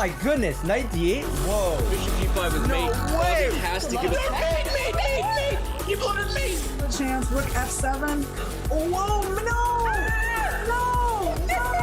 my goodness, knight d8? Whoa. Bishop g5 with mate. No way! Has to give it. Mate! You voted mate! Chance, look, F7. Whoa, no! No! No!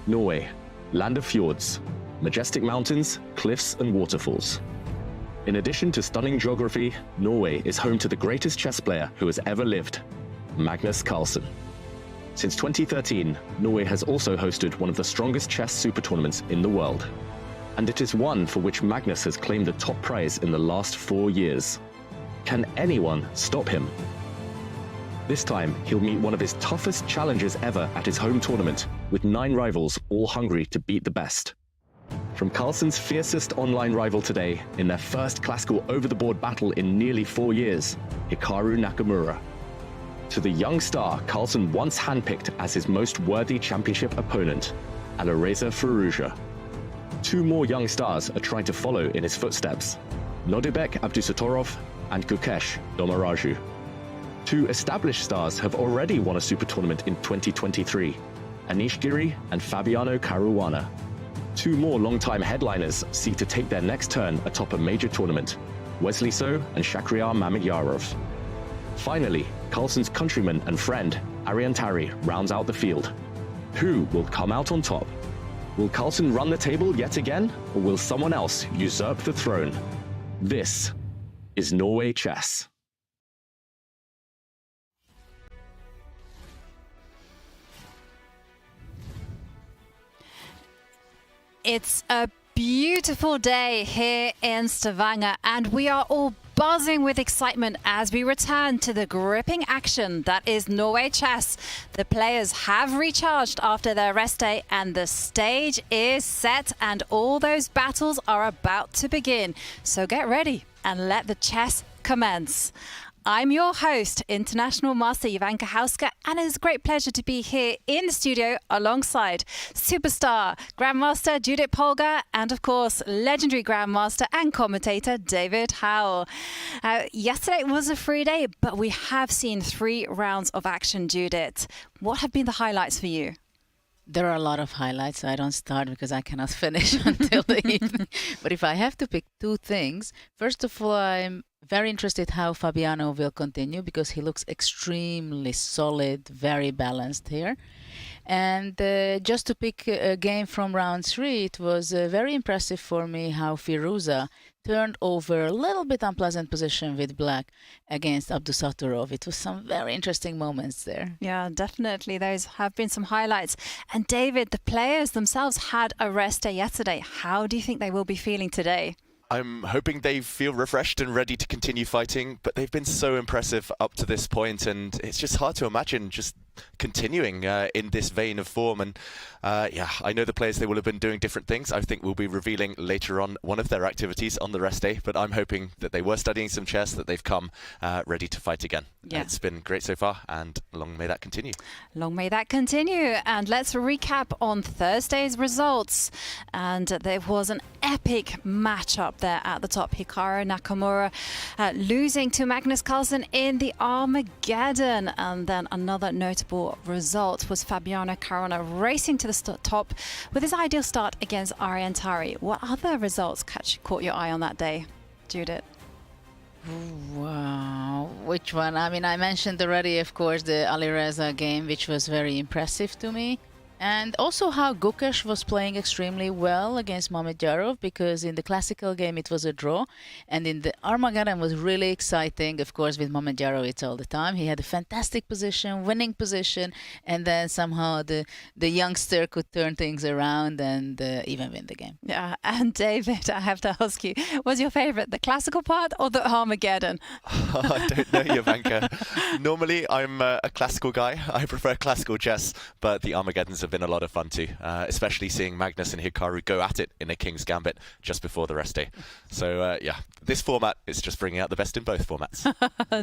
Norway, land of fjords, majestic mountains, cliffs and waterfalls. In addition to stunning geography, Norway is home to the greatest chess player who has ever lived, Magnus Carlsen. Since 2013, Norway has also hosted one of the strongest chess super tournaments in the world. And it is one for which Magnus has claimed the top prize in the last 4 years. Can anyone stop him? This time, he'll meet one of his toughest challengers ever at his home tournament, with 9 rivals all hungry to beat the best. From Carlsen's fiercest online rival today, in their first classical over-the-board battle in nearly 4 years, Hikaru Nakamura, to the young star Carlsen once handpicked as his most worthy championship opponent, Alireza Firouzja. 2 more young stars are trying to follow in his footsteps, Nodibek Abdusattorov and Gukesh Domaraju. 2 established stars have already won a super tournament in 2023, Anish Giri and Fabiano Caruana. 2 more long-time headliners seek to take their next turn atop a major tournament, Wesley So and Mamedyarov. Finally, Carlsen's countryman and friend, Tari, rounds out the field. Who will come out on top? Will Carlsen run the table yet again, or will someone else usurp the throne? This is Norway Chess. It's a beautiful day here in Stavanger, and we are all buzzing with excitement as we return to the gripping action that is Norway Chess. The players have recharged after their rest day, and the stage is set, and all those battles are about to begin. So get ready and let the chess commence. I'm your host, International Master Ivanka Hauska, and it is a great pleasure to be here in the studio alongside superstar Grandmaster Judith Polgar and, of course, legendary Grandmaster and commentator David Howell. Yesterday was a free day, but we have seen 3 rounds of action, Judith. What have been the highlights for you? There are a lot of highlights. I don't start because I cannot finish until the evening. But if I have to pick 2 things, first of all, I'm very interested how Fabiano will continue because he looks extremely solid, very balanced here. And just to pick a game from round 3, it was very impressive for me how Firouzja turned over a little bit unpleasant position with black against Abdusattorov. It was some very interesting moments there. Yeah, definitely. Those have been some highlights. And David, the players themselves had a rest day yesterday. How do you think they will be feeling today? I'm hoping they feel refreshed and ready to continue fighting, but they've been so impressive up to this point, and it's just hard to imagine just continuing in this vein of form. And yeah, I know the players, they will have been doing different things. I think we'll be revealing later on one of their activities on the rest day, but I'm hoping that they were studying some chess, that they've come ready to fight again. Yeah. It's been great so far, and long may that continue. Long may that continue. And let's recap on Thursday's results. And there was an epic matchup there at the top. Hikaru Nakamura losing to Magnus Carlsen in the Armageddon. And then another notable result was Fabiano Caruana racing to the top with his ideal start against Tari. What other results caught your eye on that day, Judith? Wow, which one? I mean, I mentioned already, of course, the Alireza game, which was very impressive to me. And also how Gukesh was playing extremely well against Mamedyarov, because in the classical game it was a draw, and in the Armageddon was really exciting. Of course, with Mamedyarov it's all the time. He had a fantastic position, winning position, and then somehow the youngster could turn things around and even win the game. Yeah, and David, I have to ask you, was your favorite the classical part or the Armageddon? I don't know, Jovanka. Normally I'm a classical guy. I prefer classical chess, but the Armageddons have been a lot of fun too, especially seeing Magnus and Hikaru go at it in a King's Gambit just before the rest day. So yeah, this format is just bringing out the best in both formats.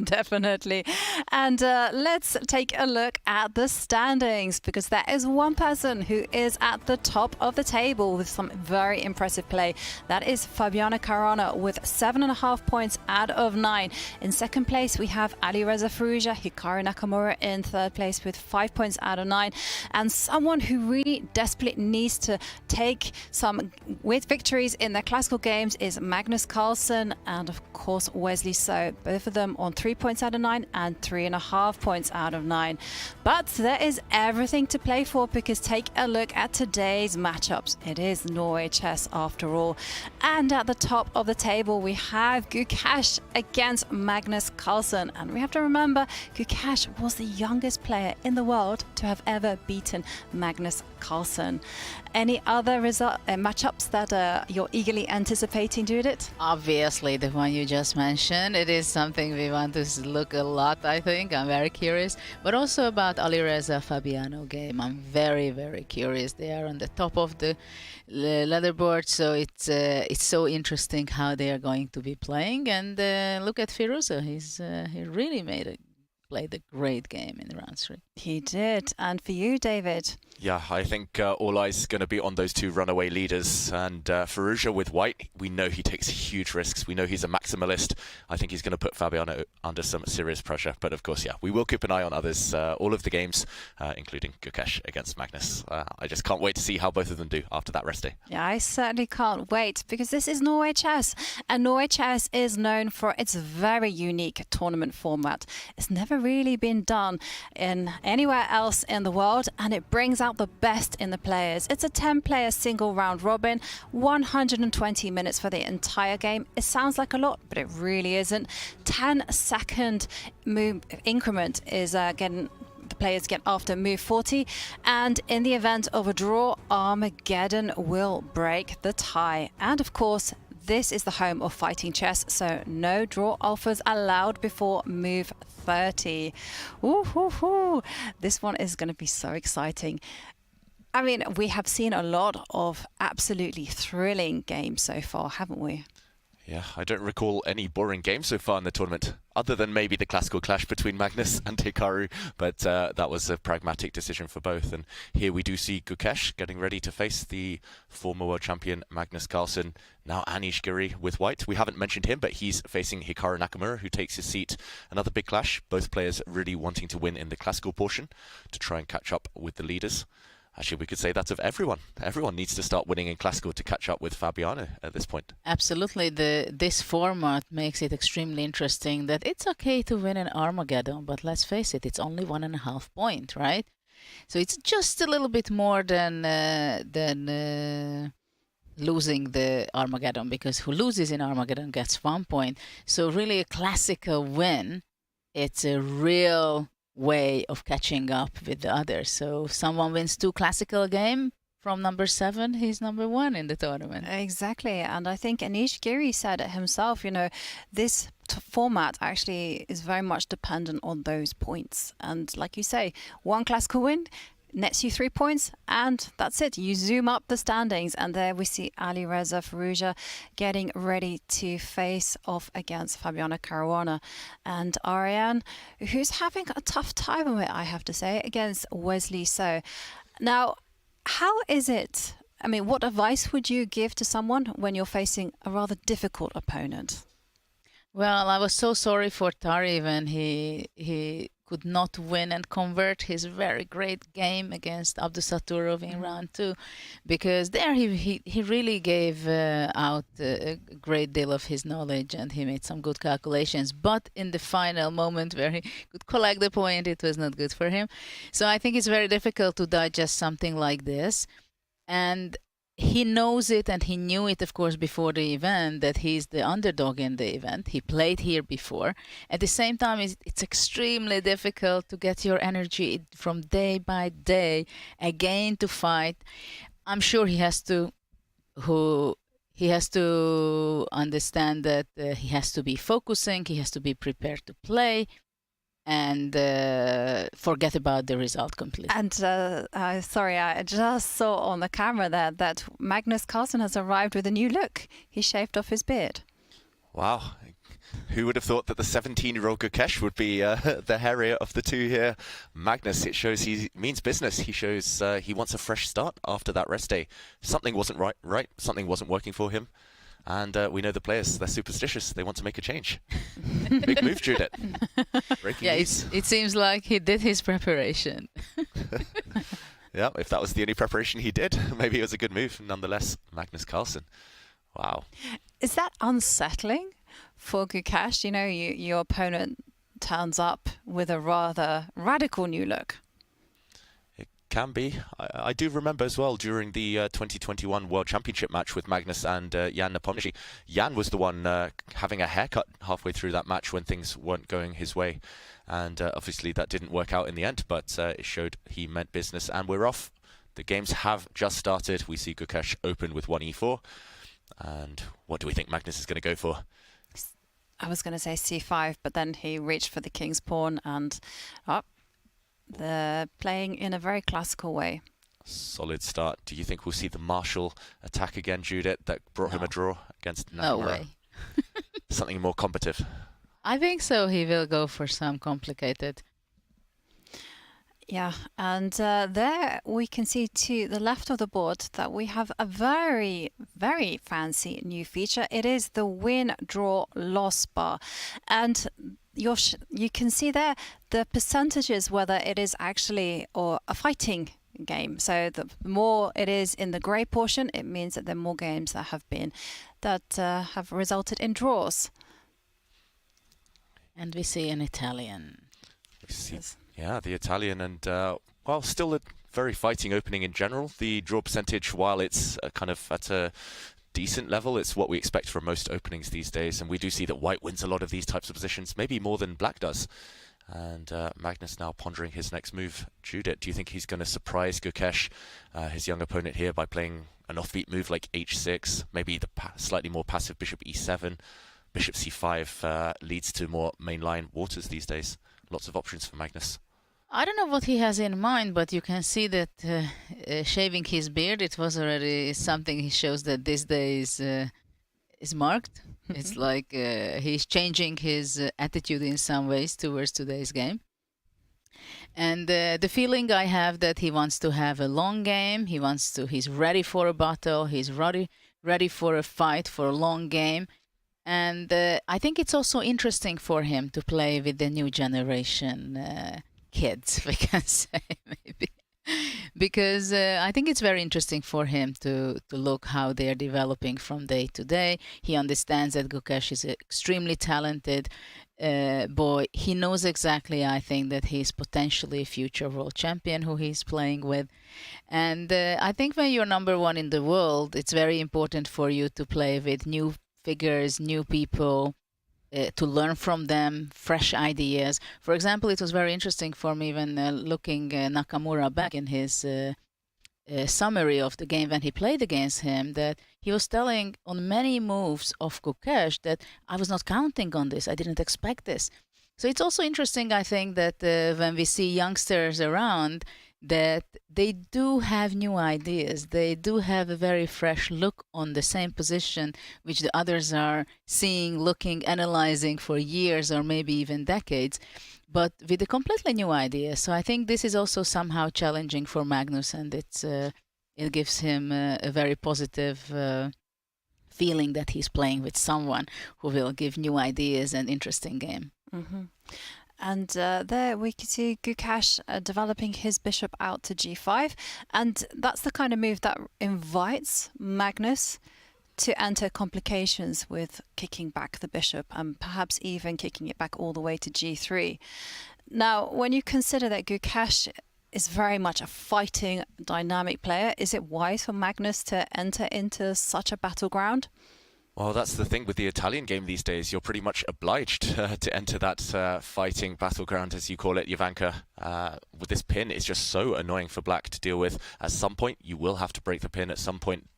Definitely. And let's take a look at the standings, because there is one person who is at the top of the table with some very impressive play. That is Fabiano Caruana with 7.5 points out of 9. In second place, we have Alireza Firouzja, Hikaru Nakamura in third place with 5 points out of 9. And someone who really desperately needs to take some victories in their classical games is Magnus Carlsen and, of course, Wesley So. Both of them on 3 points out of 9 and 3.5 points out of 9. But there is everything to play for, because take a look at today's matchups. It is Norway Chess after all. And at the top of the table, we have Gukesh against Magnus Carlsen. And we have to remember, Gukesh was the youngest player in the world to have ever beaten Magnus Carlsen. Any other matchups that you're eagerly anticipating, Judith? Obviously, the one you just mentioned. It is something we want to look a lot, I think. I'm very curious. But also about Alireza Fabiano game. I'm very, very curious. They are on the top of the leaderboard, so it's so interesting how they are going to be playing. And look at Firouzja. He really played a great game in round 3. He did. And for you, David? Yeah, I think all eyes is going to be on those two runaway leaders. And Firouzja with white, we know he takes huge risks. We know he's a maximalist. I think he's going to put Fabiano under some serious pressure. But of course, yeah, we will keep an eye on others, all of the games, including Gukesh against Magnus. I just can't wait to see how both of them do after that rest day. Yeah, I certainly can't wait, because this is Norway Chess. And Norway Chess is known for its very unique tournament format. It's never really been done in anywhere else in the world, and it brings out the best in the players. It's a 10-player single round robin, 120 minutes for the entire game. It sounds like a lot, but it really isn't. 10-second move increment is the players get after move 40, and in the event of a draw, Armageddon will break the tie. And of course, this is the home of fighting chess, so no draw offers allowed before move 30. Ooh, this one is going to be so exciting. I mean, we have seen a lot of absolutely thrilling games so far, haven't we? Yeah, I don't recall any boring games so far in the tournament, other than maybe the classical clash between Magnus and Hikaru, but that was a pragmatic decision for both. And here we do see Gukesh getting ready to face the former world champion Magnus Carlsen, now Anish Giri with white. We haven't mentioned him, but he's facing Hikaru Nakamura, who takes his seat. Another big clash, both players really wanting to win in the classical portion to try and catch up with the leaders. Actually, we could say that of everyone. Everyone needs to start winning in classical to catch up with Fabiano at this point. Absolutely. This format makes it extremely interesting that it's okay to win an Armageddon, but let's face it, it's only 1.5 point, right? So it's just a little bit more than losing the Armageddon, because who loses in Armageddon gets 1 point. So really a classical win. It's a real way of catching up with the others. So if someone wins 2 classical game from number 7, he's number 1 in the tournament. Exactly. And I think Anish Giri said it himself, this format actually is very much dependent on those points. And like you say, 1 classical win nets you 3 points, and that's it. You zoom up the standings, and there we see Alireza Firouzja getting ready to face off against Fabiano Caruana, and Ariane, who's having a tough time of it, I have to say, against Wesley So. Now, how is it? I mean, what advice would you give to someone when you're facing a rather difficult opponent? Well, I was so sorry for Tari when he could not win and convert his very great game against Abdusattorov in round 2, because there he really gave out a great deal of his knowledge, and he made some good calculations. But in the final moment where he could collect the point, it was not good for him. So I think it's very difficult to digest something like this. And he knows it, and he knew it, of course, before the event, that he's the underdog in the event. He played here before. At the same time, it's extremely difficult to get your energy from day by day again to fight. I'm sure he has to understand that he has to be focusing, he has to be prepared to play, and forget about the result completely. And sorry, I just saw on the camera there that Magnus Carlsen has arrived with a new look. He shaved off his beard. Wow. Who would have thought that the 17-year-old Gukesh would be the hairier of the two here? Magnus, it shows he means business. He shows he wants a fresh start after that rest day. Something wasn't right. Something wasn't working for him. And we know the players, they're superstitious. They want to make a change. Big move, Judith. Breaking news. It seems like he did his preparation. Yeah, if that was the only preparation he did, maybe it was a good move. Nonetheless, Magnus Carlsen. Wow. Is that unsettling for Gukesh? Your opponent turns up with a rather radical new look. Can be. I do remember as well during the 2021 World Championship match with Magnus and Jan Nepomniachtchi. Jan was the one having a haircut halfway through that match when things weren't going his way. And obviously that didn't work out in the end, but it showed he meant business. And we're off. The games have just started. We see Gukesh open with 1e4. And what do we think Magnus is going to go for? I was going to say c5, but then he reached for the king's pawn, and they're playing in a very classical way. Solid start. Do you think we'll see the martial attack again, Judith, that brought him a draw against Nakamura? No way. Something more combative? I think so. He will go for some complicated. Yeah, and there we can see to the left of the board that we have a very, very fancy new feature. It is the win, draw, loss bar. And you can see there the percentages, whether it is actually or a fighting game. So the more it is in the grey portion, it means that there are more games that have resulted in draws. And we see an Italian. Yeah, the Italian, and well, still a very fighting opening in general. The draw percentage, while it's kind of at a decent level, it's what we expect from most openings these days, and we do see that white wins a lot of these types of positions, maybe more than black does. And Magnus now pondering his next move. Judith, do you think he's going to surprise Gukesh, his young opponent here, by playing an offbeat move like h6, maybe the slightly more passive bishop e7, bishop c5 leads to more mainline waters these days? Lots of options for Magnus. I don't know what he has in mind, but you can see that shaving his beard, it was already something he shows that this day is marked. It's like he's changing his attitude in some ways towards today's game. And the feeling I have that he wants to have a long game. He's ready for a battle. He's ready for a fight, for a long game. And I think it's also interesting for him to play with the new generation kids, we can say, maybe. because I think it's very interesting for him to look how they are developing from day to day. He understands that Gukesh is extremely talented boy. He knows exactly, I think, that he's potentially a future world champion who he's playing with. And I think when you're number one in the world, it's very important for you to play with new figures, new people, to learn from them, fresh ideas. For example, it was very interesting for me when looking Nakamura back in his summary of the game when he played against him, that he was telling on many moves of Gukesh that I was not counting on this, I didn't expect this. So it's also interesting, I think, that when we see youngsters around, that they do have new ideas. They do have a very fresh look on the same position, which the others are seeing, looking, analyzing for years or maybe even decades, but with a completely new idea. So I think this is also somehow challenging for Magnus, and it gives him a very positive feeling that he's playing with someone who will give new ideas and interesting game. Mm-hmm. And there we can see Gukesh developing his bishop out to g5. And that's the kind of move that invites Magnus to enter complications with kicking back the bishop and perhaps even kicking it back all the way to g3. Now, when you consider that Gukesh is very much a fighting, dynamic player, is it wise for Magnus to enter into such a battleground? Well, that's the thing with the Italian game these days. You're pretty much obliged to enter that fighting battleground, as you call it, Jovanka. With this pin, it's just so annoying for black to deal with. At some point, you will have to break the pin. At some point,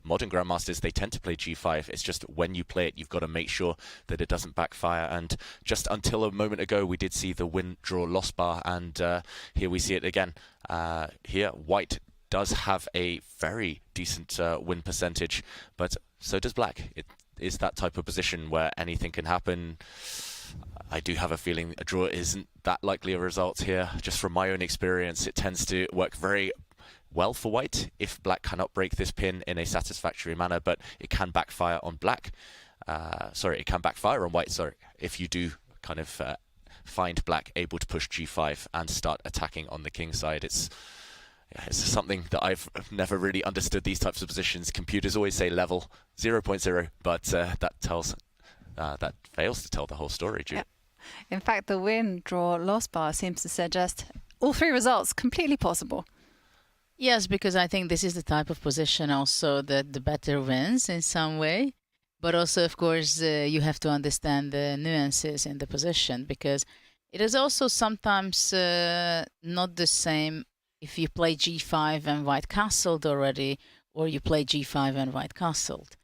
modern grandmasters, they tend to play g5. It's just when you play it, you've got to make sure that it doesn't backfire. And just until a moment ago, we did see the win-draw-loss bar. And here we see it again. Here, white does have a very decent win percentage, but so does black. It is that type of position where anything can happen. I do have a feeling a draw isn't that likely a result here. Just from my own experience, it tends to work very well for white if black cannot break this pin in a satisfactory manner, but it can backfire on black. It can backfire on white, if you do kind of find black able to push g5 and start attacking on the king side. It's something that I've never really understood, these types of positions. Computers always say level 0.0, but that fails to tell the whole story, Jude. Yeah. In fact, the win, draw, loss bar seems to suggest all three results completely possible. Yes, because I think this is the type of position also that the better wins in some way. But also, of course, you have to understand the nuances in the position, because it is also sometimes not the same if you play g5 and white castled already, or you play g5 and white castled.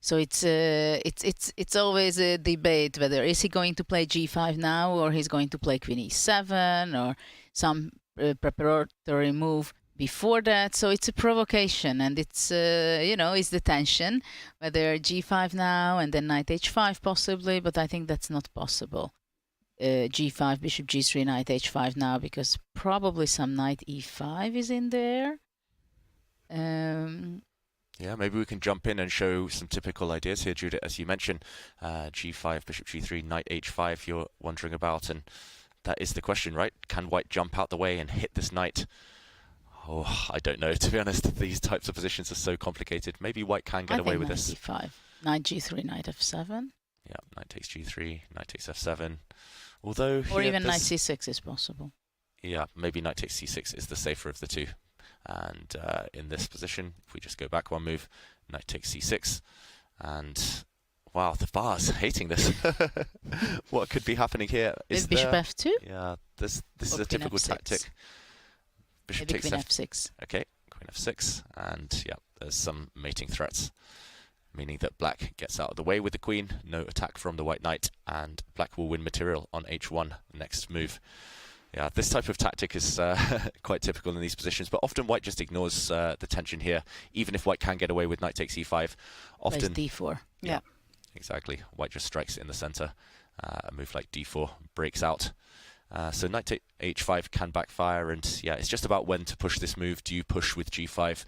So it's always a debate whether is he going to play g5 now, or he's going to play queen e7 or some preparatory move before that. So it's a provocation, and it's it's the tension whether g5 now and then knight h5 possibly, but I think that's not possible. G5, bishop g3, knight h5 now, because probably some knight e5 is in there. Yeah, maybe we can jump in and show some typical ideas here, Judith. As you mentioned, g5, bishop g3, knight h5 you're wondering about, and that is the question, right? Can white jump out the way and hit this knight? Oh, I don't know, to be honest. These types of positions are so complicated. Maybe white can get away with this. E5, knight g3, knight f7. Yeah, knight takes g3, knight takes f7. Although, or even knight c6 is possible. Yeah, maybe knight takes c6 is the safer of the two. And in this position, if we just go back one move, knight takes c6. And wow, the bar's hating this. What could be happening here? Is bishop f2? Yeah, this is a typical tactic. Bishop maybe takes queen f6. Okay, queen f6. And yeah, there's some mating threats, meaning that black gets out of the way with the queen, no attack from the white knight, and black will win material on h1 next move. Yeah, this type of tactic is quite typical in these positions, but often white just ignores the tension here, even if white can get away with knight takes e5. Often plays d4. Yeah, exactly. White just strikes in the center. A move like d4 breaks out. So knight to h5 can backfire, and yeah, it's just about when to push this move. Do you push with g5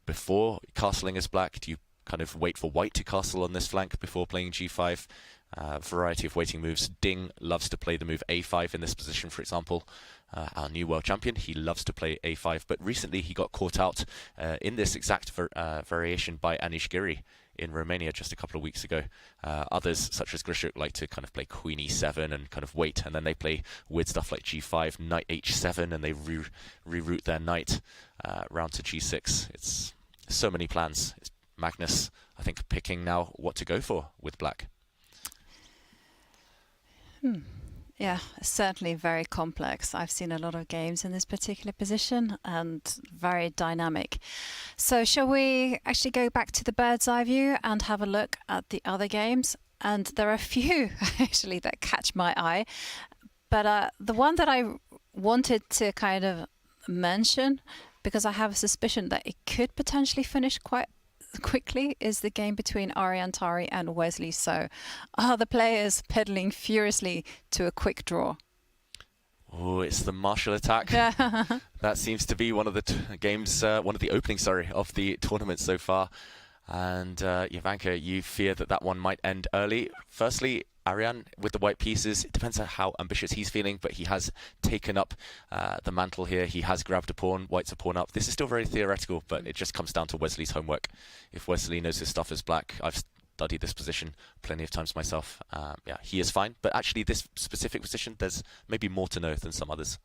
before castling as black? Do you kind of wait for white to castle on this flank before playing g5? Variety of waiting moves. Ding loves to play the move a5 in this position, for example. our new world champion. He loves to play a5, but recently he got caught out in this exact variation by Anish Giri in Romania just a couple of weeks ago. Others, such as Grishuk, like to kind of play queen e7 and kind of wait, and then they play weird stuff like g5, knight h7, and they reroute their knight round to g6. It's so many plans. It's Magnus, I think, picking now what to go for with black. Yeah, certainly very complex. I've seen a lot of games in this particular position and very dynamic. So shall we actually go back to the bird's eye view and have a look at the other games? And there are a few actually that catch my eye. But the one that I wanted to kind of mention, because I have a suspicion that it could potentially finish quite quickly, is the game between Tari and Wesley So. Are the players pedaling furiously to a quick draw? Oh, it's the martial attack. That seems to be one of the games, one of the openings, of the tournament so far. And Jovanka, you fear that one might end early. Firstly, Arian with the white pieces, it depends on how ambitious he's feeling, but he has taken up the mantle here. He has grabbed a pawn, white's a pawn up. This is still very theoretical, but it just comes down to Wesley's homework. If Wesley knows his stuff as black, I've studied this position plenty of times myself. Yeah, he is fine, but actually this specific position, there's maybe more to know than some others.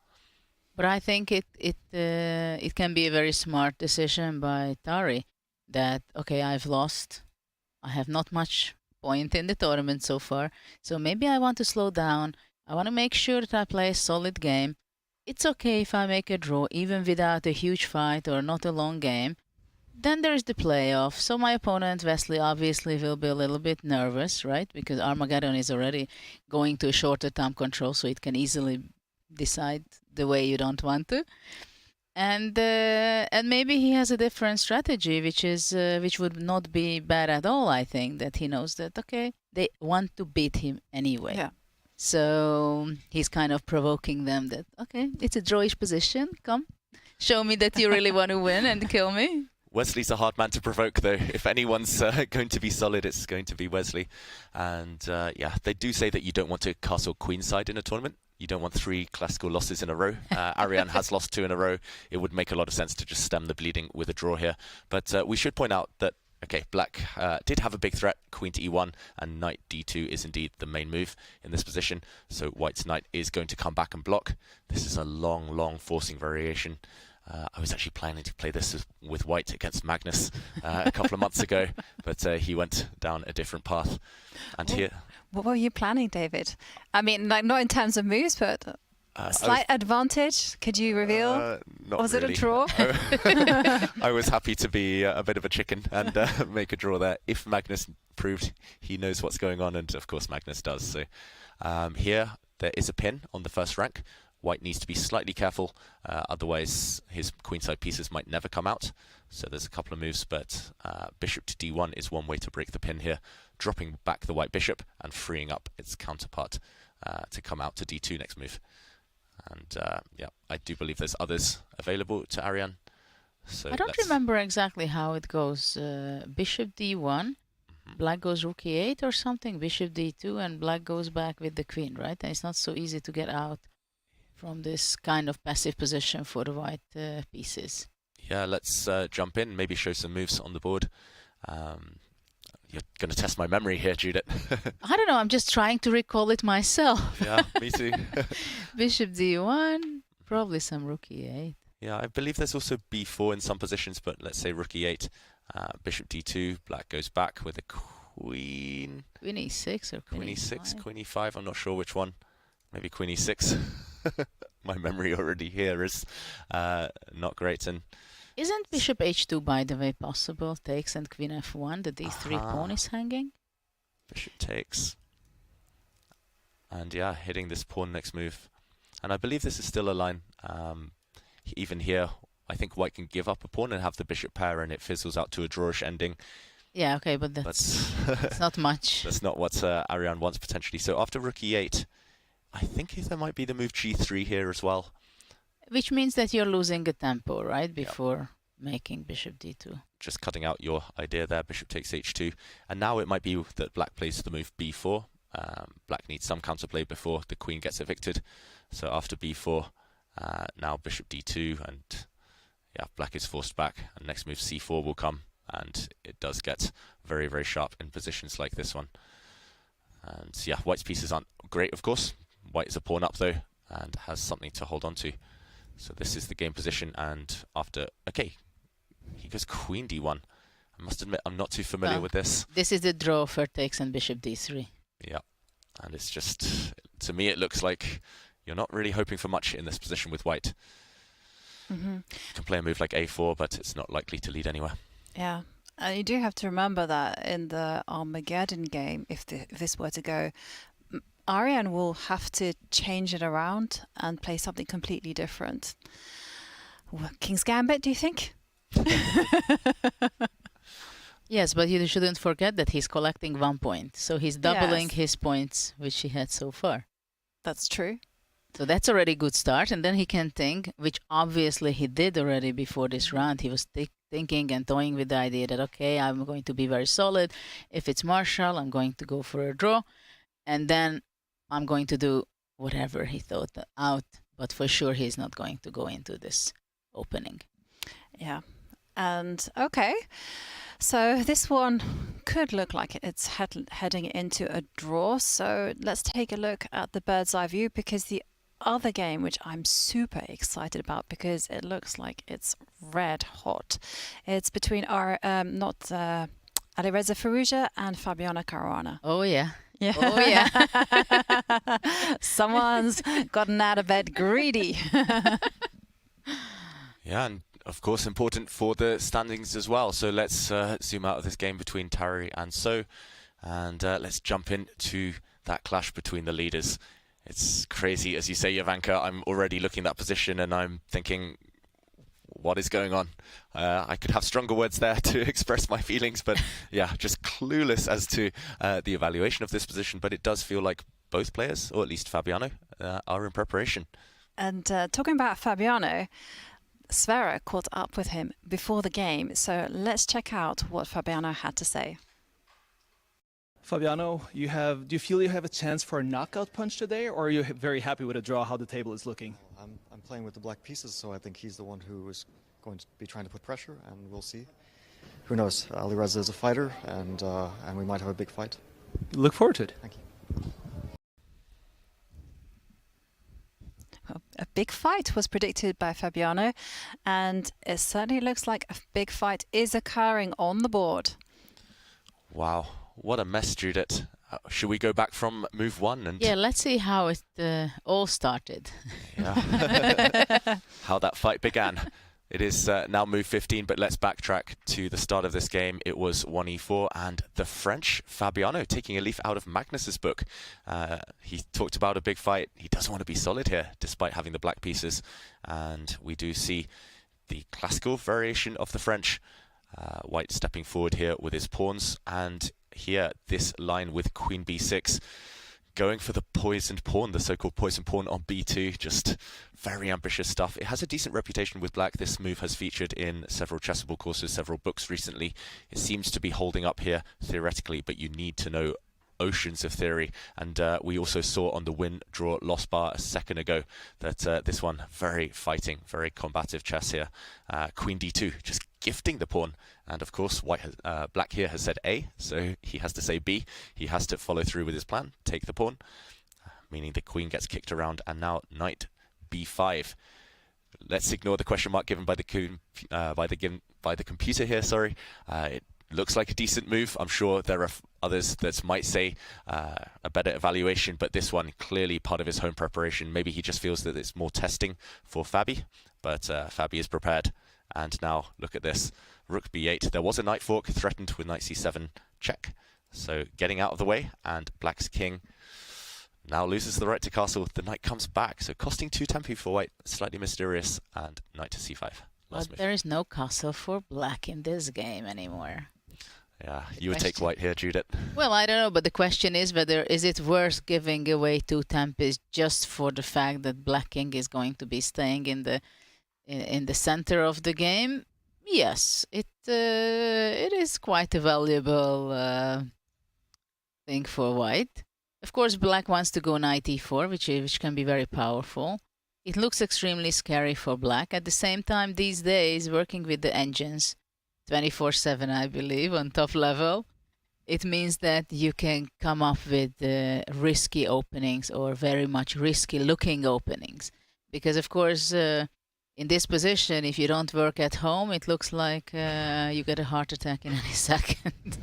But I think it can be a very smart decision by Tari that, okay, I've lost. I have not much point in the tournament so far, so maybe I want to slow down. I want to make sure that I play a solid game. It's okay if I make a draw even without a huge fight or not a long game. Then there's the playoff, so my opponent Wesley obviously will be a little bit nervous, right? Because Armageddon is already going to a shorter time control, so it can easily decide the way you don't want to. And maybe he has a different strategy, which would not be bad at all. I think that he knows that, okay, they want to beat him anyway. Yeah. So he's kind of provoking them that, okay, it's a drawish position. Come, show me that you really want to win and kill me. Wesley's a hard man to provoke, though. If anyone's going to be solid, it's going to be Wesley. And yeah, they do say that you don't want to castle queenside in a tournament. You don't want 3 classical losses in a row. Arian has lost 2 in a row. It would make a lot of sense to just stem the bleeding with a draw here. But we should point out that, okay, black did have a big threat, queen to e1, and knight d2 is indeed the main move in this position. So white's knight is going to come back and block. This is a long, long forcing variation. I was actually planning to play this with white against Magnus a couple of months ago, but he went down a different path. And here... What were you planning, David? I mean, like, not in terms of moves, but a slight advantage? Could you reveal? Not was really. It a draw? I was happy to be a bit of a chicken and make a draw there. If Magnus proved he knows what's going on, and of course Magnus does. So here there is a pin on the first rank. White needs to be slightly careful, otherwise his queenside pieces might never come out. So there's a couple of moves, but bishop to d1 is one way to break the pin here, dropping back the white bishop and freeing up its counterpart to come out to d2 next move. And yeah, I do believe there's others available to Arian. So I don't remember exactly how it goes. Bishop d1, black goes rook e8 or something, bishop d2, and black goes back with the queen, right? And it's not so easy to get out from this kind of passive position for the white pieces. Yeah, let's jump in, maybe show some moves on the board. You're going to test my memory here, Judith. I don't know, I'm just trying to recall it myself. Yeah, me too. Bishop d1, probably some rook e8. Yeah, I believe there's also b4 in some positions, but let's say rook e8, bishop d2, black goes back with a queen. Queen e6 or queen e6, queen e5, I'm not sure which one. Maybe queen e6. My memory already here is not great. And isn't bishop h2, by the way, possible? Takes and queen f1, the d3 pawn is hanging. Bishop takes. And yeah, hitting this pawn next move. And I believe this is still a line. Even here, I think white can give up a pawn and have the bishop pair, and it fizzles out to a drawish ending. Yeah, okay, but that's it's not much. That's not what Arian wants, potentially. So after rook e8, I think there might be the move g3 here as well. Which means that you're losing a tempo, right, before making bishop d2. Just cutting out your idea there, bishop takes h2. And now it might be that black plays the move b4. Black needs some counterplay before the queen gets evicted. So after b4, Now bishop d2, and yeah, black is forced back, and next move c4 will come, and it does get very, very sharp in positions like this one. And yeah, white's pieces aren't great, of course. White is a pawn up though, and has something to hold on to. So this is the game position, and after, okay, he goes queen d1. I must admit, I'm not too familiar with this. This is the draw for takes and bishop d3. Yeah, and it's just, to me, it looks like you're not really hoping for much in this position with white. You can play a move like a4, but it's not likely to lead anywhere. Yeah, and you do have to remember that in the Armageddon game, if this were to go, Ariane will have to change it around and play something completely different. King's Gambit, do you think? Yes, but you shouldn't forget that he's collecting 1 point. So he's doubling his points, which he had so far. That's true. So that's already a good start. And then he can think, which obviously he did already before this round. He was thinking and toying with the idea that, okay, I'm going to be very solid. If it's Marshall, I'm going to go for a draw. And then I'm going to do whatever he thought out. But for sure, he's not going to go into this opening. Yeah. And okay, so this one could look like it's heading into a draw. So let's take a look at the bird's eye view, because the other game, which I'm super excited about because it looks like it's red hot, it's between Alireza Firouzja and Fabiano Caruana. Oh, yeah. Yeah. Oh, yeah. Someone's gotten out of bed greedy. Yeah, and of course important for the standings as well. So let's zoom out of this game between Tari and So, and let's jump into that clash between the leaders. It's crazy, as you say, Jovanka. I'm already looking at that position and I'm thinking, what is going on? I could have stronger words there to express my feelings, but yeah, just clueless as to the evaluation of this position. But it does feel like both players, or at least Fabiano, are in preparation. And talking about Fabiano, Sverre caught up with him before the game, so let's check out what Fabiano had to say. Fabiano, do you feel you have a chance for a knockout punch today, or are you very happy with a draw, how the table is looking? I'm playing with the black pieces, so I think he's the one who is going to be trying to put pressure, and we'll see. Who knows? Alireza is a fighter, and we might have a big fight. Look forward to it. Thank you. A big fight was predicted by Fabiano, and it certainly looks like a big fight is occurring on the board. Wow, what a mess, Judith. Should we go back from move one? And Yeah, let's see how it all started. yeah. How that fight began. It is now move 15, but let's backtrack to the start of this game. It was 1e4, and the French Fabiano taking a leaf out of Magnus's book. He talked about a big fight. He doesn't want to be solid here, despite having the black pieces. And we do see the classical variation of the French. White stepping forward here with his pawns, and here this line with queen b6. Going for the poisoned pawn, the so-called poisoned pawn on b2, just very ambitious stuff. It has a decent reputation with black. This move has featured in several chessable courses, several books recently. It seems to be holding up here theoretically, but you need to know oceans of theory. And we also saw on the win-draw-loss bar a second ago that this one, very fighting, very combative chess here. Queen d2, just gifting the pawn. And of course, black here has said A, so he has to say B. He has to follow through with his plan, take the pawn, meaning the queen gets kicked around, and now knight b5. Let's ignore the question mark given by the computer here. Sorry, it looks like a decent move. I'm sure there are others that might say a better evaluation, but this one clearly part of his home preparation. Maybe he just feels that it's more testing for Fabi, but Fabi is prepared. And now look at this. Rook b8. There was a knight fork threatened with knight c7 check. So getting out of the way, and black's king now loses the right to castle. The knight comes back, so costing 2 tempi for white. Slightly mysterious, and knight to c5. But there is no castle for black in this game anymore. Yeah, you would take white here, Judith. Well, I don't know, but the question is whether is it worth giving away 2 tempis just for the fact that black king is going to be staying in the center of the game? Yes, it is quite a valuable thing for white. Of course, black wants to go knight e4, which can be very powerful. it looks extremely scary for black. At the same time, these days, working with the engines 24/7, I believe, on top level, it means that you can come up with risky openings or very much risky looking openings. Because, of course, in this position, if you don't work at home, it looks like you get a heart attack in any second.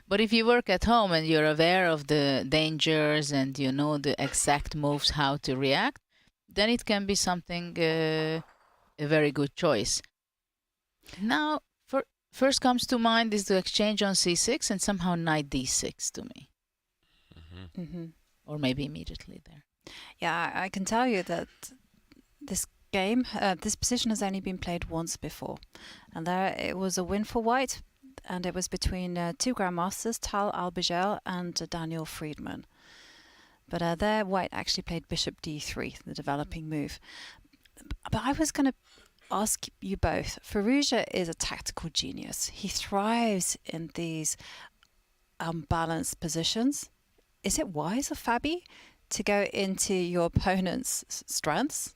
But if you work at home and you're aware of the dangers and you know the exact moves, how to react, then it can be something, a very good choice. Now, first comes to mind is the exchange on c6 and somehow knight d6 to me. Or maybe immediately there. Yeah, I can tell you that this game, this position has only been played once before. And there it was a win for white. And it was between two grandmasters, Tal Albigel and Daniel Friedman. But there, white actually played bishop d3, the developing move. But I was going to ask you both. Firouzja is a tactical genius. He thrives in these unbalanced positions. Is it wise of Fabi to go into your opponent's strengths?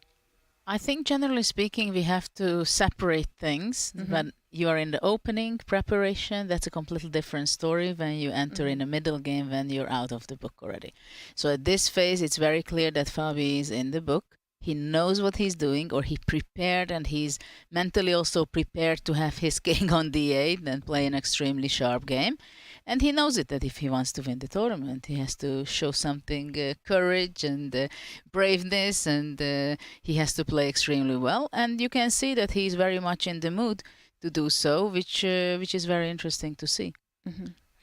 I think generally speaking, we have to separate things. But you are in the opening preparation, that's a completely different story when you enter in a middle game when you're out of the book already. So at this phase, it's very clear that Fabi is in the book. He knows what he's doing, or he prepared, and he's mentally also prepared to have his king on d8 and play an extremely sharp game. And he knows it, that if he wants to win the tournament, he has to show something courage and braveness, and he has to play extremely well. And you can see that he's very much in the mood to do so, which is very interesting to see.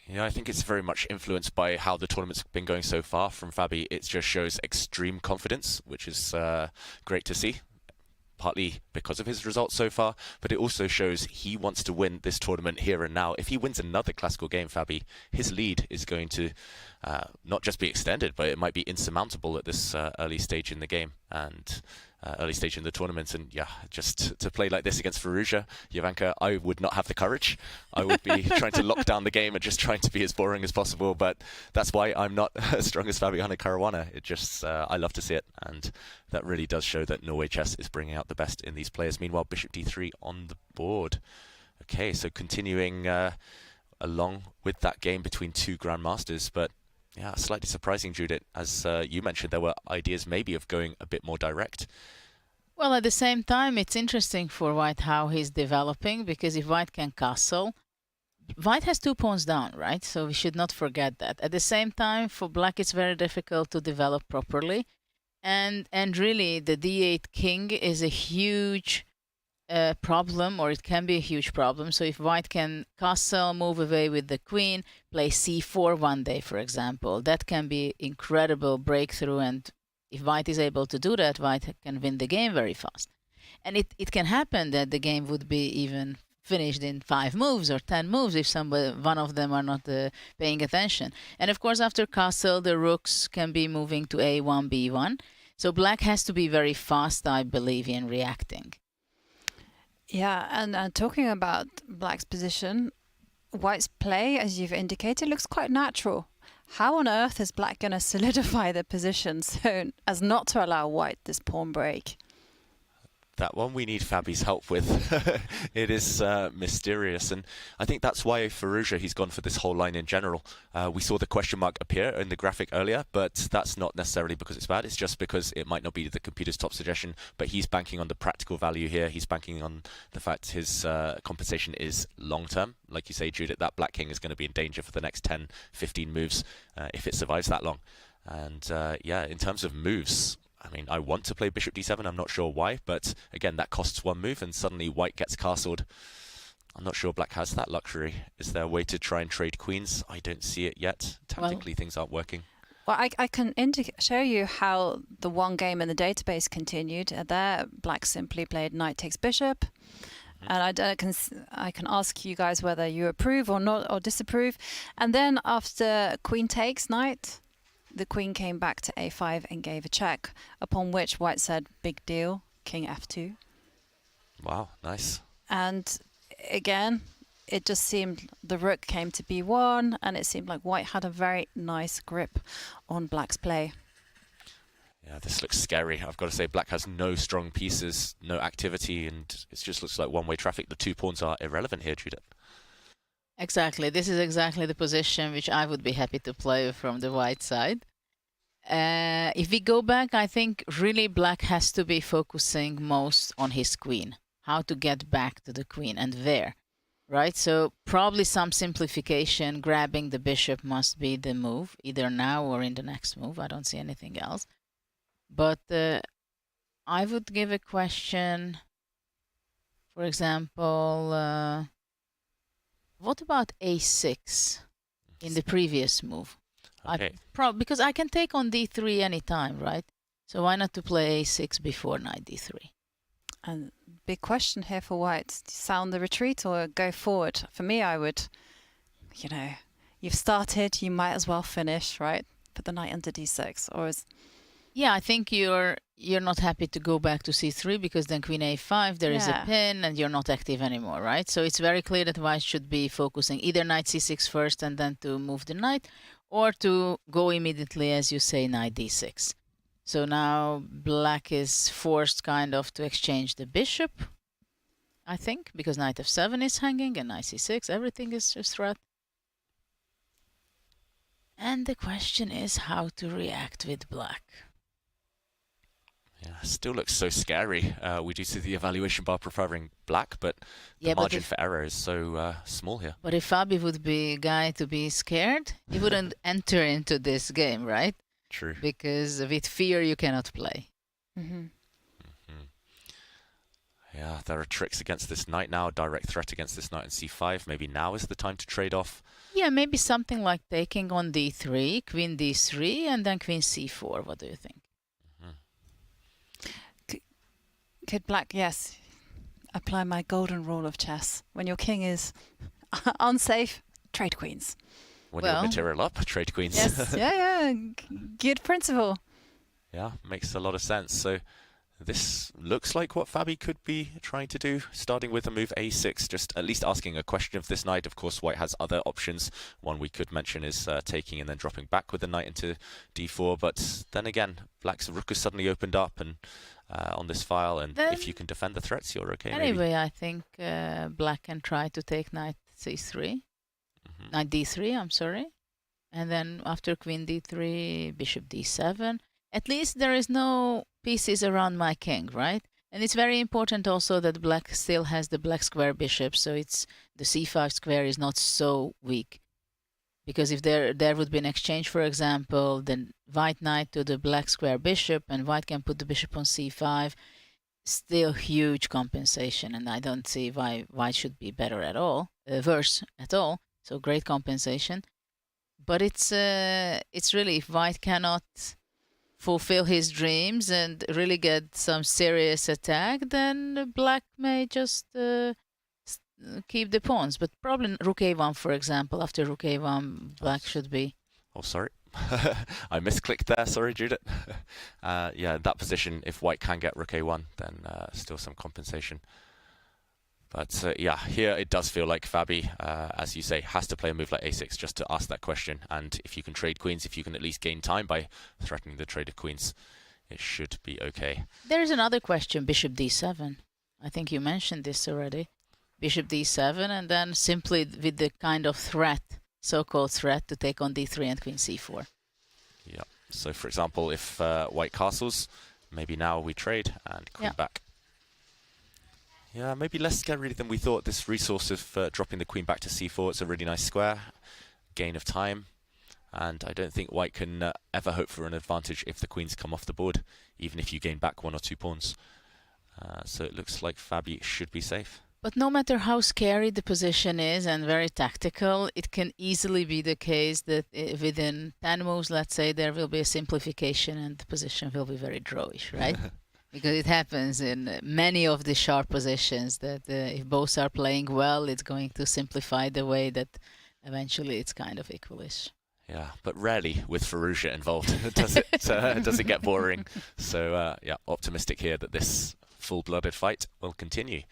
Yeah, I think it's very much influenced by how the tournament's been going so far from Fabi. It just shows extreme confidence, which is great to see, partly because of his results so far, but it also shows he wants to win this tournament here and now. If he wins another classical game, Fabi, his lead is going to not just be extended, but it might be insurmountable at this early stage in the game and early stage in the tournament. And yeah, just to play like this against Firouzja, Jovanka, I would not have the courage. I would be trying to lock down the game and just trying to be as boring as possible. But that's why I'm not as strong as Fabiano Caruana. It just, I love to see it. And that really does show that Norway Chess is bringing out the best in these players. Meanwhile, bishop d3 on the board. Okay, so continuing along with that game between two grandmasters, but yeah, slightly surprising, Judith. As you mentioned, there were ideas maybe of going a bit more direct. Well, at the same time, it's interesting for white how he's developing, because if white can castle, white has 2 pawns down, right? So we should not forget that. At the same time, for black, it's very difficult to develop properly. And really, the d8 king is a huge problem, or it can be a huge problem. So if white can castle, move away with the queen, play c4 one day, for example, that can be incredible breakthrough. And if white is able to do that, white can win the game very fast. And it can happen that the game would be even finished in 5 moves or 10 moves if one of them are not paying attention. And of course, after castle, the rooks can be moving to a1, b1. So black has to be very fast, I believe, in reacting. Yeah, and talking about black's position, white's play, as you've indicated, looks quite natural. How on earth is black going to solidify the position so as not to allow white this pawn break? That one we need Fabi's help with. It is mysterious, and I think that's why Firouzja, he's gone for this whole line in general. We saw the question mark appear in the graphic earlier, but that's not necessarily because it's bad. It's just because it might not be the computer's top suggestion, but he's banking on the practical value here. He's banking on the fact his compensation is long-term. Like you say, Judith, that black king is going to be in danger for the next 10, 15 moves if it survives that long. And yeah, in terms of moves, I mean, I want to play bishop d7. I'm not sure why, but again, that costs 1 move, and suddenly white gets castled. I'm not sure black has that luxury. Is there a way to try and trade queens? I don't see it yet. Tactically, things aren't working. Well, I can show you how the one game in the database continued. There, black simply played knight takes bishop. And I can ask you guys whether you approve or not, or disapprove. And then after queen takes knight, the queen came back to a5 and gave a check, upon which white said, big deal, king f2. Wow, nice. And again, it just seemed the rook came to b1, and it seemed like white had a very nice grip on black's play. Yeah, this looks scary. I've got to say, black has no strong pieces, no activity, and it just looks like one-way traffic. The 2 pawns are irrelevant here, Judith. Exactly. This is exactly the position which I would be happy to play from the white side. If we go back, I think really black has to be focusing most on his queen. How to get back to the queen and where, right? So probably some simplification, grabbing the bishop must be the move, either now or in the next move. I don't see anything else. But I would give a question, for example, what about a6 in the previous move? Okay. Because I can take on d3 anytime, right? So why not to play a6 before knight d3? And big question here for white. Sound the retreat or go forward? For me, I would, you've started, you might as well finish, right? Put the knight into d6. Or is... Yeah, I think you're not happy to go back to c3 because then queen a5, there is a pin and you're not active anymore, right? So it's very clear that white should be focusing either knight c6 first and then to move the knight, or to go immediately, as you say, knight d6. So now black is forced kind of to exchange the bishop, I think, because knight f7 is hanging and knight c6, everything is a threat. And the question is how to react with black. Yeah, still looks so scary. We do see the evaluation bar preferring black, but the margin for error is so small here. But if Fabi would be a guy to be scared, he wouldn't enter into this game, right? True. Because with fear you cannot play. Yeah, there are tricks against this knight now, direct threat against this knight in c5. Maybe now is the time to trade off. Yeah, maybe something like taking on d3, queen d3, and then queen c4. What do you think? Could black, yes, apply my golden rule of chess. When your king is unsafe, trade queens. When you're material up, trade queens. Yes, yeah, good principle. Yeah, makes a lot of sense. So this looks like what Fabi could be trying to do, starting with a move a6, just at least asking a question of this knight. Of course, white has other options. One we could mention is taking and then dropping back with the knight into d4. But then again, black's rook has suddenly opened up and on this file, and then, if you can defend the threats, you're okay. Anyway, I think black can try to take knight c3, knight d3, I'm sorry. And then after queen d3, bishop d7. At least there is no pieces around my king, right? And it's very important also that black still has the black square bishop, so it's the c5 square is not so weak. Because if there would be an exchange, for example, then white knight to the black square bishop, and white can put the bishop on c5, still huge compensation, and I don't see why white should be better at all, worse at all. So great compensation. But it's really, if white cannot fulfill his dreams and really get some serious attack, then black may just keep the pawns. But probably rook a1, for example. After rook a1, black should be... Oh, sorry. I misclicked there. Sorry, Judith. Yeah, in that position, if white can get rook a1, then still some compensation. But yeah, here it does feel like Fabi, as you say, has to play a move like a6 just to ask that question. And if you can trade queens, if you can at least gain time by threatening the trade of queens, it should be okay. There is another question, bishop d7. I think you mentioned this already. Bishop d7, and then simply with the kind of threat, so-called threat, to take on d3 and queen c4. Yeah. So, for example, if white castles, maybe now we trade and queen back. Yeah, maybe less scary than we thought. This resource of dropping the queen back to c4, it's a really nice square, gain of time, and I don't think white can ever hope for an advantage if the queens come off the board, even if you gain back 1 or 2 pawns. So it looks like Fabi should be safe. But no matter how scary the position is and very tactical, it can easily be the case that within 10 moves, let's say, there will be a simplification and the position will be very drawish, right? Because it happens in many of the sharp positions that if both are playing well, it's going to simplify the way that eventually it's kind of equalish. Yeah, but rarely with Firouzja involved does it get boring. So yeah, optimistic here that this full-blooded fight will continue.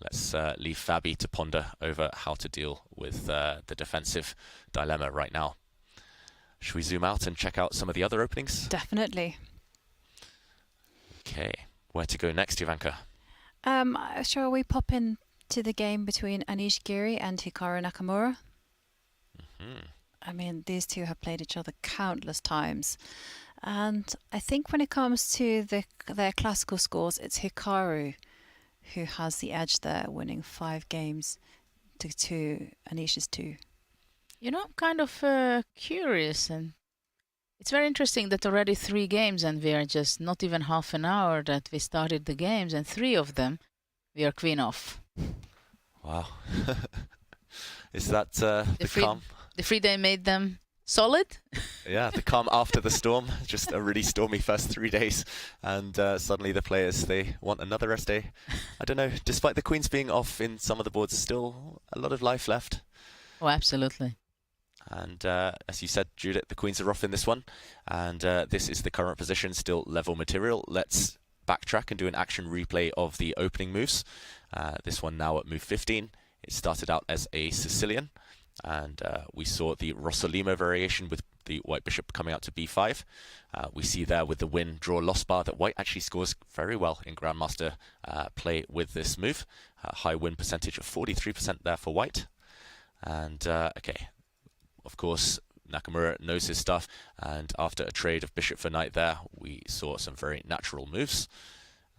Let's leave Fabi to ponder over how to deal with the defensive dilemma right now. Should we zoom out and check out some of the other openings? Definitely. Okay, where to go next, Ivanka? Shall we pop into the game between Anish Giri and Hikaru Nakamura? I mean, these two have played each other countless times. And I think when it comes to their classical scores, it's Hikaru who has the edge there, winning 5 games to Anish's 2. You know, I'm kind of curious, and it's very interesting that already 3 games, and we are just not even half an hour that we started the games, and 3 of them we are queen off. Wow. Is that the calm? The free day made them solid? Yeah, the calm after the storm. Just a really stormy first 3 days. And suddenly the players, they want another rest day. I don't know, despite the queens being off in some of the boards, still a lot of life left. Oh, absolutely. And as you said, Judith, the queens are off in this one. And this is the current position, still level material. Let's backtrack and do an action replay of the opening moves. This one now at move 15. It started out as a Sicilian. And we saw the Rossolimo variation with the white bishop coming out to b5. We see there with the win, draw, loss bar that white actually scores very well in grandmaster play with this move. High win percentage of 43% there for white. And okay, of course, Nakamura knows his stuff, and after a trade of bishop for knight there, we saw some very natural moves.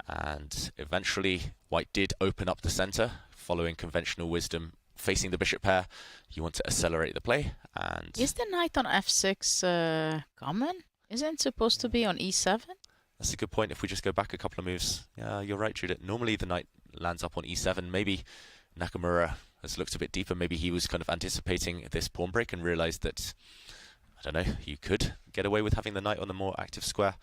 And eventually, white did open up the center, following conventional wisdom, facing the bishop pair. You want to accelerate the play. And is the knight on f6 common? Isn't it supposed to be on e7? That's a good point. If we just go back a couple of moves, yeah, you're right, Judith. Normally the knight lands up on e7. Maybe Nakamura has looked a bit deeper. Maybe he was kind of anticipating this pawn break and realized that, I don't know, you could get away with having the knight on the more active square.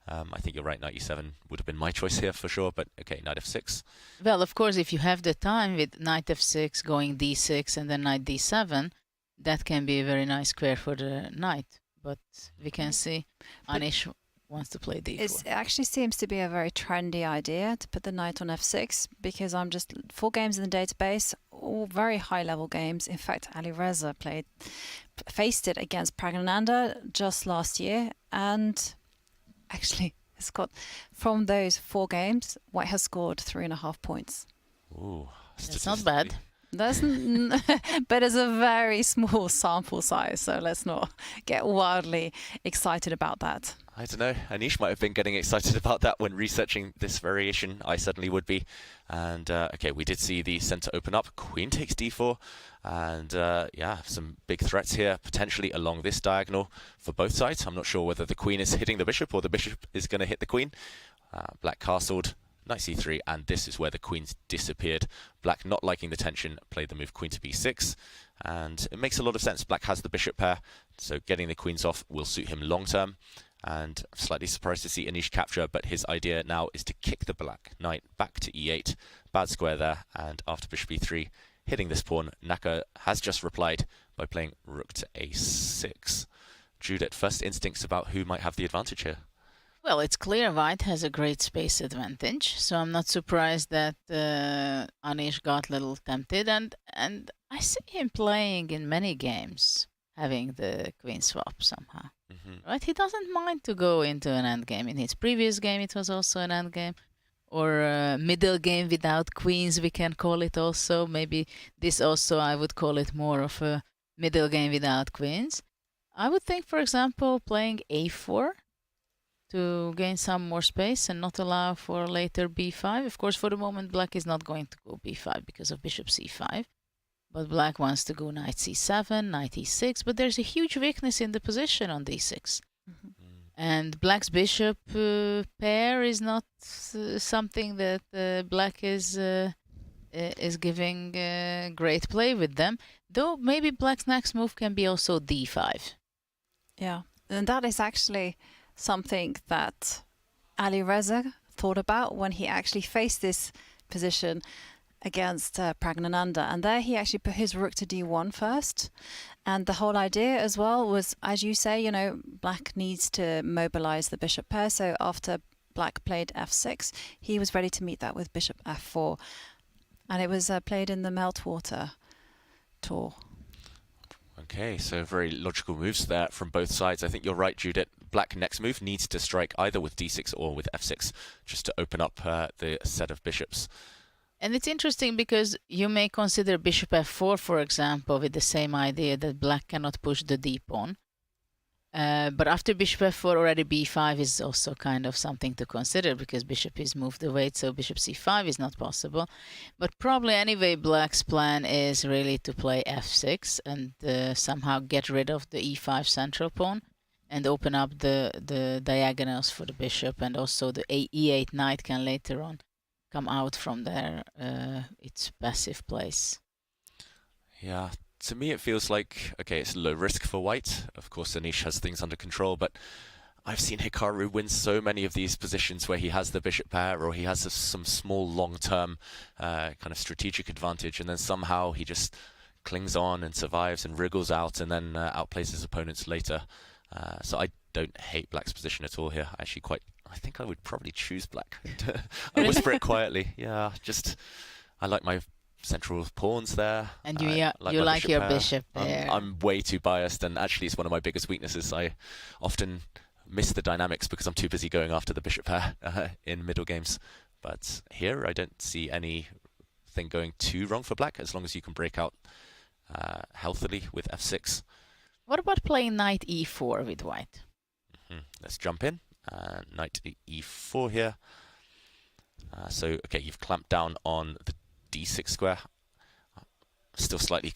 I think you're right, knight e7 would have been my choice here for sure, but okay, knight f6. Well, of course, if you have the time with knight f6 going d6 and then knight d7, that can be a very nice square for the knight. But we can see Anish wants to play d4. It actually seems to be a very trendy idea to put the knight on f6, because I'm just 4 games in the database, all very high level games. In fact, Alireza faced it against Pragnananda just last year, and actually it's got, from those 4 games, white has scored 3.5 points. Ooh, that's not bad. But it's a very small sample size, so let's not get wildly excited about that. I don't know. Anish might have been getting excited about that when researching this variation. I certainly would be. And okay, we did see the center open up. Queen takes d4. And yeah, some big threats here, potentially along this diagonal for both sides. I'm not sure whether the queen is hitting the bishop or the bishop is going to hit the queen. Black castled. Knight c3, and this is where the queens disappeared. Black, not liking the tension, played the move queen to b6, and it makes a lot of sense. Black has the bishop pair, so getting the queens off will suit him long term. And I'm slightly surprised to see Anish capture, but his idea now is to kick the black knight back to e8. Bad square there, and after bishop e3, hitting this pawn, Naka has just replied by playing rook to a6. Judith, first instincts about who might have the advantage here? Well, it's clear white has a great space advantage, so I'm not surprised that Anish got a little tempted, and I see him playing in many games, having the queen swap somehow. Right? He doesn't mind to go into an endgame. In his previous game, it was also an endgame, or a middle game without queens, we can call it also. Maybe this also, I would call it more of a middle game without queens. I would think, for example, playing a4, to gain some more space and not allow for later b5. Of course, for the moment, black is not going to go b5 because of bishop c5. But black wants to go knight c7, knight e6, but there's a huge weakness in the position on d6. And black's bishop pair is not something that black is giving great play with them. Though maybe black's next move can be also d5. Yeah, and that is actually something that Alireza thought about when he actually faced this position against Pragnananda, and there he actually put his rook to d1 first, and the whole idea as well was, as you say, you know, black needs to mobilize the bishop pair, so after black played f6 he was ready to meet that with bishop f4, and it was played in the Meltwater tour. Okay, so very logical moves there from both sides. I think you're right, Judith. black next move needs to strike either with d6 or with f6, just to open up the set of bishops. And it's interesting because you may consider bishop f4, for example, with the same idea that black cannot push the d pawn. But after bishop f4, already b5 is also kind of something to consider because bishop is moved away, so bishop c5 is not possible. But probably anyway, black's plan is really to play f6 and somehow get rid of the e5 central pawn and open up the diagonals for the bishop, and also the e8 knight can later on come out from there, its passive place. Yeah, to me it feels like, okay, it's low risk for white. Of course, Anish has things under control, but I've seen Hikaru win so many of these positions where he has the bishop pair or he has some small long-term kind of strategic advantage, and then somehow he just clings on and survives and wriggles out and then outplays his opponents later. So I don't hate black's position at all here. I think I would probably choose black. I whisper it quietly. Yeah, just I like my central pawns there. And you my like your pair. bishop there. I'm way too biased, and actually it's one of my biggest weaknesses. I often miss the dynamics because I'm too busy going after the bishop pair in middle games. But here I don't see anything going too wrong for black, as long as you can break out healthily with f6. What about playing knight e4 with white? Let's jump in. Knight e4 here. So, okay, you've clamped down on the d6 square. Still slightly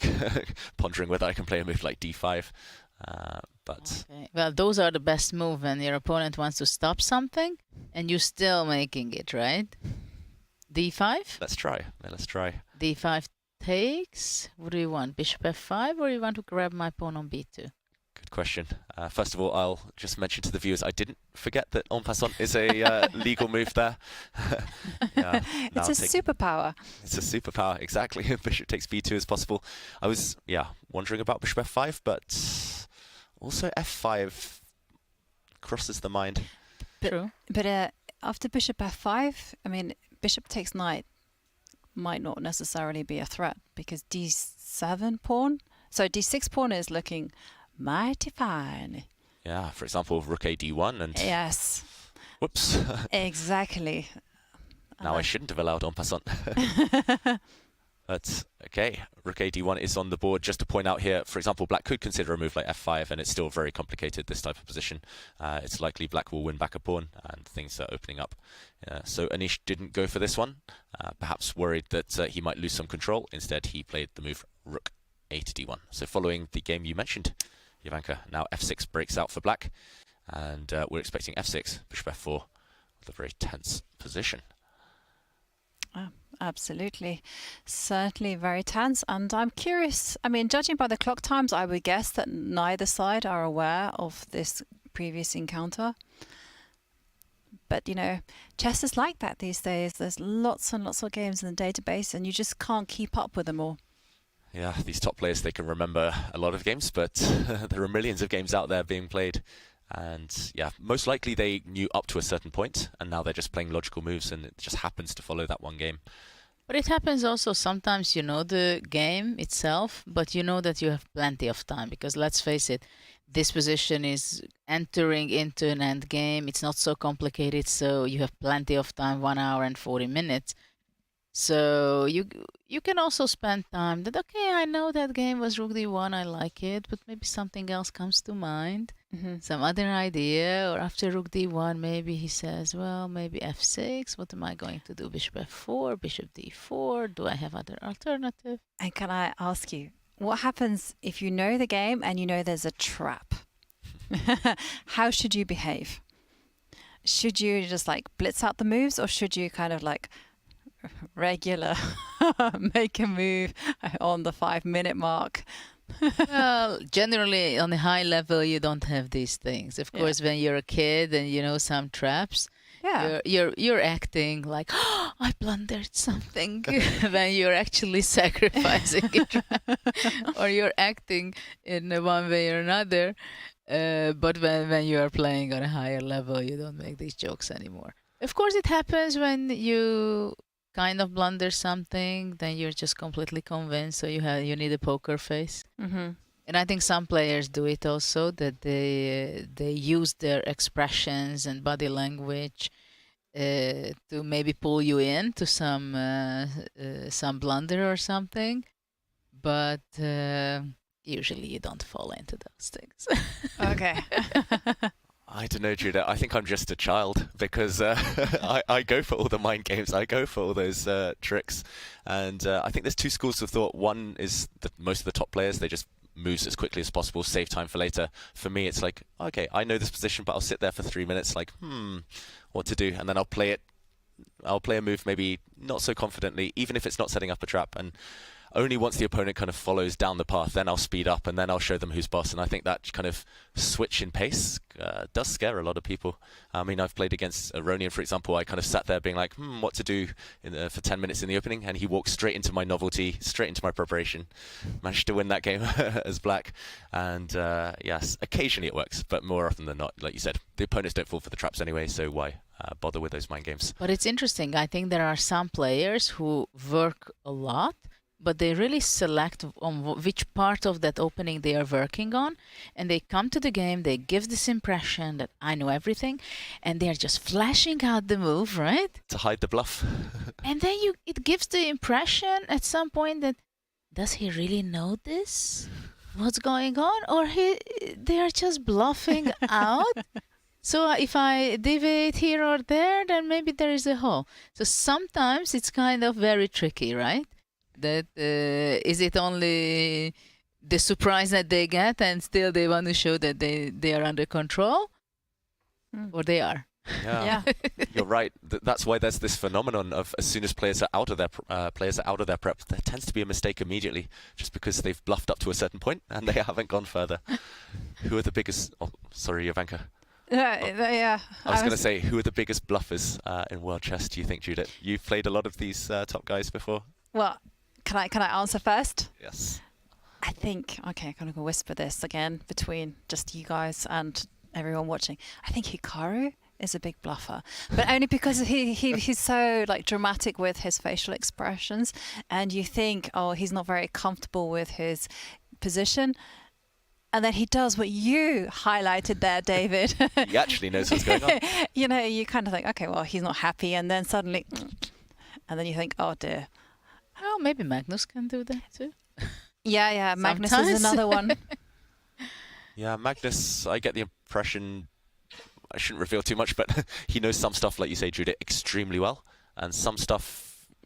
pondering whether I can play a move like d5. But okay. Well, those are the best move when your opponent wants to stop something and you're still making it, right? d5? let's try. d5 takes. What do you want? Bishop f5, or you want to grab my pawn on b2? Good question. First of all, I'll just mention to the viewers, I didn't forget that en passant is a legal move there. Yeah, it's a superpower. It's a superpower, exactly. Bishop takes b2 as possible. I was, wondering about bishop f5, but also f5 crosses the mind. True. But after bishop f5, I mean, bishop takes knight might not necessarily be a threat because d7 pawn. So d6 pawn is looking mighty fine. Yeah, for example, rook a d1 and... Yes. Whoops. Exactly. Now I shouldn't have allowed en passant. But, okay, rook a d1 is on the board. Just to point out here, for example, black could consider a move like f5, and it's still very complicated, this type of position. It's likely black will win back a pawn, and things are opening up. So Anish didn't go for this one, perhaps worried that he might lose some control. Instead, he played the move rook a to d1. So following the game you mentioned, Ivanka, now f6 breaks out for black, and we're expecting f6, bishop f4, with a very tense position. Absolutely. Certainly very tense. And I'm curious, I mean, judging by the clock times, I would guess that neither side are aware of this previous encounter. But, chess is like that these days. There's lots and lots of games in the database, and you just can't keep up with them all. Yeah, these top players, they can remember a lot of games, but there are millions of games out there being played. And yeah, most likely they knew up to a certain point, and now they're just playing logical moves, and it just happens to follow that one game. But it happens also sometimes you know the game itself, but you know that you have plenty of time, because let's face it, this position is entering into an end game. It's not so complicated, so you have plenty of time, 1 hour and 40 minutes. So you can also spend time that, okay, I know that game was rook d1, I like it, but maybe something else comes to mind, some other idea, or after rook d1, maybe he says, well, maybe f6, what am I going to do? Bishop f4, bishop d4, do I have other alternative? And can I ask you, what happens if you know the game and you know there's a trap? How should you behave? Should you just like blitz out the moves, or should you kind of like regular make a move on the 5-minute mark? Well, generally on a high level you don't have these things. Of course, when you're a kid and you know some traps, you're acting like, oh, I blundered something when you're actually sacrificing it, or you're acting in one way or another. But when you are playing on a higher level, you don't make these jokes anymore. Of course, it happens when you kind of blunder something, then you're just completely convinced, so you need a poker face. And I think some players do it also, that they use their expressions and body language to maybe pull you in to some blunder or something. But usually you don't fall into those things. Okay. I don't know, Judah. I think I'm just a child because I go for all the mind games. I go for all those tricks. And I think there's two schools of thought. One is that most of the top players, they just moves as quickly as possible, save time for later. For me, it's like, okay, I know this position, but I'll sit there for 3 minutes like, what to do? And then I'll play a move maybe not so confidently, even if it's not setting up a trap. And only once the opponent kind of follows down the path, then I'll speed up and then I'll show them who's boss. And I think that kind of switch in pace does scare a lot of people. I mean, I've played against Aronian, for example. I kind of sat there being like, what to do for 10 minutes in the opening. And he walked straight into my novelty, straight into my preparation. Managed to win that game as black. And yes, occasionally it works, but more often than not, like you said, the opponents don't fall for the traps anyway, so why bother with those mind games? But it's interesting. I think there are some players who work a lot, but they really select on which part of that opening they are working on, and they come to the game, they give this impression that I know everything, and they are just flashing out the move, right? To hide the bluff. And then it gives the impression at some point that, does he really know this? What's going on? Or they are just bluffing out? So if I deviate here or there, then maybe there is a hole. So sometimes it's kind of very tricky, right? That is it only the surprise that they get and still they want to show that they are under control, or they are? Yeah. You're right. That's why there's this phenomenon of as soon as players are out of their prep, there tends to be a mistake immediately, just because they've bluffed up to a certain point and they haven't gone further. Who are the biggest? Oh, sorry, Ivanka. Yeah. I was going to say, who are the biggest bluffers in world chess? Do you think, Judith? You've played a lot of these top guys before. Well, can I answer first? Yes. I think, okay, I'm going to whisper this again between just you guys and everyone watching. I think Hikaru is a big bluffer, but only because he's so like dramatic with his facial expressions, and you think, oh, he's not very comfortable with his position. And then he does what you highlighted there, David. He actually knows what's going on. You know, you kind of think, okay, well, he's not happy. And then suddenly, and then you think, oh, dear. Oh, maybe Magnus can do that too. Yeah, Magnus Sometimes. is another one. Yeah, Magnus, I get the impression, I shouldn't reveal too much, but he knows some stuff, like you say, Judith, extremely well. And some stuff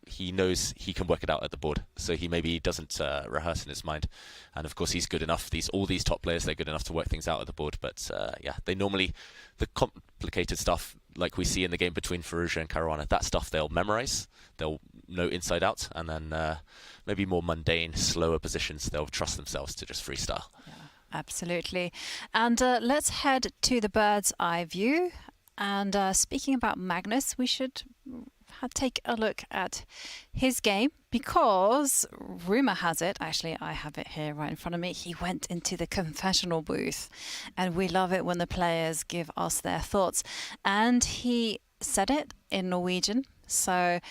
he knows he can work it out at the board. So he maybe doesn't rehearse in his mind. And of course, he's good enough. All these top players, they're good enough to work things out at the board. But yeah, they normally, the complicated stuff, like we see in the game between Firouzja and Caruana, that stuff they'll memorize. They'll know inside out. And then maybe more mundane, slower positions, they'll trust themselves to just freestyle. Yeah, absolutely. And let's head to the bird's eye view. And speaking about Magnus, we should take a look at his game, because rumor has it, actually I have it here right in front of me, he went into the confessional booth, and we love it when the players give us their thoughts, and he said it in Norwegian, so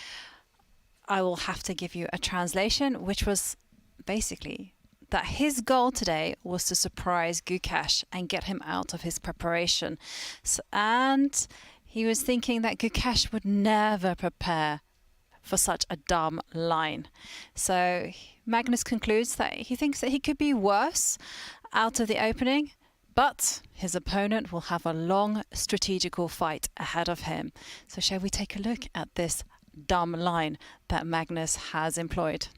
I will have to give you a translation, which was basically that his goal today was to surprise Gukesh and get him out of his preparation. And he was thinking that Gukesh would never prepare for such a dumb line. So Magnus concludes that he thinks that he could be worse out of the opening, but his opponent will have a long strategical fight ahead of him. So shall we take a look at this dumb line that Magnus has employed?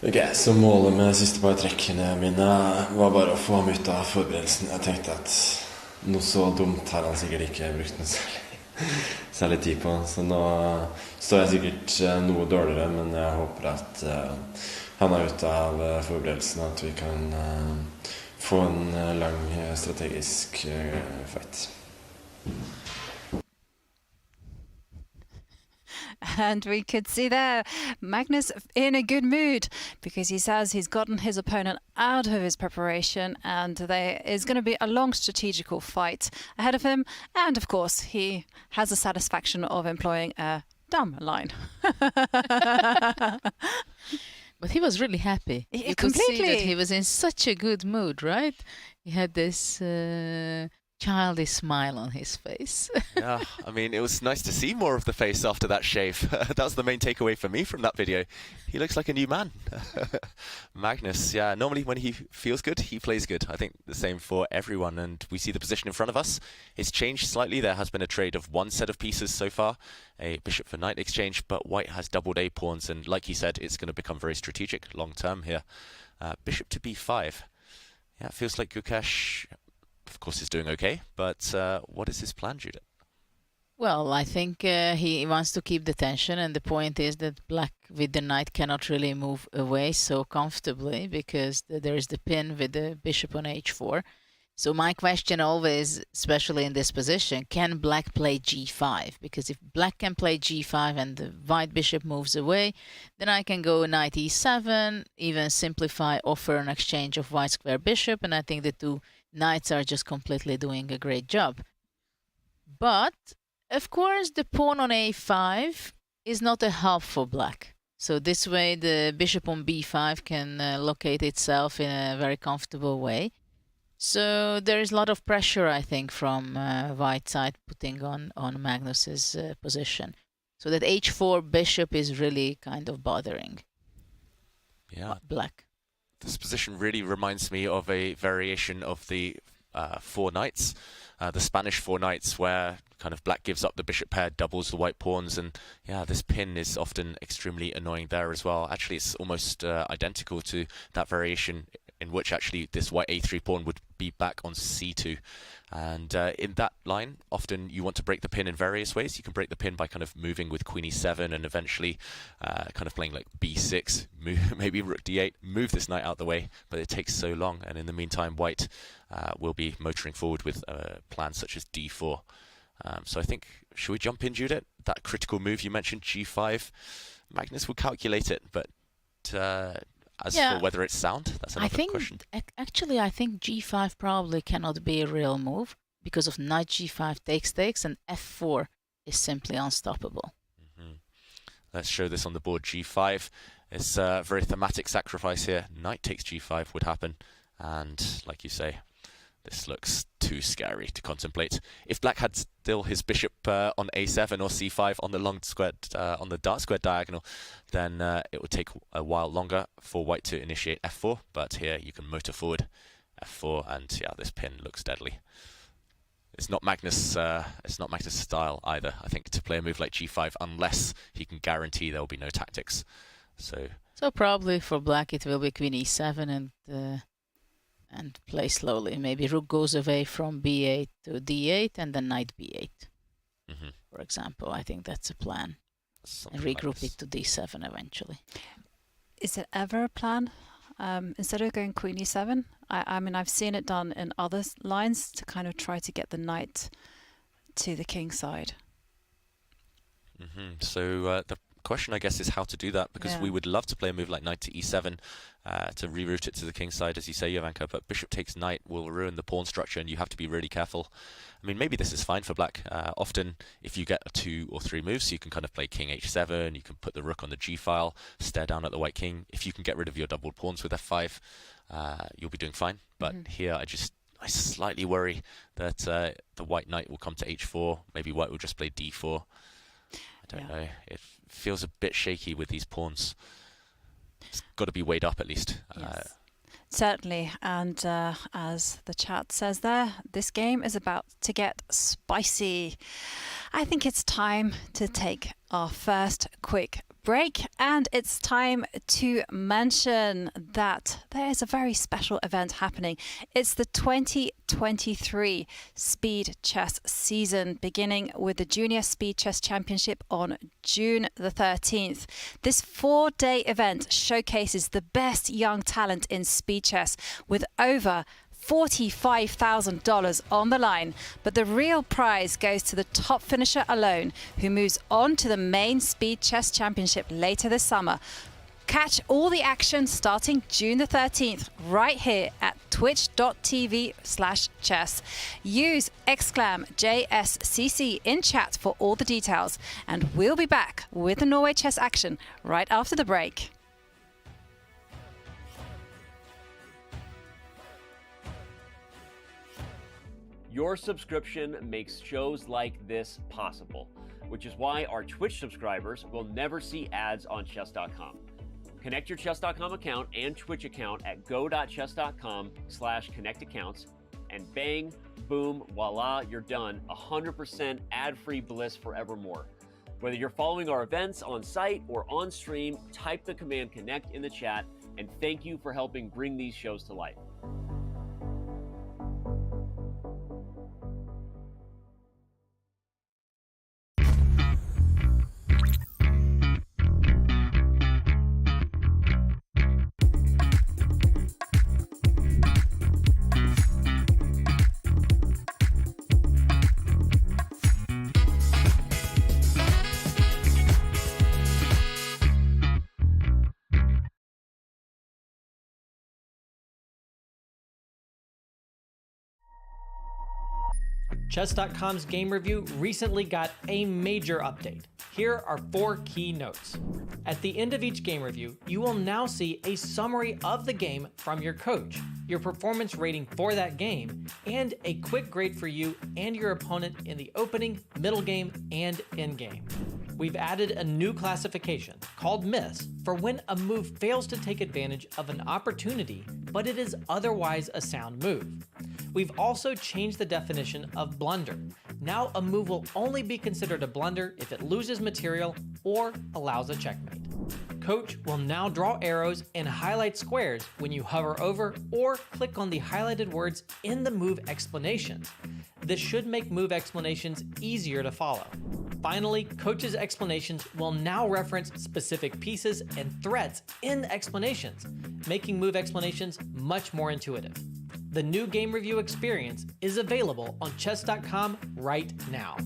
Ok, så målet med de siste par trekkene mine var bare å få ham ut av forberedelsen. Jeg tenkte at noe så dumt har han sikkert ikke brukt noe særlig tid på. Så nå står jeg sikkert noe dårligere, men jeg håper at han er ute av forberedelsen, at vi kan få en lang strategisk fight. And we could see there Magnus in a good mood, because he says he's gotten his opponent out of his preparation and there is going to be a long strategical fight ahead of him. And of course, he has the satisfaction of employing a dumb line. But he was really happy. You could see that he was in such a good mood, right? He had this childish smile on his face. Yeah, I mean, it was nice to see more of the face after that shave. That was the main takeaway for me from that video. He looks like a new man. Magnus, yeah, normally when he feels good, he plays good. I think the same for everyone. And we see the position in front of us. It's changed slightly. There has been a trade of one set of pieces so far, a bishop for knight exchange, but white has doubled A pawns. And like he said, it's going to become very strategic long term here. Bishop to B5. Yeah, it feels like Gukesh, of course, is doing okay, but what is his plan, Judith? Well, I think he wants to keep the tension, and the point is that black with the knight cannot really move away so comfortably because there is the pin with the bishop on h4. So my question always, especially in this position, can black play g5? Because if black can play g5 and the white bishop moves away, then I can go knight e7, even simplify, offer an exchange of white square bishop, and I think the two knights are just completely doing a great job. But, of course, the pawn on a5 is not a help for black. So this way the bishop on b5 can locate itself in a very comfortable way. So there is a lot of pressure, I think, from white side putting on Magnus's position. So that h4 bishop is really kind of bothering black. This position really reminds me of a variation of the four knights, the Spanish four knights, where kind of black gives up the bishop pair, doubles the white pawns, and yeah, this pin is often extremely annoying there as well. Actually, it's almost identical to that variation in which actually this white a3 pawn would be back on c2. And in that line, often you want to break the pin in various ways. You can break the pin by kind of moving with queen e7 and eventually kind of playing like b6, maybe rook d8, move this knight out the way, but it takes so long. And in the meantime, white will be motoring forward with plans such as d4. So I think, should we jump in, Judith? That critical move you mentioned, g5, Magnus will calculate it, but as for whether it's sound, that's another question. Actually, I think g5 probably cannot be a real move because of knight g5 takes, and f4 is simply unstoppable. Let's show this on the board. g5 is a very thematic sacrifice here. Knight takes g5 would happen, and like you say, this looks too scary to contemplate. If black had still his bishop on a7 or c5 on the long squared, on the dark squared diagonal, then it would take a while longer for white to initiate f4. But here you can motor forward f4, and yeah, this pin looks deadly. It's not Magnus. It's not Magnus' style either, I think, to play a move like g5 unless he can guarantee there will be no tactics. So probably for black it will be queen e7 and play slowly. Maybe rook goes away from b8 to d8 and then knight b8. For example, I think that's a plan. And regroup it to d7 eventually. Is it ever a plan? Instead of going queen e7, I mean, I've seen it done in other lines to kind of try to get the knight to the king side. So the question, I guess, is how to do that, because we would love to play a move like knight to e7 to reroute it to the king side, as you say, Jovanka, but bishop takes knight will ruin the pawn structure and you have to be really careful. I mean, maybe this is fine for black. Often, if you get a 2 or 3 moves, you can kind of play king h7, you can put the rook on the g file, stare down at the white king. If you can get rid of your doubled pawns with f5, you'll be doing fine. But here, I slightly worry that the white knight will come to h4. Maybe white will just play d4. I don't know. It feels a bit shaky with these pawns. It's got to be weighed up at least. Yes. Certainly, and as the chat says there, this game is about to get spicy. I think it's time to take our first quick break, and it's time to mention that there is a very special event happening. It's the 2023 Speed Chess season, beginning with the Junior Speed Chess Championship on June the 13th. This 4-day event showcases the best young talent in speed chess with over $45,000 on the line, but the real prize goes to the top finisher alone, who moves on to the main Speed Chess Championship later this summer. Catch all the action starting June the 13th right here at twitch.tv/chess. Use !JSCC in chat for all the details, and we'll be back with the Norway Chess action right after the break. Your subscription makes shows like this possible, which is why our Twitch subscribers will never see ads on chess.com. Connect your chess.com account and Twitch account at go.chess.com/connectaccounts, and bang, boom, voila, you're done. 100% ad-free bliss forevermore. Whether you're following our events on site or on stream, type the command connect in the chat, and thank you for helping bring these shows to life. Chess.com's game review recently got a major update. Here are 4 key notes. At the end of each game review, you will now see a summary of the game from your coach, your performance rating for that game, and a quick grade for you and your opponent in the opening, middle game, and end game. We've added a new classification called miss for when a move fails to take advantage of an opportunity, but it is otherwise a sound move. We've also changed the definition of blunder. Now a move will only be considered a blunder if it loses material or allows a checkmate. Coach will now draw arrows and highlight squares when you hover over or click on the highlighted words in the move explanations. This should make move explanations easier to follow. Finally, Coach's explanations will now reference specific pieces and threats in the explanations, making move explanations much more intuitive. The new game review experience is available on chess.com right now.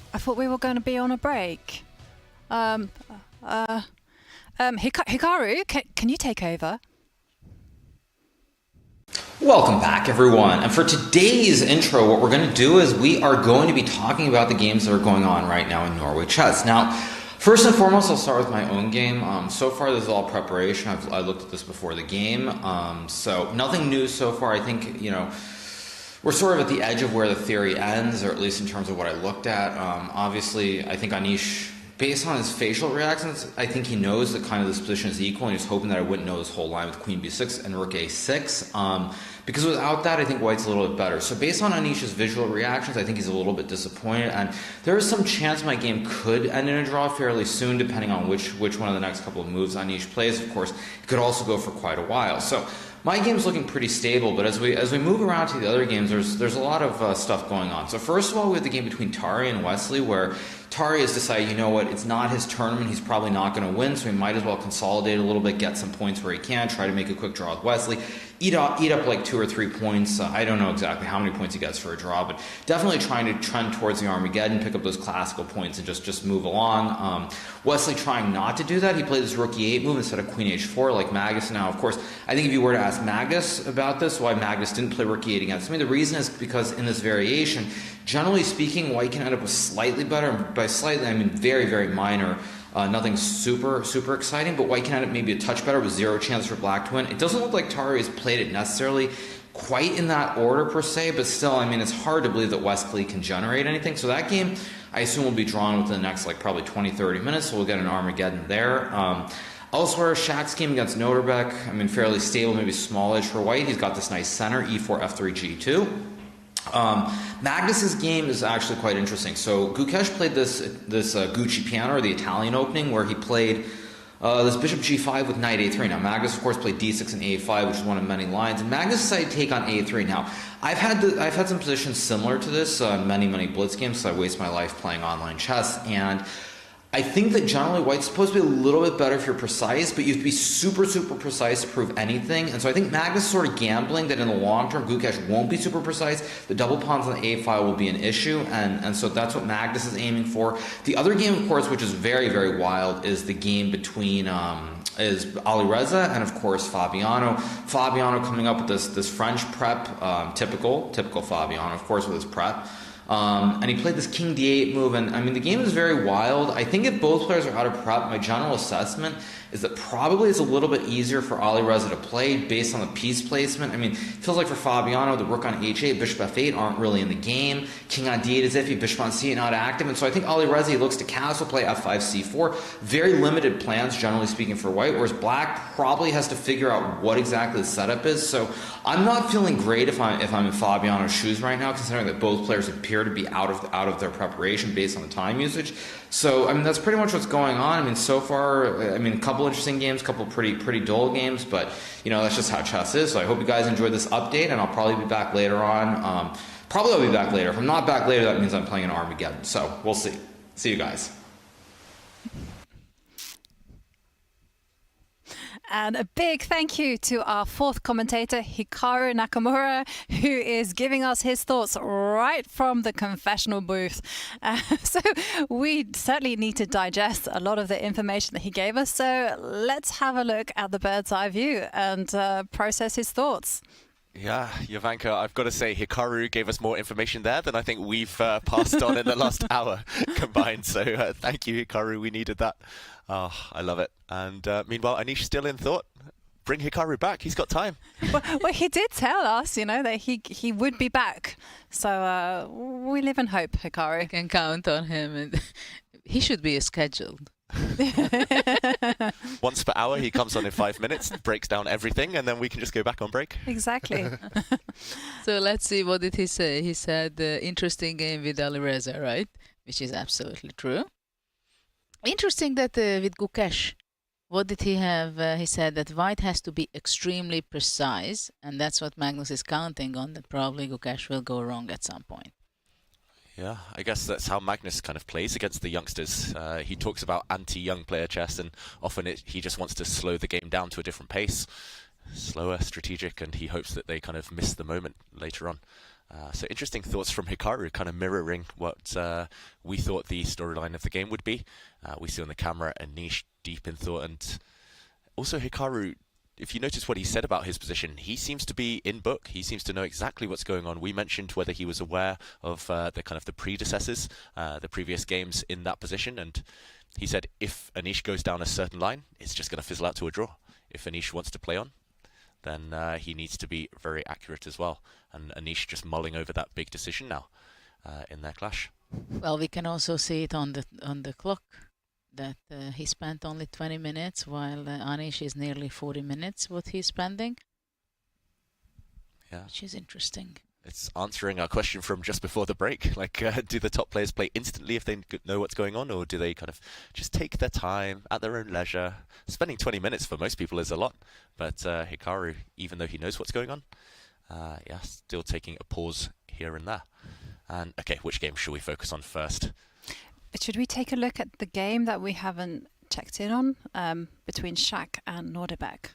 I thought we were going to be on a break. Hikaru, can you take over? Welcome back, everyone. And for today's intro, what we're going to do is we are going to be talking about the games that are going on right now in Norway Chess. Now, first and foremost, I'll start with my own game. So far, this is all preparation. I looked at this before the game. So nothing new so far. I think, we're sort of at the edge of where the theory ends, or at least in terms of what I looked at. Obviously, I think Anish, based on his facial reactions, I think he knows that kind of this position is equal, and he's hoping that I wouldn't know this whole line with queen b6 and rook a6. Because without that, I think white's a little bit better. So based on Anish's visual reactions, I think he's a little bit disappointed, and there is some chance my game could end in a draw fairly soon, depending on which one of the next couple of moves Anish plays. Of course, it could also go for quite a while. So my game's looking pretty stable, but as we move around to the other games, there's a lot of stuff going on. So first of all, we have the game between Tari and Wesley, where Tari has decided, you know what, it's not his tournament, he's probably not going to win, so he might as well consolidate a little bit, get some points where he can, try to make a quick draw with Wesley, eat up like 2 or 3 points. I don't know exactly how many points he gets for a draw, but definitely trying to trend towards the Armageddon, pick up those classical points and just move along. Wesley trying not to do that. He played this rook e8 move instead of queen h4 like Magnus. Now, of course, I think if you were to ask Magnus about this, why Magnus didn't play rook e8 against me, the reason is because in this variation, generally speaking, white can end up with slightly better, and by slightly I mean very, very minor, nothing super exciting, but white can end up maybe a touch better with 0 chance for black to win. It doesn't look like Tari has played it necessarily quite in that order per se, but still, I mean, it's hard to believe that Wesley can generate anything. So that game, I assume, will be drawn within the next probably 20-30 minutes, so we'll get an Armageddon there. Elsewhere, Shaq's game against Noterbeck, I mean, fairly stable, maybe small edge for white. He's got this nice center, e4, f3, g2. Magnus's game is actually quite interesting. So Gukesh played this Gucci piano, or the Italian opening, where he played this bishop g5 with knight a3. Now Magnus, of course, played d6 and a5, which is one of many lines. And Magnus decided to take on a3. Now I've had some positions similar to this on many blitz games, so I waste my life playing online chess. And I think that generally white's supposed to be a little bit better if you're precise, but you have to be super precise to prove anything. And so I think Magnus is sort of gambling that in the long term, Gukesh won't be super precise. The double pawns on the a file will be an issue, and so that's what Magnus is aiming for. The other game, of course, which is very wild, is the game between is Alireza and, of course, Fabiano. Fabiano coming up with this French prep, typical Fabiano, of course, with his prep. And he played this king d8 move, and I mean, the game is very wild. I think if both players are out of prep, my general assessment is that probably it's a little bit easier for Alireza to play based on the piece placement. I mean, it feels like for Fabiano, the rook on h8, bishop f8 aren't really in the game. King on d8 is iffy, bishop on c8 not active. And so I think Alireza looks to castle play f5, c4. Very limited plans, generally speaking, for white, whereas black probably has to figure out what exactly the setup is. So I'm not feeling great if I'm in Fabiano's shoes right now, considering that both players appear to be out of their preparation based on the time usage. So I mean, that's pretty much what's going on. I mean, so far, I mean, a couple interesting games, a couple pretty dull games, but that's just how chess is. So I hope you guys enjoyed this update, and I'll probably be back later on. Probably I'll be back later. If I'm not back later, that means I'm playing an Armageddon. So we'll see. See you guys. And a big thank you to our fourth commentator, Hikaru Nakamura, who is giving us his thoughts right from the confessional booth. So we certainly need to digest a lot of the information that he gave us. So let's have a look at the bird's eye view and process his thoughts. Yeah, Jovanka, I've got to say, Hikaru gave us more information there than I think we've passed on in the last hour combined. So thank you, Hikaru. We needed that. Oh, I love it. And meanwhile, Anish still in thought. Bring Hikaru back. He's got time. Well, he did tell us, that he would be back. So we live in hope, Hikaru. I can count on him. And he should be scheduled. Once per hour, he comes on in 5 minutes, breaks down everything, and then we can just go back on break. Exactly. So let's see, what did he say? He said, interesting game with Alireza, right? Which is absolutely true. Interesting that with Gukesh, what did he have? He said that white has to be extremely precise, and that's what Magnus is counting on, that probably Gukesh will go wrong at some point. Yeah, I guess that's how Magnus kind of plays against the youngsters. He talks about anti-young player chess, and often he just wants to slow the game down to a different pace, slower, strategic, and he hopes that they kind of miss the moment later on. So interesting thoughts from Hikaru, kind of mirroring what we thought the storyline of the game would be. We see on the camera Anish deep in thought, and also Hikaru if you notice what he said about his position, he seems to be in book. He seems to know exactly what's going on. We mentioned whether he was aware of the predecessors, the previous games in that position, and he said if Anish goes down a certain line, it's just going to fizzle out to a draw. If Anish wants to play on, then he needs to be very accurate as well. And Anish just mulling over that big decision now in their clash. Well, we can also see it on the clock that he spent only 20 minutes, while Anish is nearly 40 minutes what he's spending. Yeah, which is interesting. It's answering our question from just before the break. Like, do the top players play instantly if they know what's going on, or do they kind of just take their time at their own leisure? Spending 20 minutes for most people is a lot, but Hikaru, even though he knows what's going on, yeah, still taking a pause here and there. And okay, which game should we focus on first? Should we take a look at the game that we haven't checked in on between Shak and Nordebek?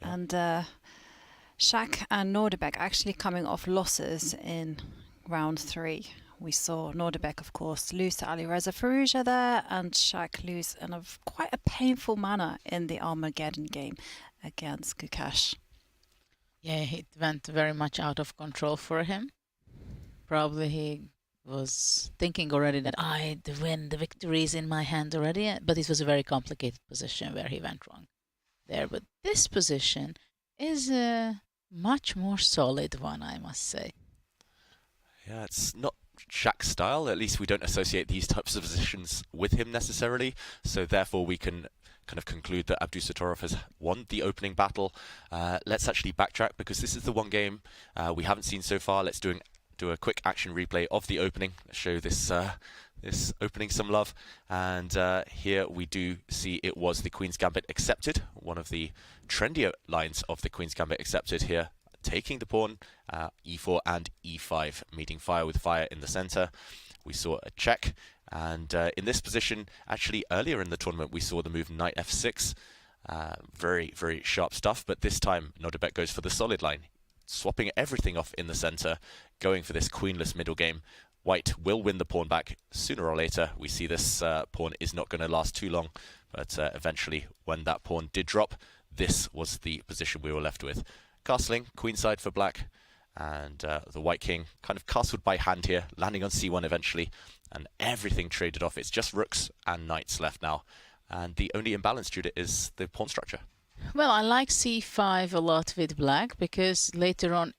Yeah. And Shak and Nordebek actually coming off losses in round 3. We saw Nordebek, of course, lose to Alireza Firouzja there, and Shak lose in quite a painful manner in the Armageddon game against Gukesh. Yeah, it went very much out of control for him. Probably he was thinking already that the victory is in my hand already, but it was a very complicated position where he went wrong there. But this position is a much more solid one, I must say. Yeah, it's not Shak's style. At least we don't associate these types of positions with him necessarily. So therefore we can kind of conclude that Abdusattorov has won the opening battle. Let's actually backtrack, because this is the one game we haven't seen so far. Let's do a quick action replay of the opening. Let's show this this opening some love. And here we do see it was the Queen's Gambit accepted, one of the trendier lines of the Queen's Gambit accepted here, taking the pawn, e4 and e5, meeting fire with fire in the center. We saw a check, and in this position, actually earlier in the tournament, we saw the move knight f6. Very, very sharp stuff, but this time Nordebek goes for the solid line, swapping everything off in the center, going for this queenless middle game. White will win the pawn back sooner or later. We see this pawn is not going to last too long, but eventually when that pawn did drop, this was the position we were left with. Castling, queenside for black, and the white king kind of castled by hand here, landing on c1 eventually, and everything traded off. It's just rooks and knights left now, and the only imbalance, Judith, is the pawn structure. Well, I like c5 a lot with black, because later on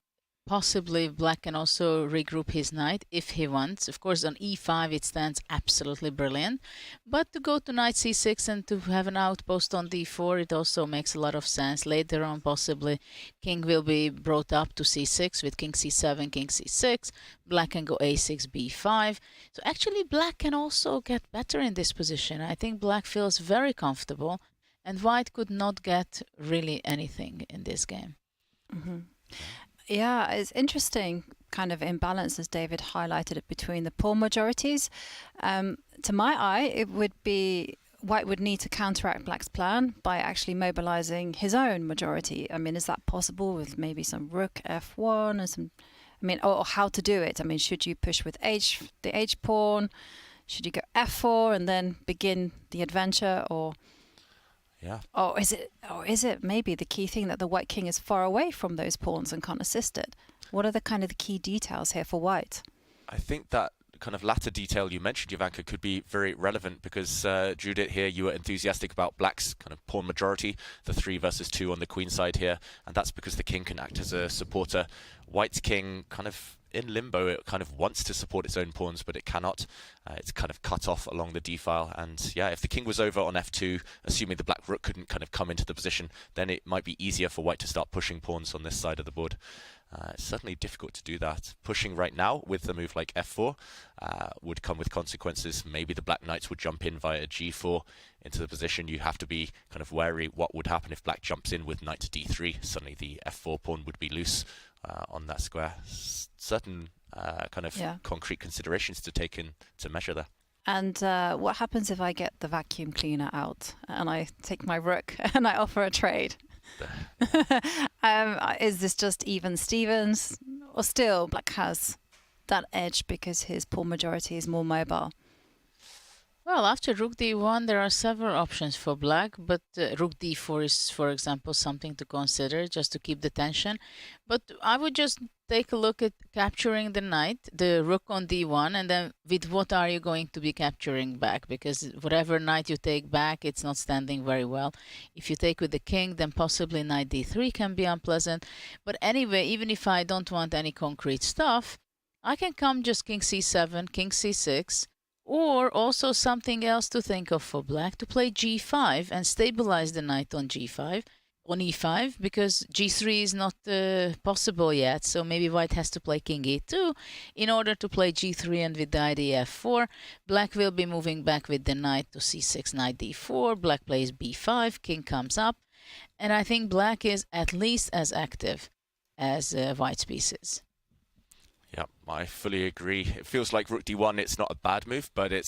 possibly black can also regroup his knight if he wants. Of course, on e5 it stands absolutely brilliant, but to go to knight c6 and to have an outpost on d4, it also makes a lot of sense. Later on, possibly king will be brought up to c6 with king c7, king c6. Black can go a6, b5. So actually black can also get better in this position. I think black feels very comfortable, and white could not get really anything in this game. Mm-hmm. Yeah, it's interesting kind of imbalance, as David highlighted it, between the pawn majorities. To my eye, it would be white would need to counteract black's plan by actually mobilizing his own majority. I mean, is that possible with maybe some rook f1 and some, I mean, or how to do it? I mean, should you push with the h pawn? Should you go f4 and then begin the adventure, or? Yeah. Or is it maybe the key thing that the white king is far away from those pawns and can't assist it? What are the kind of the key details here for white? I think that kind of latter detail you mentioned, Jovanka, could be very relevant, because Judith, here you were enthusiastic about black's kind of pawn majority, the 3 versus 2 on the queen side here, and that's because the king can act as a supporter. White's king kind of in limbo. It kind of wants to support its own pawns, but it cannot. It's kind of cut off along the d-file, and yeah, if the king was over on f2, assuming the black rook couldn't kind of come into the position, then it might be easier for white to start pushing pawns on this side of the board. It's certainly difficult to do that. Pushing right now with a move like f4 would come with consequences. Maybe the black knights would jump in via g4 into the position. You have to be kind of wary what would happen if black jumps in with knight to d3. Suddenly the f4 pawn would be loose on that square. Certain kind of concrete considerations to take in to measure there. And what happens if I get the vacuum cleaner out and I take my rook and I offer a trade? Is this just even Stevens, or still black has that edge because his pawn majority is more mobile? Well, after rook d1, there are several options for black, but rook d4 is, for example, something to consider just to keep the tension. But I would just take a look at capturing the knight, the rook on d1, and then with what are you going to be capturing back? Because whatever knight you take back, it's not standing very well. If you take with the king, then possibly knight d3 can be unpleasant. But anyway, even if I don't want any concrete stuff, I can come just king c7, king c6, or also something else to think of for black, to play g5 and stabilize the knight on g5, on e5, because g3 is not possible yet, so maybe white has to play king e2 in order to play g3, and with the idea f4, black will be moving back with the knight to c6, knight d4, black plays b5, king comes up, and I think black is at least as active as white's pieces. Yeah, I fully agree. It feels like rook d1, it's not a bad move, but it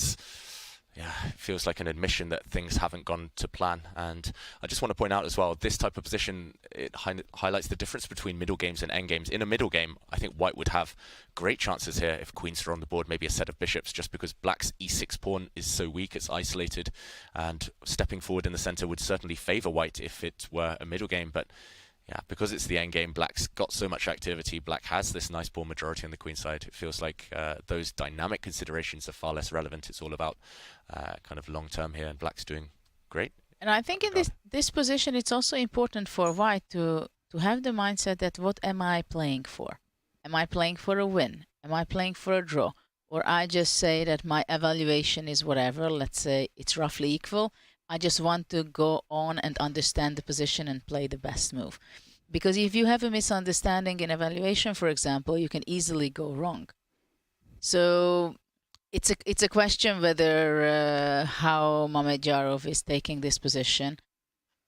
feels like an admission that things haven't gone to plan. And I just want to point out as well, this type of position, it highlights the difference between middle games and end games. In a middle game, I think white would have great chances here if queens are on the board, maybe a set of bishops, just because black's e6 pawn is so weak, it's isolated, and stepping forward in the center would certainly favor white if it were a middle game. But yeah, because it's the endgame, black's got so much activity. Black has this nice pawn majority on the queen side. It feels like those dynamic considerations are far less relevant. It's all about kind of long term here, and black's doing great. And I think in this position, it's also important for white to have the mindset that what am I playing for? Am I playing for a win? Am I playing for a draw? Or I just say that my evaluation is whatever. Let's say it's roughly equal. I just want to go on and understand the position and play the best move. Because if you have a misunderstanding in evaluation, for example, you can easily go wrong. So it's a question whether how Mamedyarov is taking this position.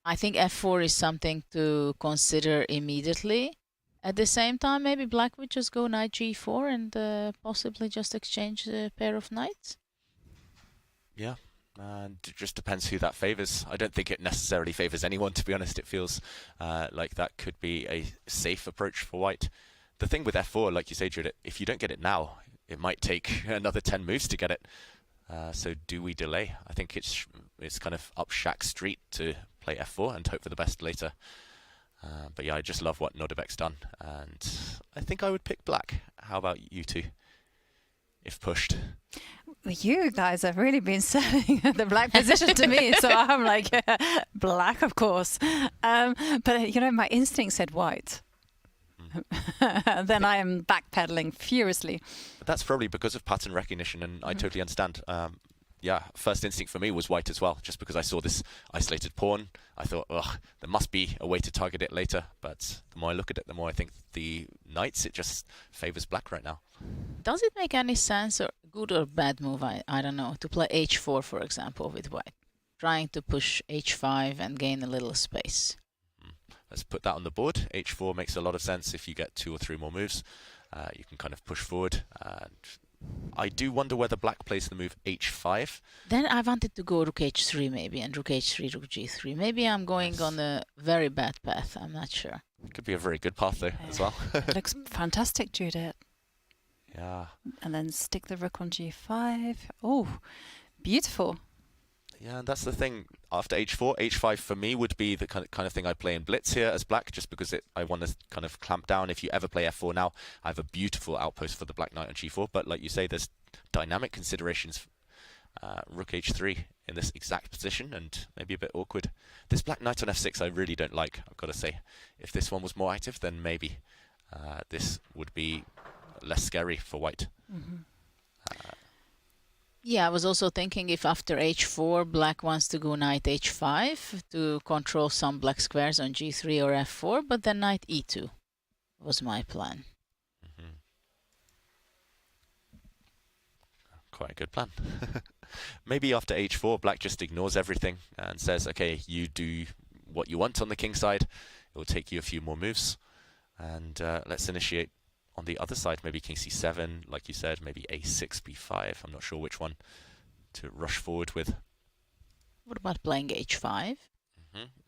I think f4 is something to consider immediately. At the same time, maybe black would just go knight g4 and possibly just exchange a pair of knights. Yeah. And it just depends who that favors. I don't think it necessarily favors anyone, to be honest. It feels like that could be a safe approach for white. The thing with f4, like you say, Judith, if you don't get it now, it might take another 10 moves to get it. So do we delay? I think it's kind of up Shaq's street to play f4 and hope for the best later. But yeah, I just love what Nordebek's done. And I think I would pick black. How about you two, if pushed? You guys have really been selling the black position to me, so I'm like, black, of course. But, you know, my instinct said white. Then I am backpedaling furiously. But that's probably because of pattern recognition, and I totally understand. Yeah, first instinct for me was white as well, just because I saw this isolated pawn. I thought, ugh, there must be a way to target it later. But the more I look at it, the more I think the knights, it just favors black right now. Does it make any sense, or good or bad move, I don't know, to play h4, for example, with white? Trying to push h5 and gain a little space. Let's put that on the board. h4 makes a lot of sense. If you get 2 or 3 more moves, you can kind of push forward. And I do wonder whether black plays the move h5. Then I wanted to go rook h3 maybe, and rook h3, rook g3. Maybe I'm going on a very bad path. I'm not sure. It could be a very good path though, as well. Looks fantastic, Judith. Yeah. And then stick the rook on g5. Oh, beautiful. Yeah, and that's the thing. After h4, h5 for me would be the kind of thing I play in blitz here as black, just because I want to kind of clamp down. If you ever play f4 now, I have a beautiful outpost for the black knight on g4. But like you say, there's dynamic considerations. Rook h3 in this exact position, and maybe a bit awkward. This black knight on f6 I really don't like, I've got to say. If this one was more active, then maybe this would be less scary for white. Yeah, I was also thinking if after h4 black wants to go knight h5 to control some black squares on g3 or f4, but then knight e2 was my plan. Quite a good plan. Maybe after h4 black just ignores everything and says, okay, you do what you want on the king side, it will take you a few more moves, and let's initiate on the other side, maybe king c7, like you said, maybe a6, b5. I'm not sure which one to rush forward with. What about playing h5?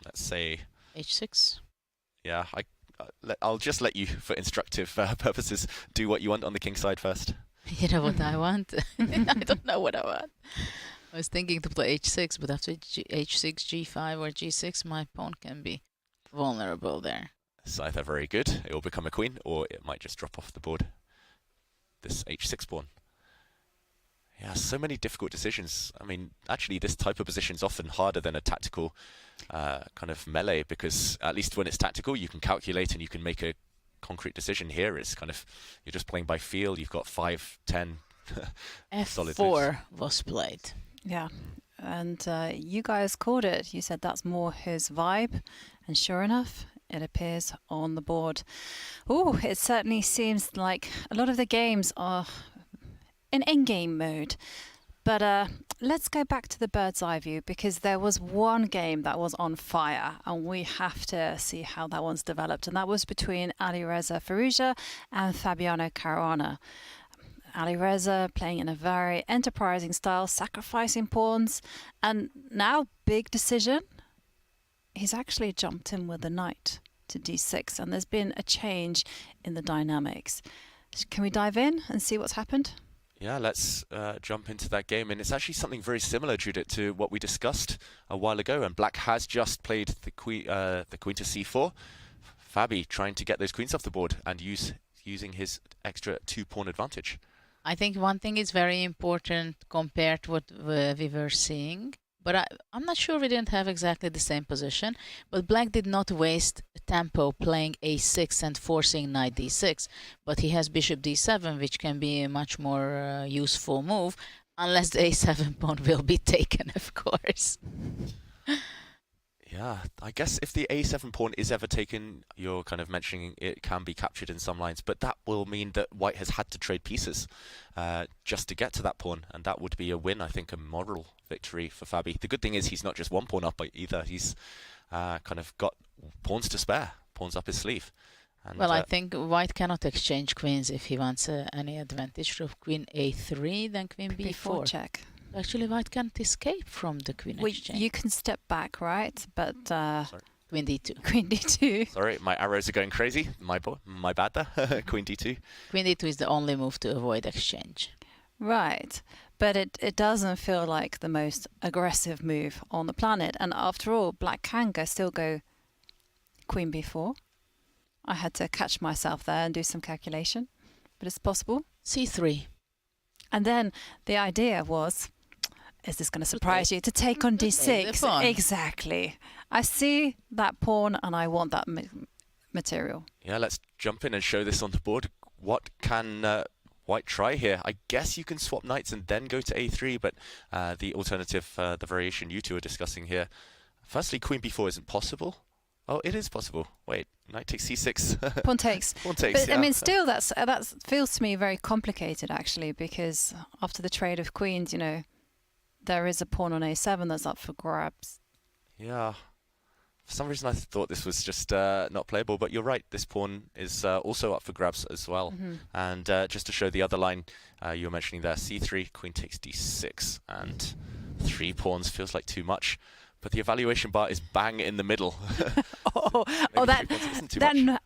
Let's say h6. Yeah, I'll just let you, for instructive purposes, do what you want on the king side first. You know what I want? I don't know what I want. I was thinking to play h6, but after h6, g5, or g6, my pawn can be vulnerable there. It's either very good, it will become a queen, or it might just drop off the board. This h6 pawn. Yeah, so many difficult decisions. I mean, actually, this type of position is often harder than a tactical kind of melee, because at least when it's tactical, you can calculate and you can make a concrete decision. Here, it's kind of, you're just playing by feel. You've got 5, 10 solid moves. f4 was played. Yeah, and you guys called it. You said that's more his vibe, and sure enough, it appears on the board. Oh, it certainly seems like a lot of the games are in in-game mode. But let's go back to the bird's eye view, because there was one game that was on fire, and we have to see how that one's developed. And that was between Alireza Firouzja and Fabiano Caruana. Alireza playing in a very enterprising style, sacrificing pawns, and now big decision. He's actually jumped in with the knight to d6, and there's been a change in the dynamics. Can we dive in and see what's happened? Yeah, let's jump into that game. And it's actually something very similar, Judith, to what we discussed a while ago. And Black has just played the queen to c4. Fabi trying to get those queens off the board and using his extra 2-pawn advantage. I think one thing is very important compared to what we were seeing. But I'm not sure we didn't have exactly the same position. But Black did not waste tempo playing a6 and forcing knight d6. But he has bishop d7, which can be a much more useful move, unless the a7 pawn will be taken, of course. Yeah, I guess if the a7 pawn is ever taken, you're kind of mentioning it can be captured in some lines, but that will mean that White has had to trade pieces just to get to that pawn, and that would be a win, I think, a moral victory for Fabi. The good thing is he's not just one pawn up either, he's kind of got pawns to spare, pawns up his sleeve. And, well, I think White cannot exchange queens if he wants any advantage. So queen a3, then queen b4. Check. Actually, White can't escape from the queen exchange. You can step back, right? But queen d2. Queen d2. Sorry, my arrows are going crazy. My bad there. Queen d2. Queen d2 is the only move to avoid exchange. Right. But it doesn't feel like the most aggressive move on the planet. And after all, Black can still go queen b4. I had to catch myself there and do some calculation. But it's possible. c3. And then the idea was, is this going to surprise you, to take on d6? Exactly. I see that pawn and I want that material. Yeah, let's jump in and show this on the board. What can White try here? I guess you can swap knights and then go to a3, but the alternative, the variation you two are discussing here. Firstly, queen b4 isn't possible. Oh, it is possible. Wait, knight takes c6. Pawn takes. Pawn takes, but yeah. I mean, still, that feels to me very complicated, actually, because after the trade of queens, you know, there is a pawn on a7 that's up for grabs. Yeah. For some reason, I thought this was just not playable, but you're right. This pawn is also up for grabs as well. Mm-hmm. And just to show the other line you were mentioning there, c3, queen takes d6, and 3 pawns feels like too much. But the evaluation bar is bang in the middle.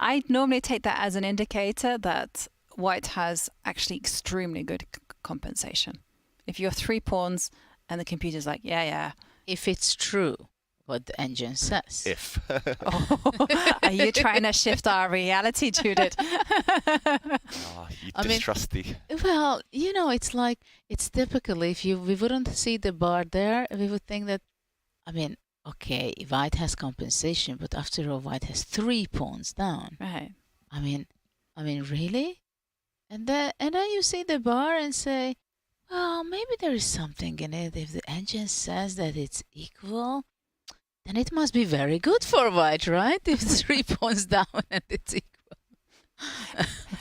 I normally take that as an indicator that White has actually extremely good compensation. If you're 3 pawns and the computer's like, yeah. If it's true what the engine says. If. Are you trying to shift our reality, Judith? You distrust the... Well, you know, it's like, it's typical. If we wouldn't see the bar there, we would think that, I mean, okay, White has compensation, but after all, White has 3 pawns down. Right. I mean, really? And then you see the bar and say, well, maybe there is something in it. If the engine says that it's equal, then it must be very good for White, right? If 3 pawns down and it's equal.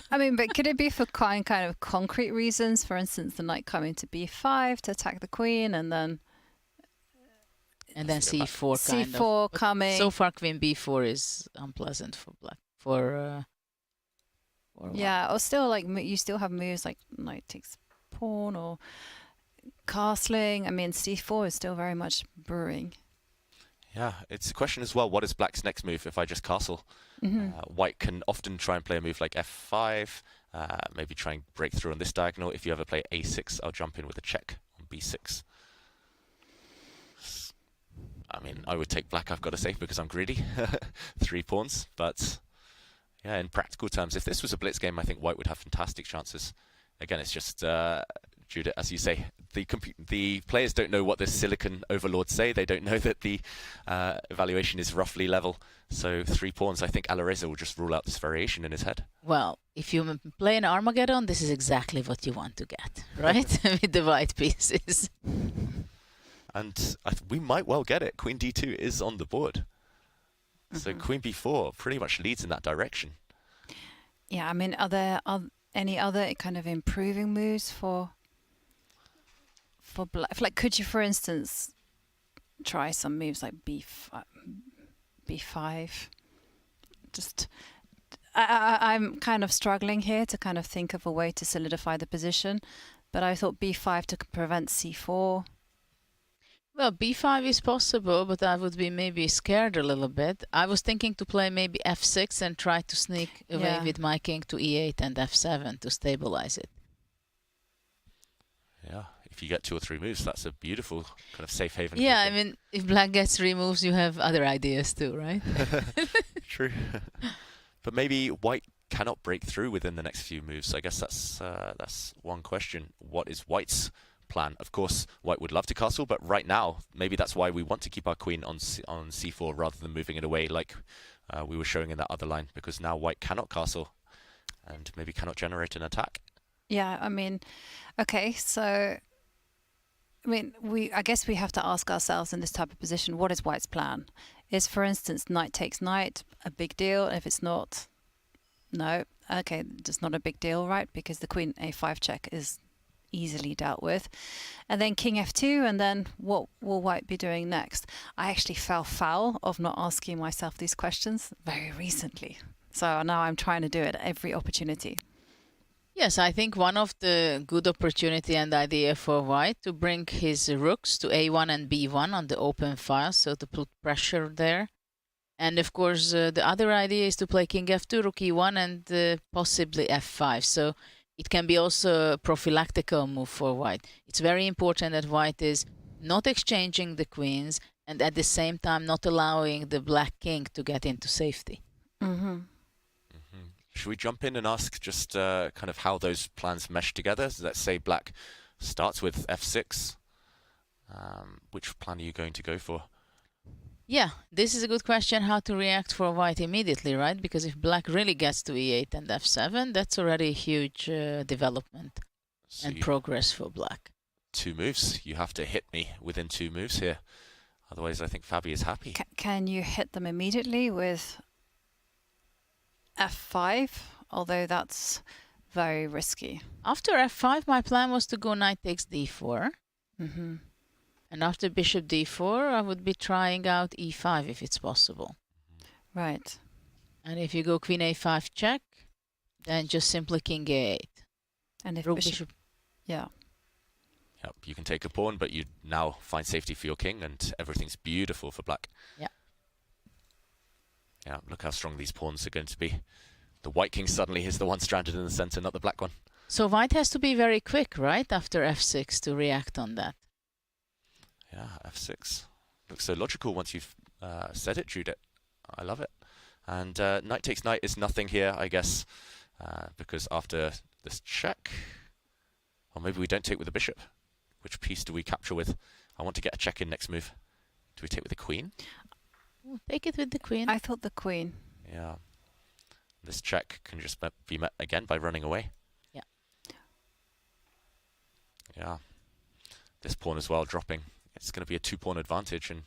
I mean, but could it be for kind of concrete reasons? For instance, the knight coming to b5 to attack the queen, and then c4 kind of. c4 coming. So far, queen b4 is unpleasant for Black. For yeah, or still like you still have moves like knight takes pawn or castling. I mean, c4 is still very much brewing. Yeah, it's a question as well. What is Black's next move if I just castle? Mm-hmm. White can often try and play a move like f5, maybe try and break through on this diagonal. If you ever play a6, I'll jump in with a check on b6. I mean, I would take black, I've got to say, because I'm greedy. 3 pawns. But yeah, in practical terms, if this was a blitz game, I think white would have fantastic chances. Again, it's just, Judith, as you say, the players don't know what the silicon overlords say. They don't know that the evaluation is roughly level. So 3 pawns, I think Alireza will just rule out this variation in his head. Well, if you play an Armageddon, this is exactly what you want to get, right? With the white pieces. And we might well get it. Queen d2 is on the board. So queen b4 pretty much leads in that direction. Yeah, I mean, are there any other kind of improving moves for black? Like, could you, for instance, try some moves like b5? Just, I'm kind of struggling here to kind of think of a way to solidify the position, but I thought b5 to prevent c4. Well, b5 is possible, but I would be maybe scared a little bit. I was thinking to play maybe f6 and try to sneak away with my king to e8 and f7 to stabilize it. Yeah, if you get 2 or 3 moves, that's a beautiful kind of safe haven. Yeah, I mean, if black gets 3 moves, you have other ideas too, right? True. But maybe white cannot break through within the next few moves. I guess that's one question. What is white's plan? Of course, white would love to castle, but right now, maybe that's why we want to keep our queen on c4 rather than moving it away like we were showing in that other line, because now white cannot castle and maybe cannot generate an attack. Yeah, I mean, okay, so I mean, I guess we have to ask ourselves in this type of position, what is white's plan? Is, for instance, knight takes knight a big deal? If it's not, no. Okay, it's not a big deal, right? Because the queen a5 check is easily dealt with. And then king f2, and then what will white be doing next? I actually fell foul of not asking myself these questions very recently. So now I'm trying to do it at every opportunity. Yes, I think one of the good opportunity and idea for white to bring his rooks to a1 and b1 on the open file, so to put pressure there. And of course, the other idea is to play king f2, rook e1, and possibly f5. So it can be also a prophylactical move for white. It's very important that white is not exchanging the queens and at the same time not allowing the black king to get into safety. Should we jump in and ask just kind of how those plans mesh together? So let's say black starts with f6. Which plan are you going to go for? Yeah, this is a good question, how to react for white immediately, right? Because if black really gets to e8 and f7, that's already a huge development and progress for black. 2 moves. You have to hit me within 2 moves here. Otherwise, I think Fabi is happy. Can you hit them immediately with f5? Although that's very risky. After f5, my plan was to go knight takes d4. And after bishop d4, I would be trying out e5 if it's possible. Right. And if you go queen a5 check, then just simply king a8. And if bishop... Yeah. Yep, you can take a pawn, but you now find safety for your king, and everything's beautiful for black. Yeah. Yeah, look how strong these pawns are going to be. The white king suddenly is the one stranded in the center, not the black one. So white has to be very quick, right, after f6 to react on that. Yeah, f6. Looks so logical once you've said it, Judith. I love it. And knight takes knight is nothing here, I guess, because after this check... Or maybe we don't take with the bishop. Which piece do we capture with? I want to get a check in next move. Do we take with the queen? We'll take it with the queen. I thought the queen. Yeah. This check can just be met again by running away. Yeah. Yeah. This pawn as well dropping. It's going to be a 2-pawn advantage, and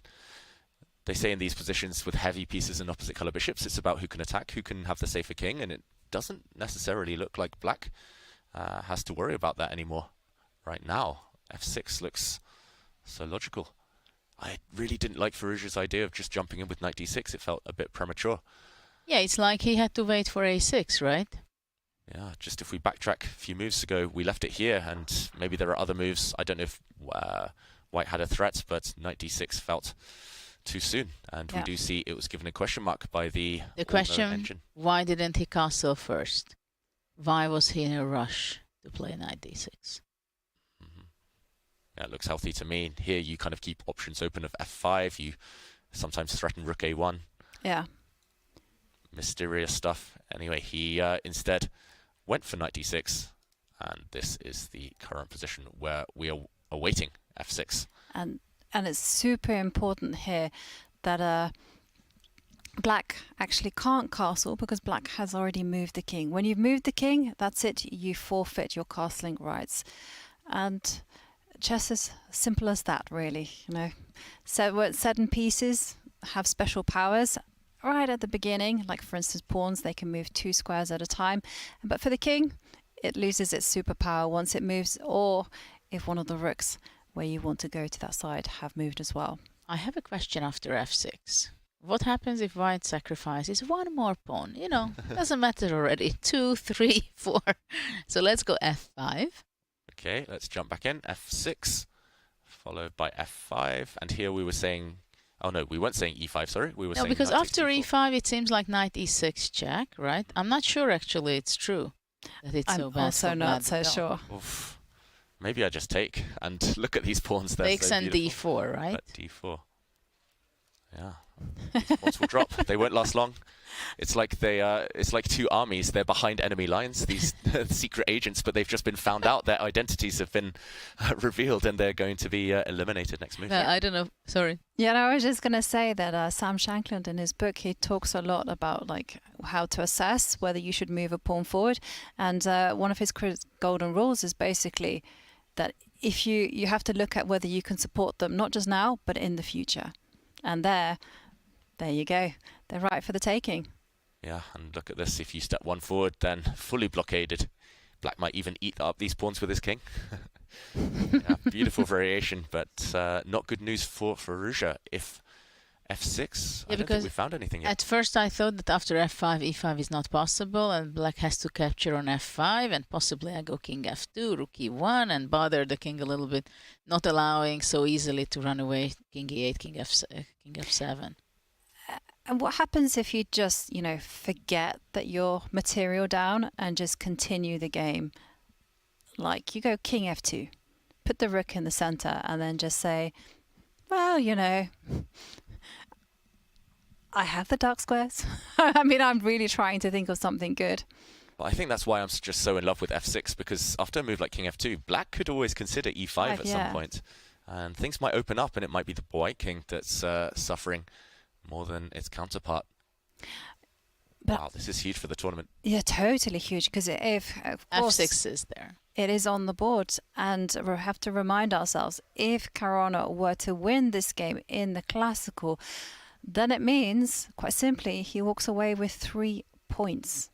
they say in these positions with heavy pieces and opposite color bishops, it's about who can attack, who can have the safer king, and it doesn't necessarily look like black has to worry about that anymore right now. f6 looks so logical. I really didn't like Firouzja's idea of just jumping in with knight d6. It felt a bit premature. Yeah, it's like he had to wait for a6, right? Yeah, just if we backtrack a few moves ago, we left it here, and maybe there are other moves. I don't know if white had a threat, but knight d6 felt too soon, and we do see it was given a question mark by the question engine. Why didn't he castle first? Why was he in a rush to play knight d6? That looks healthy to me. Here you kind of keep options open of f5. You sometimes threaten rook a1. Yeah. Mysterious stuff. Anyway, he instead went for knight d6. And this is the current position where we are awaiting f6. And it's super important here that Black actually can't castle because Black has already moved the king. When you've moved the king, that's it. You forfeit your castling rights. And chess is simple as that, really. You know, so certain pieces have special powers right at the beginning. Like for instance, pawns, they can move 2 squares at a time. But for the king, it loses its superpower once it moves, or if one of the rooks where you want to go to that side have moved as well. I have a question after f6. What happens if white sacrifices 1 more pawn? You know, doesn't matter already. 2, 3, 4. So let's go f5. Okay, let's jump back in. f6, followed by f5. And here we were saying... Oh no, we weren't saying e5, sorry. We were saying because knight after takes e5 it seems like knight e6 check, right? I'm not sure actually it's true that it's so bad. I'm also not so sure. Oof. Maybe I just take and look at these pawns. They're Takes so and beautiful. d4, right? At d4. Yeah. These pawns will drop. They won't last long. It's like it's like 2 armies. They're behind enemy lines, these secret agents, but they've just been found out. Their identities have been revealed, and they're going to be eliminated next move. I don't know. Sorry. Yeah, no, I was just going to say that Sam Shankland in his book, he talks a lot about like how to assess whether you should move a pawn forward. And one of his golden rules is basically that if you have to look at whether you can support them, not just now, but in the future. And there you go. They're right for the taking. Yeah, and look at this. If you step 1 forward, then fully blockaded. Black might even eat up these pawns with his king. Yeah, beautiful variation, but not good news for Firouzja. If f6, I don't think we found anything yet. At first I thought that after f5, e5 is not possible, and Black has to capture on f5, and possibly I go king f2, rook e1, and bother the king a little bit, not allowing so easily to run away king e8, king f7. And what happens if you just, you know, forget that you're material down and just continue the game? Like you go king f2, put the rook in the center, and then just say, well, you know, I have the dark squares. I mean, I'm really trying to think of something good. Well, I think that's why I'm just so in love with f6, because after a move like king f2, Black could always consider e5 at some point. And things might open up, and it might be the white king that's suffering more than its counterpart. But wow, this is huge for the tournament. Yeah, totally huge, because if, of course, f6 is there. It is on the board, and we have to remind ourselves, if Caruana were to win this game in the classical, then it means, quite simply, he walks away with 3 points.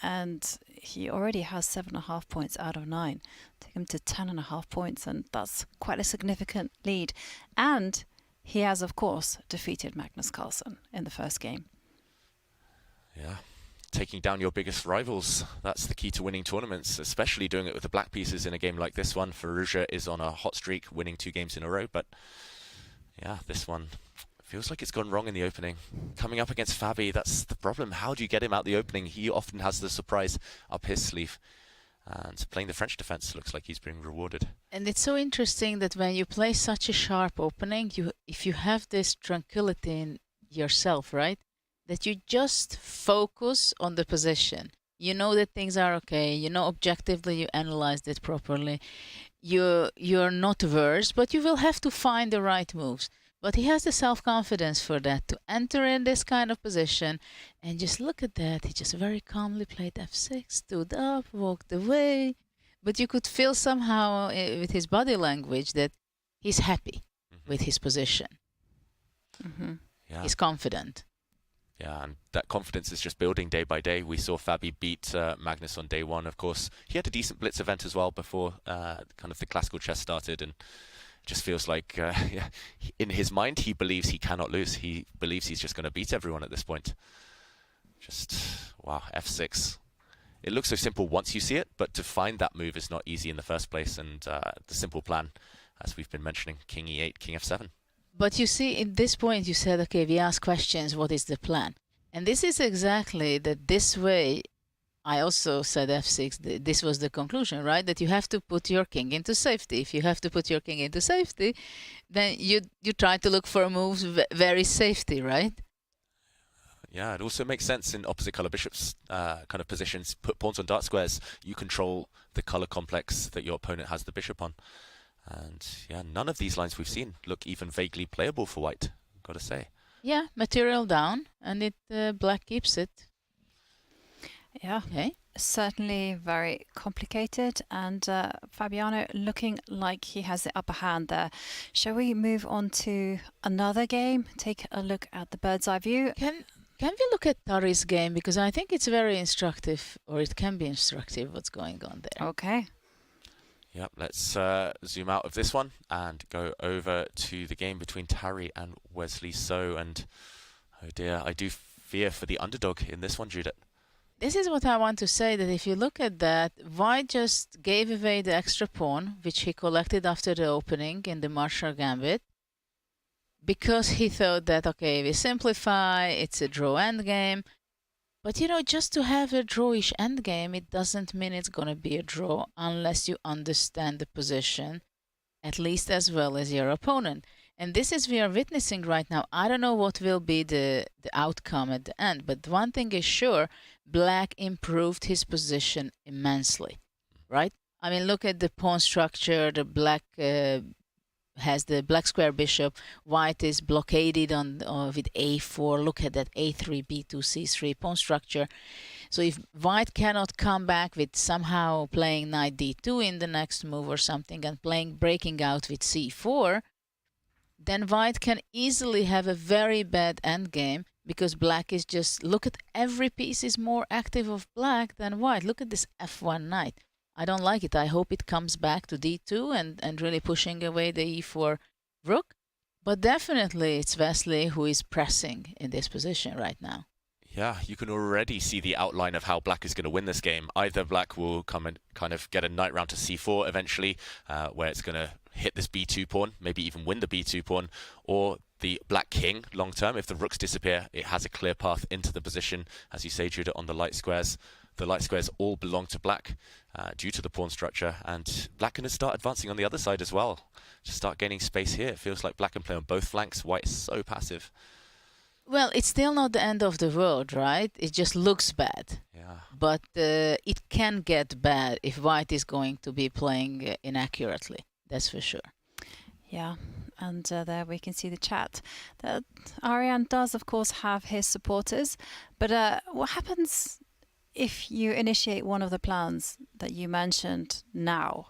And he already has 7.5 points out of 9. Take him to 10.5 points, and that's quite a significant lead. And he has, of course, defeated Magnus Carlsen in the first game. Yeah, taking down your biggest rivals, that's the key to winning tournaments, especially doing it with the black pieces in a game like this one. Firouzja is on a hot streak, winning 2 games in a row, but yeah, this one feels like it's gone wrong in the opening. Coming up against Fabi, that's the problem. How do you get him out the opening? He often has the surprise up his sleeve. And playing the French defense looks like he's being rewarded. And it's so interesting that when you play such a sharp opening, if you have this tranquility in yourself, right? That you just focus on the position. You know that things are okay. You know objectively you analyzed it properly. You're not averse, but you will have to find the right moves. But he has the self-confidence for that, to enter in this kind of position. And just look at that. He just very calmly played f6, stood up, walked away. But you could feel somehow with his body language that he's happy with his position. Yeah. He's confident. Yeah, and that confidence is just building day by day. We saw Fabi beat Magnus on day 1, of course. He had a decent blitz event as well before kind of the classical chess started, and just feels like yeah, in his mind he believes he cannot lose. He believes he's just going to beat everyone at this point. Just, wow, f6. It looks so simple once you see it, but to find that move is not easy in the first place. And the simple plan, as we've been mentioning, king e8, king f7. But you see, at this point you said, okay, we ask questions, what is the plan? And this is exactly that this way I also said f6. This was the conclusion, right? That you have to put your king into safety. If you have to put your king into safety, then you try to look for moves very safety, right? Yeah, it also makes sense in opposite color bishops kind of positions. Put pawns on dark squares. You control the color complex that your opponent has the bishop on. And yeah, none of these lines we've seen look even vaguely playable for white, gotta say. Yeah, material down, and black keeps it. Yeah, okay. Certainly very complicated, and Fabiano looking like he has the upper hand there. Shall we move on to another game? Take a look at the bird's eye view. Can we look at Tari's game, because I think it's very instructive, or it can be instructive what's going on there. Okay. Yep, let's zoom out of this one and go over to the game between Tari and Wesley So. And oh dear, I do fear for the underdog in this one, Judith. This is what I want to say, that if you look at that, White just gave away the extra pawn, which he collected after the opening in the Marshall Gambit, because he thought that, okay, we simplify, it's a draw endgame. But, you know, just to have a drawish endgame, it doesn't mean it's going to be a draw unless you understand the position, at least as well as your opponent. And this is we are witnessing right now. I don't know what will be the outcome at the end, but one thing is sure, Black improved his position immensely, right? I mean, look at the pawn structure. The Black has the black square bishop. White is blockaded with a4. Look at that a3, b2, c3 pawn structure. So if White cannot come back with somehow playing knight d2 in the next move or something and breaking out with c4, then White can easily have a very bad endgame, because Black is just, look at every piece is more active of Black than White. Look at this f1 knight. I don't like it. I hope it comes back to d2 and really pushing away the e4 rook. But definitely it's Wesley who is pressing in this position right now. Yeah, you can already see the outline of how Black is going to win this game. Either Black will come and kind of get a knight round to c4 eventually, where it's going to hit this b2 pawn, maybe even win the b2 pawn, or the Black king long term. If the rooks disappear, it has a clear path into the position, as you say, Judah, on the light squares. The light squares all belong to Black due to the pawn structure, and Black can start advancing on the other side as well. Just start gaining space here. It feels like Black can play on both flanks. White is so passive. Well, it's still not the end of the world, right? It just looks bad. Yeah. But it can get bad if White is going to be playing inaccurately. That's for sure. Yeah, and there we can see the chat. Ariane does, of course, have his supporters. But what happens if you initiate one of the plans that you mentioned now?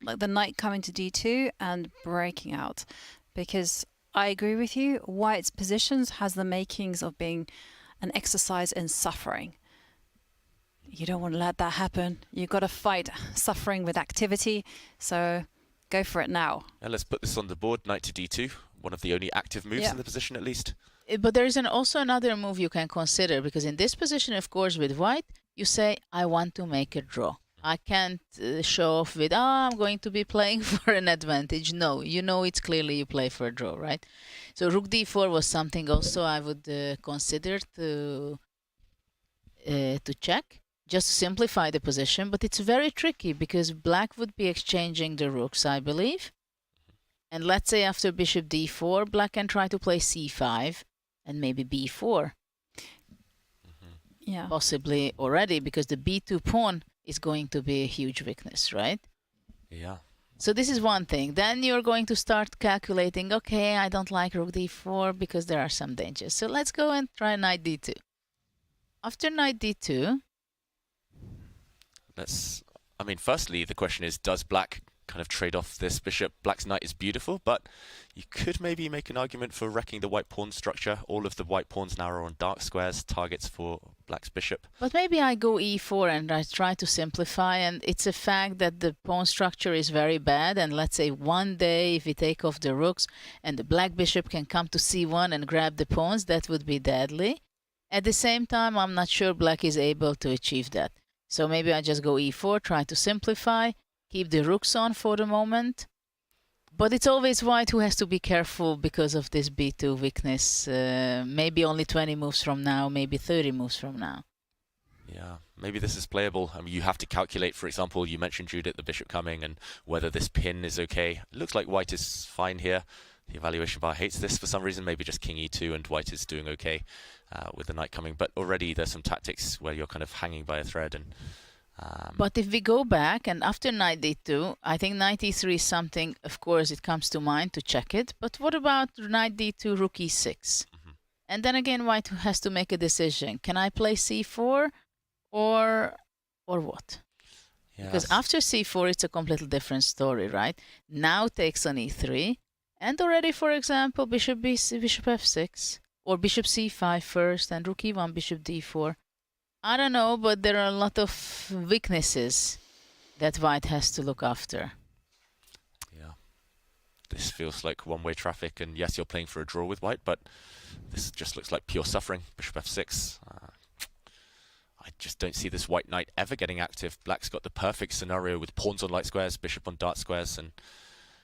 Like the knight coming to d2 and breaking out? Because I agree with you, White's positions has the makings of being an exercise in suffering. You don't want to let that happen. You've got to fight suffering with activity. So go for it now. And let's put this on the board. Knight to d2, one of the only active moves in the position at least. But there is also another move you can consider, because in this position, of course, with White, you say, I want to make a draw. I can't show off with, I'm going to be playing for an advantage. No, you know it's clearly you play for a draw, right? So rook d4 was something also I would consider to check, just to simplify the position. But it's very tricky, because Black would be exchanging the rooks, I believe. And let's say after bishop d4, Black can try to play c5 and maybe b4. Yeah. Possibly already, because the b2 pawn is going to be a huge weakness, right? Yeah. So this is one thing. Then you're going to start calculating, okay, I don't like rook d4 because there are some dangers. So let's go and try knight d2. After knight d2... firstly, the question is, does Black kind of trade off this bishop? Black's knight is beautiful, but you could maybe make an argument for wrecking the white pawn structure. All of the white pawns now are on dark squares, targets for Black's bishop. But maybe I go e4 and I try to simplify, and it's a fact that the pawn structure is very bad, and let's say one day if we take off the rooks and the Black bishop can come to c1 and grab the pawns, that would be deadly. At the same time, I'm not sure Black is able to achieve that. So maybe I just go e4, try to simplify, keep the rooks on for the moment. But it's always White who has to be careful because of this b2 weakness. Maybe only 20 moves from now, maybe 30 moves from now. Yeah, maybe this is playable. I mean, you have to calculate, for example, you mentioned Judith, the bishop coming, and whether this pin is okay. It looks like white is fine here. The evaluation bar hates this for some reason, maybe just king e2 and white is doing okay with the knight coming. But already there's some tactics where you're kind of hanging by a thread. And but if we go back and after knight d2, I think knight e3 is something, of course, it comes to mind to check it. But what about knight d2, rook e6? And then again, white has to make a decision. Can I play c4 or what? Yes. Because after c4, it's a completely different story, right? Now takes on e3. And already, for example, bishop f6 or bishop c5 first and rook e1, bishop d4. I don't know, but there are a lot of weaknesses that white has to look after. Yeah, this feels like one-way traffic, and yes, you're playing for a draw with white, but this just looks like pure suffering. Bishop f6. I just don't see this white knight ever getting active. Black's got the perfect scenario with pawns on light squares, bishop on dark squares, and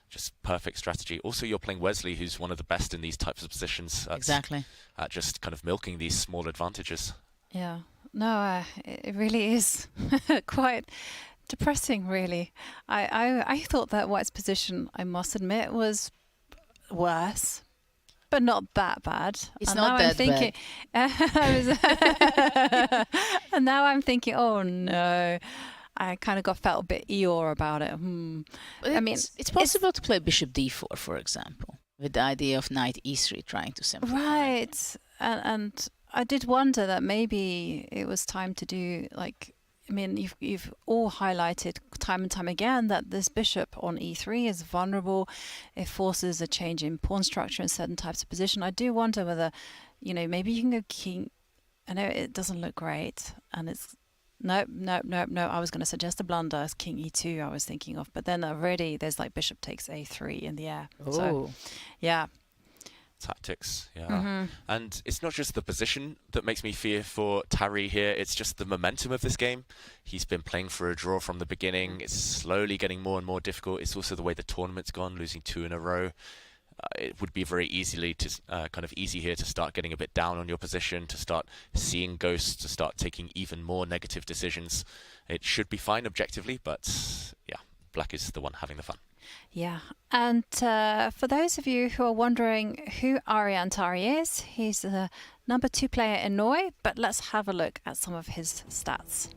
just perfect strategy. Also, you're playing Wesley, who's one of the best in these types of positions. Exactly. At just kind of milking these small advantages. Yeah. No, it really is quite depressing, really. I thought that white's position, I must admit, was worse, but not that bad. It's and not now that bad. And now I'm thinking, oh no. I kind of felt a bit Eeyore about it. I mean, it's possible to play bishop d4, for example, with the idea of knight e3 trying to simplify. Right. And I did wonder that maybe it was time to do, like, I mean, you've all highlighted time and time again that this bishop on e3 is vulnerable. It forces a change in pawn structure in certain types of position. I do wonder whether, you know, maybe you can go king. I know it doesn't look great, and it's no. I was going to suggest a blunder as king e2. I was thinking of, but then already there's like bishop takes a3 in the air. Oh, so, yeah. Tactics, yeah. And it's not just the position that makes me fear for Tari here, it's just the momentum of this game. He's been playing for a draw from the beginning. It's slowly getting more and more difficult. It's also the way the tournament's gone, losing 2 in a row. It would be very easy here to start getting a bit down on your position, to start seeing ghosts, to start taking even more negative decisions. It should be fine objectively, but yeah, black is the one having the fun. Yeah, and for those of you who are wondering who Arian Tari is, he's the number 2 player in Norway, but let's have a look at some of his stats.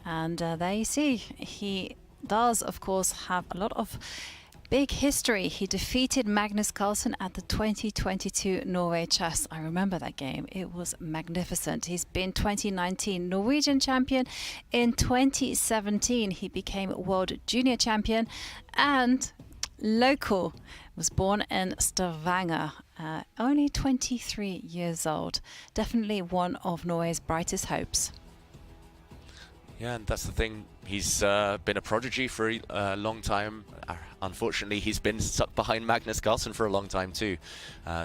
And there you see, he does, of course, have a lot of big history. He defeated Magnus Carlsen at the 2022 Norway Chess. I remember that game. It was magnificent. He's been 2019 Norwegian champion. In 2017, he became world junior champion, and local, was born in Stavanger. Only 23 years old. Definitely one of Norway's brightest hopes. Yeah, and that's the thing. He's been a prodigy for a long time. Unfortunately, he's been stuck behind Magnus Carlsen for a long time too.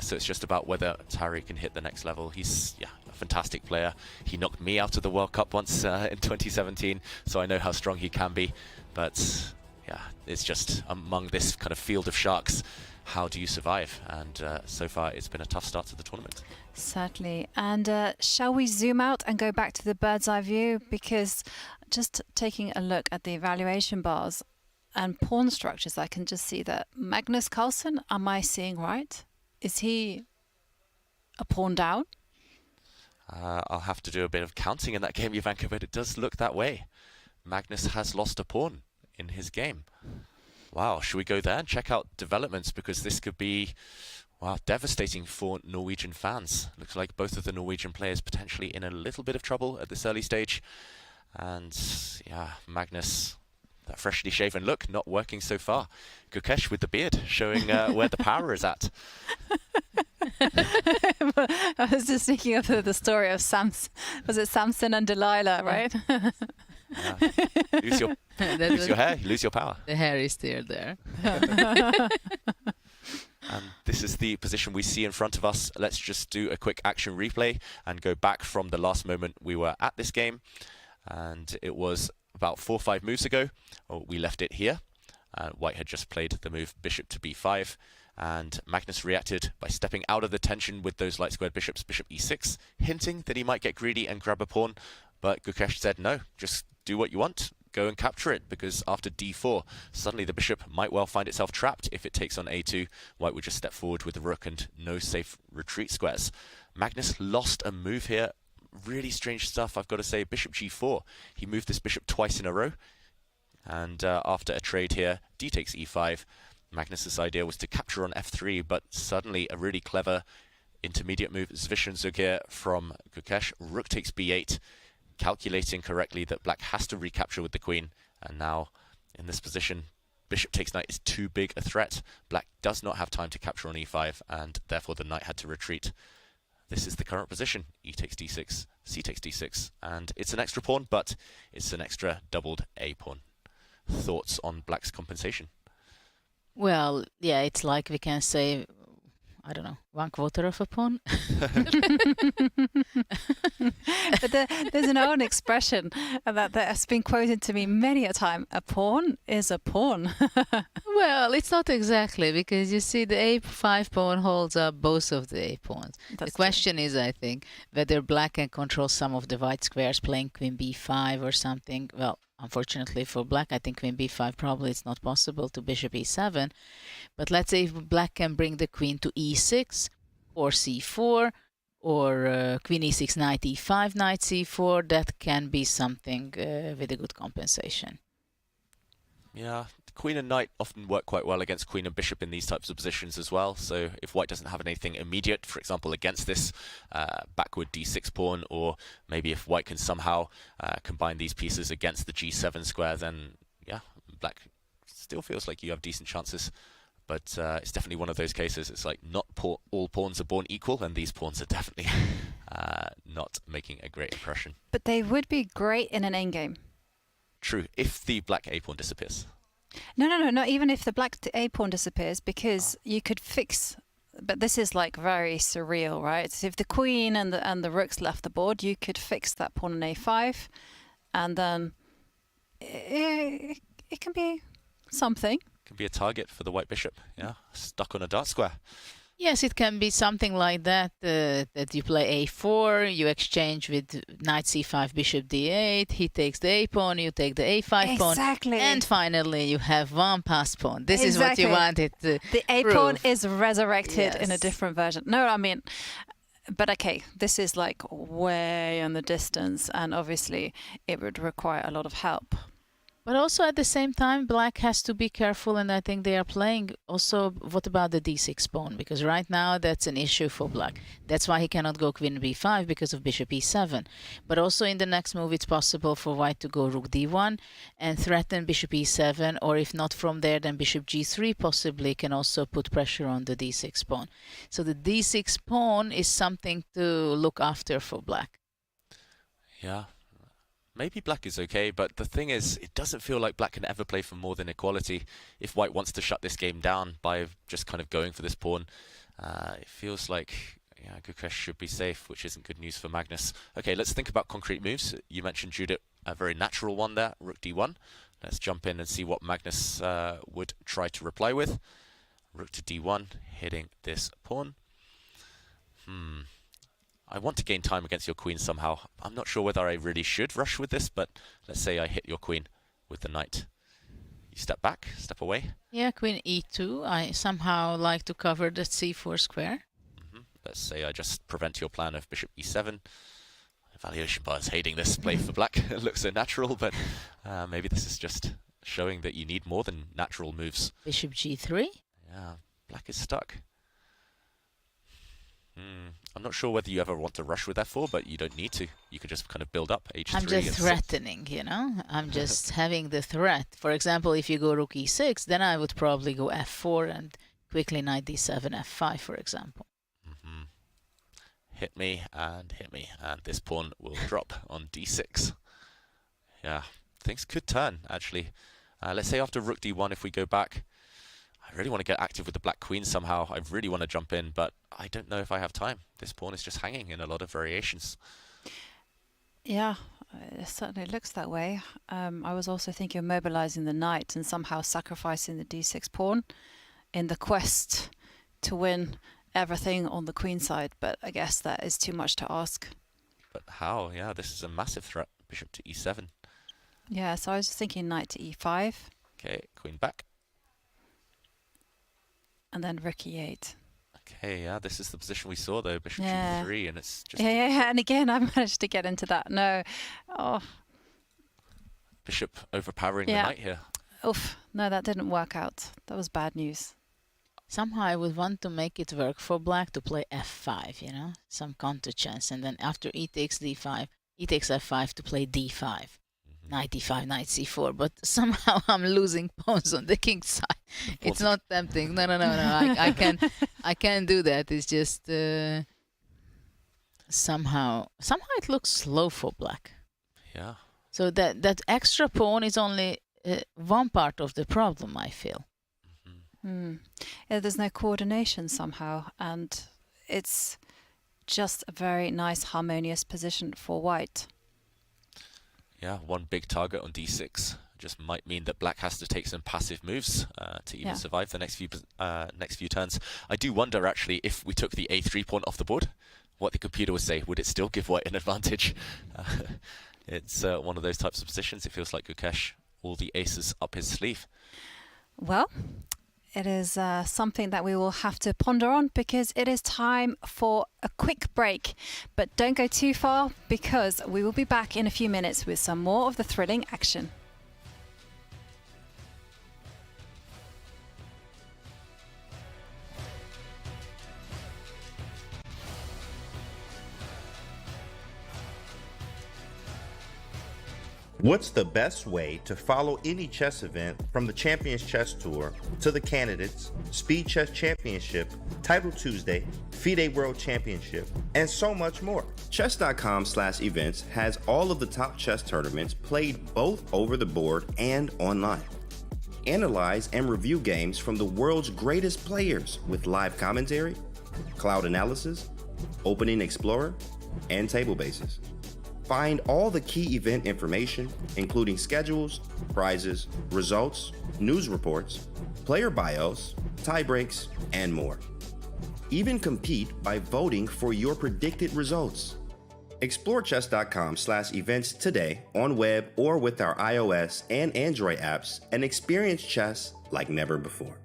So it's just about whether Tari can hit the next level. He's a fantastic player. He knocked me out of the World Cup once in 2017, so I know how strong he can be. But yeah, it's just among this kind of field of sharks, how do you survive? And so far, it's been a tough start to the tournament. Certainly. And shall we zoom out and go back to the bird's eye view? Because just taking a look at the evaluation bars and pawn structures, I can just see that Magnus Carlsen, am I seeing right? Is he a pawn down? I'll have to do a bit of counting in that game, Ivanka, but it does look that way. Magnus has lost a pawn in his game. Wow, should we go there and check out developments? Because this could be, wow, devastating for Norwegian fans. Looks like both of the Norwegian players potentially in a little bit of trouble at this early stage. And yeah, Magnus, that freshly shaven look, not working so far. Gukesh with the beard, showing where the power is at. I was just thinking of the story of was it Samson and Delilah, right? Lose your hair, you lose your power. The hair is still there. And this is the position we see in front of us. Let's just do a quick action replay and go back from the last moment we were at this game. And it was about 4 or 5 moves ago. We left it here. White had just played the move bishop to b5. And Magnus reacted by stepping out of the tension with those light squared bishops, bishop e6, hinting that he might get greedy and grab a pawn. But Gukesh said, no, just do what you want. Go and capture it, because after d4, suddenly the bishop might well find itself trapped. If it takes on a2, white would just step forward with the rook and no safe retreat squares. Magnus lost a move here. Really strange stuff, I've got to say. Bishop g4. He moved this bishop twice in a row. And after a trade here, d takes e5. Magnus's idea was to capture on f3, but suddenly a really clever intermediate move, Zwischenzug here from Gukesh. Rook takes b8, calculating correctly that black has to recapture with the queen. And now, in this position, bishop takes knight is too big a threat. Black does not have time to capture on e5, and therefore the knight had to retreat. This is the current position. E takes d6, c takes d6, and it's an extra pawn, but it's an extra doubled a pawn. Thoughts on black's compensation? Well, yeah, it's like we can say, I don't know, 1/4 of a pawn. But there's an old expression that has been quoted to me many a time. A pawn is a pawn. Well, it's not exactly, because you see the a5 pawn holds up both of the a pawns. The question is, I think, whether black can control some of the white squares playing queen b5 or something. Well, unfortunately for black, I think queen b5 probably it's not possible to bishop e7. But let's say if black can bring the queen to e6 or c4 or queen e6, knight e5, knight c4, that can be something with a good compensation. Yeah, queen and knight often work quite well against queen and bishop in these types of positions as well. So if white doesn't have anything immediate, for example, against this backward d6 pawn, or maybe if white can somehow combine these pieces against the g7 square, then yeah, black still feels like you have decent chances. But it's definitely one of those cases. It's like not all pawns are born equal, and these pawns are definitely not making a great impression. But they would be great in an endgame. True, if the black a pawn disappears. No, not even if the black a pawn disappears, because you could fix. But this is like very surreal, right? So if the queen and the rooks left the board, you could fix that pawn on a5, and then it can be something. Can be a target for the white bishop, yeah, stuck on a dart square. Yes, it can be something like that, that you play a4, you exchange with knight c5, bishop d8, he takes the a pawn, you take the a5 pawn. Exactly. And finally you have one passed pawn. This is what you wanted to The a prove. pawn is resurrected in a Yes. different version. No, I mean, but okay, this is like way in the distance, and obviously it would require a lot of help. But also at the same time, black has to be careful, and I think they are playing also, what about the d6 pawn? Because right now that's an issue for black. That's why he cannot go queen b5 because of bishop e7. But also in the next move it's possible for white to go rook d1 and threaten bishop e7, or if not from there, then bishop g3 possibly can also put pressure on the d6 pawn. So the d6 pawn is something to look after for black. Yeah. Maybe black is okay, but the thing is, it doesn't feel like black can ever play for more than equality. If white wants to shut this game down by just kind of going for this pawn, it feels like Gukesh should be safe, which isn't good news for Magnus. Okay, let's think about concrete moves. You mentioned, Judith, a very natural one there, rook d1. Let's jump in and see what Magnus would try to reply with. Rook to d1, hitting this pawn. I want to gain time against your queen somehow. I'm not sure whether I really should rush with this, but let's say I hit your queen with the knight. You step back, step away. Yeah, queen e2. I somehow like to cover the c4 square. Let's say I just prevent your plan of bishop e7. Evaluation bar is hating this play for black. It looks so natural, but maybe this is just showing that you need more than natural moves. Bishop g3. Yeah, black is stuck. I'm not sure whether you ever want to rush with f4, but you don't need to. You could just kind of build up h3. I'm just threatening, you know. I'm just having the threat. For example, if you go rook e6, then I would probably go f4 and quickly knight d7, f5, for example. Hit me, and this pawn will drop on d6. Yeah, things could turn, actually. Let's say after rook d1, if we go back, I really want to get active with the black queen somehow. I really want to jump in, but I don't know if I have time. This pawn is just hanging in a lot of variations. Yeah, it certainly looks that way. I was also thinking of mobilizing the knight and somehow sacrificing the d6 pawn in the quest to win everything on the queen side, but I guess that is too much to ask. But how? Yeah, this is a massive threat. Bishop to e7. Yeah, so I was just thinking knight to e5. Okay, queen back. And then rook e8. Okay, yeah, this is the position we saw though, bishop g3, and it's just... Yeah, and again, I managed to get into that. No. Oh. Bishop overpowering the knight here. Oof, no, that didn't work out. That was bad news. Somehow I would want to make it work for black to play f5, you know, some counter chance, and then after e takes d5, e takes f5 to play d5. Knight d5, knight c4, but somehow I'm losing pawns on the king's side. It's not tempting. No. I can't do that. It's just somehow it looks slow for black. Yeah. So that extra pawn is only one part of the problem, I feel. Yeah, there's no coordination somehow, and it's just a very nice harmonious position for white. Yeah, one big target on d6 just might mean that black has to take some passive moves to even survive the next few turns. I do wonder actually if we took the a3 pawn off the board, what the computer would say. Would it still give white an advantage? It's one of those types of positions. It feels like Gukesh, all the aces up his sleeve. Well, it is something that we will have to ponder on, because it is time for a quick break. But don't go too far, because we will be back in a few minutes with some more of the thrilling action. What's the best way to follow any chess event, from the Champions Chess Tour to the Candidates, Speed Chess Championship, Title Tuesday, FIDE World Championship, and so much more? Chess.com/events has all of the top chess tournaments played both over the board and online. Analyze and review games from the world's greatest players with live commentary, cloud analysis, Opening Explorer, and table bases. Find all the key event information, including schedules, prizes, results, news reports, player bios, tie breaks, and more. Even compete by voting for your predicted results. Explore chess.com/events today on web or with our iOS and Android apps, and experience chess like never before.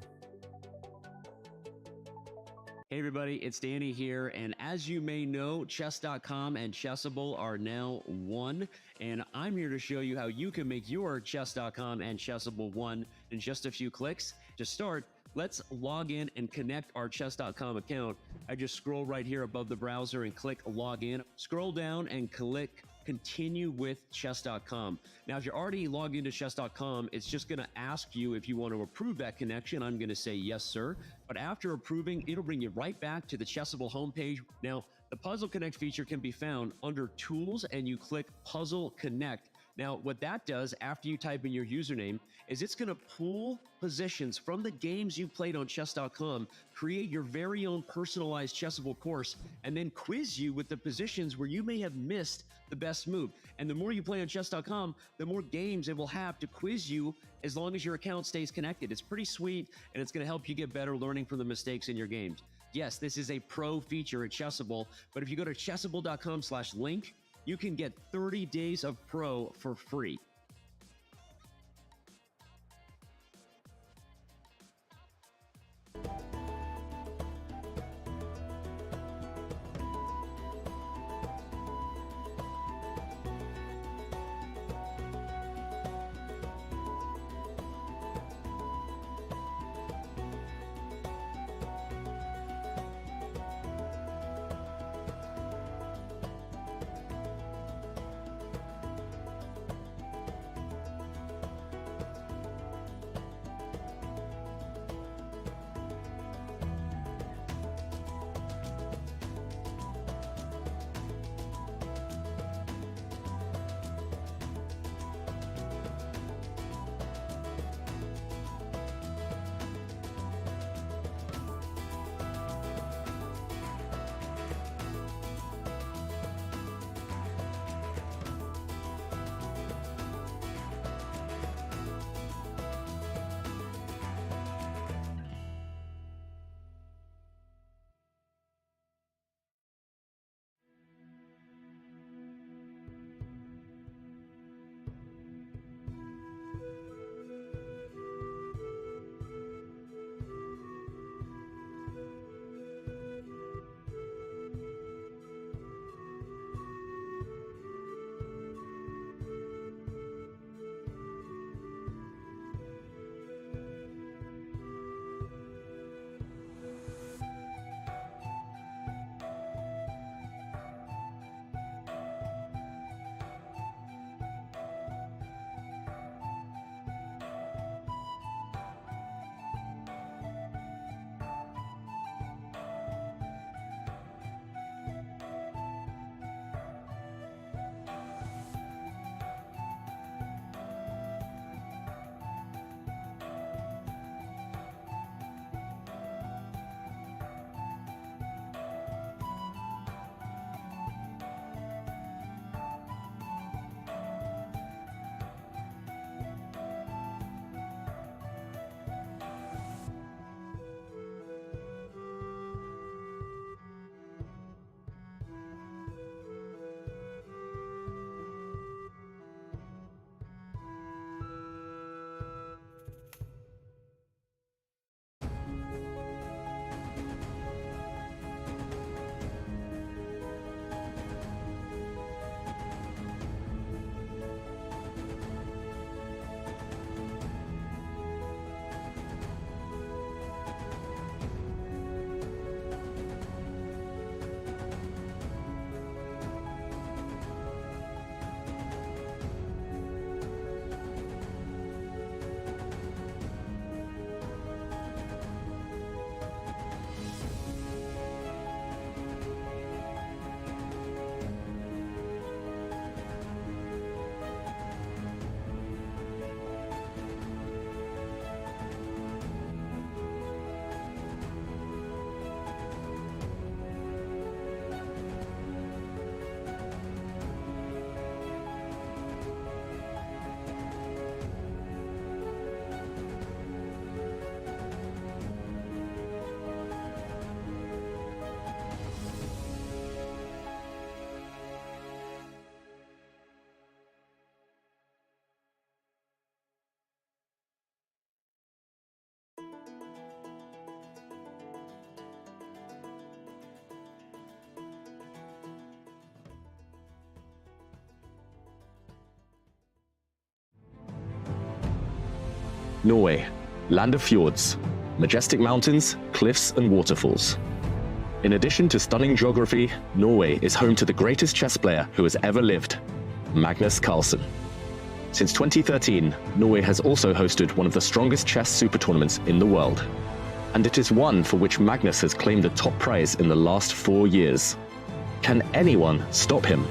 Hey everybody, it's Danny here, and as you may know, Chess.com and Chessable are now one, and I'm here to show you how you can make your Chess.com and Chessable one in just a few clicks. To start, let's log in and connect our Chess.com account. I just scroll right here above the browser and click Log In. Scroll down and click Continue with Chess.com. Now, if you're already logged into Chess.com, it's just going to ask you if you want to approve that connection. I'm going to say yes, sir. But after approving, it'll bring you right back to the Chessable homepage. Now, the Puzzle Connect feature can be found under Tools, and you click Puzzle Connect. Now, what that does after you type in your username is it's going to pull positions from the games you played on Chess.com, create your very own personalized Chessable course, and then quiz you with the positions where you may have missed the best move. And the more you play on Chess.com, the more games it will have to quiz you as long as your account stays connected. It's pretty sweet, and it's going to help you get better learning from the mistakes in your games. Yes, this is a pro feature at Chessable, but if you go to chessable.com/link, you can get 30 days of Pro for free. Norway, land of fjords, majestic mountains, cliffs and waterfalls. In addition to stunning geography, Norway is home to the greatest chess player who has ever lived, Magnus Carlsen. Since 2013, Norway has also hosted one of the strongest chess super tournaments in the world. And it is one for which Magnus has claimed the top prize in the last 4 years. Can anyone stop him?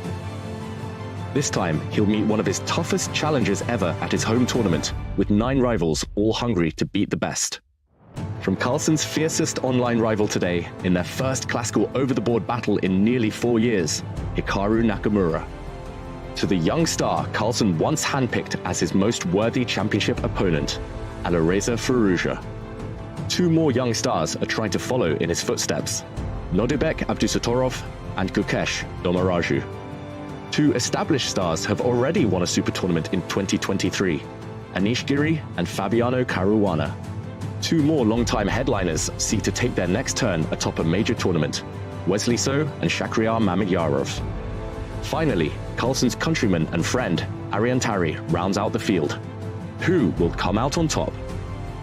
This time, he'll meet one of his toughest challengers ever at his home tournament, with 9 rivals all hungry to beat the best. From Carlsen's fiercest online rival today, in their first classical over-the-board battle in nearly 4 years, Hikaru Nakamura, to the young star Carlsen once handpicked as his most worthy championship opponent, Alireza Firouzja. 2 more young stars are trying to follow in his footsteps, Nodibek Abdusattorov and Gukesh Domaraju. 2 established stars have already won a super tournament in 2023, Anish Giri and Fabiano Caruana. 2 more long-time headliners seek to take their next turn atop a major tournament, Wesley So and Mamedyarov. Finally, Carlsen's countryman and friend, Tari, rounds out the field. Who will come out on top?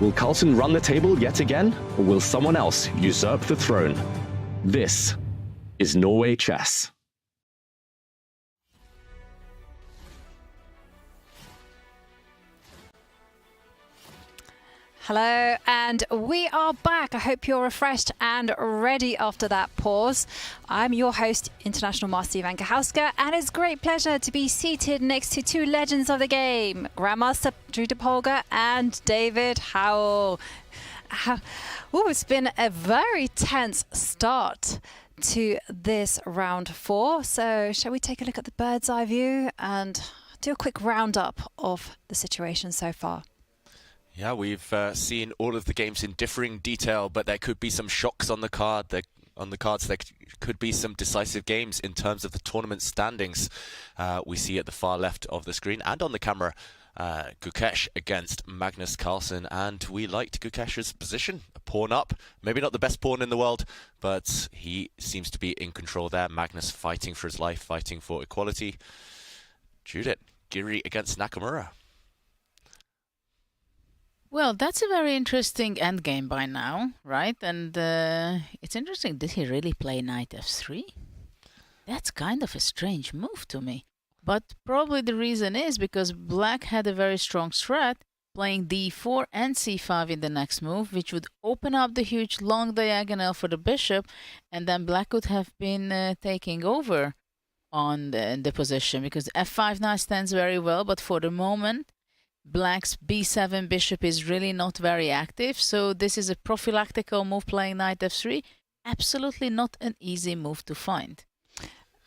Will Carlsen run the table yet again, or will someone else usurp the throne? This is Norway Chess. Hello, and we are back. I hope you're refreshed and ready after that pause. I'm your host, International Master Ivan Kahauska, and it's a great pleasure to be seated next to 2 legends of the game, Grandmaster Drita Polga and David Howell. It's been a very tense start to this round 4. So shall we take a look at the bird's eye view and do a quick roundup of the situation so far? Yeah, we've seen all of the games in differing detail, but there could be some shocks on the card. There could be some decisive games in terms of the tournament standings. We see at the far left of the screen and on the camera, Gukesh against Magnus Carlsen, and we liked Gukesh's position, a pawn up. Maybe not the best pawn in the world, but he seems to be in control there. Magnus fighting for his life, fighting for equality. Judith, Giri against Nakamura. Well, that's a very interesting endgame by now, right? And it's interesting, did he really play knight f3? That's kind of a strange move to me. But probably the reason is because black had a very strong strat, playing d4 and c5 in the next move, which would open up the huge long diagonal for the bishop, and then black would have been taking over on the position, because f5 now stands very well, but for the moment, black's b7 bishop is really not very active, so this is a prophylactical move playing knight f3. Absolutely not an easy move to find.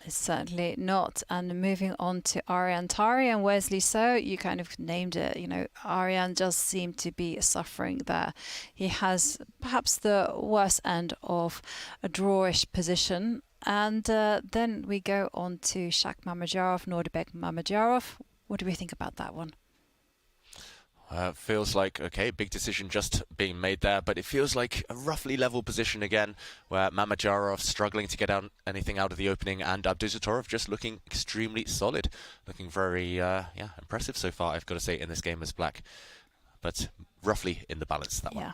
Certainly not. And moving on to Ariane Tari and Wesley So, you kind of named it. You know, Ariane just seemed to be suffering there. He has perhaps the worst end of a drawish position. And then we go on to Mamedyarov, Nordebek Mamedyarov. What do we think about that one? Feels like, okay, big decision just being made there, but it feels like a roughly level position again, where Mamedyarov struggling to get anything out of the opening, and Abdusattorov just looking extremely solid, looking very impressive so far, I've got to say, in this game as black, but roughly in the balance, that one.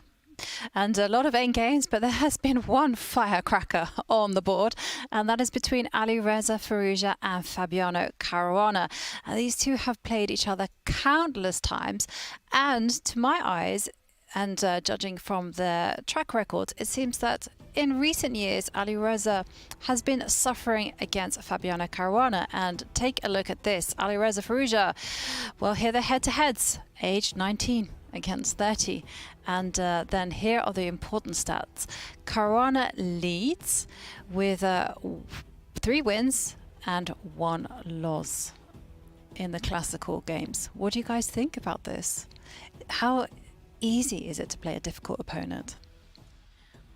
And a lot of endgames, but there has been one firecracker on the board, and that is between Alireza Firouzja and Fabiano Caruana. These two have played each other countless times, and to my eyes, and judging from their track record, it seems that in recent years, Alireza has been suffering against Fabiano Caruana. And take a look at this. Alireza Firouzja, well, here they're head-to-heads, age 19 against 30. And then here are the important stats. Caruana leads with 3 wins and 1 loss in the classical games. What do you guys think about this? How easy is it to play a difficult opponent?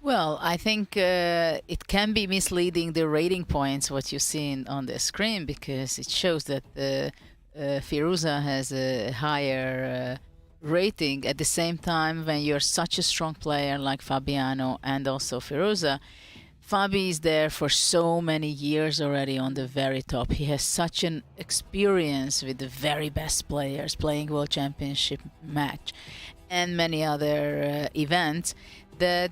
Well, I think it can be misleading, the rating points, what you see on the screen, because it shows that Firouzja has a higher rating at the same time when you're such a strong player like Fabiano and also Firouzja. Fabi is there for so many years already on the very top. He has such an experience with the very best players, playing World Championship match and many other events, that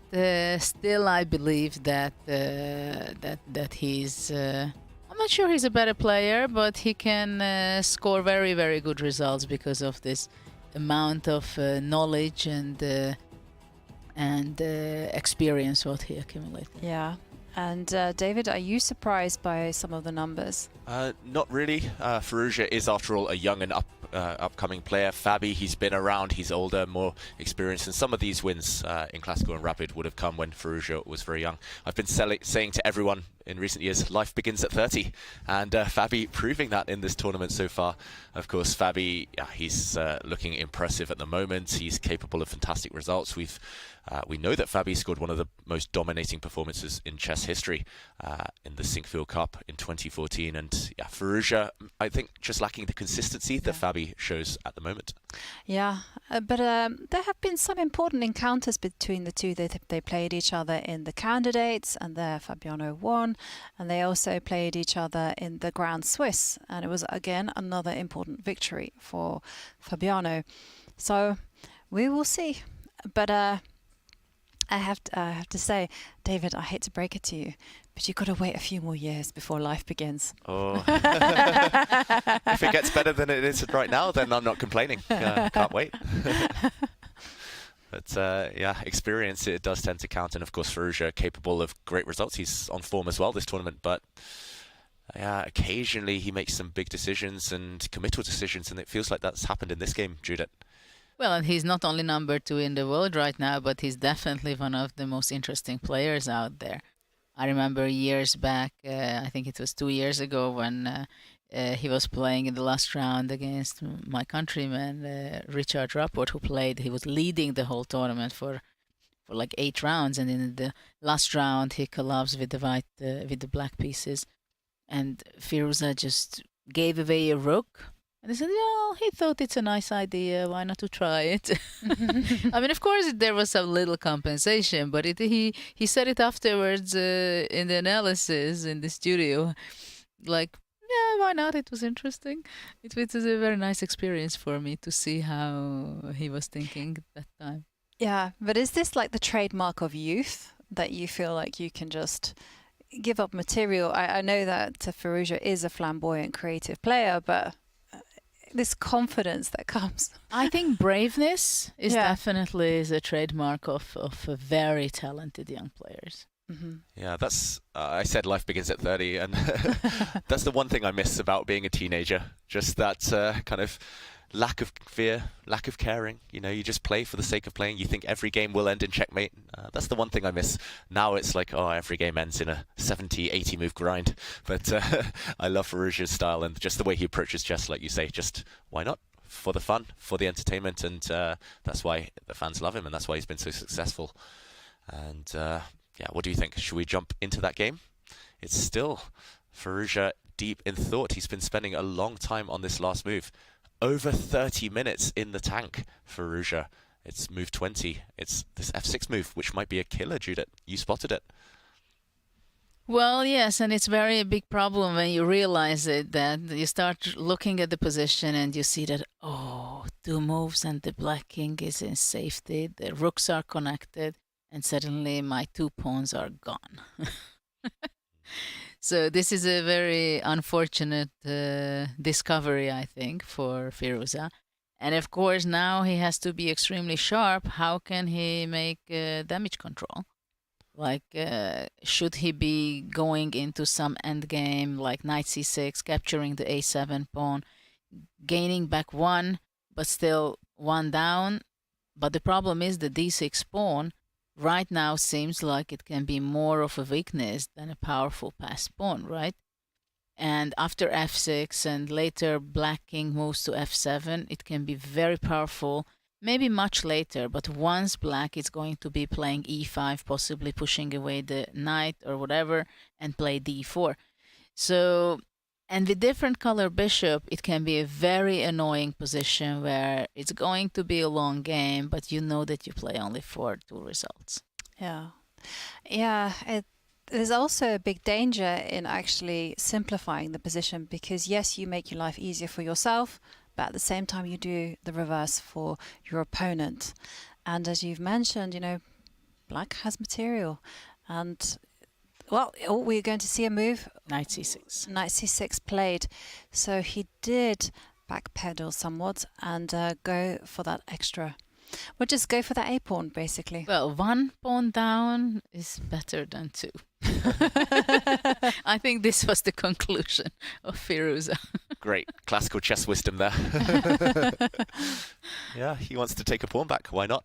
still I believe that that he's. I'm not sure he's a better player, but he can score very, very good results because of this amount of knowledge and experience what he accumulated. Yeah. And David, are you surprised by some of the numbers? Not really. Firouzja is, after all, a young and upcoming player. Fabi, he's been around, he's older, more experienced, and some of these wins in Classical and Rapid would have come when Firouzja was very young. I've been saying to everyone in recent years, life begins at 30, and Fabi proving that in this tournament so far. Of course, Fabi, he's looking impressive at the moment. He's capable of fantastic results. We know that Fabi scored one of the most dominating performances in chess history in the Sinkfield Cup in 2014. And Firouzja, I think, just lacking the consistency that Fabi shows at the moment. Yeah, but there have been some important encounters between the two. They played each other in the candidates, and there Fabiano won. And they also played each other in the Grand Swiss. And it was, again, another important victory for Fabiano. So we will see. But I have to say, David, I hate to break it to you, but you've got to wait a few more years before life begins. Oh. If it gets better than it is right now, then I'm not complaining. Can't wait. But experience, it does tend to count. And of course, Firouzja, capable of great results. He's on form as well this tournament, but occasionally he makes some big decisions and committal decisions, and it feels like that's happened in this game, Judith. Well, and he's not only number 2 in the world right now, but he's definitely one of the most interesting players out there. I remember years back, I think it was 2 years ago, when he was playing in the last round against my countryman, Richard Rapport, who played. He was leading the whole tournament for like 8 rounds, and in the last round he collapsed with the black pieces, and Firouzja just gave away a rook. And they said, yeah, he thought it's a nice idea. Why not to try it? I mean, of course, there was some little compensation, but he said it afterwards in the analysis in the studio. Like, yeah, why not? It was interesting. It was a very nice experience for me to see how he was thinking at that time. Yeah, but is this like the trademark of youth, that you feel like you can just give up material? I know that Firouzja is a flamboyant, creative player, but this confidence that comes. I think braveness is definitely a trademark of very talented young players. Mm-hmm. Yeah, that's I said life begins at 30, and that's the one thing I miss about being a teenager. Just that kind of lack of fear, lack of caring. You know, you just play for the sake of playing. You think every game will end in checkmate. That's the one thing I miss. Now it's like, oh, every game ends in a 70, 80 move grind. But I love Firouzja's style and just the way he approaches chess, like you say. Just why not? For the fun, for the entertainment, and that's why the fans love him, and that's why he's been so successful. And what do you think? Should we jump into that game? It's still Firouzja deep in thought. He's been spending a long time on this last move. Over 30 minutes in the tank for Firouzja. It's move 20. It's this f6 move, which might be a killer, Judith. You spotted it. Well, yes, and it's very a big problem when you realize it, that you start looking at the position and you see that, 2 moves and the black king is in safety, the rooks are connected, and suddenly my 2 pawns are gone. So this is a very unfortunate discovery, I think, for Firouzja. And of course, now he has to be extremely sharp. How can he make damage control? Like, should he be going into some endgame, like knight c6, capturing the a7 pawn, gaining back 1, but still 1 down? But the problem is the d6 pawn right now seems like it can be more of a weakness than a powerful passed pawn, right? And after f6 and later black king moves to f7, it can be very powerful, maybe much later, but once black is going to be playing e5, possibly pushing away the knight or whatever, and play d4. So And with different color bishop, it can be a very annoying position where it's going to be a long game, but you know that you play only for 2 results. Yeah. Yeah, there's also a big danger in actually simplifying the position because, yes, you make your life easier for yourself, but at the same time you do the reverse for your opponent. And as you've mentioned, you know, black has material. And, well, we're going to see a move. Knight c6. Knight c6 played. So he did backpedal somewhat and go for that extra. Well, just go for that A pawn, basically. Well, 1 pawn down is better than 2. I think this was the conclusion of Firouzja. Great classical chess wisdom there. Yeah, he wants to take a pawn back. Why not?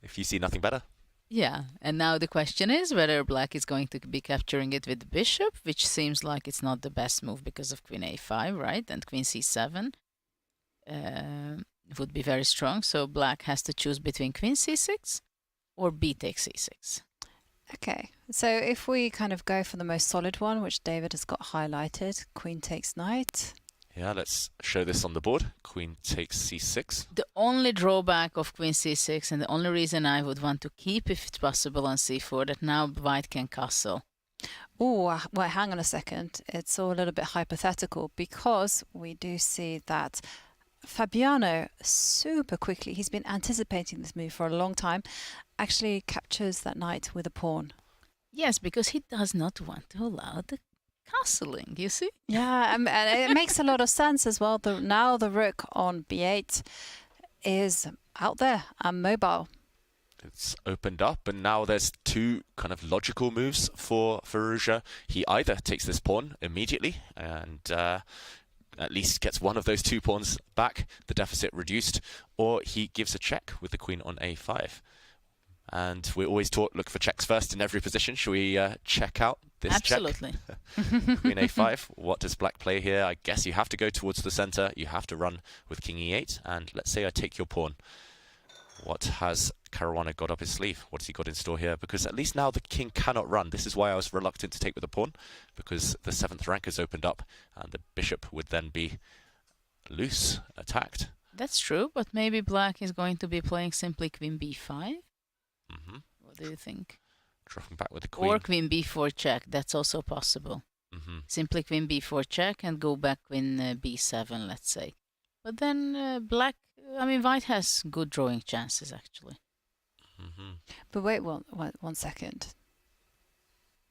If you see nothing better. Yeah, and now the question is whether black is going to be capturing it with the bishop, which seems like it's not the best move because of queen a5, right? And queen c7 would be very strong. So black has to choose between queen c6 or b takes c6. Okay, so if we kind of go for the most solid one, which David has got highlighted, queen takes knight. Yeah, let's show this on the board. Queen takes c6. The only drawback of queen c6 and the only reason I would want to keep, if it's possible, on c4, that now white can castle. Oh, well, hang on a second. It's all a little bit hypothetical because we do see that Fabiano super quickly, he's been anticipating this move for a long time, actually captures that knight with a pawn. Yes, because he does not want to allow the castling, you see? Yeah, and it makes a lot of sense as well. Now the rook on b8 is out there and mobile. It's opened up, and now there's 2 kind of logical moves for Firouzja. He either takes this pawn immediately and at least gets one of those 2 pawns back, the deficit reduced, or he gives a check with the queen on a5. And we're always taught, look for checks first in every position. Shall we check out this Absolutely. Check? Queen a5. What does black play here? I guess you have to go towards the center. You have to run with king e8. And let's say I take your pawn. What has Caruana got up his sleeve? What has he got in store here? Because at least now the king cannot run. This is why I was reluctant to take with a pawn, because the 7th rank has opened up and the bishop would then be loose, attacked. That's true, but maybe black is going to be playing simply queen b5. What do you think? Dropping back with the queen. Or queen b4 check, that's also possible. Simply queen b4 check and go back queen b7, let's say. But then white has good drawing chances, actually. But wait one second.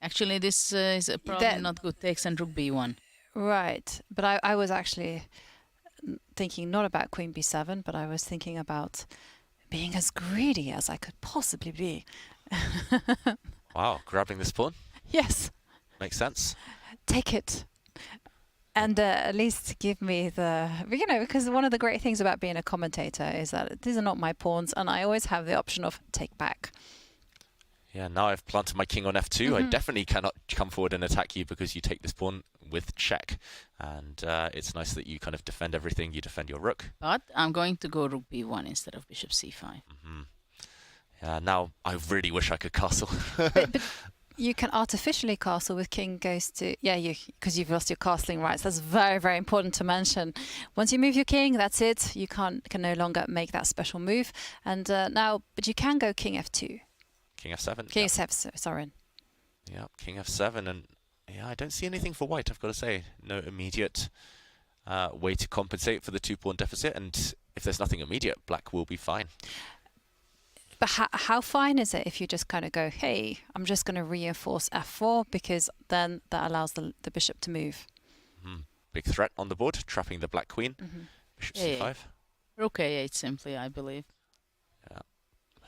Actually, this is probably not good. Takes and rook b1. Right, but I was actually thinking not about queen b7, but I was thinking about being as greedy as I could possibly be. Wow, grabbing this pawn? Yes. Makes sense. Take it. And at least give me because one of the great things about being a commentator is that these are not my pawns, and I always have the option of take back. Yeah, now I've planted my king on f2. I definitely cannot come forward and attack you because you take this pawn with check. And it's nice that you kind of defend everything. You defend your rook. But I'm going to go rook b1 instead of bishop c5. Yeah, now I really wish I could castle. but you can artificially castle with king goes to... Yeah, because you've lost your castling rights. That's very, very important to mention. Once you move your king, that's it. You can no longer make that special move. And but you can go king f2. King f7. King f7, sorry. Yeah, king f7. And yeah, I don't see anything for white, I've got to say. No immediate way to compensate for the 2-pawn deficit. And if there's nothing immediate, black will be fine. But how fine is it if you just kind of go, hey, I'm just going to reinforce f4 because then that allows the bishop to move? Big threat on the board, trapping the black queen. Bishop c5. Rook a8 simply, I believe. Yeah.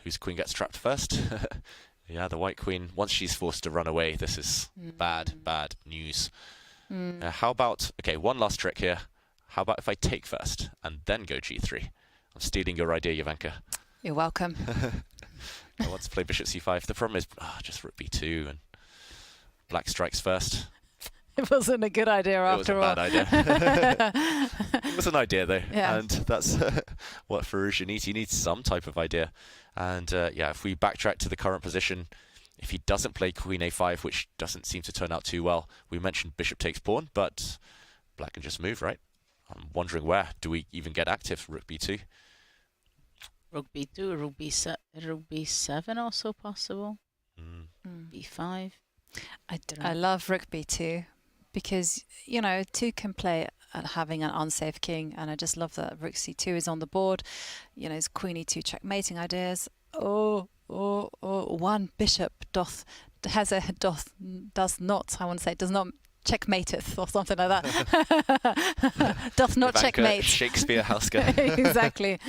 Whose queen gets trapped first? Yeah, the white queen, once she's forced to run away, this is bad news. How about, okay, one last trick here. How about if I take first and then go g3? I'm stealing your idea, Jovanka. You're welcome. I want to play bishop c5. The problem is just rook b2 and black strikes first. It wasn't a good idea after all. It was a bad idea. It was an idea though, yeah. And that's what Firouzja needs. He needs some type of idea. And yeah, if we backtrack to the current position, if he doesn't play queen a5, which doesn't seem to turn out too well, we mentioned bishop takes pawn, but Black can just move, right? I'm wondering where. Do we even get active? Rook b2. Rook b2, rook b7 also possible. b5. I love rook b2 because, you know, 2 can play at having an unsafe king, and I just love that rook c2 is on the board. You know, it's queen e2 checkmating ideas. One bishop does not checkmateth or something like that. Doth not Ivanka checkmate. Shakespeare Hauska. Exactly.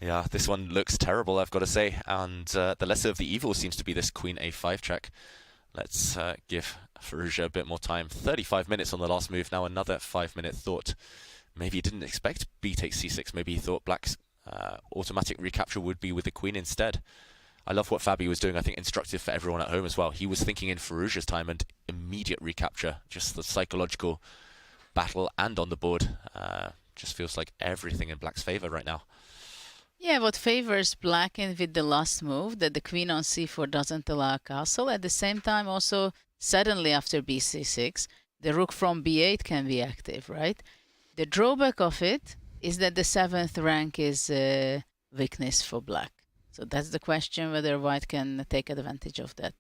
Yeah, this one looks terrible, I've got to say. And the lesser of the evil seems to be this queen a5 check. Let's give Firouzja a bit more time. 35 minutes on the last move. Now another 5-minute thought. Maybe he didn't expect b takes c6. Maybe he thought Black's automatic recapture would be with the queen instead. I love what Fabi was doing. I think instructive for everyone at home as well. He was thinking in Firouzja's time and immediate recapture. Just the psychological battle and on the board. Just feels like everything in Black's favor right now. Yeah, what favors Black in with the last move, that the queen on c4 doesn't allow a castle. At the same time, also, suddenly after bc6, the rook from b8 can be active, right? The drawback of it is that the 7th rank is a weakness for Black. So that's the question, whether White can take advantage of that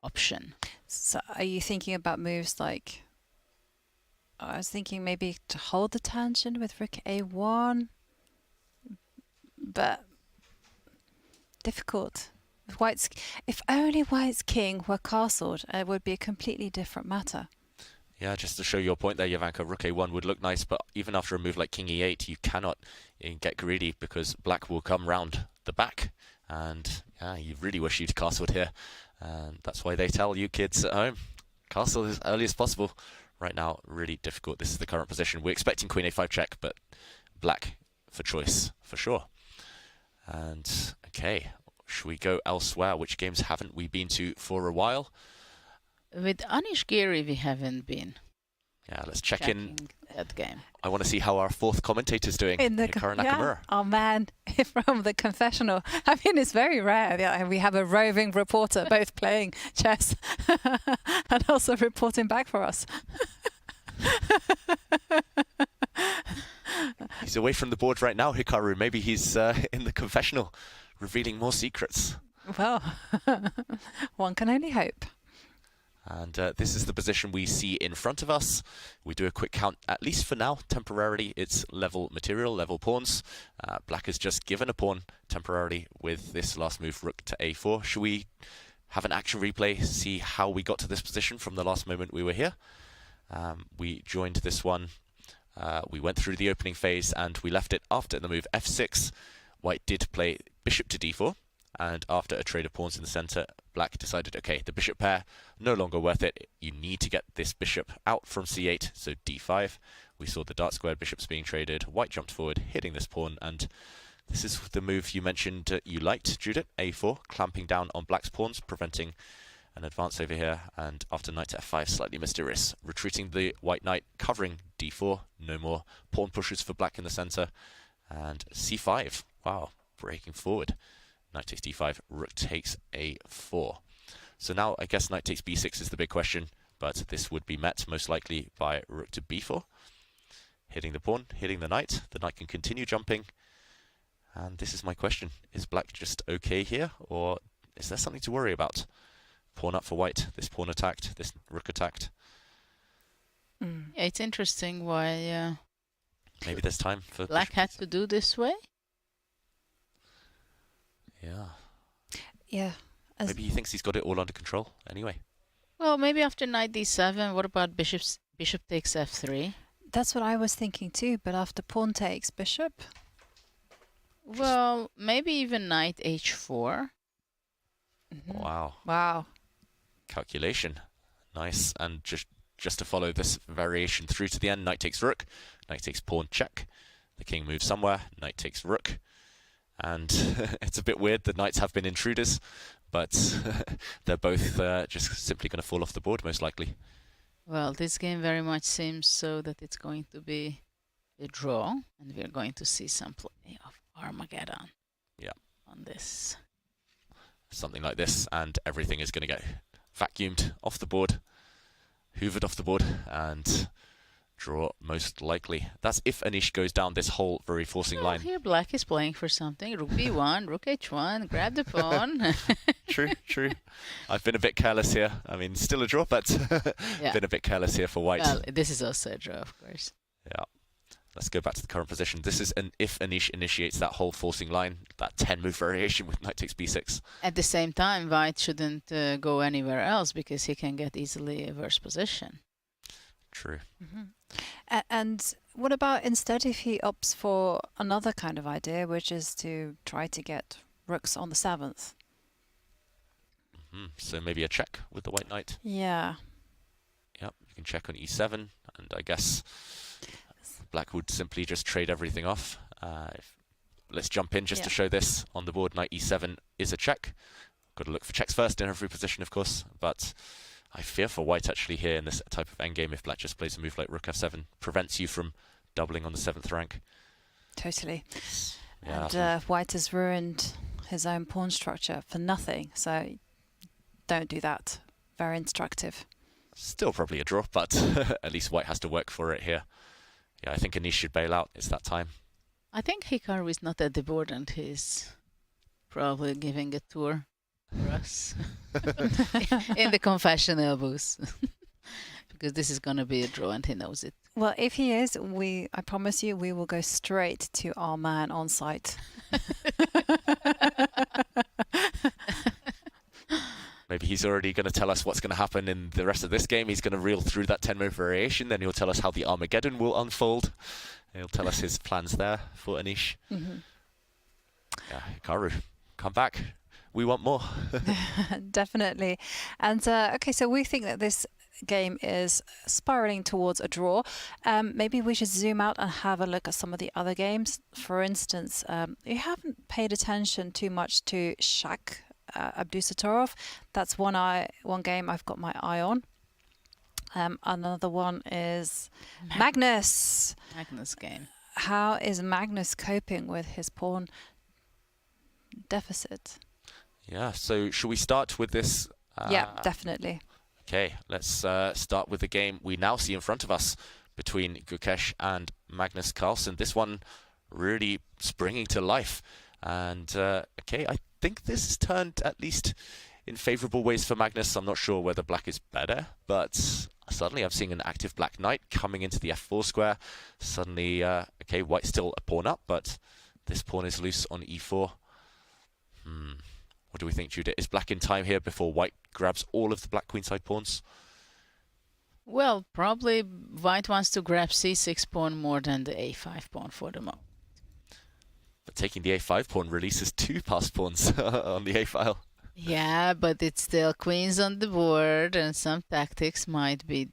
option. So are you thinking about moves like... I was thinking maybe to hold the tangent with rook a1, but difficult. If only White's king were castled, it would be a completely different matter. Yeah, just to show your point there, Jovanka, rook a1 would look nice, but even after a move like king e8, you cannot get greedy because Black will come round the back. And yeah, you really wish you'd castled here. And that's why they tell you kids at home, castle as early as possible. Right now, really difficult. This is the current position. We're expecting queen a5 check, but Black for choice, for sure. And okay, should we go elsewhere? Which games haven't we been to for a while? With Anish Giri, we haven't been. Yeah, let's check in that game. I want to see how our fourth commentator's doing. Hikaru Nakamura. Yeah. Oh man, from the confessional. I mean, it's very rare. Yeah, we have a roving reporter both playing chess and also reporting back for us. He's away from the board right now, Hikaru. Maybe he's in the confessional, revealing more secrets. Well, one can only hope. And this is the position we see in front of us. We do a quick count, at least for now, temporarily. It's level material, level pawns. Black has just given a pawn temporarily with this last move, rook to a4. Should we have an action replay, see how we got to this position from the last moment we were here? We joined this one. We went through the opening phase and we left it after the move f6. White did play bishop to d4. And after a trade of pawns in the center, Black decided, okay, the bishop pair, no longer worth it. You need to get this bishop out from c8, so d5. We saw the dark squared bishops being traded. White jumped forward, hitting this pawn, and this is the move you mentioned you liked, Judith, a4, clamping down on Black's pawns, preventing an advance over here. And after knight to f5, slightly mysterious. Retreating the white knight, covering d4, no more pawn pushes for Black in the center. And c5, wow, breaking forward. Knight takes d5, rook takes a4. So now I guess knight takes b6 is the big question, but this would be met most likely by rook to b4. Hitting the pawn, hitting the knight. The knight can continue jumping. And this is my question. Is Black just okay here, or is there something to worry about? Pawn up for white, this pawn attacked, this rook attacked. Yeah, it's interesting why maybe there's time for Black had to do this way. Yeah. Yeah. Maybe he thinks he's got it all under control anyway. Well, maybe after knight d7, what about bishop takes f3? That's what I was thinking too, but after pawn takes bishop? Well, maybe even knight h4. Mm-hmm. Wow. Wow. Calculation. Nice. And just to follow this variation through to the end, knight takes rook, knight takes pawn check. The king moves somewhere, knight takes rook. And it's a bit weird, the knights have been intruders, but they're both just simply going to fall off the board, most likely. Well, this game very much seems so that it's going to be a draw, and we're going to see some play of Armageddon. Yeah. On this. Something like this, and everything is going to get vacuumed off the board, hoovered off the board, and Draw most likely. That's if Anish goes down this whole very forcing line. Here black is playing for something. Rook b1, rook h1, grab the pawn. True. I've been a bit careless here. I mean, still a draw, but been a bit careless here for white. Well, this is also a draw, of course. Yeah. Let's go back to the current position. This is an if Anish initiates that whole forcing line, that 10-move variation with knight takes b6. At the same time, white shouldn't go anywhere else because he can get easily a worse position. True. And what about instead if he opts for another kind of idea, which is to try to get rooks on the 7th? So maybe a check with the white knight. Yeah. Yep, you can check on e7, and I guess black would simply just trade everything off. Let's jump in just to show this on the board. Knight e7 is a check. Got to look for checks first in every position, of course, but I fear for white actually here in this type of endgame if black just plays a move like rook f7, prevents you from doubling on the 7th rank. Totally. Yeah. And white has ruined his own pawn structure for nothing, so don't do that. Very instructive. Still probably a draw, but at least white has to work for it here. Yeah, I think Anish should bail out. It's that time. I think Hikaru is not at the board and he's probably giving a tour for us in the confessional booth. Because this is going to be a draw and he knows it. Well, if he is, I promise you, we will go straight to our man on site. Maybe he's already going to tell us what's going to happen in the rest of this game. He's going to reel through that 10-move variation. Then he'll tell us how the Armageddon will unfold. He'll tell us his plans there for Anish. Yeah, Hikaru, come back. We want more. Definitely. And okay, so we think that this game is spiraling towards a draw. Maybe we should zoom out and have a look at some of the other games. For instance, you haven't paid attention too much to Shak Abdusattorov. That's one game I've got my eye on. Another one is Magnus. Magnus game. How is Magnus coping with his pawn deficit? Yeah, so should we start with this? Yeah, definitely. Okay, let's start with the game we now see in front of us between Gukesh and Magnus Carlsen. This one really springing to life. And okay, I think this is turned at least in favourable ways for Magnus. I'm not sure whether black is better, but suddenly I'm seeing an active black knight coming into the f4 square. Suddenly, okay, white's still a pawn up, but this pawn is loose on e4. What do we think, Judith? Is black in time here before white grabs all of the black queenside pawns? Well, probably white wants to grab c6 pawn more than the a5 pawn for the moment. But taking the a5 pawn releases 2 passed pawns on the a file. Yeah, but it's still queens on the board and some tactics might be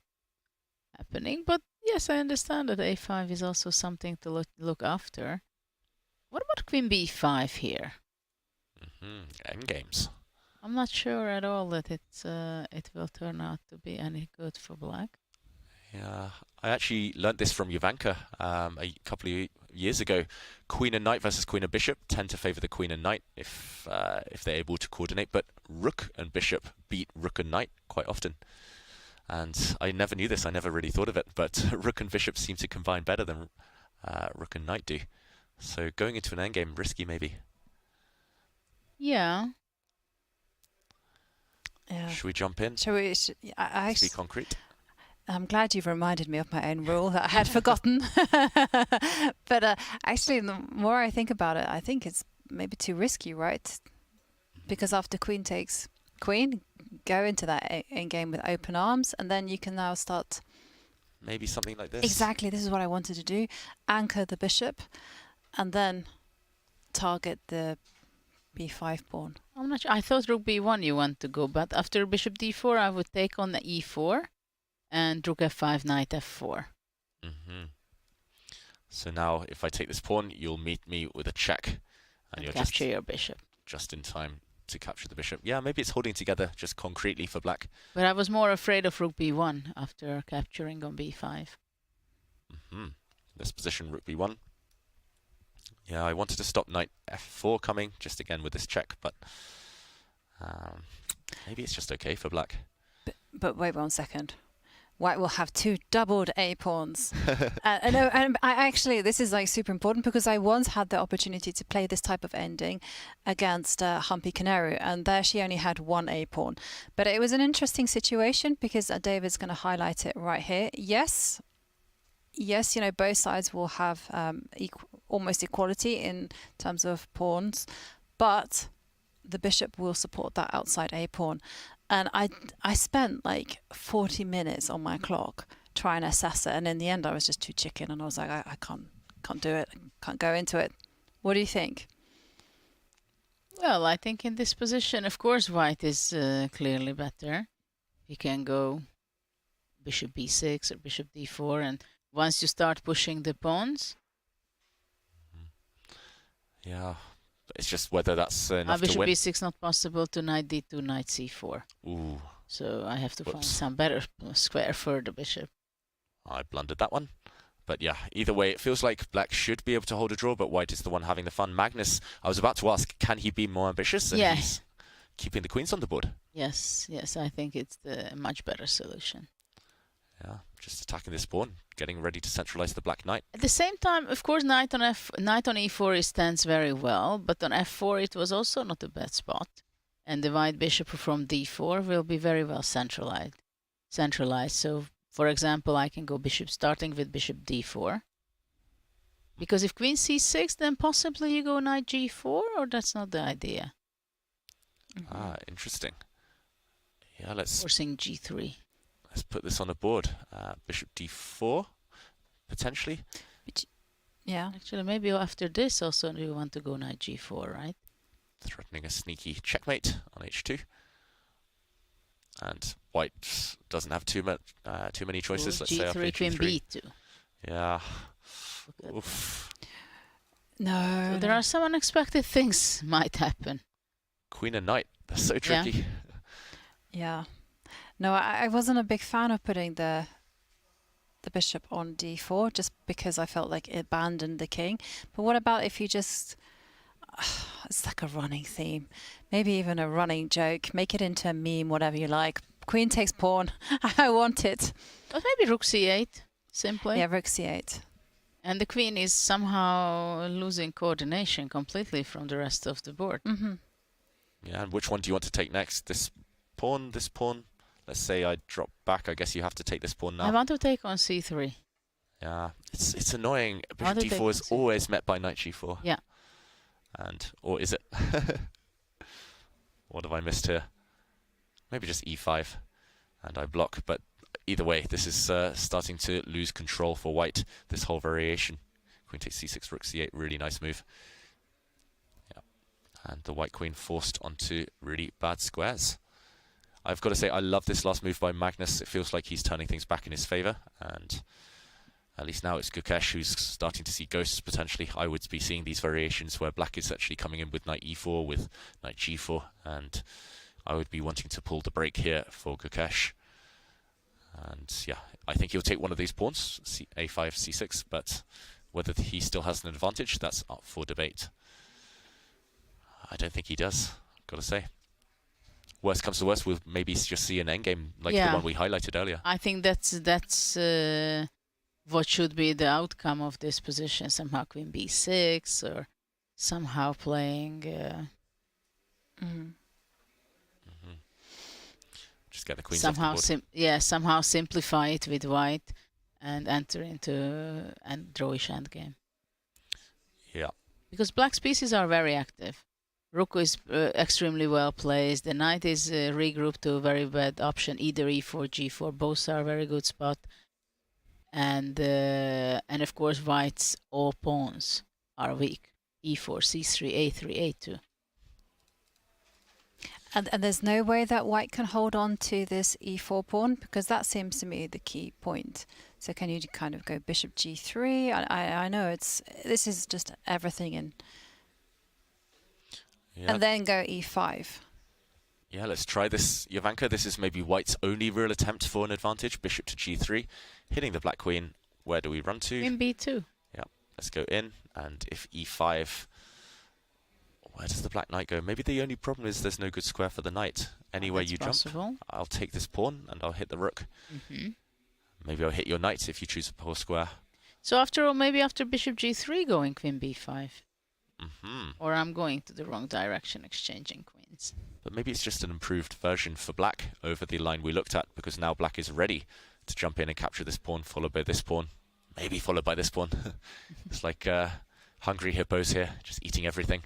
happening. But yes, I understand that a5 is also something to look after. What about queen b5 here? Endgames. I'm not sure at all that it will turn out to be any good for black. Yeah, I actually learnt this from Jovanka a couple of years ago. Queen and knight versus queen and bishop tend to favour the queen and knight if they're able to coordinate, but rook and bishop beat rook and knight quite often. And I never knew this, I never really thought of it, but rook and bishop seem to combine better than rook and knight do. So going into an endgame, risky maybe. Yeah. Should we jump in? Shall we? Be concrete. I'm glad you've reminded me of my own rule that I had forgotten. But actually, the more I think about it, I think it's maybe too risky, right? Because after queen takes queen, go into that endgame with open arms, and then you can now start... Maybe something like this. Exactly, this is what I wanted to do. Anchor the bishop, and then target the b5 pawn. I'm not sure. I thought rook b1 you want to go, but after bishop d4 I would take on the e4 and rook f5, knight f4. So now if I take this pawn, you'll meet me with a check. And you'll capture your bishop. Just in time to capture the bishop. Yeah, maybe it's holding together just concretely for black. But I was more afraid of rook b1 after capturing on b5. This position, rook b1. Yeah, I wanted to stop knight f4 coming, just again with this check, but maybe it's just okay for black. But wait 1 second. White will have 2 doubled A pawns. And I actually, this is like super important because I once had the opportunity to play this type of ending against Humpy Canaru, and there she only had 1 A pawn. But it was an interesting situation because David's going to highlight it right here. Yes, you know, both sides will have almost equality in terms of pawns, but the bishop will support that outside A pawn. And I spent like 40 minutes on my clock trying to assess it, and in the end I was just too chicken, and I was like, I can't do it, can't go into it. What do you think? Well, I think in this position, of course, white is clearly better. You can go bishop b6 or bishop d4, and once you start pushing the pawns. Yeah, but it's just whether that's enough to bishop win. b6 not possible to knight d2, knight c4. Ooh. So I have to find some better square for the bishop. I blundered that one. But yeah, either way, it feels like black should be able to hold a draw, but white is the one having the fun. Magnus, I was about to ask, can he be more ambitious? And he's keeping the queens on the board. Yes, I think it's the much better solution. Yeah, just attacking this pawn, getting ready to centralize the black knight. At the same time, of course, knight on e4 stands very well, but on f4 it was also not a bad spot. And the white bishop from d4 will be very well centralized. So, for example, I can go starting with bishop d4. Because if queen c6, then possibly you go knight g4, or that's not the idea. Ah, interesting. Yeah, let's... Forcing g3. Let's put this on the board. Bishop d4, potentially. Yeah. Actually, maybe after this also you want to go knight g4, right? Threatening a sneaky checkmate on h2. And white doesn't have too many choices. Let's say g3, queen b2. Yeah. Oof. No. So there are some unexpected things might happen. Queen and knight. They're so tricky. Yeah. No, I wasn't a big fan of putting the bishop on d4 just because I felt like it abandoned the king. But what about if you just... it's like a running theme. Maybe even a running joke. Make it into a meme, whatever you like. Queen takes pawn. I want it. But maybe rook c8, simply. Yeah, rook c8. And the queen is somehow losing coordination completely from the rest of the board. Mm-hmm. Yeah, and which one do you want to take next? This pawn, this pawn? Let's say I drop back. I guess you have to take this pawn now. I want to take on c3. Yeah, it's annoying. Bishop d4 is always met by knight g4. Yeah. And, or is it? What have I missed here? Maybe just e5 and I block, but either way, this is starting to lose control for white, this whole variation. Queen takes c6, rook c8, really nice move. Yeah. And the white queen forced onto really bad squares. I've got to say, I love this last move by Magnus. It feels like he's turning things back in his favor, and at least now it's Gukesh who's starting to see ghosts potentially. I would be seeing these variations where black is actually coming in with knight e4, with knight g4, and I would be wanting to pull the break here for Gukesh. And yeah, I think he'll take one of these pawns, a5, c6, but whether he still has an advantage, that's up for debate. I don't think he does, got to say. Worst comes to worst, we'll maybe just see an endgame like the one we highlighted earlier. I think that's what should be the outcome of this position. Somehow queen b6, or somehow playing... Just get the queens somehow off the board. Somehow simplify it with white and enter into a drawish endgame. Yeah. Because black's pieces are very active. Rook is extremely well placed. The knight is regrouped to a very bad option, either e4, g4. Both are a very good spot. And of course, white's all pawns are weak. e4, c3, a3, a2. And there's no way that white can hold on to this e4 pawn, because that seems to me the key point. So can you kind of go bishop g3? I know this is just everything in. Yeah. And then go e5. Yeah, let's try this. Jovanka, this is maybe white's only real attempt for an advantage. Bishop to g3, hitting the black queen. Where do we run to? In b2. Yeah, let's go in. And if e5, where does the black knight go? Maybe the only problem is there's no good square for the knight. Anywhere you jump, I'll take this pawn and I'll hit the rook. Maybe I'll hit your knight if you choose a poor square. So after all, maybe after bishop g3 going queen b5. Mm-hmm. Or I'm going to the wrong direction, exchanging queens. But maybe it's just an improved version for black over the line we looked at, because now black is ready to jump in and capture this pawn, followed by this pawn, maybe followed by this pawn. It's like hungry hippos here, just eating everything.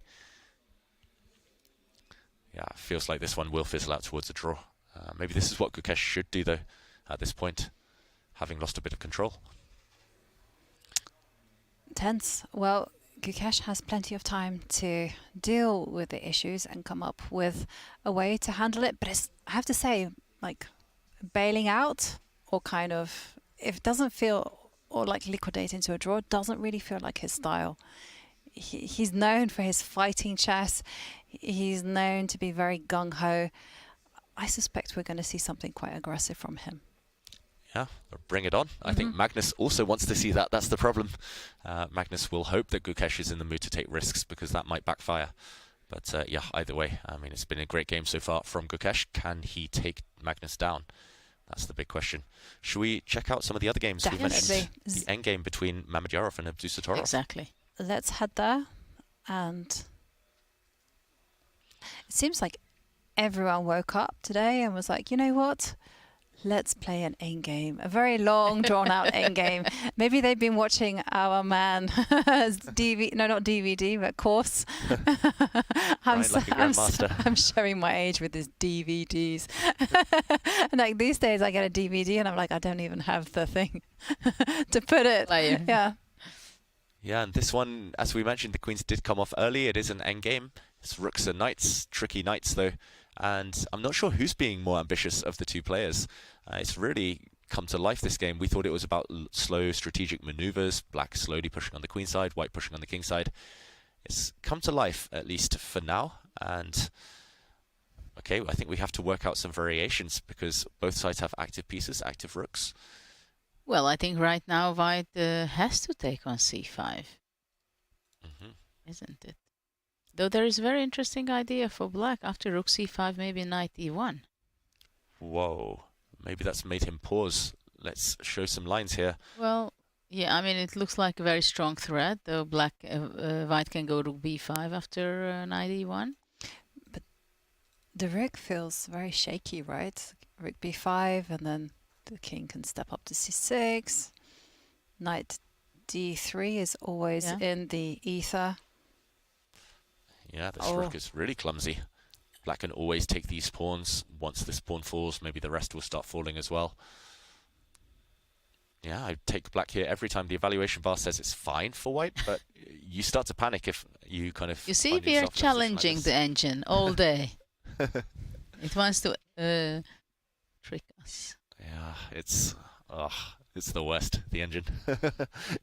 Yeah, it feels like this one will fizzle out towards a draw. Maybe this is what Gukesh should do, though, at this point, having lost a bit of control. Tense. Well, Gukesh has plenty of time to deal with the issues and come up with a way to handle it. But it's, I have to say, like, bailing out or kind of, if it doesn't feel, or like liquidate into a draw, doesn't really feel like his style. He's known for his fighting chess. He's known to be very gung-ho. I suspect we're going to see something quite aggressive from him. Yeah, bring it on. I think Magnus also wants to see that. That's the problem. Magnus will hope that Gukesh is in the mood to take risks, because that might backfire. But yeah, either way, I mean, it's been a great game so far from Gukesh. Can he take Magnus down? That's the big question. Should we check out some of the other games? Definitely. We mentioned the endgame between Mamedyarov and Abdusattorov. Exactly. Let's head there. And it seems like everyone woke up today and was like, you know what? Let's play an endgame, a very long, drawn-out endgame. Maybe they've been watching our man DVD, no, not DVD, but course. I'm showing my age with his DVDs. And like these days, I get a DVD, and I'm like, I don't even have the thing to put it. Yeah. Yeah, and this one, as we mentioned, the queens did come off early. It is an endgame. It's rooks and knights, tricky knights though. And I'm not sure who's being more ambitious of the two players. It's really come to life, this game. We thought it was about slow strategic maneuvers, black slowly pushing on the queen side, white pushing on the king side. It's come to life, at least for now. And okay, I think we have to work out some variations, because both sides have active pieces, active rooks. Well, I think right now white has to take on c5, isn't it? Though there is a very interesting idea for black. After rook c5, maybe knight e1. Whoa, maybe that's made him pause. Let's show some lines here. Well, yeah, I mean, it looks like a very strong threat, though black, white can go rook b5 after knight e1. But the rook feels very shaky, right? Rook b5, and then the king can step up to c6. Knight d3 is always in the ether. Yeah, this rook is really clumsy. Black can always take these pawns. Once this pawn falls, maybe the rest will start falling as well. Yeah, I take black here every time. The evaluation bar says it's fine for white, but you start to panic if you kind of... You see, we are challenging the engine all day. It wants to trick us. Yeah, it's the worst, the engine.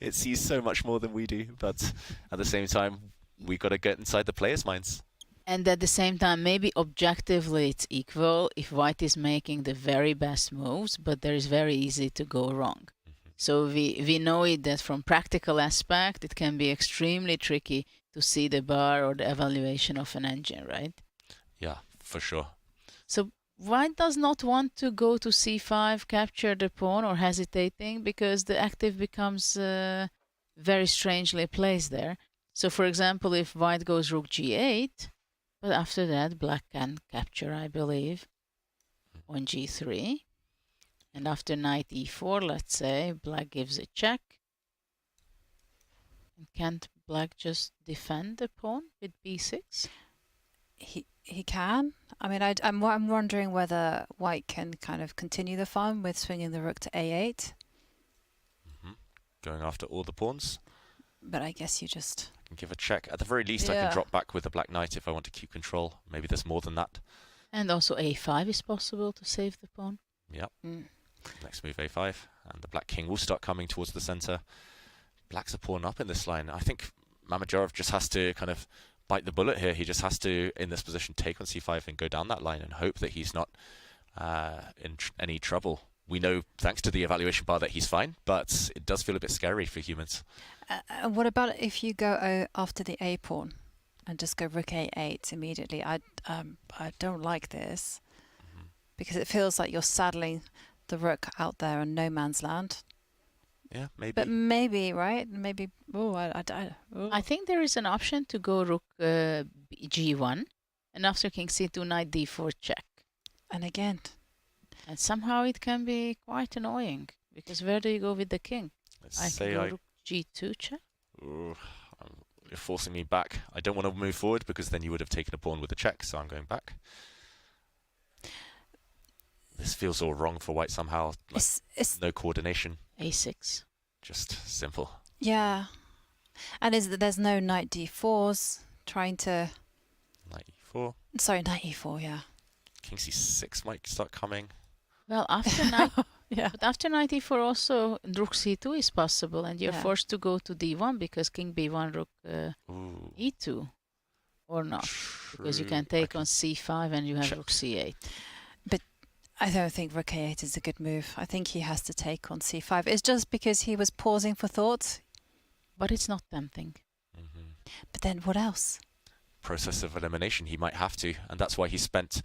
It sees so much more than we do, but at the same time, we got to get inside the players' minds. And at the same time, maybe objectively it's equal if white is making the very best moves, but there is very easy to go wrong. So we know it that from practical aspect, it can be extremely tricky to see the bar or the evaluation of an engine, right? Yeah, for sure. So white does not want to go to c5, capture the pawn, or hesitating, because the active becomes very strangely placed there. So, for example, if white goes rook g8, but after that black can capture, I believe, on g3. And after knight e4, let's say, black gives a check. And can't black just defend the pawn with b6? He can. I mean, I'm wondering whether white can kind of continue the fun with swinging the rook to a8. Going after all the pawns. But I guess you just... I can give a check. At the very least, I can drop back with the black knight if I want to keep control. Maybe there's more than that. And also a5 is possible to save the pawn. Yep. Next move a5. And the black king will start coming towards the center. Black's a pawn up in this line. I think Mamedyarov just has to kind of bite the bullet here. He just has to, in this position, take on c5 and go down that line and hope that he's not in any trouble. We know, thanks to the evaluation bar, that he's fine, but it does feel a bit scary for humans. What about if you go after the a pawn and just go rook a8 immediately? I don't like this because it feels like you're saddling the rook out there in no man's land. Yeah, maybe. But maybe, right? Maybe. Oh, I think there is an option to go rook g1, and after king c2, knight d4 check. And again. And somehow it can be quite annoying, because where do you go with the king? I can go rook g2 check. Ooh, you're forcing me back. I don't want to move forward because then you would have taken a pawn with a check, so I'm going back. This feels all wrong for white somehow. Like it's no coordination. a6. Just simple. Yeah. And there's no knight d4s trying to... Knight e4. Sorry, knight e4, yeah. King c6 might start coming. Well, after knight... yeah. But after knight e4 also rook c2 is possible, and you're forced to go to d1 because king b1 rook e2. Or not. True. Because you can take on c5 and you have rook c8. But I don't think rook a8 is a good move. I think he has to take on c5. It's just because he was pausing for thought. But it's not tempting. But then what else? Process of elimination, he might have to, and that's why he spent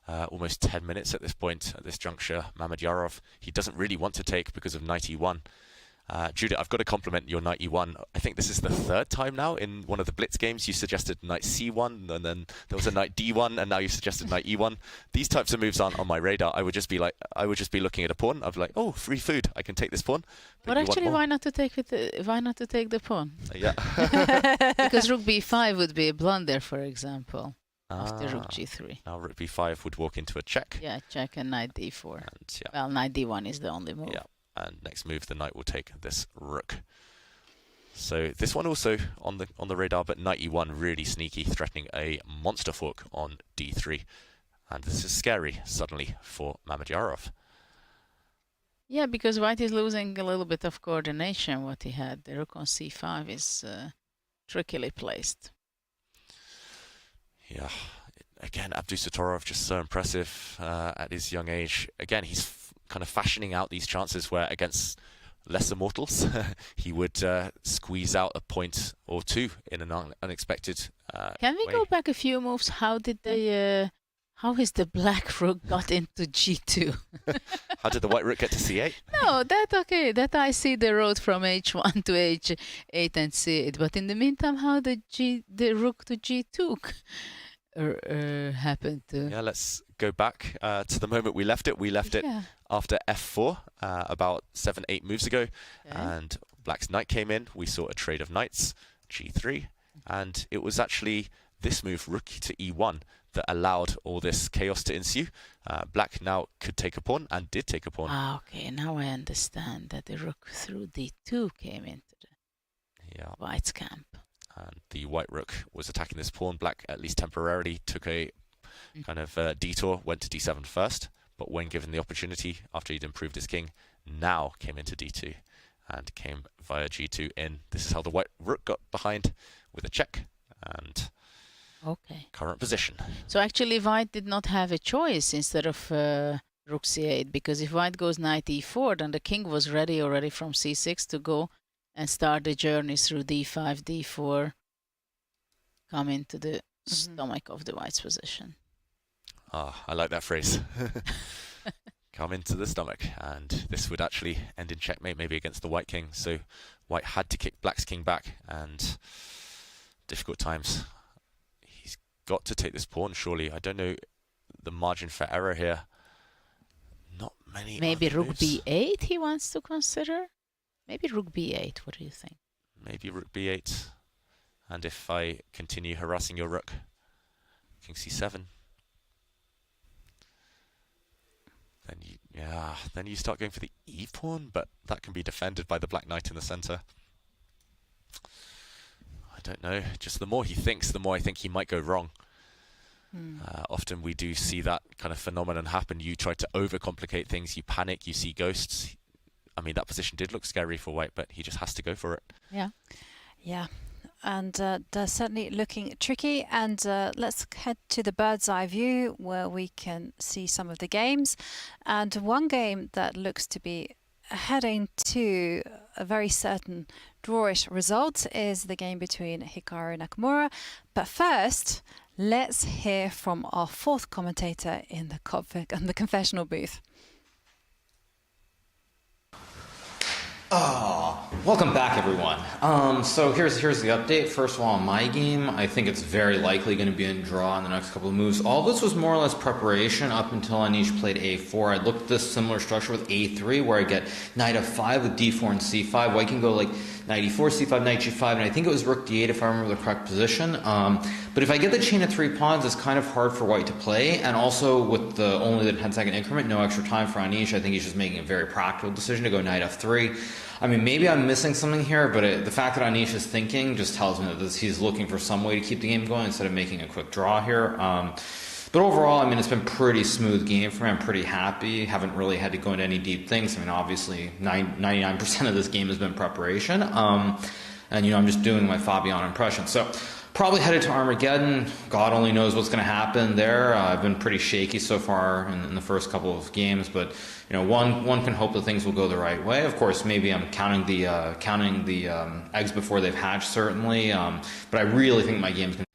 almost 10 minutes at this point, at this juncture. Mamedyarov, he doesn't really want to take because of knight e1. Judith, I've got to compliment your knight e1. I think this is the third time now in one of the blitz games you suggested knight c1, and then there was a knight d1, and now you suggested knight e1. These types of moves aren't on my radar. I would just be looking at a pawn. I'd be like, oh, free food, I can take this pawn. But actually, why not to take the pawn? Yeah. Because rook b5 would be a blunder, for example, after rook g3. Now rook b5 would walk into a check. Yeah, check and knight d4. And, yeah. Well, knight d1 is the only move. Yeah. And next move, the knight will take this rook. So this one also on the radar, but knight e1 really sneaky, threatening a monster fork on d3. And this is scary, suddenly, for Mamedyarov. Yeah, because white is losing a little bit of coordination, what he had. The rook on c5 is trickily placed. Yeah, again, Abdusattorov just so impressive at his young age. Again, he's kind of fashioning out these chances where against lesser mortals he would squeeze out a point or two in an unexpected Can we way. go back a few moves? How did they how is the black rook got into g2? How did the white rook get to c8? No, that I see the road from h1 to h8 and c8, but in the meantime how the rook to g2 happened to... Yeah, let's go back to the moment we left it. We left it after f4 about 7-8 moves ago, and black's knight came in. We saw a trade of knights, g3, and it was actually this move, rook to e1, that allowed all this chaos to ensue. Black now could take a pawn and did take a pawn. Ah, okay, now I understand that the rook through d2 came into the white's camp. And the white rook was attacking this pawn. Black, at least temporarily, took a kind of detour, went to d7 first, but when given the opportunity, after he'd improved his king, now came into d2 and came via g2 in. This is how the white rook got behind with a check and current position. So actually white did not have a choice instead of rook c8, because if white goes knight e4, then the king was ready already from c6 to go and start the journey through d5, d4, come into the stomach of the white's position. Ah, I like that phrase. Come into the stomach. And this would actually end in checkmate, maybe against the white king. So white had to kick black's king back, and difficult times. He's got to take this pawn, surely. I don't know the margin for error here. Not many. Maybe rook b8 he wants to consider? Maybe rook b8, what do you think? Maybe rook b8. And if I continue harassing your rook, king c7. Then you start going for the e pawn, but that can be defended by the black knight in the center. I don't know. Just the more he thinks, the more I think he might go wrong. Often we do see that kind of phenomenon happen. You try to overcomplicate things, you panic, you see ghosts. I mean, that position did look scary for white, but he just has to go for it. Yeah. Yeah. And they're certainly looking tricky. And let's head to the bird's eye view where we can see some of the games. And one game that looks to be heading to a very certain drawish result is the game between Hikaru Nakamura. But first, let's hear from our fourth commentator in the confessional booth. Welcome back, everyone. So here's the update. First of all, on my game, I think it's very likely going to be in draw in the next couple of moves. All this was more or less preparation up until Anish played a4. I looked at this similar structure with a3, where I get knight f5 with d4 and c5. White can go like knight e4, c5, knight g5, and I think it was rook d8 if I remember the correct position. But if I get the chain of 3 pawns, it's kind of hard for white to play, and also with the only the 10-second increment, no extra time for Anish, I think he's just making a very practical decision to go knight f3. I mean, maybe I'm missing something here, but the fact that Anish is thinking just tells me that he's looking for some way to keep the game going instead of making a quick draw here. But overall, I mean, it's been a pretty smooth game for me. I'm pretty happy. Haven't really had to go into any deep things. I mean, obviously, 99% of this game has been preparation. And, I'm just doing my Fabiano impression. So, probably headed to Armageddon. God only knows what's going to happen there. I've been pretty shaky so far in the first couple of games, but one can hope that things will go the right way. Of course, maybe I'm counting the eggs before they've hatched, certainly. But I really think my game's going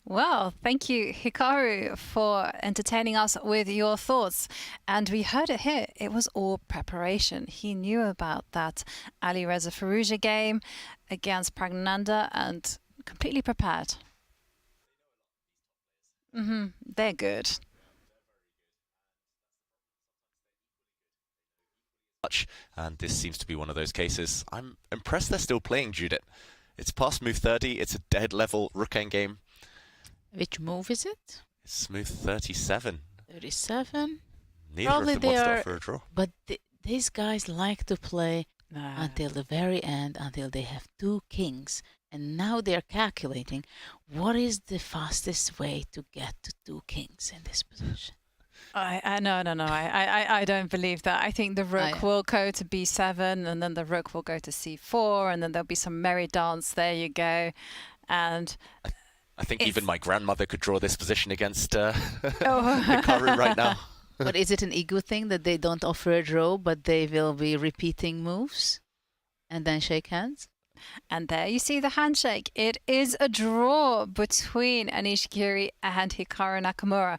Well, thank you, Hikaru, for entertaining us with your thoughts. And we heard it here. It was all preparation. He knew about that Alireza Firouzja game against Pragnananda and completely prepared. They're good. And this seems to be one of those cases. I'm impressed they're still playing, Judith. It's past move 30. It's a dead level rook endgame. Which move is it? It's move 37. 37? Neither Probably of them they wants to are, offer a draw. but these guys like to play until the very end, until they have 2 kings. And now they're calculating what is the fastest way to get to 2 kings in this position. No. I don't believe that. I think the rook will go to b7, and then the rook will go to c4, and then there'll be some merry dance. There you go. And I think even my grandmother could draw this position against Hikaru right now. But is it an ego thing that they don't offer a draw, but they will be repeating moves and then shake hands? And there you see the handshake. It is a draw between Anish Giri and Hikaru Nakamura.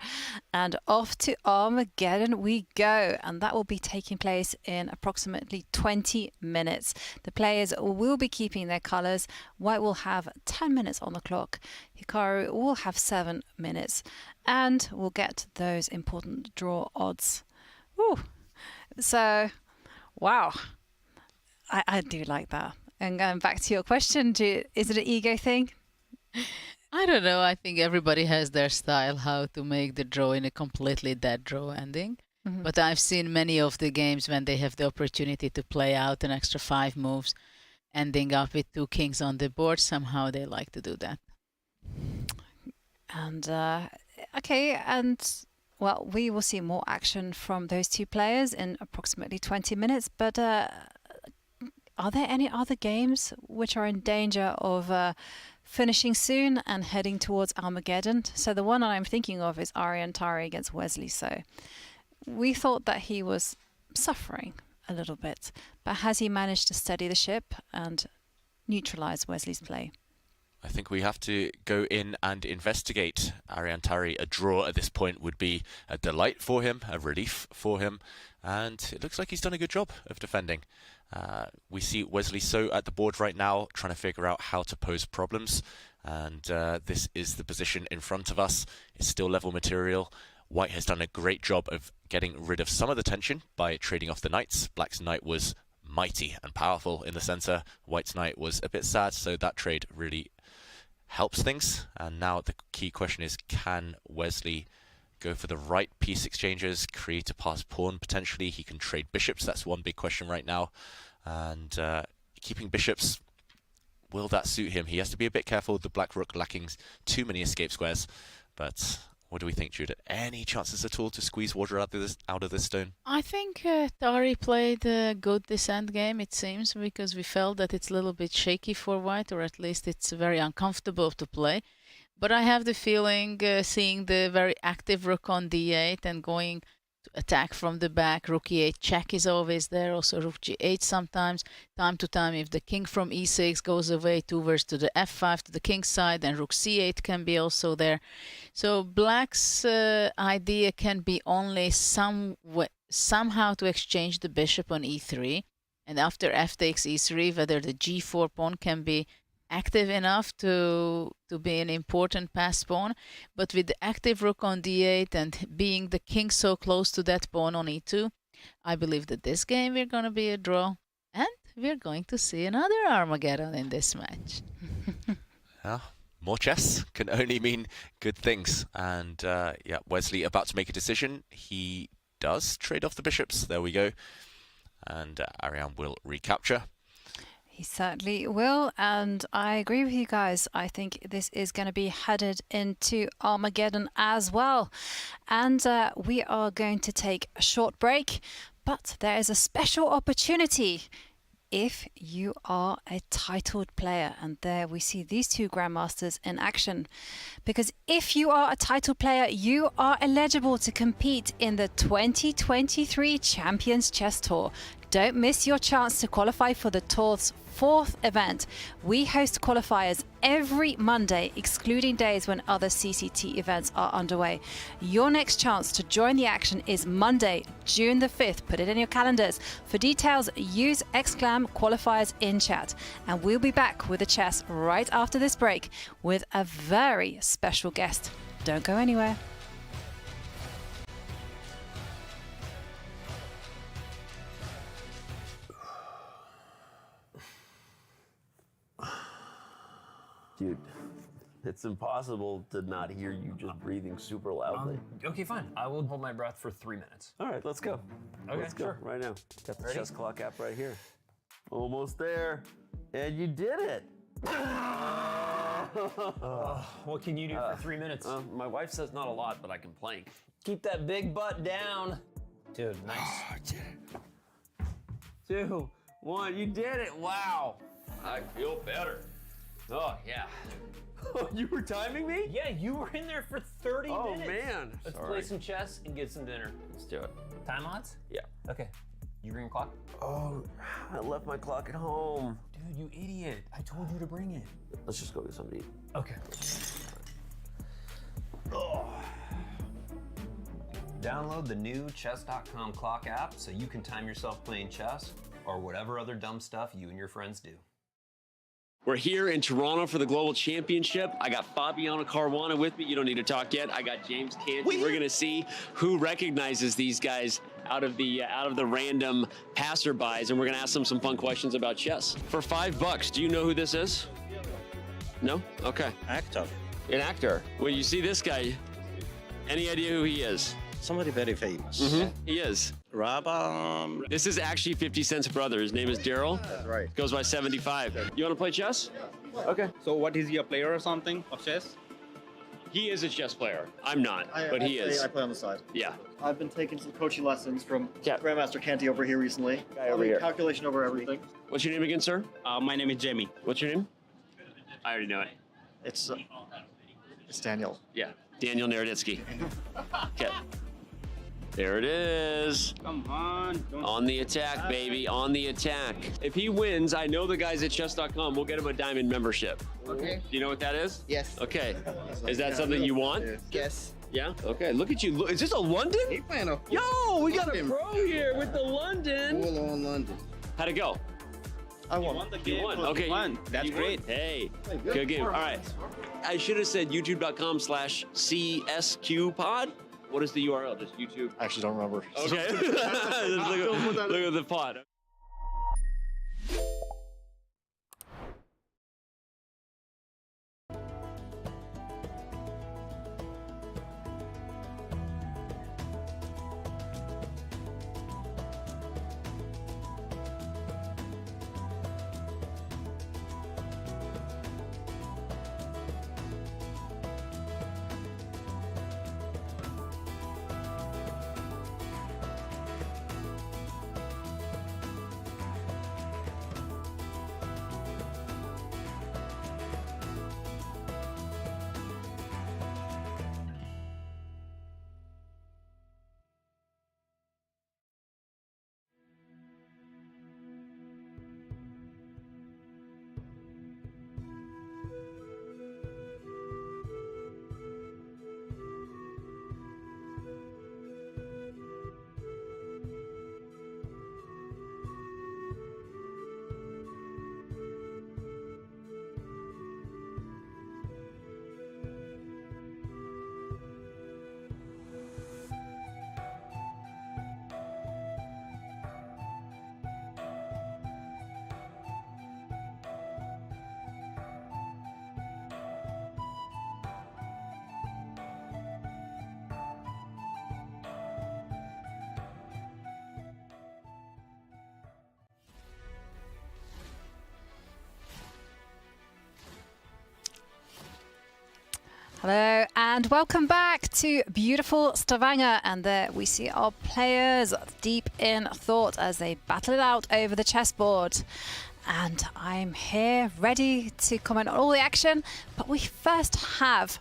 And off to Armageddon we go. And that will be taking place in approximately 20 minutes. The players will be keeping their colours. White will have 10 minutes on the clock. Hikaru will have 7 minutes. And we'll get those important draw odds. Ooh. So, wow. I do like that. And going back to your question, is it an ego thing? I don't know. I think everybody has their style how to make the draw in a completely dead draw ending. But I've seen many of the games when they have the opportunity to play out an extra 5 moves, ending up with 2 kings on the board. Somehow they like to do that. And okay, and well, we will see more action from those 2 players in approximately 20 minutes. But are there any other games which are in danger of finishing soon and heading towards Armageddon? So the one I'm thinking of is Tari against Wesley So. We thought that he was suffering a little bit, but has he managed to steady the ship and neutralize Wesley's play? I think we have to go in and investigate Tari. A draw at this point would be a delight for him, a relief for him, and it looks like he's done a good job of defending. We see Wesley So at the board right now, trying to figure out how to pose problems, and this is the position in front of us. It's still level material. White has done a great job of getting rid of some of the tension by trading off the knights. Black's knight was mighty and powerful in the center. White's knight was a bit sad, so that trade really helps things. And now the key question is, can Wesley go for the right piece exchanges, create a passed pawn potentially? He can trade bishops. That's one big question right now. And keeping bishops, will that suit him? He has to be a bit careful with the black rook lacking too many escape squares. But what do we think, Judith? Any chances at all to squeeze water out of this stone? I think Tari played a good this end game, it seems, because we felt that it's a little bit shaky for white, or at least it's very uncomfortable to play. But I have the feeling, seeing the very active rook on d8 and going to attack from the back. Rook e8 check is always there. Also rook g8 sometimes. Time to time, if the king from e6 goes away, two verse to the f5 to the king side, then rook c8 can be also there. So black's idea can be only somehow to exchange the bishop on e3. And after f takes e3, whether the g4 pawn can be active enough to be an important pass pawn. But with the active rook on d8 and being the king so close to that pawn on e2, I believe that this game we're going to be a draw. And we're going to see another Armageddon in this match. More chess can only mean good things. And yeah, Wesley about to make a decision. He does trade off the bishops. There we go. And Ariane will recapture. He certainly will, and I agree with you guys. I think this is going to be headed into Armageddon as well. And we are going to take a short break, but there is a special opportunity if you are a titled player. And there we see these two grandmasters in action. Because if you are a titled player, you are eligible to compete in the 2023 Champions Chess Tour. Don't miss your chance to qualify for the tour's 4th event. We host qualifiers every Monday, excluding days when other CCT events are underway. Your next chance to join the action is Monday, June the 5th. Put it in your calendars. For details, use !qualifiers in chat. And we'll be back with the chess right after this break with a very special guest. Don't go anywhere. Dude, it's impossible to not hear you just breathing super loudly. Okay, fine. I will hold my breath for 3 minutes. All right, let's go. Okay, let's go sure. right now. Got the Ready? chess clock app right here. Almost there. And you did it. What can you do for 3 minutes? My wife says not a lot, but I can plank. Keep that big butt down. Dude, nice. 2, 1, you did it. Wow. I feel better. Oh, yeah. You were timing me? Yeah, you were in there for 30 minutes. Oh, man. Let's Sorry. play some chess and get some dinner. Let's do it. Time odds? Yeah. Okay. You bring your clock? Oh, I left my clock at home. Dude, you idiot. I told you to bring it. Let's just go get something to eat. Okay. Oh. Download the new chess.com clock app so you can time yourself playing chess or whatever other dumb stuff you and your friends do. We're here in Toronto for the Global Championship. I got Fabiano Caruana with me. You don't need to talk yet. I got James Canty. We're going to see who recognizes these guys out of the random passerbys, and we're going to ask them some fun questions about chess. For $5, do you know who this is? No? Okay. Actor. An actor. When you see this guy, any idea who he is? Somebody very famous. Mm-hmm. He is. Rabba. This is actually 50 Cent's brother. His name is Daryl. That's right. Goes by 75. You want to play chess? Okay. So what is he, a player or something of chess? He is a chess player. I'm not, but he is. I play on the side. Yeah. I've been taking some coaching lessons from Grandmaster Canty over here recently. Guy over here. Calculation over everything. What's your name again, sir? My name is Jamie. What's your name? I already know it. It's Daniel. Yeah, Daniel Naroditsky. Okay. There it is. Come on. On the attack, baby. On the attack. If he wins, I know the guys at chess.com. We'll get him a diamond membership. Okay. Do you know what that is? Yes. Okay. Is that something you want? Yes. Yeah? Okay. Look at you. Look, is this a London? Yo, we got a pro here with the London. Full on London. How'd it go? I won. You won. Okay. That's great. Hey, good game. All right. I should have said youtube.com/CSQpod. What is the URL? Just YouTube? I actually don't remember. Okay. look at the pod. Hello and welcome back to beautiful Stavanger, and there we see our players deep in thought as they battle it out over the chessboard. And I'm here ready to comment on all the action, but we first have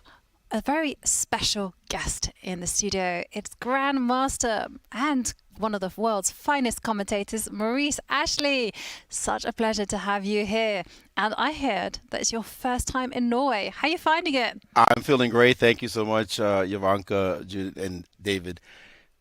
a very special guest in the studio. It's Grandmaster and one of the world's finest commentators, Maurice Ashley. Such a pleasure to have you here. And I heard that it's your first time in Norway. How are you finding it? I'm feeling great. Thank you so much, Jovanka, Jude, and David.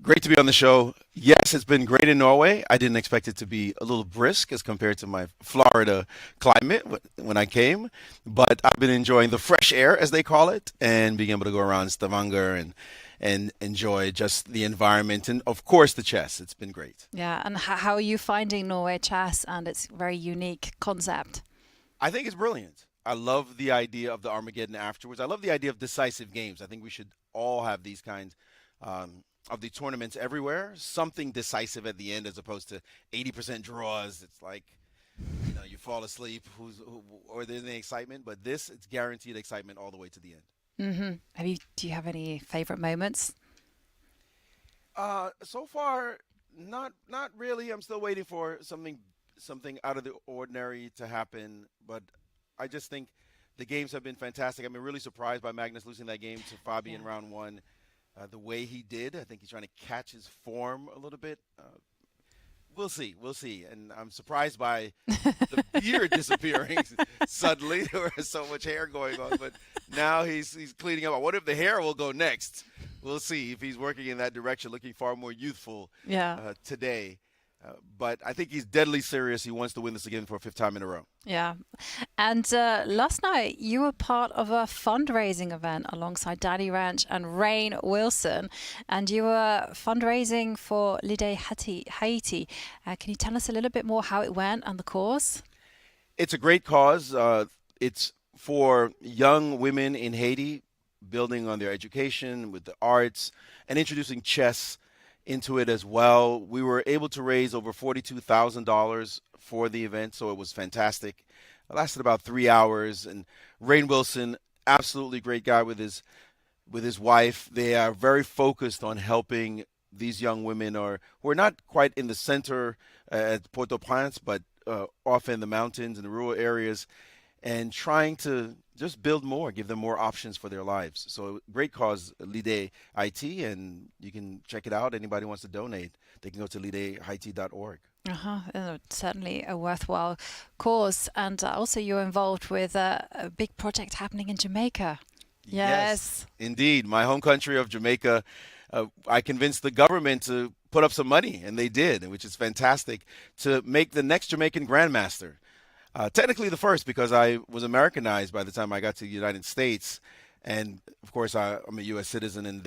Great to be on the show. Yes, it's been great in Norway. I didn't expect it to be a little brisk as compared to my Florida climate when I came, but I've been enjoying the fresh air, as they call it, and being able to go around Stavanger and enjoy just the environment and, of course, the chess. It's been great. Yeah, and how are you finding Norway Chess and its very unique concept? I think it's brilliant. I love the idea of the Armageddon afterwards. I love the idea of decisive games. I think we should all have these kinds of the tournaments everywhere, something decisive at the end as opposed to 80% draws. It's like, you fall asleep, or there's any excitement, but this, it's guaranteed excitement all the way to the end. Mm-hmm. Do you have any favorite moments? So far, not really. I'm still waiting for something out of the ordinary to happen, but I just think the games have been fantastic. I've been really surprised by Magnus losing that game to Fabi in round one. The way he did, I think he's trying to catch his form a little bit. We'll see. And I'm surprised by the beard disappearing suddenly. There was so much hair going on, but now he's cleaning up. I wonder if the hair will go next. We'll see if he's working in that direction, looking far more youthful today. But I think he's deadly serious. He wants to win this again for a fifth time in a row. Yeah. And last night, you were part of a fundraising event alongside Daddy Ranch and Rain Wilson. And you were fundraising for Lide Haiti. Can you tell us a little bit more how it went and the cause? It's a great cause. It's for young women in Haiti, building on their education with the arts and introducing chess into it as well. We were able to raise over $42,000 for the event, so it was fantastic. It lasted about 3 hours, and Rain Wilson, absolutely great guy with his wife. They are very focused on helping these young women who are not quite in the center at Port-au-Prince, but off in the mountains and the rural areas, and trying to just build more, give them more options for their lives. So great cause, Lide IT, and you can check it out. Anybody wants to donate, they can go to lidehaiti.org. Certainly a worthwhile cause. And also you're involved with a big project happening in Jamaica. Yes. Indeed. My home country of Jamaica, I convinced the government to put up some money, and they did, which is fantastic, to make the next Jamaican grandmaster. Technically the first, because I was Americanized by the time I got to the United States. And, of course, I'm a U.S. citizen and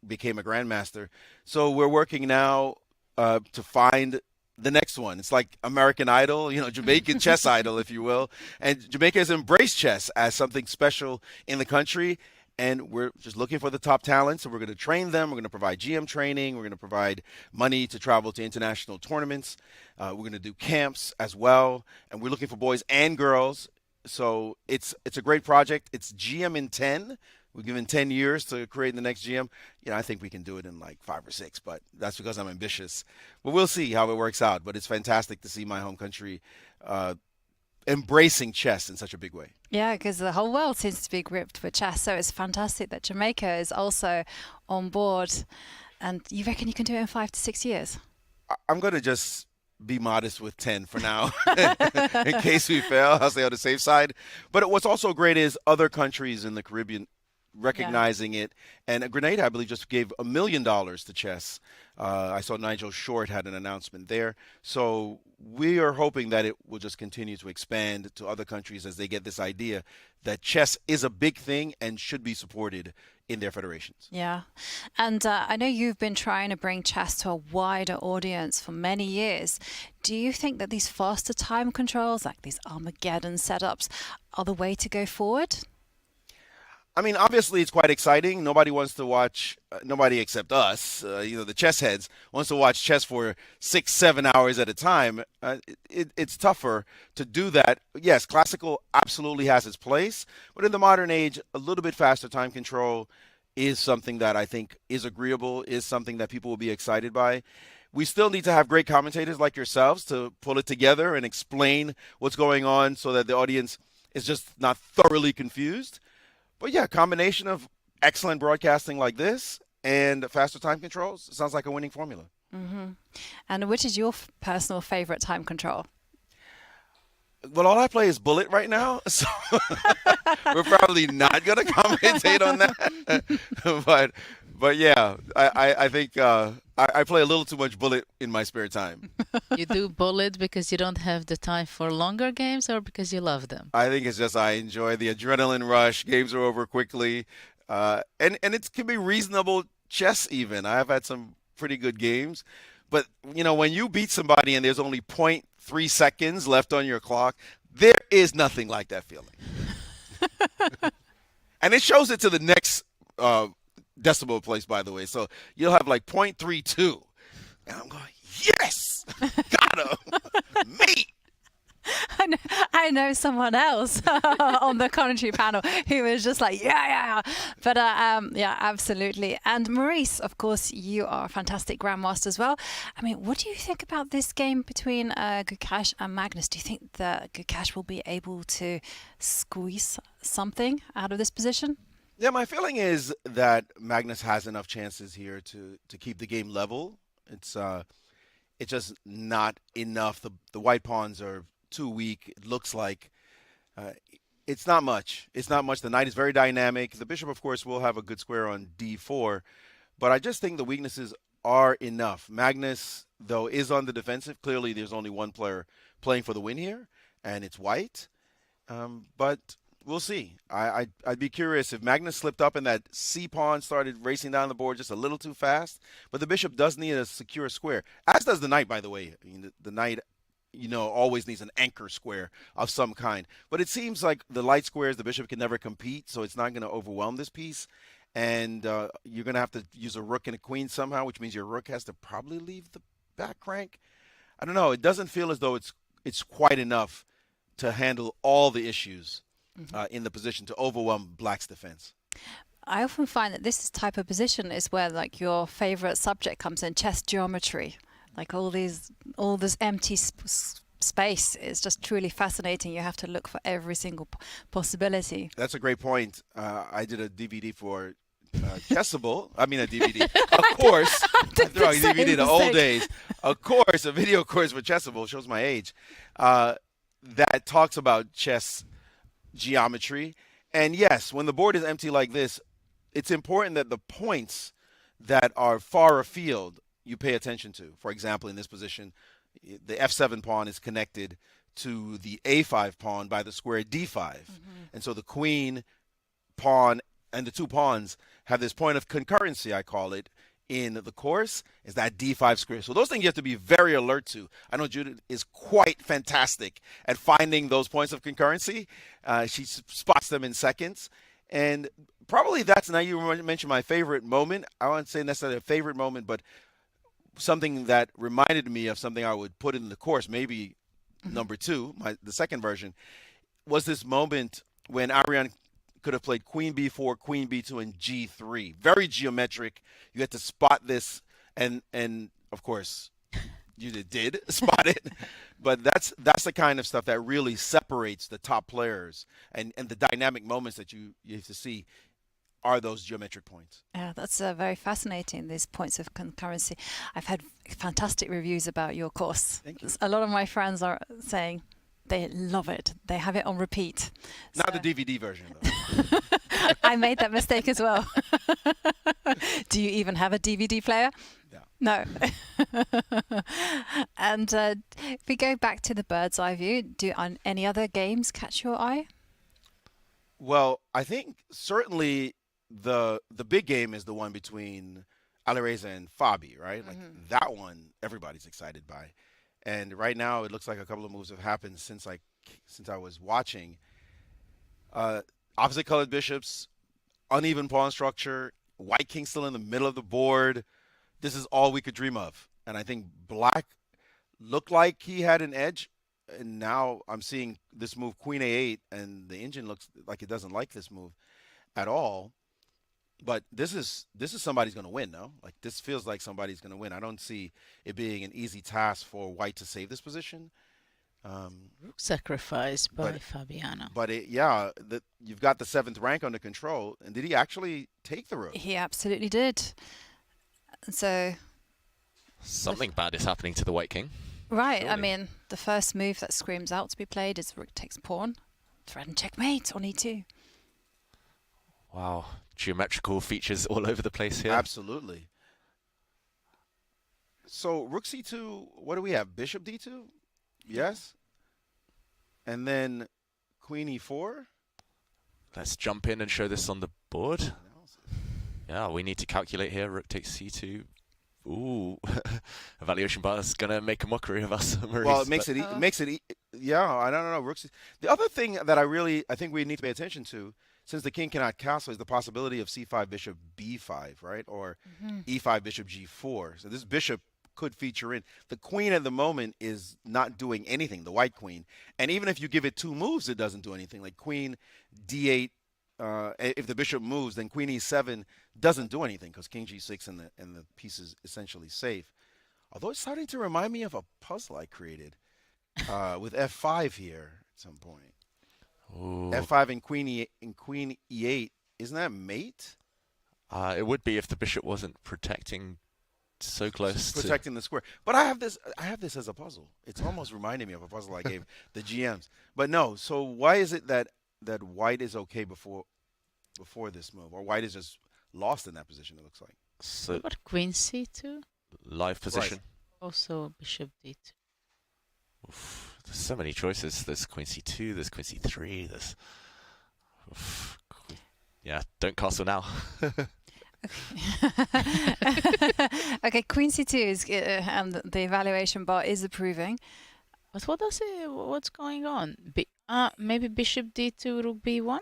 became a grandmaster. So we're working now to find the next one. It's like American Idol, Jamaican chess idol, if you will. And Jamaica has embraced chess as something special in the country. And we're just looking for the top talent. So we're going to train them. We're going to provide GM training. We're going to provide money to travel to international tournaments. We're going to do camps as well. And we're looking for boys and girls. So it's a great project. It's GM in 10. We're given 10 years to create the next GM. I think we can do it in like 5 or 6, but that's because I'm ambitious. But we'll see how it works out. But it's fantastic to see my home country embracing chess in such a big way. Yeah, because the whole world seems to be gripped with chess. So it's fantastic that Jamaica is also on board. And you reckon you can do it in 5 to 6 years? I'm going to just be modest with 10 for now. In case we fail, I'll stay on the safe side. But what's also great is other countries in the Caribbean recognizing it. And Grenada, I believe, just gave $1 million to chess. I saw Nigel Short had an announcement there. So we are hoping that it will just continue to expand to other countries as they get this idea that chess is a big thing and should be supported in their federations. Yeah. And I know you've been trying to bring chess to a wider audience for many years. Do you think that these faster time controls, like these Armageddon setups, are the way to go forward? I mean, obviously it's quite exciting. Nobody wants to watch, nobody except us, the chess heads, wants to watch chess for 6-7 hours at a time. It's tougher to do that. Yes, classical absolutely has its place, but in the modern age, a little bit faster time control is something that I think is agreeable, is something that people will be excited by. We still need to have great commentators like yourselves to pull it together and explain what's going on so that the audience is just not thoroughly confused. But yeah, combination of excellent broadcasting like this and faster time controls sounds like a winning formula. Mm-hmm. And which is your personal favorite time control? Well, all I play is Bullet right now, so we're probably not going to commentate on that. But yeah, I think I play a little too much Bullet in my spare time. You do Bullet because you don't have the time for longer games or because you love them? I think it's just I enjoy the adrenaline rush. Games are over quickly. And it can be reasonable chess even. I have had some pretty good games. But, when you beat somebody and there's only 0.3 seconds left on your clock, there is nothing like that feeling. And it shows it to the next decimal place, by the way. So you'll have like 0.32. And I'm going, yes! Got him! Mate! I know someone else on the commentary panel who was just like, yeah. But yeah, absolutely. And Maurice, of course, you are a fantastic grandmaster as well. I mean, what do you think about this game between Gukesh and Magnus? Do you think that Gukesh will be able to squeeze something out of this position? Yeah, my feeling is that Magnus has enough chances here to keep the game level. It's just not enough. The white pawns are too weak. It looks like it's not much. It's not much. The knight is very dynamic. The bishop, of course, will have a good square on d4, but I just think the weaknesses are enough. Magnus, though, is on the defensive. Clearly, there's only one player playing for the win here, and it's white. But we'll see. I'd be curious if Magnus slipped up and that c pawn started racing down the board just a little too fast. But the bishop does need a secure square, as does the knight, by the way. I mean, the knight, always needs an anchor square of some kind. But it seems like the light squares, the bishop can never compete, so it's not going to overwhelm this piece. And you're going to have to use a rook and a queen somehow, which means your rook has to probably leave the back rank. I don't know. It doesn't feel as though it's quite enough to handle all the issues in the position to overwhelm Black's defense. I often find that this type of position is where like your favorite subject comes in, chess geometry. Like all this empty space is just truly fascinating. You have to look for every single possibility. That's a great point. I did a DVD for Chessable. I mean a DVD. Of course, I'm throwing DVD the old days. Of course, a video course for Chessable, shows my age, that talks about chess geometry. And yes, when the board is empty like this, it's important that the points that are far afield you pay attention to. For example, in this position, the f7 pawn is connected to the a5 pawn by the square d5. And so the queen, pawn, and the two pawns have this point of concurrency, I call it, in the course, is that d5 square. So those things you have to be very alert to. I know Judith is quite fantastic at finding those points of concurrency. She spots them in seconds. And probably that's, now you mentioned my favorite moment. I won't say necessarily a favorite moment, but something that reminded me of something I would put in the course, maybe number two, the second version, was this moment when Ariane could have played queen b4, queen b2, and g3. Very geometric. You had to spot this, and of course, you did spot it. But that's the kind of stuff that really separates the top players, and the dynamic moments that you have to see are those geometric points. Yeah, that's very fascinating, these points of concurrency. I've had fantastic reviews about your course. Thank you. A lot of my friends are saying they love it. They have it on repeat. Not the DVD version, though. I made that mistake as well. Do you even have a DVD player? No. And if we go back to the bird's eye view, do any other games catch your eye? Well, I think certainly the big game is the one between Alireza and Fabi, right? Like that one, everybody's excited by. And right now, it looks like a couple of moves have happened since I was watching. Opposite colored bishops, uneven pawn structure, white king still in the middle of the board. This is all we could dream of. And I think black looked like he had an edge. And now I'm seeing this move, queen a8, and the engine looks like it doesn't like this move at all. But this is somebody's going to win, no? Like, this feels like somebody's going to win. I don't see it being an easy task for white to save this position. Rook sacrifice by Fabiano. But you've got the 7th rank under control. And did he actually take the rook? He absolutely did. So Something bad is happening to the white king. right, Surely. I mean, the first move that screams out to be played is rook takes pawn, threaten checkmate on e2. Wow, geometrical features all over the place here. Absolutely. So rook c2, what do we have? Bishop d2? Yes. And then queen e4? Let's jump in and show this on the board. Yeah, we need to calculate here. Rook takes c2. Ooh, evaluation bar is gonna make a mockery of us, Maurice. Well, it makes it. Yeah, I don't know. Rook. The other thing that I think we need to pay attention to, since the king cannot castle, is the possibility of c5 bishop b5, right, or e5 bishop g4. So this bishop could feature in. The queen at the moment is not doing anything. The white queen, and even if you give it 2 moves, it doesn't do anything. Like queen d8. If the bishop moves, then queen e7 doesn't do anything because king g6 and the piece is essentially safe. Although it's starting to remind me of a puzzle I created with f5 here at some point. Ooh. f5 and queen e8, isn't that mate? It would be if the bishop wasn't protecting so close. Protecting the square. But I have this as a puzzle. It's almost reminding me of a puzzle I gave the GMs. But no. So why is it that white is okay before this move, or white is just lost in that position? It looks like. So What about queen c2? live position. Right. Also bishop d2. Oof, there's so many choices. There's queen c2. There's queen c3. There's. Yeah, don't castle now. Okay, queen c2 is and the evaluation bar is approving. But what does it? What's going on? Maybe bishop d2, rook b1.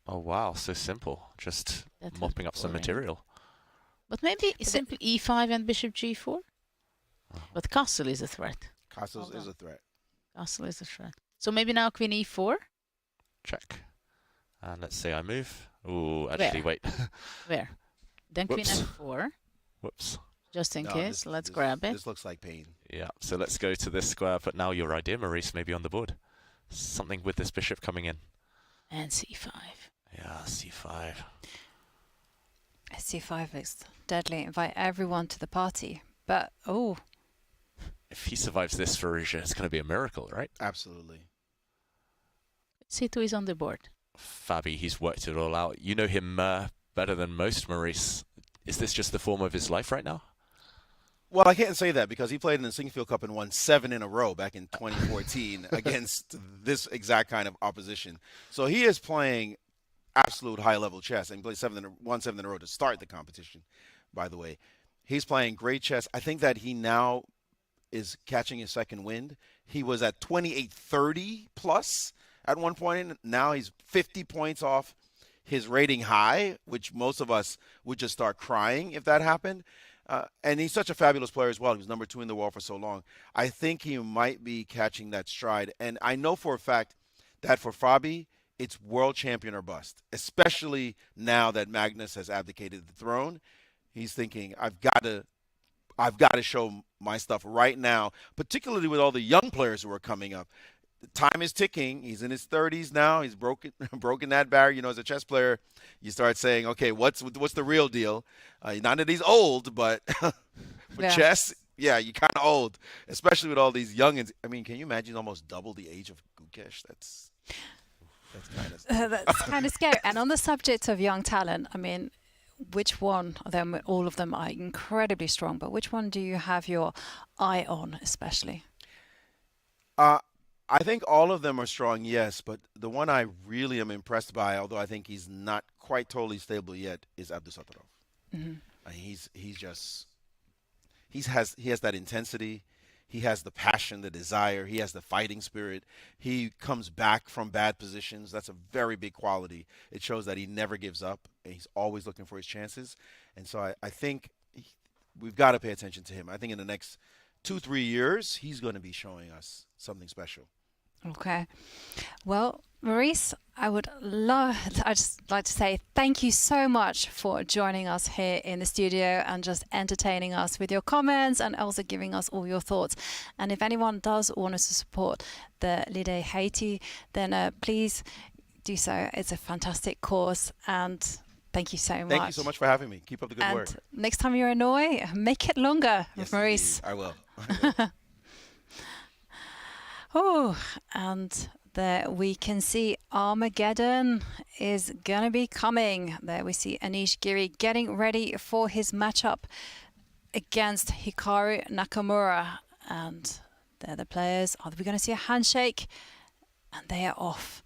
Oh wow, so simple. Just That mopping up some boring. material. But maybe simply e5 and bishop g4. But castle is a threat. Castle is a threat. Castle is a threat. So maybe now queen e4. Check. And let's say I move. Ooh, actually, wait. Where? Then queen Whoops. f4. Whoops. Just in No, case. Let's grab it. This looks like pain. Yeah, so let's go to this square. But now your idea, Maurice, maybe on the board. Something with this bishop coming in. And c5. Yeah, c5. c5 is deadly. Invite everyone to the party. But If he survives this, Firouzja, it's going to be a miracle, right? Absolutely. c2 is on the board. Fabi, he's worked it all out. You know him better than most, Maurice. Is this just the form of his life right now? Well, I can't say that because he played in the Singfield Cup and won 7 in a row back in 2014 against this exact kind of opposition. So he is playing absolute high-level chess, and he played won 7 in a row to start the competition, by the way. He's playing great chess. I think that he now is catching his second wind. He was at 2830 plus at one point, and now he's 50 points off his rating high, which most of us would just start crying if that happened. And he's such a fabulous player as well. He was number 2 in the world for so long. I think he might be catching that stride. And I know for a fact that for Fabi, it's world champion or bust, especially now that Magnus has abdicated the throne. He's thinking, I've got to show my stuff right now, particularly with all the young players who are coming up. The time is ticking. He's in his 30s now. He's broken that barrier. You know, as a chess player, you start saying, okay, what's the real deal? Not that he's old, but for chess, yeah, you're kind of old, especially with all these youngins. I mean, can you imagine almost double the age of Gukesh? That's kind of scary. And on the subject of young talent, I mean, which one of them? All of them are incredibly strong, but which one do you have your eye on, especially? I think all of them are strong, yes, but the one I really am impressed by, although I think he's not quite totally stable yet, is Abdusattorov. Mm-hmm. He has that intensity. He has the passion, the desire. He has the fighting spirit. He comes back from bad positions. That's a very big quality. It shows that he never gives up, and he's always looking for his chances. And so I think we've got to pay attention to him. I think in the next 2-3 years, he's going to be showing us something special. Okay. Well, Maurice, I'd just like to say thank you so much for joining us here in the studio and just entertaining us with your comments and also giving us all your thoughts. And if anyone does want us to support the Lide Haiti, then please do so. It's a fantastic cause, and thank you so much. Thank you so much for having me. Keep up the good work. And next time you're in Norway, make it longer, yes, Maurice. Indeed. I will. Oh, and there we can see Armageddon is going to be coming. There we see Anish Giri getting ready for his matchup against Hikaru Nakamura. And there the players. Are we going to see a handshake? And they are off.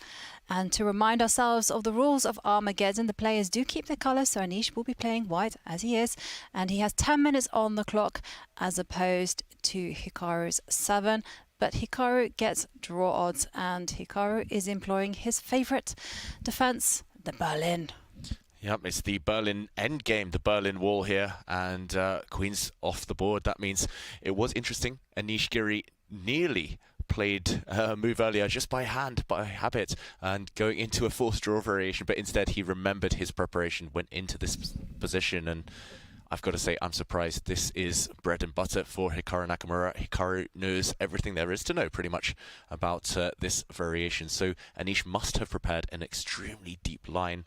And to remind ourselves of the rules of Armageddon, the players do keep their colours, so Anish will be playing white as he is, and he has 10 minutes on the clock as opposed to Hikaru's 7. But Hikaru gets draw odds, and Hikaru is employing his favourite defence, the Berlin. Yep, it's the Berlin End game, the Berlin Wall here, and Queen's off the board. That means it was interesting. Anish Giri nearly played a move earlier just by hand, by habit, and going into a forced draw variation, but instead he remembered his preparation, went into this position, and I've got to say, I'm surprised. This is bread and butter for Hikaru Nakamura. Hikaru knows everything there is to know, pretty much, about this variation. So Anish must have prepared an extremely deep line.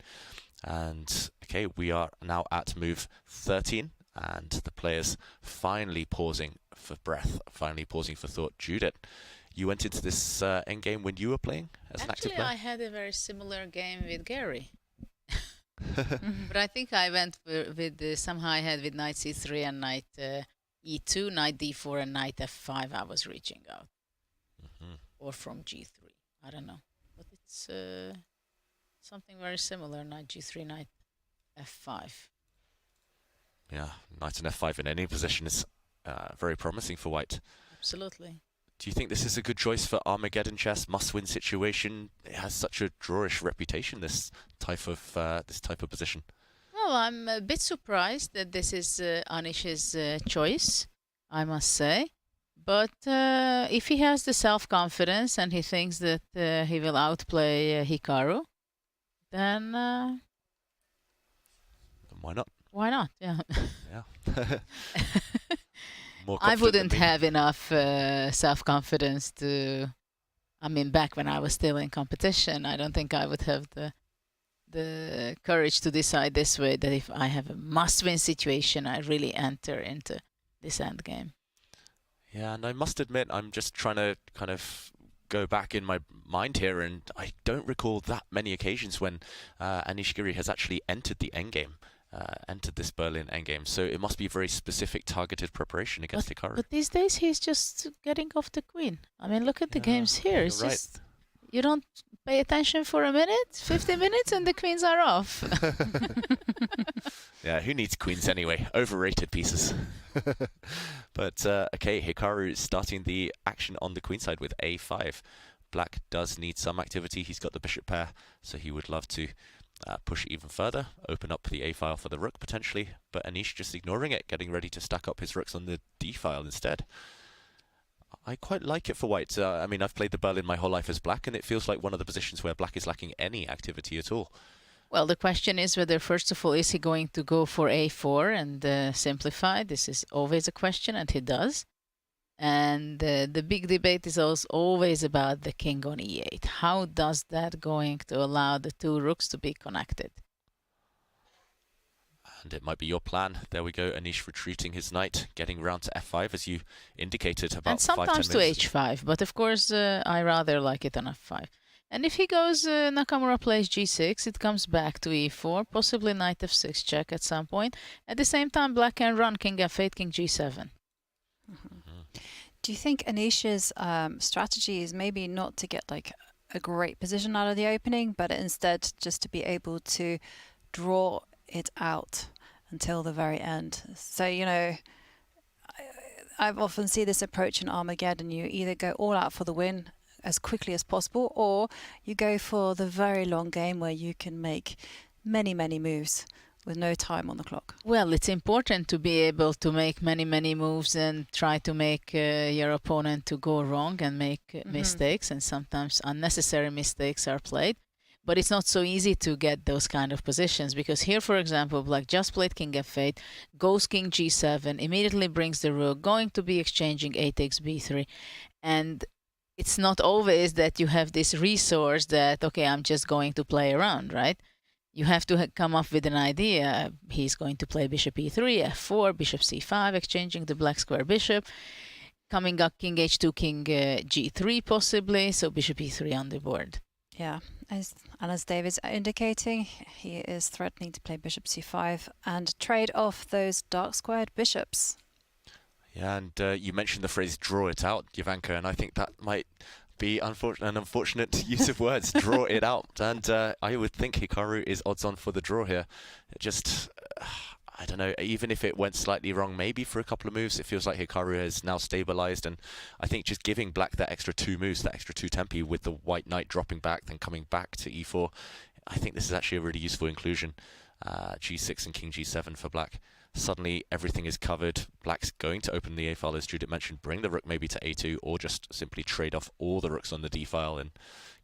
And, okay, we are now at move 13, and the players finally pausing for breath, finally pausing for thought. Judith, you went into this endgame when you were playing as an active player? Actually, I had a very similar game with Gary. But I think I went with somehow I had with knight c3 and knight e2, knight d4 and knight f5 I was reaching out. Or from g3. I don't know. But it's something very similar, knight g3, knight f5. Yeah, knight and f5 in any position is very promising for white. Absolutely. Do you think this is a good choice for Armageddon chess, must-win situation? It has such a drawish reputation, this type of position. Well, I'm a bit surprised that this is Anish's choice, I must say. But if he has the self-confidence and he thinks that he will outplay Hikaru, then why not? Why not? Yeah. Yeah. I wouldn't have enough self-confidence to. I mean, back when I was still in competition, I don't think I would have the courage to decide this way. That if I have a must-win situation, I really enter into this end game. Yeah, and I must admit, I'm just trying to kind of go back in my mind here, and I don't recall that many occasions when Anish Giri has actually entered the endgame. Entered this Berlin endgame, so it must be very specific, targeted preparation against Hikaru. But these days he's just getting off the queen. I mean, look at the games here. It's right. just you don't pay attention for a minute, 50 minutes, and the queens are off. Yeah, who needs queens anyway? Overrated pieces. But okay, Hikaru starting the action on the queen side with a5. Black does need some activity. He's got the bishop pair, so he would love to push even further, open up the a-file for the rook potentially, but Anish just ignoring it, getting ready to stack up his rooks on the d-file instead. I quite like it for white. I mean, I've played the Berlin my whole life as black, and it feels like one of the positions where black is lacking any activity at all. Well, the question is whether, first of all, is he going to go for a4 and simplify? This is always a question, and he does. And the big debate is also always about the king on e8. How does that going to allow the two rooks to be connected? And it might be your plan. There we go, Anish retreating his knight, getting round to f5 as you indicated about and sometimes 5-10 minutes. to h5, but of course I rather like it on f5. And if he goes Nakamura plays g6, it comes back to e4, possibly knight f6 check at some point. At the same time, black can run king f8, king g7. Do you think Anish's strategy is maybe not to get like a great position out of the opening, but instead just to be able to draw it out until the very end? So, you know, I've often seen this approach in Armageddon. You either go all out for the win as quickly as possible, or you go for the very long game where you can make many, many moves with no time on the clock. Well, it's important to be able to make many, many moves and try to make your opponent to go wrong and make mistakes, and sometimes unnecessary mistakes are played. But it's not so easy to get those kind of positions, because here, for example, Black just played King F8, goes King G7, immediately brings the rook, going to be exchanging A takes B3, and it's not always that you have this resource that, okay, I'm just going to play around, right? You have to come up with an idea. He's going to play bishop e3, f4, bishop c5, exchanging the black square bishop, coming up king h2, king g3 possibly, so bishop e3 on the board. Yeah, as David's indicating, he is threatening to play bishop c5 and trade off those dark squared bishops. Yeah, and you mentioned the phrase "draw it out," Jovanka, and I think that might be an unfortunate use of words. Draw it out, and I would think Hikaru is odds-on for the draw here. It just, I don't know. Even if it went slightly wrong, maybe for a couple of moves, it feels like Hikaru has now stabilized, and I think just giving Black that extra 2 moves, that extra 2 tempi, with the white knight dropping back, then coming back to e4. I think this is actually a really useful inclusion. G6 and King G7 for Black. Suddenly everything is covered. Black's going to open the A file, as Judith mentioned, bring the rook maybe to A2, or just simply trade off all the rooks on the D file. And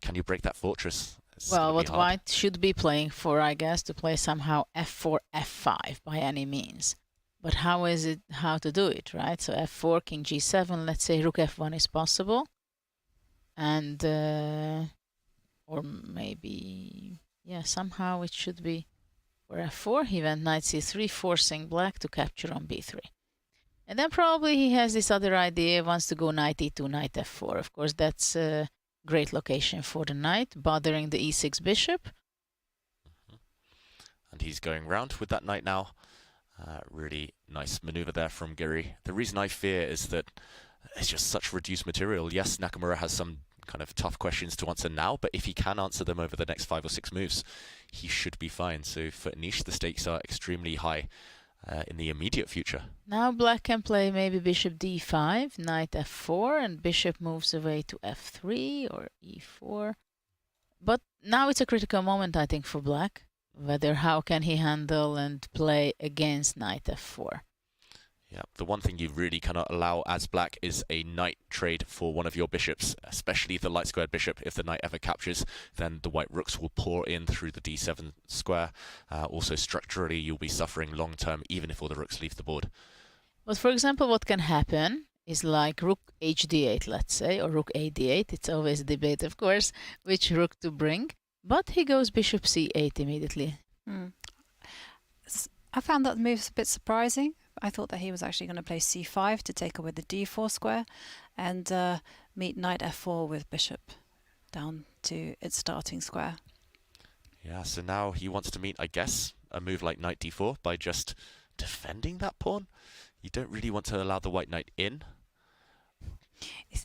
can you break that fortress? Well, what white should be playing for, I guess, to play somehow f4, f5 by any means. But how to do it, right? So f4, king g7, let's say rook f1 is possible. And, or maybe, yeah, somehow it should be for f4, he went knight c3, forcing Black to capture on b3. And then probably he has this other idea, wants to go knight e2, knight f4. Of course, that's a great location for the knight, bothering the e6 bishop. And he's going round with that knight now. Really nice maneuver there from Giri. The reason I fear is that it's just such reduced material. Yes, Nakamura has some kind of tough questions to answer now, but if he can answer them over the next 5 or 6 moves, he should be fine. So for Anish, the stakes are extremely high in the immediate future. Now Black can play maybe bishop d5, knight f4, and bishop moves away to f3 or e4. But now it's a critical moment, I think, for Black. Whether how can he handle and play against knight f4. Yeah, the one thing you really cannot allow as Black is a knight trade for one of your bishops, especially the light squared bishop. If the knight ever captures, then the white rooks will pour in through the d7 square. Also, structurally, you'll be suffering long term, even if all the rooks leave the board. But for example, what can happen is like rook hd8, let's say, or rook ad8. It's always a debate, of course, which rook to bring. But he goes bishop c8 immediately. I found that move a bit surprising. I thought that he was actually going to play c5 to take away the d4 square and meet knight f4 with bishop down to its starting square. Yeah, so now he wants to meet, I guess, a move like knight d4 by just defending that pawn. You don't really want to allow the white knight in.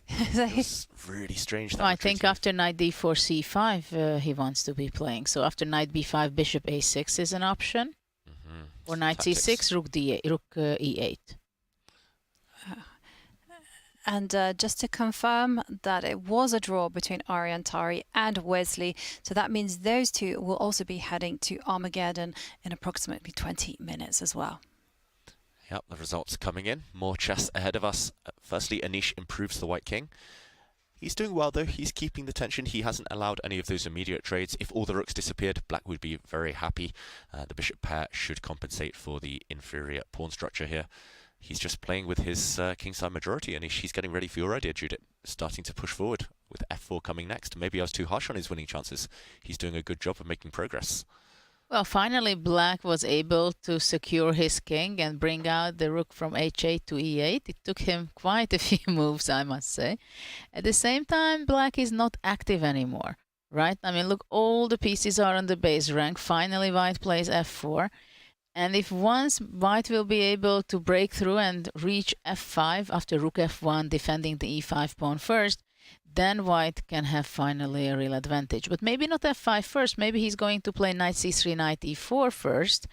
It's really strange. I think after knight d4, c5 he wants to be playing. So after knight b5, bishop a6 is an option. Or knight c6, rook d8, rook e8. And just to confirm that it was a draw between Ari and Tari and Wesley, so that means those two will also be heading to Armageddon in approximately 20 minutes as well. Yep, the results coming in. More chess ahead of us. Firstly, Anish improves the white king. He's doing well, though. He's keeping the tension. He hasn't allowed any of those immediate trades. If all the rooks disappeared, Black would be very happy. The bishop pair should compensate for the inferior pawn structure here. He's just playing with his kingside majority, and he's getting ready for your idea, Judith. Starting to push forward with f4 coming next. Maybe I was too harsh on his winning chances. He's doing a good job of making progress. Well, finally, Black was able to secure his king and bring out the rook from h8 to e8. It took him quite a few moves, I must say. At the same time, Black is not active anymore, right? I mean, look, all the pieces are on the base rank. Finally, White plays f4. And if once White will be able to break through and reach f5 after rook f1, defending the e5 pawn first, then White can have finally a real advantage. But maybe not f5 first. Maybe he's going to play knight c3, knight e4 first,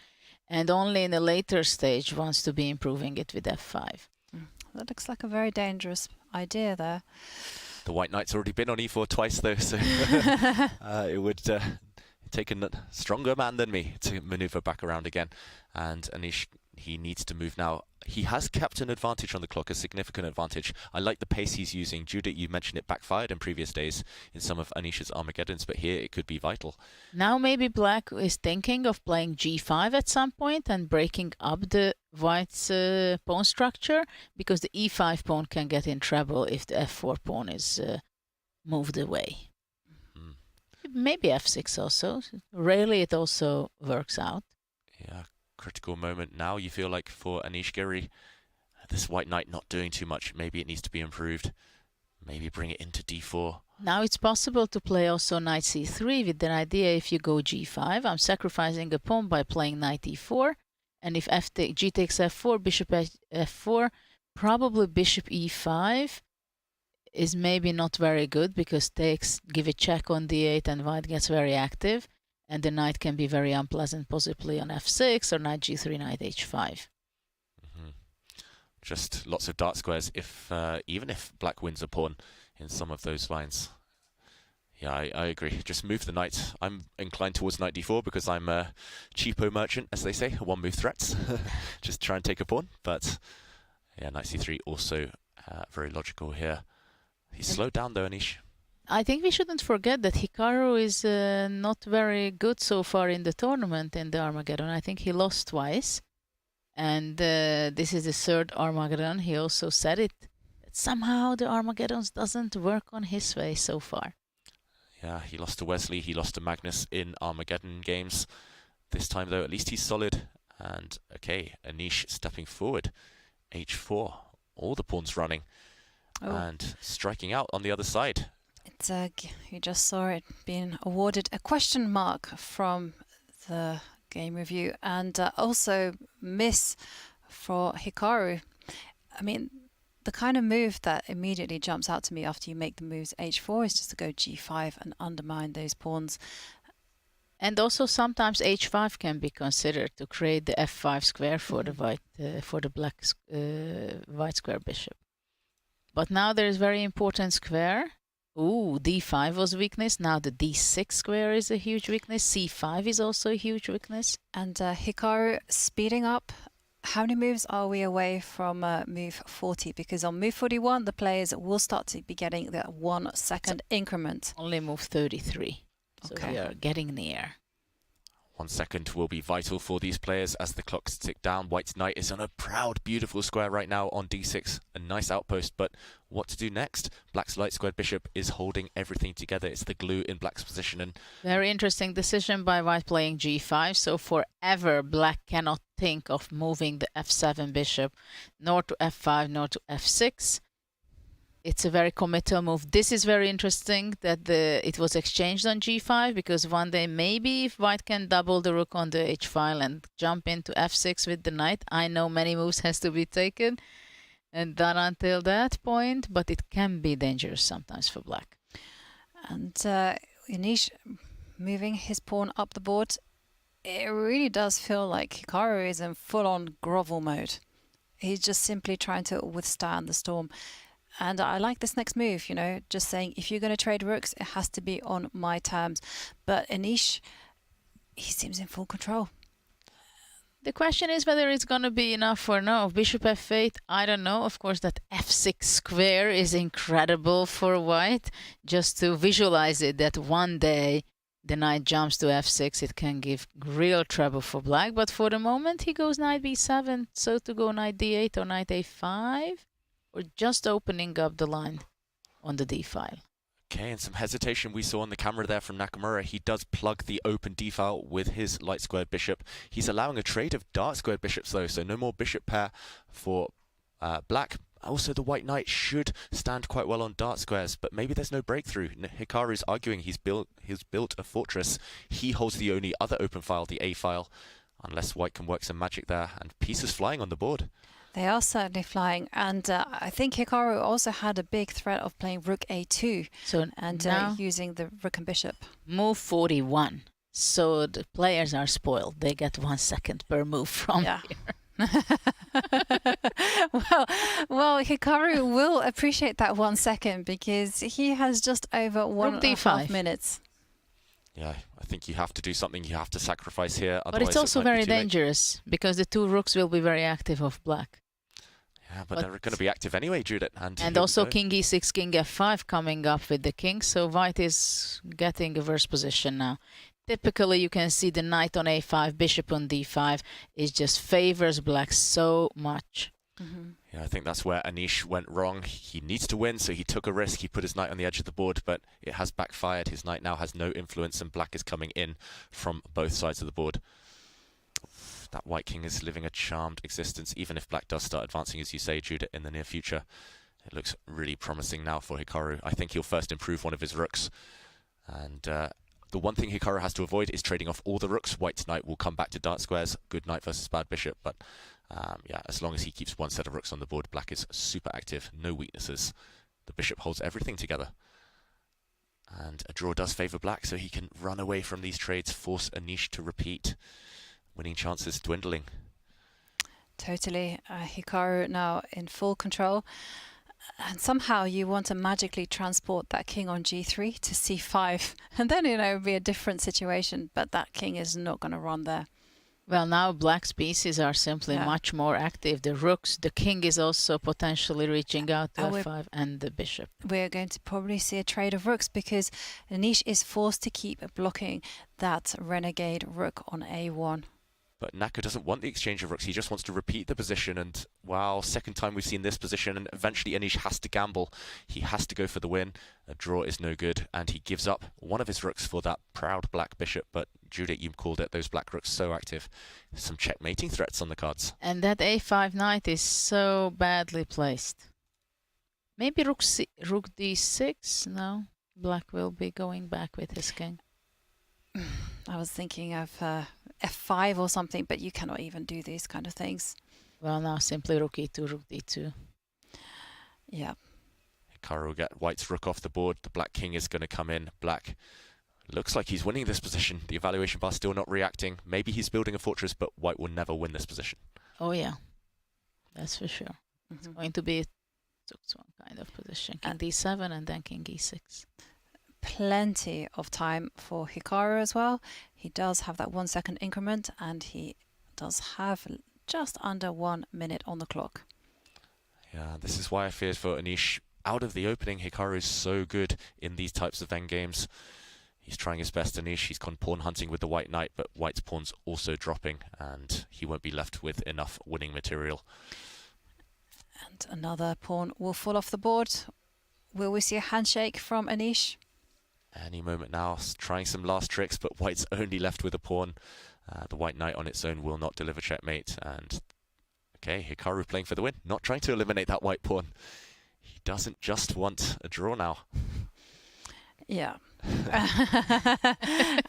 and only in a later stage wants to be improving it with f5. that looks like a very dangerous idea there. The white knight's already been on e4 twice, though, so it would take a stronger man than me to maneuver back around again. And Anish, he needs to move now. He has kept an advantage on the clock, a significant advantage. I like the pace he's using. Judith, you mentioned it backfired in previous days in some of Anish's Armageddons, but here it could be vital. Now maybe black is thinking of playing g5 at some point and breaking up the white's pawn structure, because the e5 pawn can get in trouble if the f4 pawn is moved away. Maybe f6 also. Rarely it also works out. Yeah, critical moment now, you feel like, for Anish Giri. This white knight not doing too much. Maybe it needs to be improved. Maybe bring it into d4. Now it's possible to play also knight c3 with the idea, if you go g5, I'm sacrificing a pawn by playing knight e4. And if g takes f4, bishop f4, probably bishop e5 is maybe not very good, because give a check on d8 and white gets very active, and the knight can be very unpleasant, possibly on f6 or knight g3, knight h5. Just lots of dark squares, if even if black wins a pawn in some of those lines. Yeah, I agree. Just move the knight. I'm inclined towards knight d4 because I'm a cheapo merchant, as they say, one-move threats. Just try and take a pawn. But yeah, knight c3 also very logical here. He's slowed down though, Anish. I think we shouldn't forget that Hikaru is not very good so far in the tournament in the Armageddon. I think he lost twice. And this is the third Armageddon. He also said it. That somehow the Armageddons doesn't work on his way so far. Yeah, he lost to Wesley. He lost to Magnus in Armageddon games. This time, though, at least he's solid. And, okay, Anish stepping forward. h4. All the pawns running. Oh. And striking out on the other side. It's you just saw it being awarded a question mark from the game review, and also miss for Hikaru. I mean, the kind of move that immediately jumps out to me after you make the moves h4 is just to go g5 and undermine those pawns. And also sometimes h5 can be considered to create the f5 square for the white, for the black white square bishop. But now there is very important square. Ooh, d5 was weakness. Now the d6 square is a huge weakness. c5 is also a huge weakness. And Hikaru speeding up. How many moves are we away from move 40? Because on move 41, the players will start to be getting the 1 second increment. Only move 33. So okay. we are getting near. 1 second will be vital for these players as the clocks tick down. White's knight is on a proud, beautiful square right now on d6. A nice outpost, but what to do next? Black's light squared bishop is holding everything together. It's the glue in black's position. And very interesting decision by white playing g5. So forever, black cannot think of moving the f7 bishop, nor to f5, nor to f6. It's a very committal move. This is very interesting that it was exchanged on g5, because one day maybe if white can double the rook on the h file and jump into f6 with the knight, I know many moves has to be taken and done until that point, but it can be dangerous sometimes for black. And Anish moving his pawn up the board, it really does feel like Hikaru is in full-on grovel mode. He's just simply trying to withstand the storm. And I like this next move, you know, just saying if you're going to trade rooks, it has to be on my terms. But Anish, he seems in full control. The question is whether it's going to be enough or no. Bishop f8, I don't know. Of course, that f6 square is incredible for white. Just to visualize it, that one day the knight jumps to f6, it can give real trouble for black. But for the moment, he goes knight b7. So to go knight d8 or knight a5. Or just opening up the line on the d file. okay, and some hesitation we saw on the camera there from Nakamura. He does plug the open d file with his light squared bishop. He's allowing a trade of dark squared bishops though, so no more bishop pair for black. Also, the white knight should stand quite well on dark squares, but maybe there's no breakthrough. Hikaru's arguing he's built a fortress. He holds the only other open file, the a file, unless white can work some magic there, and pieces flying on the board. They are certainly flying, and I think Hikaru also had a big threat of playing rook a2 and using the rook and bishop. Move 41. So the players are spoiled. They get 1 second per move from here. well, Hikaru will appreciate that 1 second because he has just over 1.5 minutes. Yeah, I think you have to do something. You have to sacrifice here. But it's also very dangerous because the 2 rooks will be very active of black. Yeah, but they're going to be active anyway, Judith. And also king e6, king f5 coming up with the king. So white is getting a worse position now. Typically, you can see the knight on a5, bishop on d5. It just favors black so much. Yeah, I think that's where Anish went wrong. He needs to win, so he took a risk. He put his knight on the edge of the board, but it has backfired. His knight now has no influence, and black is coming in from both sides of the board. That white king is living a charmed existence, even if black does start advancing, as you say, Judith, in the near future. It looks really promising now for Hikaru. I think he'll first improve one of his rooks. And the one thing Hikaru has to avoid is trading off all the rooks. White's knight will come back to dark squares. Good knight versus bad bishop, but yeah, as long as he keeps one set of rooks on the board, black is super active, no weaknesses. The bishop holds everything together. And a draw does favour black, so he can run away from these trades, force Anish to repeat. Winning chances dwindling. Totally. Hikaru now in full control. And somehow you want to magically transport that king on g3 to c5. And then, it would be a different situation. But that king is not going to run there. Well, now black's pieces are simply much more active. The rooks, the king is also potentially reaching out to f5 and the bishop. We're going to probably see a trade of rooks because Anish is forced to keep blocking that renegade rook on a1. But Naka doesn't want the exchange of rooks. He just wants to repeat the position. And wow, second time we've seen this position. And eventually Anish has to gamble. He has to go for the win. A draw is no good. And he gives up one of his rooks for that proud black bishop. But Judith, you called it, those black rooks so active. Some checkmating threats on the cards. And that a5 knight is so badly placed. Maybe rook d6? No, black will be going back with his king. I was thinking of f5 or something, but you cannot even do these kind of things. Well, now simply rook e2, rook d2. Yeah. Hikaru will get white's rook off the board. The black king is going to come in. Black looks like he's winning this position. The evaluation bar still not reacting. Maybe he's building a fortress, but white will never win this position. Oh, yeah. That's for sure. It's going to be a kind of position. King d7 and then king e6. Plenty of time for Hikaru as well. He does have that 1 second increment and he does have just under 1 minute on the clock. Yeah, this is why I feared for Anish. Out of the opening, Hikaru is so good in these types of endgames. He's trying his best, Anish. He's gone pawn hunting with the white knight, but white's pawn's also dropping and he won't be left with enough winning material. And another pawn will fall off the board. Will we see a handshake from Anish? Any moment now, trying some last tricks, but white's only left with a pawn. The white knight on its own will not deliver checkmate. And okay, Hikaru playing for the win, not trying to eliminate that white pawn. He doesn't just want a draw now. Yeah.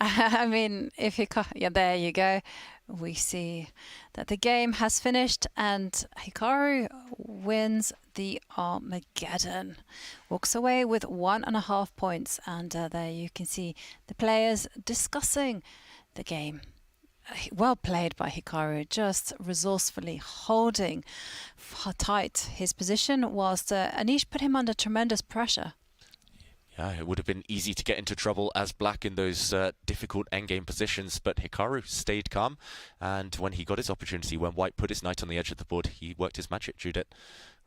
I mean, if yeah, there you go. We see that the game has finished and Hikaru wins the Armageddon. Walks away with 1.5 points. And there you can see the players discussing the game. Well played by Hikaru, just resourcefully holding tight his position whilst Anish put him under tremendous pressure. Yeah, it would have been easy to get into trouble as black in those difficult endgame positions, but Hikaru stayed calm, and when he got his opportunity, when white put his knight on the edge of the board, he worked his magic, Judith.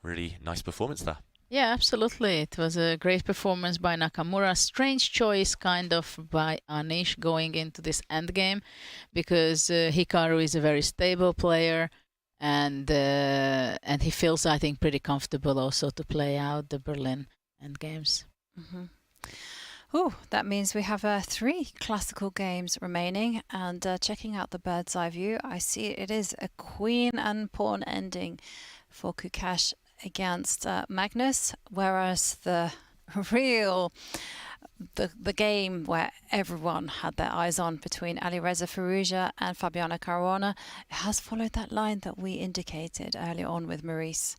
Really nice performance there. Yeah, absolutely. It was a great performance by Nakamura. Strange choice kind of by Anish going into this endgame, because Hikaru is a very stable player, and he feels, I think, pretty comfortable also to play out the Berlin endgames. Mm-hmm. Oh, that means we have 3 classical games remaining, and checking out the bird's eye view, I see it is a queen and pawn ending for Gukesh against Magnus, whereas the game where everyone had their eyes on between Alireza Firouzja and Fabiano Caruana has followed that line that we indicated earlier on with Maurice.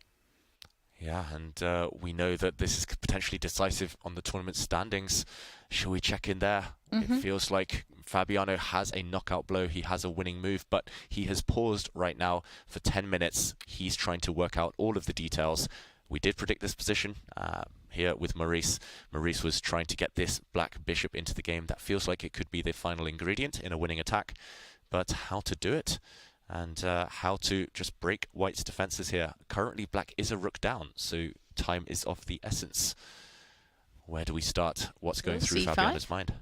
Yeah, and we know that this is potentially decisive on the tournament standings. Shall we check in there? It feels like Fabiano has a knockout blow. He has a winning move, but he has paused right now for 10 minutes. He's trying to work out all of the details. We did predict this position here with Maurice. Maurice was trying to get this black bishop into the game. That feels like it could be the final ingredient in a winning attack. But how to do it and how to just break white's defenses here. Currently, black is a rook down, so time is of the essence. Where do we start? What's going through C5? Fabiano's mind?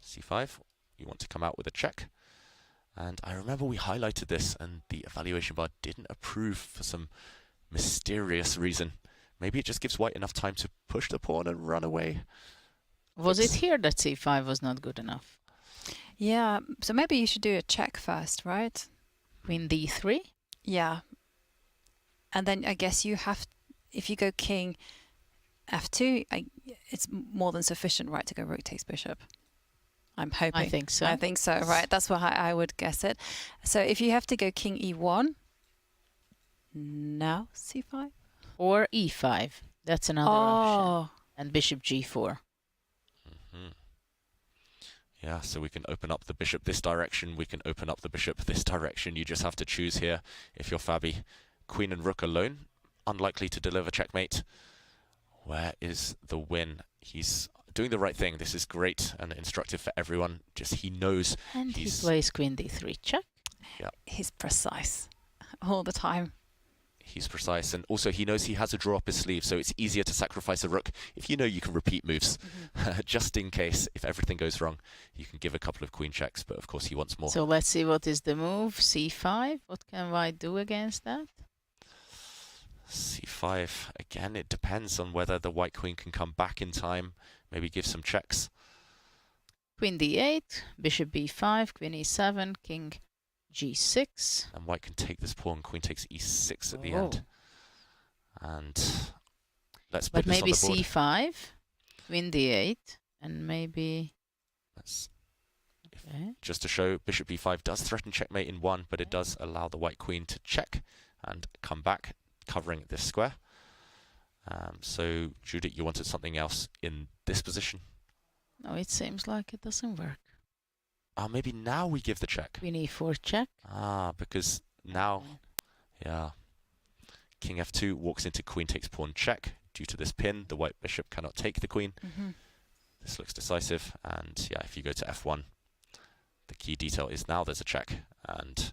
C5. You want to come out with a check. And I remember we highlighted this and the evaluation bar didn't approve for some mysterious reason. Maybe it just gives white enough time to push the pawn and run away. Was it here that c5 was not good enough? Yeah, so maybe you should do a check first, right? Queen d3? Yeah. And then I guess you have, if you go king f2, it's more than sufficient, right, to go rook takes bishop. I'm hoping. I think so. I think so, right. That's what I would guess it. So if you have to go king e1, now c5? Or e5. That's another option. And bishop g4. Yeah, so we can open up the bishop this direction, we can open up the bishop this direction. You just have to choose here if you're Fabi. Queen and rook alone, unlikely to deliver checkmate. Where is the win? He's doing the right thing. This is great and instructive for everyone. Just he knows. And he plays queen d3 check. Yeah. He's precise all the time. He's precise, and also he knows he has a draw up his sleeve, so it's easier to sacrifice a rook if you know you can repeat moves. Just in case, if everything goes wrong, you can give a couple of queen checks, but of course he wants more. So let's see what is the move. c5. What can white do against that? c5. Again, it depends on whether the white queen can come back in time, maybe give some checks. Queen d8, bishop b5, queen e7, king g6. And white can take this pawn, queen takes e6 at the end. And let's put but this on maybe the board. c5, queen d8, and maybe... Just to show, bishop b5 does threaten checkmate in one, but it does allow the white queen to check and come back, covering this square. So, Judith, you wanted something else in this position? No, it seems like it doesn't work. Maybe now we give the check. Queen e4 check. Because now, yeah, king f2 walks into queen takes pawn check. Due to this pin, the white bishop cannot take the queen. This looks decisive, and yeah, if you go to f1, the key detail is now there's a check, and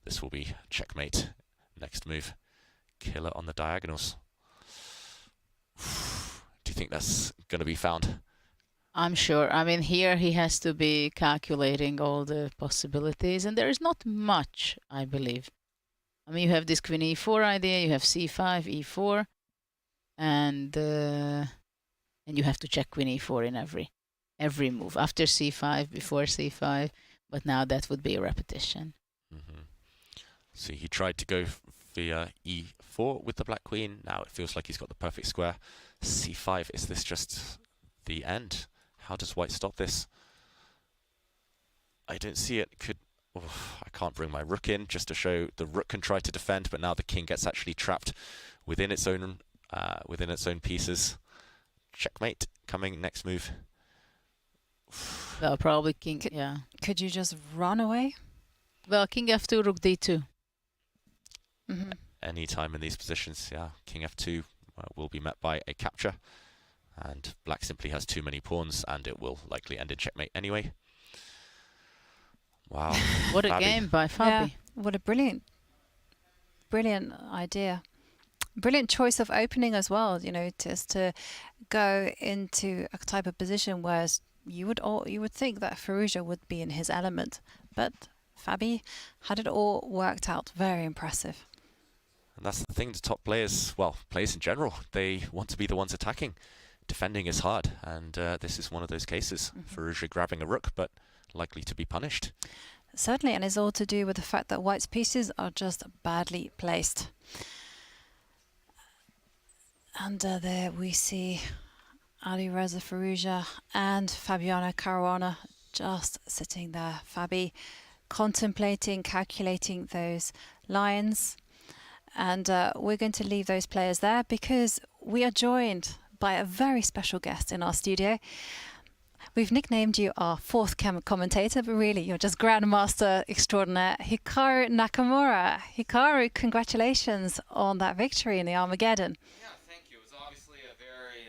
this will be checkmate. Next move, killer on the diagonals. Do you think that's going to be found? I'm sure. I mean, here he has to be calculating all the possibilities, and there is not much, I believe. I mean, you have this queen e4 idea, you have c5, e4, and you have to check queen e4 in every move. After c5, before c5, but now that would be a repetition. So he tried to go via e4 with the black queen. Now it feels like he's got the perfect square. c5, is this just the end? How does white stop this? I don't see it. I can't bring my rook in just to show the rook can try to defend, but now the king gets actually trapped within its own pieces. Checkmate coming next move. Well, probably king. Yeah. Could you just run away? Well, king f2, rook d2. Any time in these positions, yeah. King f2 will be met by a capture. And black simply has too many pawns, and it will likely end in checkmate anyway. Wow. What a game by Fabi. Yeah, what a brilliant idea. Brilliant choice of opening as well, you know, just to go into a type of position where you would think that Firouzja would be in his element. But Fabi had it all worked out. Very impressive. And that's the thing, the top players, well, players in general, they want to be the ones attacking. Defending is hard, and this is one of those cases. Firouzja grabbing a rook, but likely to be punished. Certainly, and it's all to do with the fact that white's pieces are just badly placed. And there we see Alireza Firouzja and Fabiano Caruana just sitting there. Fabi contemplating, calculating those lines. And we're going to leave those players there because we are joined by a very special guest in our studio. We've nicknamed you our fourth commentator, but really you're just grandmaster extraordinaire, Hikaru Nakamura. Hikaru, congratulations on that victory in the Armageddon. Yeah, thank you. It was obviously a very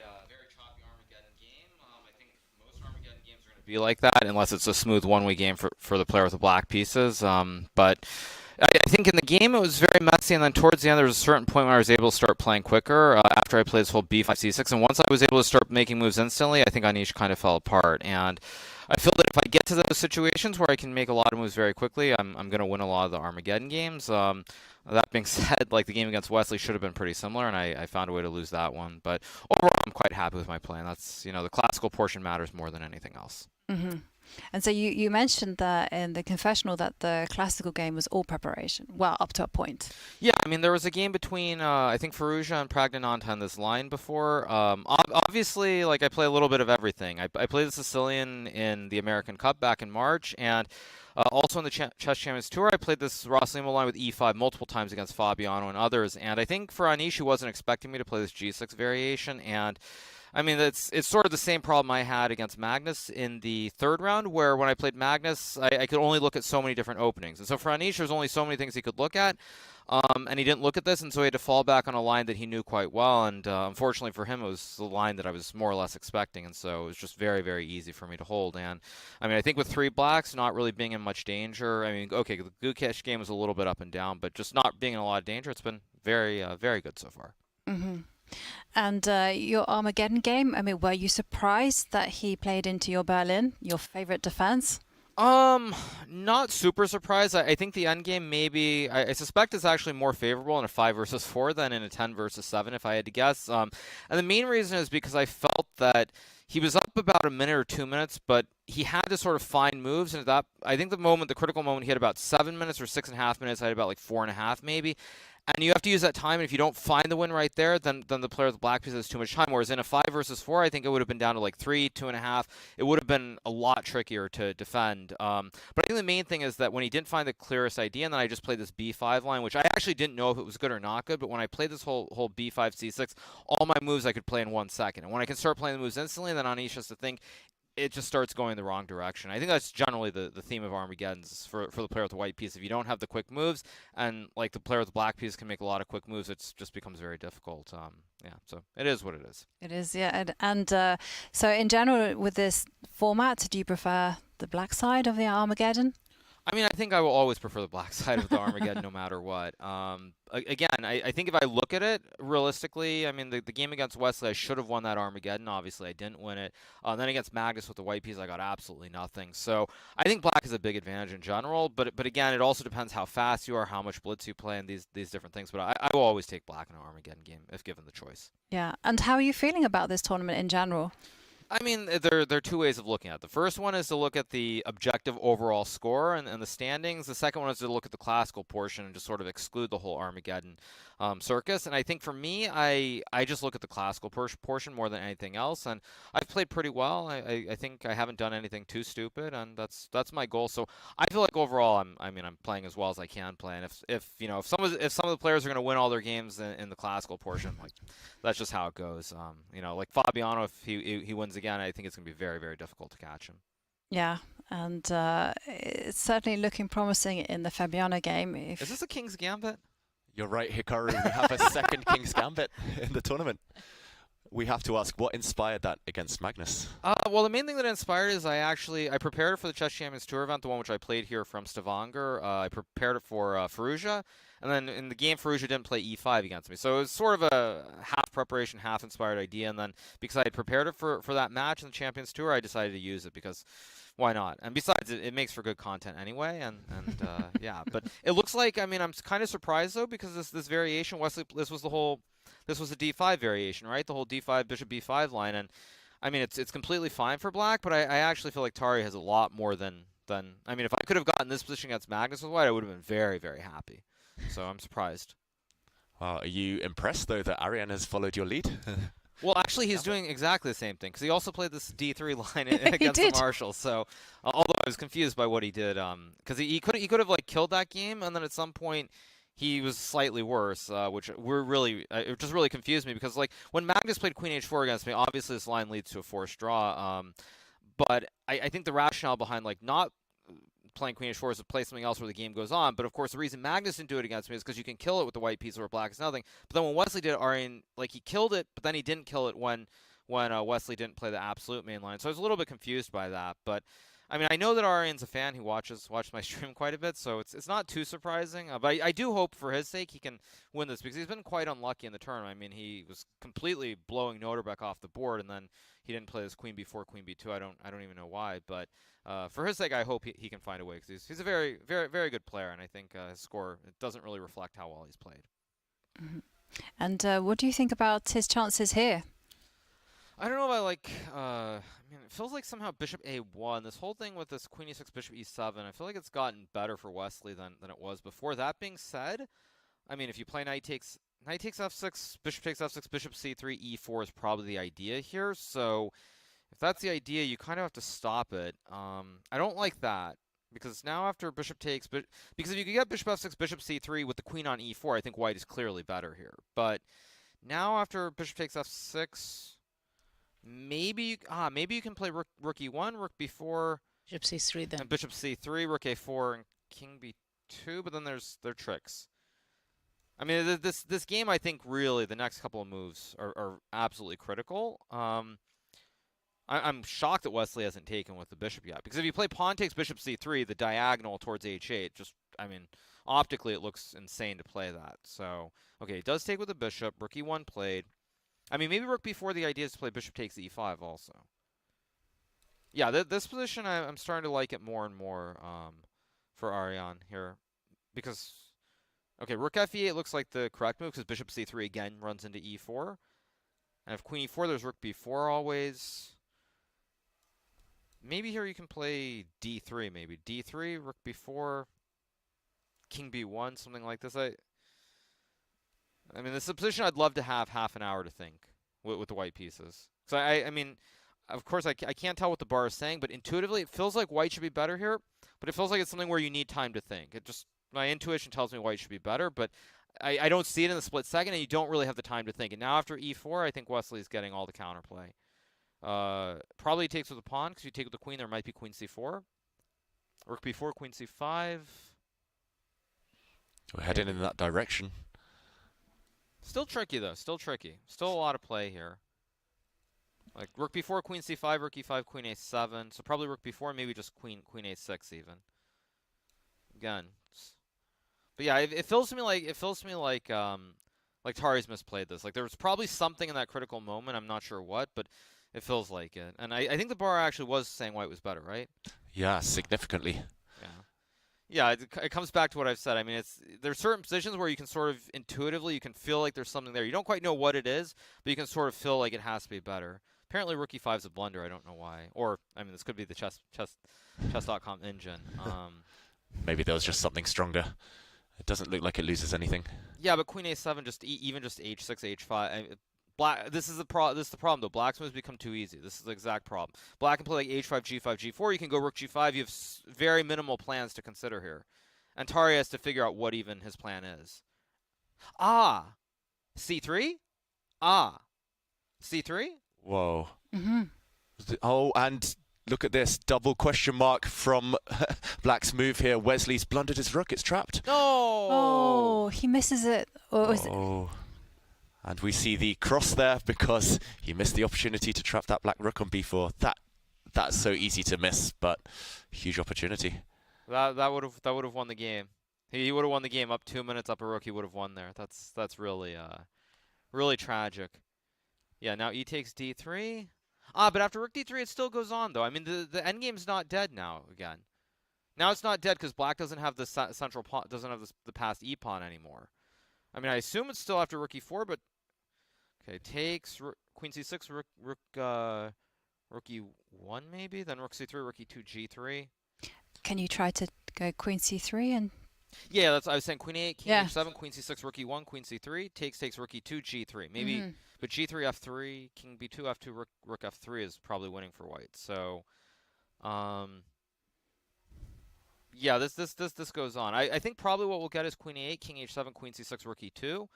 choppy Armageddon game. I think most Armageddon games are going to be like that, unless it's a smooth one-way game for the player with the black pieces. But I think in the game it was very messy, and then towards the end there was a certain point where I was able to start playing quicker after I played this whole b5, c6, and once I was able to start making moves instantly, I think Anish kind of fell apart. And I feel that if I get to those situations where I can make a lot of moves very quickly, I'm going to win a lot of the Armageddon games. That being said, like the game against Wesley should have been pretty similar, and I found a way to lose that one. But overall, I'm quite happy with my play, and that's, the classical portion matters more than anything else. Mm-hmm. And so you mentioned that in the confessional that the classical game was all preparation, well, up to a point. Yeah, I mean, there was a game between, I think, Firouzja and Pragnananta on this line before. Obviously, like, I play a little bit of everything. I played the Sicilian in the American Cup back in March, and also in the Chess Champions Tour, I played this Rosslimo line with e5 multiple times against Fabiano and others. And I think for Anish, he wasn't expecting me to play this g6 variation, and I mean, it's sort of the same problem I had against Magnus in the third round, where when I played Magnus, I could only look at so many different openings. And so for Anish, there's only so many things he could look at, and he didn't look at this, and so he had to fall back on a line that he knew quite well. And unfortunately for him, it was the line that I was more or less expecting, and so it was just very, very easy for me to hold. And I mean, I think with three blacks, not really being in much danger. I mean, okay, the Gukesh game was a little bit up and down, but just not being in a lot of danger, it's been very, very good so far. Mm-hmm. And your Armageddon game, I mean, were you surprised that he played into your Berlin, your favorite defense? Not super surprised. I think the end game maybe, I suspect it's actually more favorable in a 5 versus 4 than in a 10 versus 7, if I had to guess. And the main reason is because I felt that he was up about a minute or 2 minutes, but he had to sort of find moves. And I think the critical moment, he had about 7 minutes or 6.5 minutes. I had about like 4.5 maybe. And you have to use that time, and if you don't find the win right there, then the player with the black piece has too much time. Whereas in a 5 versus 4, I think it would have been down to like 3, 2.5. It would have been a lot trickier to defend. But I think the main thing is that when he didn't find the clearest idea, and then I just played this b5 line, which I actually didn't know if it was good or not good, but when I played this whole b5, c6, all my moves I could play in 1 second. And when I can start playing the moves instantly, then Anish has to think, it just starts going the wrong direction. I think that's generally the theme of Armageddon's for the player with the white piece. If you don't have the quick moves, and like the player with the black piece can make a lot of quick moves, it just becomes very difficult. Yeah, so it is what it is. It is, yeah. And so in general, with this format, do you prefer the black side of the Armageddon? I mean, I think I will always prefer the black side of the Armageddon no matter what. Again, I think if I look at it realistically, I mean, the game against Wesley, I should have won that Armageddon. Obviously, I didn't win it. Then against Magnus with the white piece, I got absolutely nothing. So I think black is a big advantage in general. But again, it also depends how fast you are, how much blitz you play, and these different things. But I will always take black in an Armageddon game if given the choice. Yeah. And how are you feeling about this tournament in general? I mean, there are two ways of looking at it. The first one is to look at the objective overall score and the standings. The second one is to look at the classical portion and just sort of exclude the whole Armageddon circus. And I think for me, I just look at the classical portion more than anything else. And I've played pretty well. I think I haven't done anything too stupid, and that's my goal. So I feel like overall, I'm playing as well as I can play. And if some of the players are going to win all their games in the classical portion, like that's just how it goes. Like Fabiano, if he wins again, I think it's going to be very, very difficult to catch him. Yeah, and it's certainly looking promising in the Fabiano game. Is this a King's Gambit? You're right, Hikaru. We have a second King's Gambit in the tournament. We have to ask, what inspired that against Magnus? Well, the main thing that inspired is I prepared it for the Chess Champions Tour event, the one which I played here from Stavanger. I prepared it for Firouzja, and then in the game, Firouzja didn't play e5 against me. So it was sort of a half preparation, half inspired idea. And then because I had prepared it for that match in the Champions Tour, I decided to use it because why not? And besides, it makes for good content anyway. And yeah, but it looks like, I'm kind of surprised though, because this variation, Wesley, this was a d5 variation, right? The whole d5 bishop b5 line, and I mean it's completely fine for black, but I actually feel like Tari has a lot more than if I could have gotten this position against Magnus with white, I would have been very, very happy. So I'm surprised. Wow, are you impressed though that Arian has followed your lead? Well, actually, he's doing exactly the same thing, because he also played this d3 line against the Marshall. So, although I was confused by what he did, because he could have like killed that game, and then at some point he was slightly worse, which it just really confused me, because like when Magnus played Queen H4 against me, obviously this line leads to a forced draw. But I think the rationale behind like not playing queen h4 is to play something else where the game goes on. But of course, the reason Magnus didn't do it against me is because you can kill it with the white piece or black is nothing. But then when Wesley did it, Arian, like he killed it, but then he didn't kill it when Wesley didn't play the absolute main line. So I was a little bit confused by that. But I mean, I know that Arian's a fan. He watches my stream quite a bit, so it's not too surprising. But I do hope for his sake he can win this because he's been quite unlucky in the tournament. I mean, he was completely blowing Noterbeck off the board, and then he didn't play this queen b4, queen b2. I don't even know why, but for his sake, I hope he can find a way because he's a very, very, very good player, and I think his score it doesn't really reflect how well he's played. Mm-hmm. And what do you think about his chances here? I don't know if I like, I mean, it feels like somehow bishop a1, this whole thing with this queen e6, bishop e7, I feel like it's gotten better for Wesley than it was before. That being said, I mean, if you play knight takes f6, bishop takes f6, bishop c3, e4 is probably the idea here. So if that's the idea, you kind of have to stop it. I don't like that because now after bishop takes, because if you could get bishop f6, bishop c3 with the queen on e4, I think white is clearly better here. But now after bishop takes f6, maybe you can play rook e1, rook b4, bishop c3 then. And bishop c3, rook a4, and king b2. But then there's tricks. I mean, this game, I think really the next couple of moves are absolutely critical. I'm shocked that Wesley hasn't taken with the bishop yet, because if you play pawn takes bishop c3, the diagonal towards h8, just I mean, optically it looks insane to play that. So okay, it does take with the bishop. Rook e1 played. I mean, maybe rook b4, the idea is to play bishop takes e5 also. Yeah, this position, I'm starting to like it more and more for Arian here. Because, okay, rook fe8 looks like the correct move because bishop c3 again runs into e4. And if queen e4, there's rook b4 always. Maybe here you can play d3, maybe. d3, rook b4, king b1, something like this. I mean, this is a position I'd love to have half an hour to think with the white pieces. So I mean, of course, I can't tell what the bar is saying, but intuitively it feels like white should be better here. But it feels like it's something where you need time to think. My intuition tells me white should be better, but I don't see it in the split second, and you don't really have the time to think. And now after e4, I think Wesley's getting all the counterplay. Probably takes with the pawn, because you take with the queen, there might be queen c4. Rook b4, queen c5. We're heading in that direction. Still tricky, though. Still tricky. Still a lot of play here. Like, rook b4, queen c5, rook e5, queen a7. So probably rook b4, maybe just queen a6 even. Again. But yeah, it feels to me like Tari's misplayed this. Like, there was probably something in that critical moment. I'm not sure what, but it feels like it. And I think the bar actually was saying white was better, right? Yeah, significantly. Yeah, it comes back to what I've said. I mean, there's certain positions where you can sort of intuitively, you can feel like there's something there. You don't quite know what it is, but you can sort of feel like it has to be better. Apparently, rook e5 is a blunder. I don't know why. Or, I mean, this could be the chess.com engine. Maybe there was just something stronger. It doesn't look like it loses anything. Yeah, but queen a7, even just h6, h5. This is the problem, though. Black's moves become too easy. This is the exact problem. Black can play like h5, g5, g4. You can go rook g5. You have very minimal plans to consider here. And Tari has to figure out what even his plan is. C3? C3? Whoa. Mm-hmm. Oh, and look at this. Double question mark from Black's move here. Wesley's blundered his rook. It's trapped. No! Oh, he misses it. And we see the cross there because he missed the opportunity to trap that black rook on b4. That's so easy to miss, but huge opportunity. That would have won the game. He would have won the game up 2 minutes up a rook. He would have won there. That's really really tragic. Yeah. Now e takes d3. But after rook d3, it still goes on though. I mean the endgame's not dead now again. Now it's not dead because black doesn't have the central pawn, doesn't have the passed e pawn anymore. I mean I assume it's still after rook e4, but. Okay, takes queen c6, rook e1 maybe, then rook c3, rook e2, g3. Can you try to go queen c3 and? Yeah, I was saying queen a8, king h7, queen c6, rook e1, queen c3, takes rook e2, g3. Maybe, but g3, f3, king b2, f2, rook f3 is probably winning for white. So, yeah, this goes on. I think probably what we'll get is queen a8, king h7, queen c6, rook e2.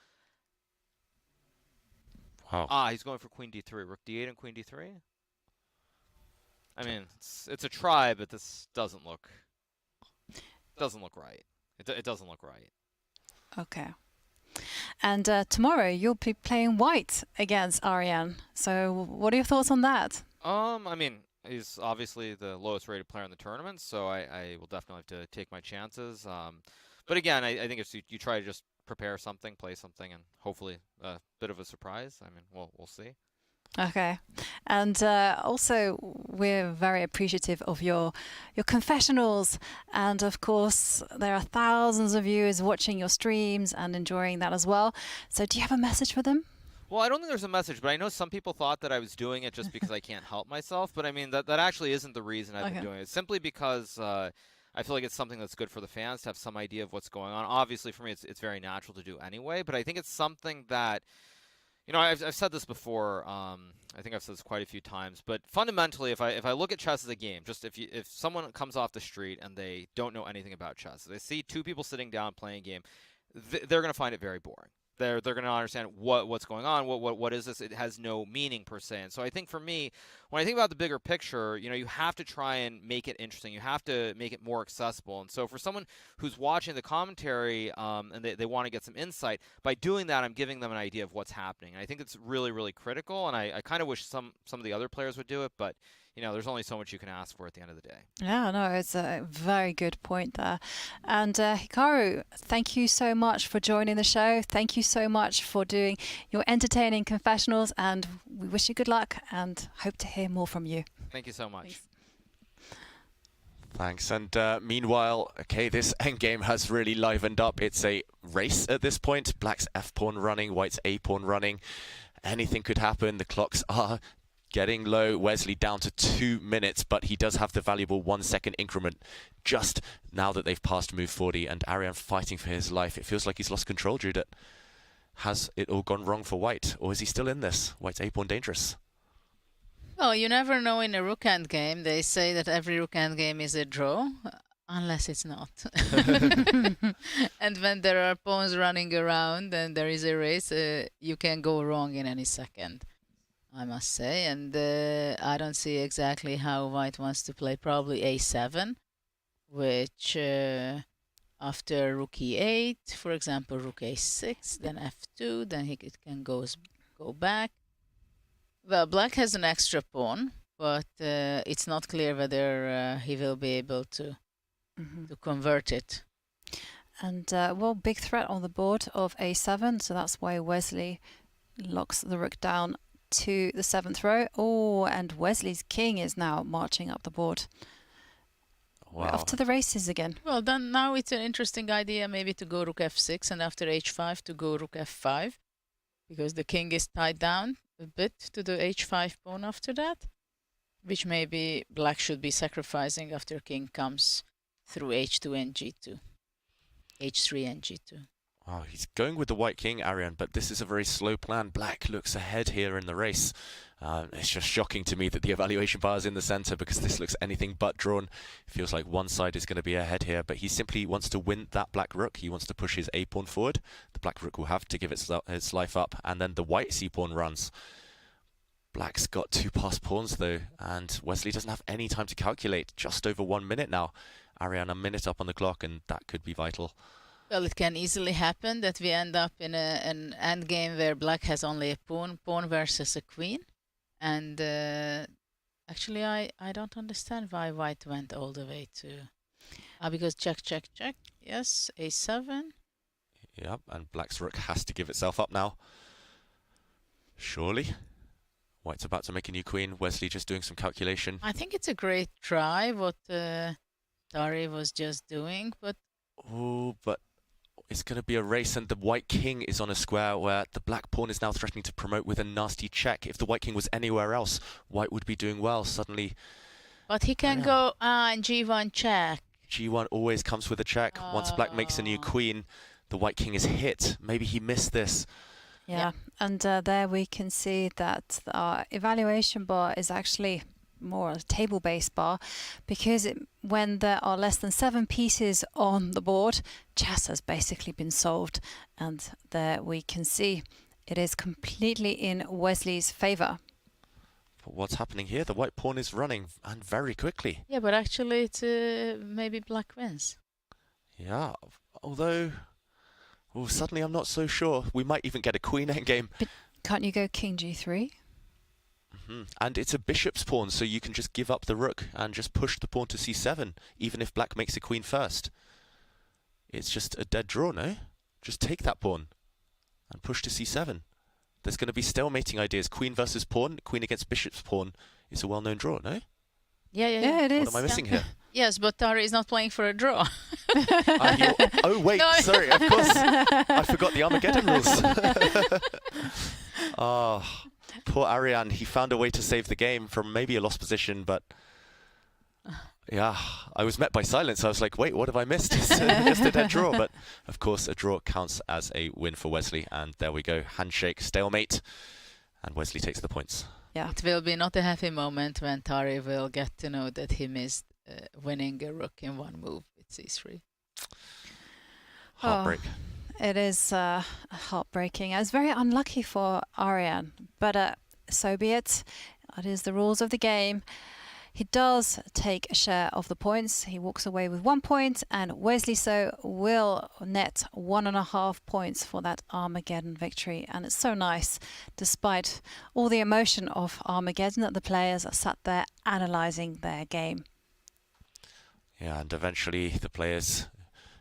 Wow. He's going for queen d3. Rook d8 and queen d3. I mean, it's a try, but this doesn't look right. It doesn't look right. Okay. And tomorrow you'll be playing white against Ariane. So what are your thoughts on that? I mean, he's obviously the lowest rated player in the tournament, so I will definitely have to take my chances. But again, I think if you try to just prepare something, play something, and hopefully a bit of a surprise. I mean, we'll see. Okay. And also, we're very appreciative of your confessionals. And of course, there are thousands of viewers watching your streams and enjoying that as well. So do you have a message for them? Well, I don't think there's a message, but I know some people thought that I was doing it just because I can't help myself. But I mean, that actually isn't the reason I've been doing it. It's simply because I feel like it's something that's good for the fans to have some idea of what's going on. Obviously, for me, it's very natural to do anyway. But I think it's something that, you know, I've said this before. I think I've said this quite a few times. But fundamentally, if I look at chess as a game, just if someone comes off the street and they don't know anything about chess, they see two people sitting down playing a game, they're going to find it very boring. They're going to understand what's going on. What is this? It has no meaning per se. And so I think for me, when I think about the bigger picture, you know, you have to try and make it interesting. You have to make it more accessible. And so for someone who's watching the commentary and they want to get some insight, by doing that, I'm giving them an idea of what's happening. And I think it's really, really critical. And I kind of wish some of the other players would do it, but you know, there's only so much you can ask for at the end of the day. Yeah, no, it's a very good point there. And Hikaru, thank you so much for joining the show. Thank you so much for doing your entertaining confessionals, and we wish you good luck and hope to hear more from you. Thank you so much. Thanks. And meanwhile, okay, this endgame has really livened up. It's a race at this point. Black's F-pawn running, White's A-pawn running. Anything could happen. The clocks are getting low. Wesley down to 2 minutes, but he does have the valuable 1 second increment just now that they've passed move 40, and Ariane fighting for his life. It feels like he's lost control, Judith. Has it all gone wrong for White, or is he still in this? White's A-pawn dangerous. Well, you never know in a rook end game. They say that every rook end game is a draw, unless it's not. And when there are pawns running around and there is a race, you can go wrong in any second, I must say. And I don't see exactly how White wants to play. Probably A7, which after rook E8, for example, rook A6, then F2, then it can go back. Well, Black has an extra pawn, but it's not clear whether he will be able to convert it. And well, big threat on the board of A7, so that's why Wesley locks the rook down to the 7th row. Oh, and Wesley's king is now marching up the board. Wow. We're off to the races again. Well, then now it's an interesting idea maybe to go rook F6 and after H5 to go rook F5, because the king is tied down a bit to the H5 pawn after that, which maybe Black should be sacrificing after king comes through H2 and G2, H3 and G2. Wow, he's going with the White king, Ariane, but this is a very slow plan. Black looks ahead here in the race. It's just shocking to me that the evaluation bar is in the center, because this looks anything but drawn. It feels like one side is going to be ahead here, but he simply wants to win that black rook. He wants to push his A-pawn forward. The black rook will have to give its life up, and then the white C-pawn runs. Black's got 2 passed pawns though, and Wesley doesn't have any time to calculate. Just over 1 minute now. Ariane a minute up on the clock, and that could be vital. Well, it can easily happen that we end up in an end game where Black has only a pawn versus a queen. And actually, I don't understand why White went all the way to... because check. Yes, A7. Yep, and Black's rook has to give itself up now. Surely. White's about to make a new queen. Wesley just doing some calculation. I think it's a great try what Tari was just doing, but... Oh, but it's going to be a race, and the White king is on a square where the black pawn is now threatening to promote with a nasty check. If the White king was anywhere else, White would be doing well. Suddenly... But he can go and G1 check. G1 always comes with a check. Once Black makes a new queen, the White king is hit. Maybe he missed this. Yeah, and there we can see that our evaluation bar is actually more a table-based bar, because when there are less than 7 pieces on the board, chess has basically been solved. And there we can see it is completely in Wesley's favor. what's happening here? The white pawn is running, and very quickly. Yeah, but actually it's maybe black wins. Yeah, although suddenly I'm not so sure. We might even get a queen endgame. But can't you go king g3? And it's a bishop's pawn, so you can just give up the rook and just push the pawn to c7, even if black makes a queen first. It's just a dead draw, no? Just take that pawn and push to c7. There's going to be stalemating ideas. Queen versus pawn, queen against bishop's pawn is a well-known draw, no? Yeah, it is. What am I missing here? Yes, but Tari is not playing for a draw. Oh, wait, No. sorry, of course. I forgot the Armageddon rules. Oh, poor Ariane. He found a way to save the game from maybe a lost position, but yeah, I was met by silence. I was like, wait, what have I missed? It's just a dead draw. But of course, a draw counts as a win for Wesley. And there we go. Handshake, stalemate. And Wesley takes the points. Yeah, it will be not a happy moment when Tari will get to know that he missed winning a rook in one move with c3. Heartbreak. It is heartbreaking. It's very unlucky for Ariane, but so be it. It is the rules of the game. He does take a share of the points. He walks away with 1 point, and Wesley So will net 1.5 points for that Armageddon victory. And it's so nice, despite all the emotion of Armageddon, that the players are sat there analysing their game. Yeah, and eventually the players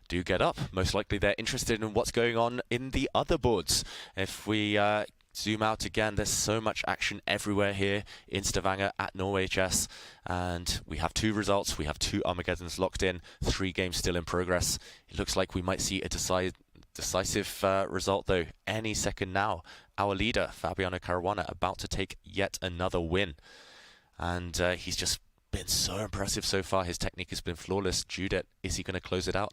do get up. Most likely they're interested in what's going on in the other boards. If we zoom out again, there's so much action everywhere here in Stavanger at Norway Chess. And we have 2 results. We have 2 Armageddons locked in, 3 games still in progress. It looks like we might see a decisive result, though, any second now. Our leader, Fabiano Caruana, about to take yet another win. And he's just been so impressive so far. His technique has been flawless. Judith, is he going to close it out?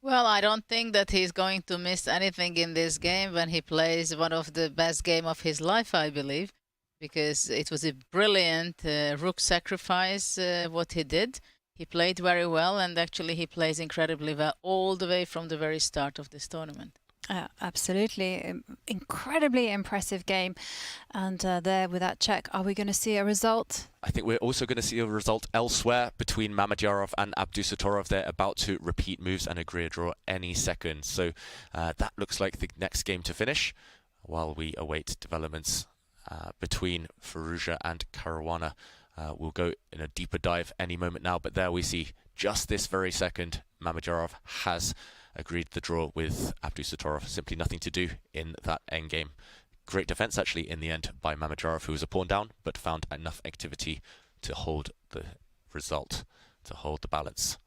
Well, I don't think that he's going to miss anything in this game when he plays one of the best game of his life, I believe, because it was a brilliant rook sacrifice, what he did. He played very well, and actually he plays incredibly well all the way from the very start of this tournament. Absolutely. Incredibly impressive game. And there with that check, are we going to see a result? I think we're also going to see a result elsewhere between Mamedyarov and Abdusattorov. They're about to repeat moves and agree a draw any second. So that looks like the next game to finish while we await developments between Firouzja and Caruana. We'll go in a deeper dive any moment now. But there we see just this very second, Mamedyarov has agreed the draw with Abdusattorov. Simply nothing to do in that endgame. Great defense, actually, in the end by Mamedyarov, who was a pawn down, but found enough activity to hold the result, to hold the balance.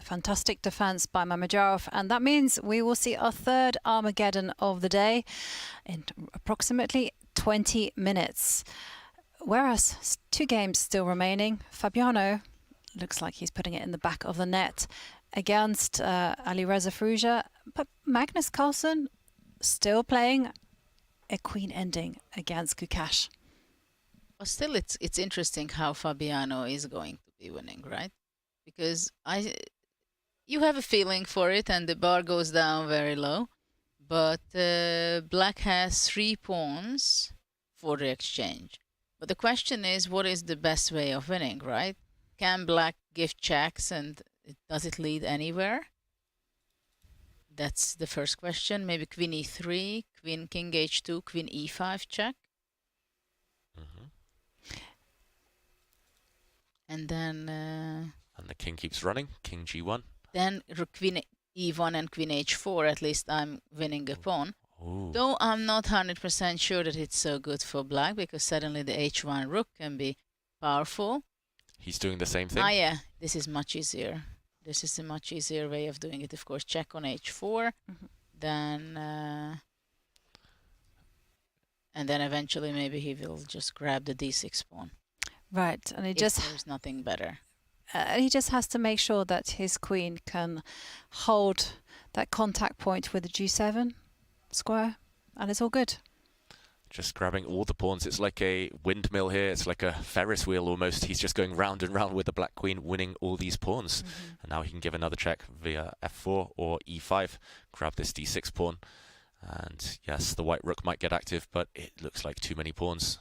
Fantastic defense by Mamedyarov, and that means we will see our third Armageddon of the day in approximately 20 minutes. Whereas 2 games still remaining, Fabiano looks like he's putting it in the back of the net against Alireza Firouzja, but Magnus Carlsen still playing a queen ending against Gukesh. But still, it's interesting how Fabiano is going to be winning, right? Because you have a feeling for it, and the bar goes down very low. But black has 3 pawns for the exchange. But the question is, what is the best way of winning, right? Can black give checks, and does it lead anywhere? That's the first question. Maybe queen e3, queen king h2, queen e5 check. And then... and the king keeps running, king g1. Then queen e1 and queen h4, at least I'm winning a pawn. Ooh. Though I'm not 100% sure that it's so good for black, because suddenly the h1 rook can be powerful. He's doing the same thing? Ah, yeah, this is much easier. This is a much easier way of doing it. Of course, check on h4, then... and then eventually maybe he will just grab the d6 pawn. Right, and if there's nothing better. He just has to make sure that his queen can hold that contact point with the g7 square, and it's all good. Just grabbing all the pawns. It's like a windmill here. It's like a Ferris wheel almost. He's just going round and round with the black queen, winning all these pawns. And now he can give another check via f4 or e5. Grab this d6 pawn. And yes, the white rook might get active, but it looks like too many pawns.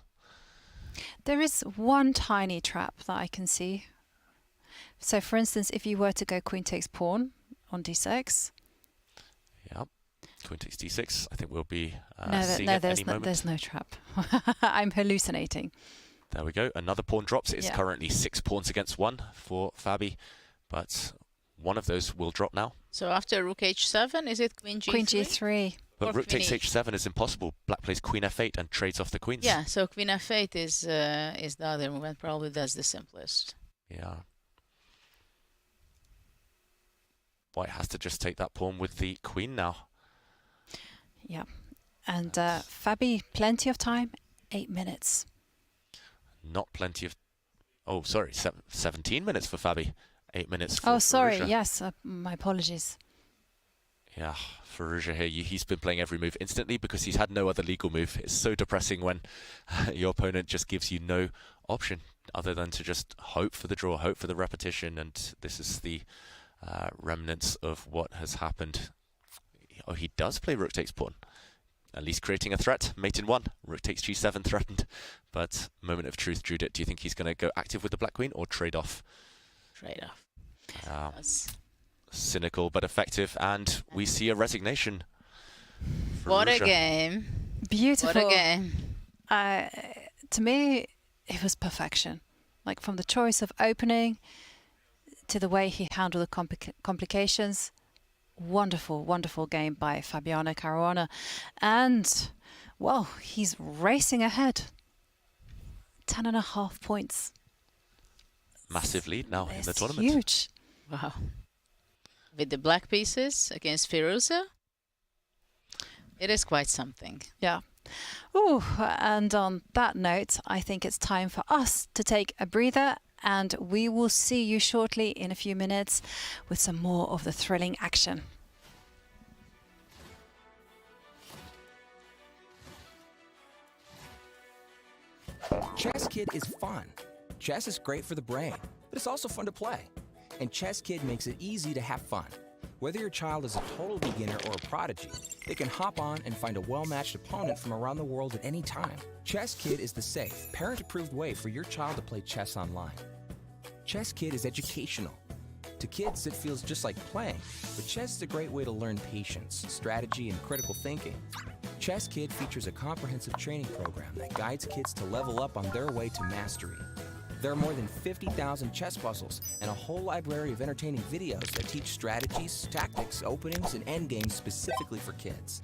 There is one tiny trap that I can see. So, for instance, if you were to go queen takes pawn on d6. Yeah, queen takes d6. I think we'll be No, seeing no, at any there's no, moment. there's no trap. I'm hallucinating. There we go. Another pawn drops. It's Yeah. currently 6 pawns against 1 for Fabi, but one of those will drop now. So after rook h7, is it queen g3? Queen g3. But Or rook takes queen h7 is impossible. Black plays queen f8 and trades off the queens. Yeah, so queen f8 is the other move, and probably that's the simplest. Yeah. White has to just take that pawn with the queen now. Yeah. And Fabi, plenty of time, 8 minutes. Not plenty of... Oh, sorry, 17 minutes for Fabi. 8 minutes for Oh, sorry. Firouzja. Yes, my apologies. Yeah, Firouzja here, he's been playing every move instantly because he's had no other legal move. It's so depressing when your opponent just gives you no option other than to just hope for the draw, hope for the repetition, and this is the remnants of what has happened. Oh, he does play rook takes pawn. At least creating a threat. Mate in 1. Rook takes g7 threatened. But moment of truth, Judith. Do you think he's going to go active with the black queen or trade off? Trade off. Cynical but effective. And we see a resignation. What a Firouzja. game. Beautiful. What a game. To me, it was perfection. Like from the choice of opening to the way he handled the complications. Wonderful, wonderful game by Fabiano Caruana. And, well, he's racing ahead. 10.5 points. Massive lead now in the It's tournament. huge. Wow. With the black pieces against Firouzja, it is quite something. Yeah. Ooh, and on that note, I think it's time for us to take a breather, and we will see you shortly in a few minutes with some more of the thrilling action. Chess Kid is fun. Chess is great for the brain, but it's also fun to play. And Chess Kid makes it easy to have fun. Whether your child is a total beginner or a prodigy, they can hop on and find a well-matched opponent from around the world at any time. Chess Kid is the safe, parent-approved way for your child to play chess online. Chess Kid is educational. To kids, it feels just like playing, but chess is a great way to learn patience, strategy, and critical thinking. Chess Kid features a comprehensive training program that guides kids to level up on their way to mastery. There are more than 50,000 chess puzzles and a whole library of entertaining videos that teach strategies, tactics, openings, and endgames specifically for kids.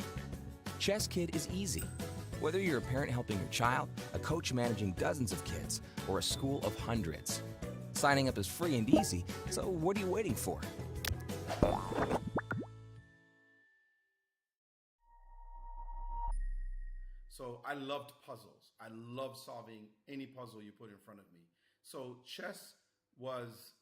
Chess Kid is easy. Whether you're a parent helping your child, a coach managing dozens of kids, or a school of hundreds. Signing up is free and easy, so what are you waiting for? So I loved puzzles. I loved solving any puzzle you put in front of me. So chess was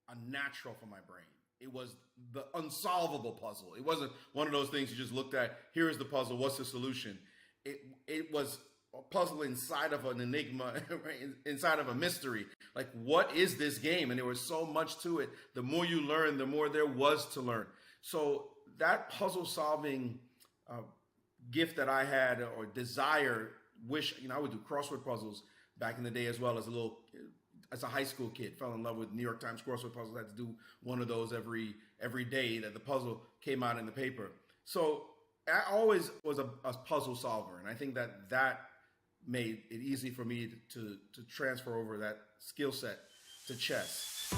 a natural for my brain. It was the unsolvable puzzle. It wasn't one of those things you just looked at, here is the puzzle, what's the solution? It was a puzzle inside of an enigma, inside of a mystery. Like, what is this game? And there was so much to it. The more you learn, the more there was to learn. So that puzzle solving gift that I had, or desire, wish, I would do crossword puzzles back in the day as well as a high school kid. Fell in love with New York Times crossword puzzles. I had to do one of those every day that the puzzle came out in the paper. So I always was a puzzle solver, and I think that made it easy for me to transfer over that skill set to chess.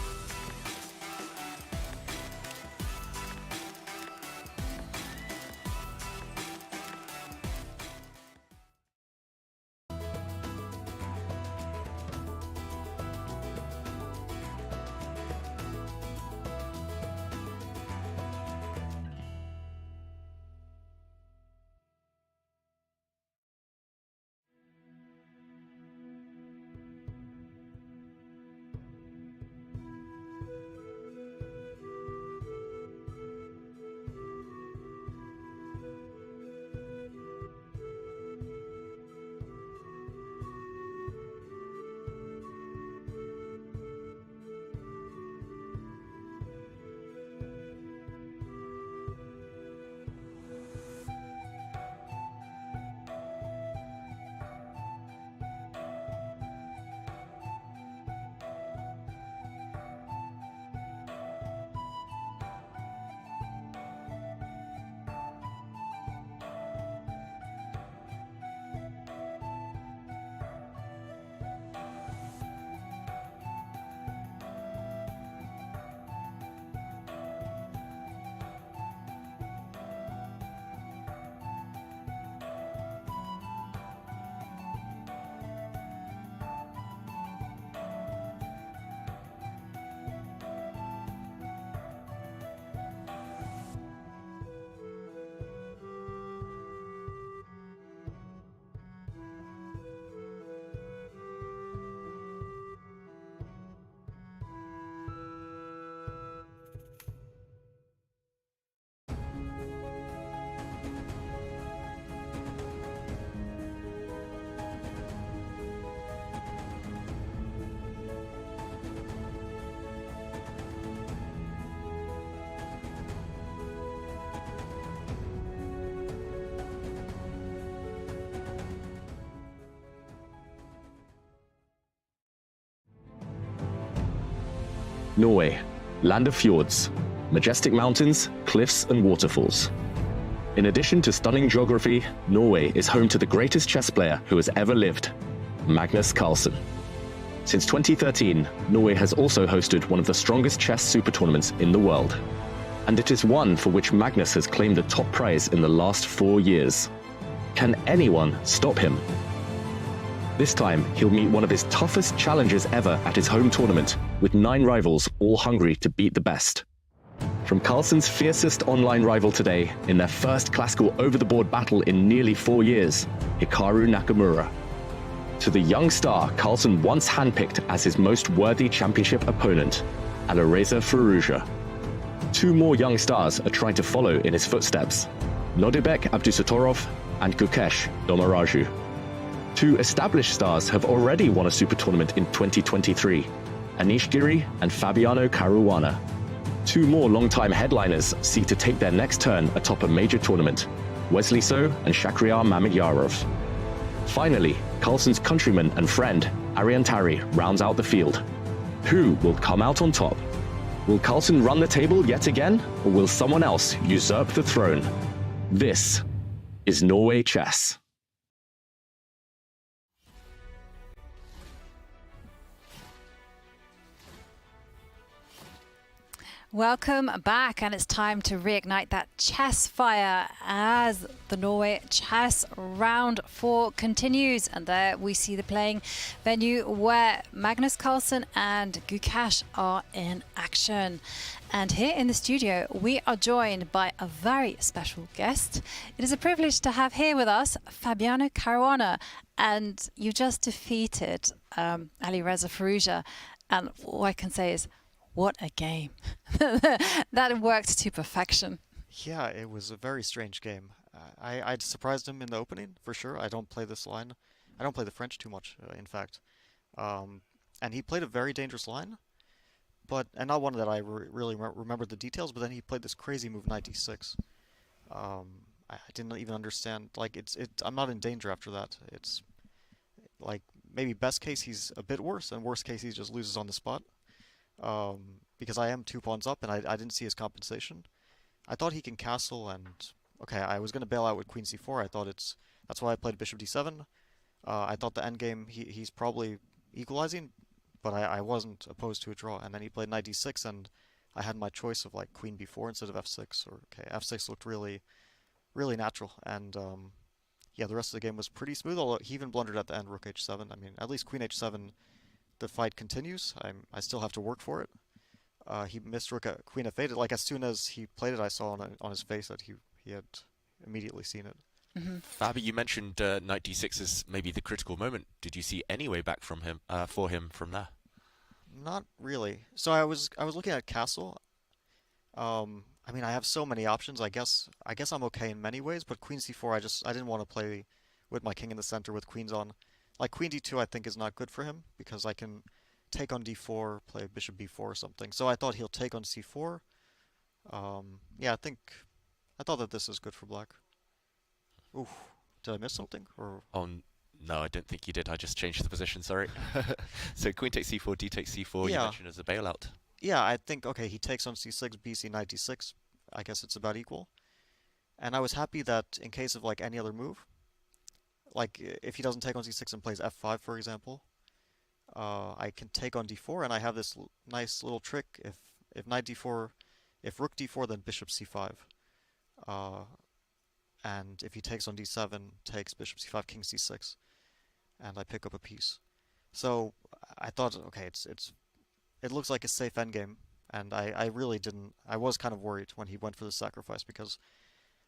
Norway, land of fjords, majestic mountains, cliffs and waterfalls. In addition to stunning geography, Norway is home to the greatest chess player who has ever lived, Magnus Carlsen. Since 2013, Norway has also hosted one of the strongest chess super tournaments in the world. And it is one for which Magnus has claimed the top prize in the last 4 years. Can anyone stop him? This time, he'll meet one of his toughest challengers ever at his home tournament, with 9 rivals all hungry to beat the best. From Carlsen's fiercest online rival today, in their first classical over-the-board battle in nearly 4 years, Hikaru Nakamura, to the young star Carlsen once handpicked as his most worthy championship opponent, Alireza Firouzja. 2 more young stars are trying to follow in his footsteps, Nodibek Abdusattorov and Gukesh Domaraju. 2 established stars have already won a super tournament in 2023, Anish Giri and Fabiano Caruana. 2 more long-time headliners seek to take their next turn atop a major tournament, Wesley So and Mamedyarov. Finally, Carlsen's countryman and friend, Tari, rounds out the field. Who will come out on top? Will Carlsen run the table yet again, or will someone else usurp the throne? This is Norway Chess. Welcome back, and it's time to reignite that chess fire as the Norway Chess Round 4 continues. And there we see the playing venue where Magnus Carlsen and Gukesh are in action. And here in the studio, we are joined by a very special guest. It is a privilege to have here with us Fabiano Caruana, and you just defeated Alireza Firouzja. And all I can say is, what a game. That worked to perfection. Yeah, it was a very strange game. I'd surprised him in the opening, for sure. I don't play this line. I don't play the French too much, in fact. And he played a very dangerous line, and not one that I really remembered the details, but then he played this crazy move, knight d6. I didn't even understand. Like, I'm not in danger after that. It's, like, maybe best case he's a bit worse, and worst case he just loses on the spot. Because I am 2 pawns up and I didn't see his compensation. I thought he can castle, and okay, I was going to bail out with queen c4. I thought that's why I played bishop d7. I thought the endgame he's probably equalizing, but I wasn't opposed to a draw. And then he played knight d6, and I had my choice of like queen b4 instead of f6. Or okay, f6 looked really, really natural. And yeah, the rest of the game was pretty smooth. Although he even blundered at the end, rook h7. I mean, at least queen h7. The fight continues. I still have to work for it. He missed rook at queen f8. Like, as soon as he played it, I saw on his face that he had immediately seen it. Mm-hmm. Fabi, you mentioned knight d6 as maybe the critical moment. Did you see any way back from him for him from there? Not really. So I was looking at castle. I mean, I have so many options. I guess I'm okay in many ways, but queen c4, I didn't want to play with my king in the center with queens on. Like, queen d2 I think is not good for him, because I can take on d4, play bishop b4 or something. So I thought he'll take on c4. Yeah, I thought that this is good for black. Ooh, did I miss something? Or no, I don't think you did. I just changed the position, sorry. So queen takes c4, d takes c4, yeah. You mentioned as a bailout. Yeah, I think, okay, he takes on c6, bc, knight d6. I guess it's about equal. And I was happy that in case of like any other move, like if he doesn't take on c6 and plays f5, for example, I can take on d4, and I have this nice little trick. If knight d4, if rook d4, then bishop c5. And if he takes on d7, takes bishop c5, king c6, and I pick up a piece. So I thought, okay, it looks like a safe endgame, and I really didn't. I was kind of worried when he went for the sacrifice, because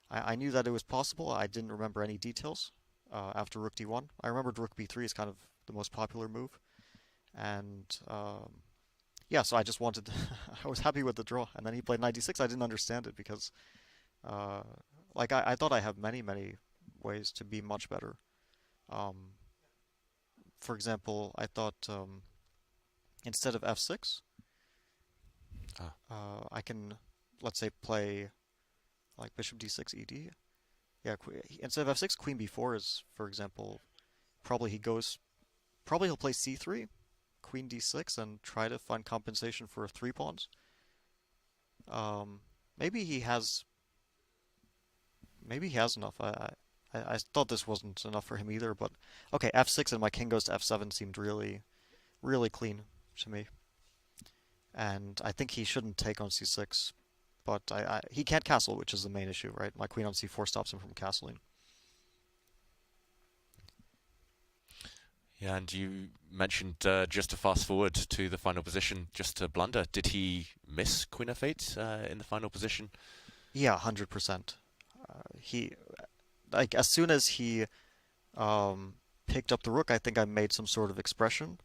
I knew that it was possible. I didn't remember any details. After rook d1, I remembered rook b3 is kind of the most popular move, and yeah, so I just wanted. I was happy with the draw, and then he played knight d6. I didn't understand it because, like, I thought I have many ways to be much better. For example, I thought instead of f6, I can, let's say, play like bishop d6 ed. Yeah, instead of f6, queen b4 is, for example, probably he'll play c3, queen d6 and try to find compensation for 3 pawns. Maybe he has enough. I thought this wasn't enough for him either, but okay, f6 and my king goes to f7 seemed really, really clean to me. And I think he shouldn't take on c6, but he can't castle, which is the main issue, right? My queen on c4 stops him from castling. Yeah, and you mentioned just to fast forward to the final position, just to blunder. Did he miss Queen f8 in the final position? Yeah, 100%. He, like, as soon as he picked up the rook, I think I made some sort of expression,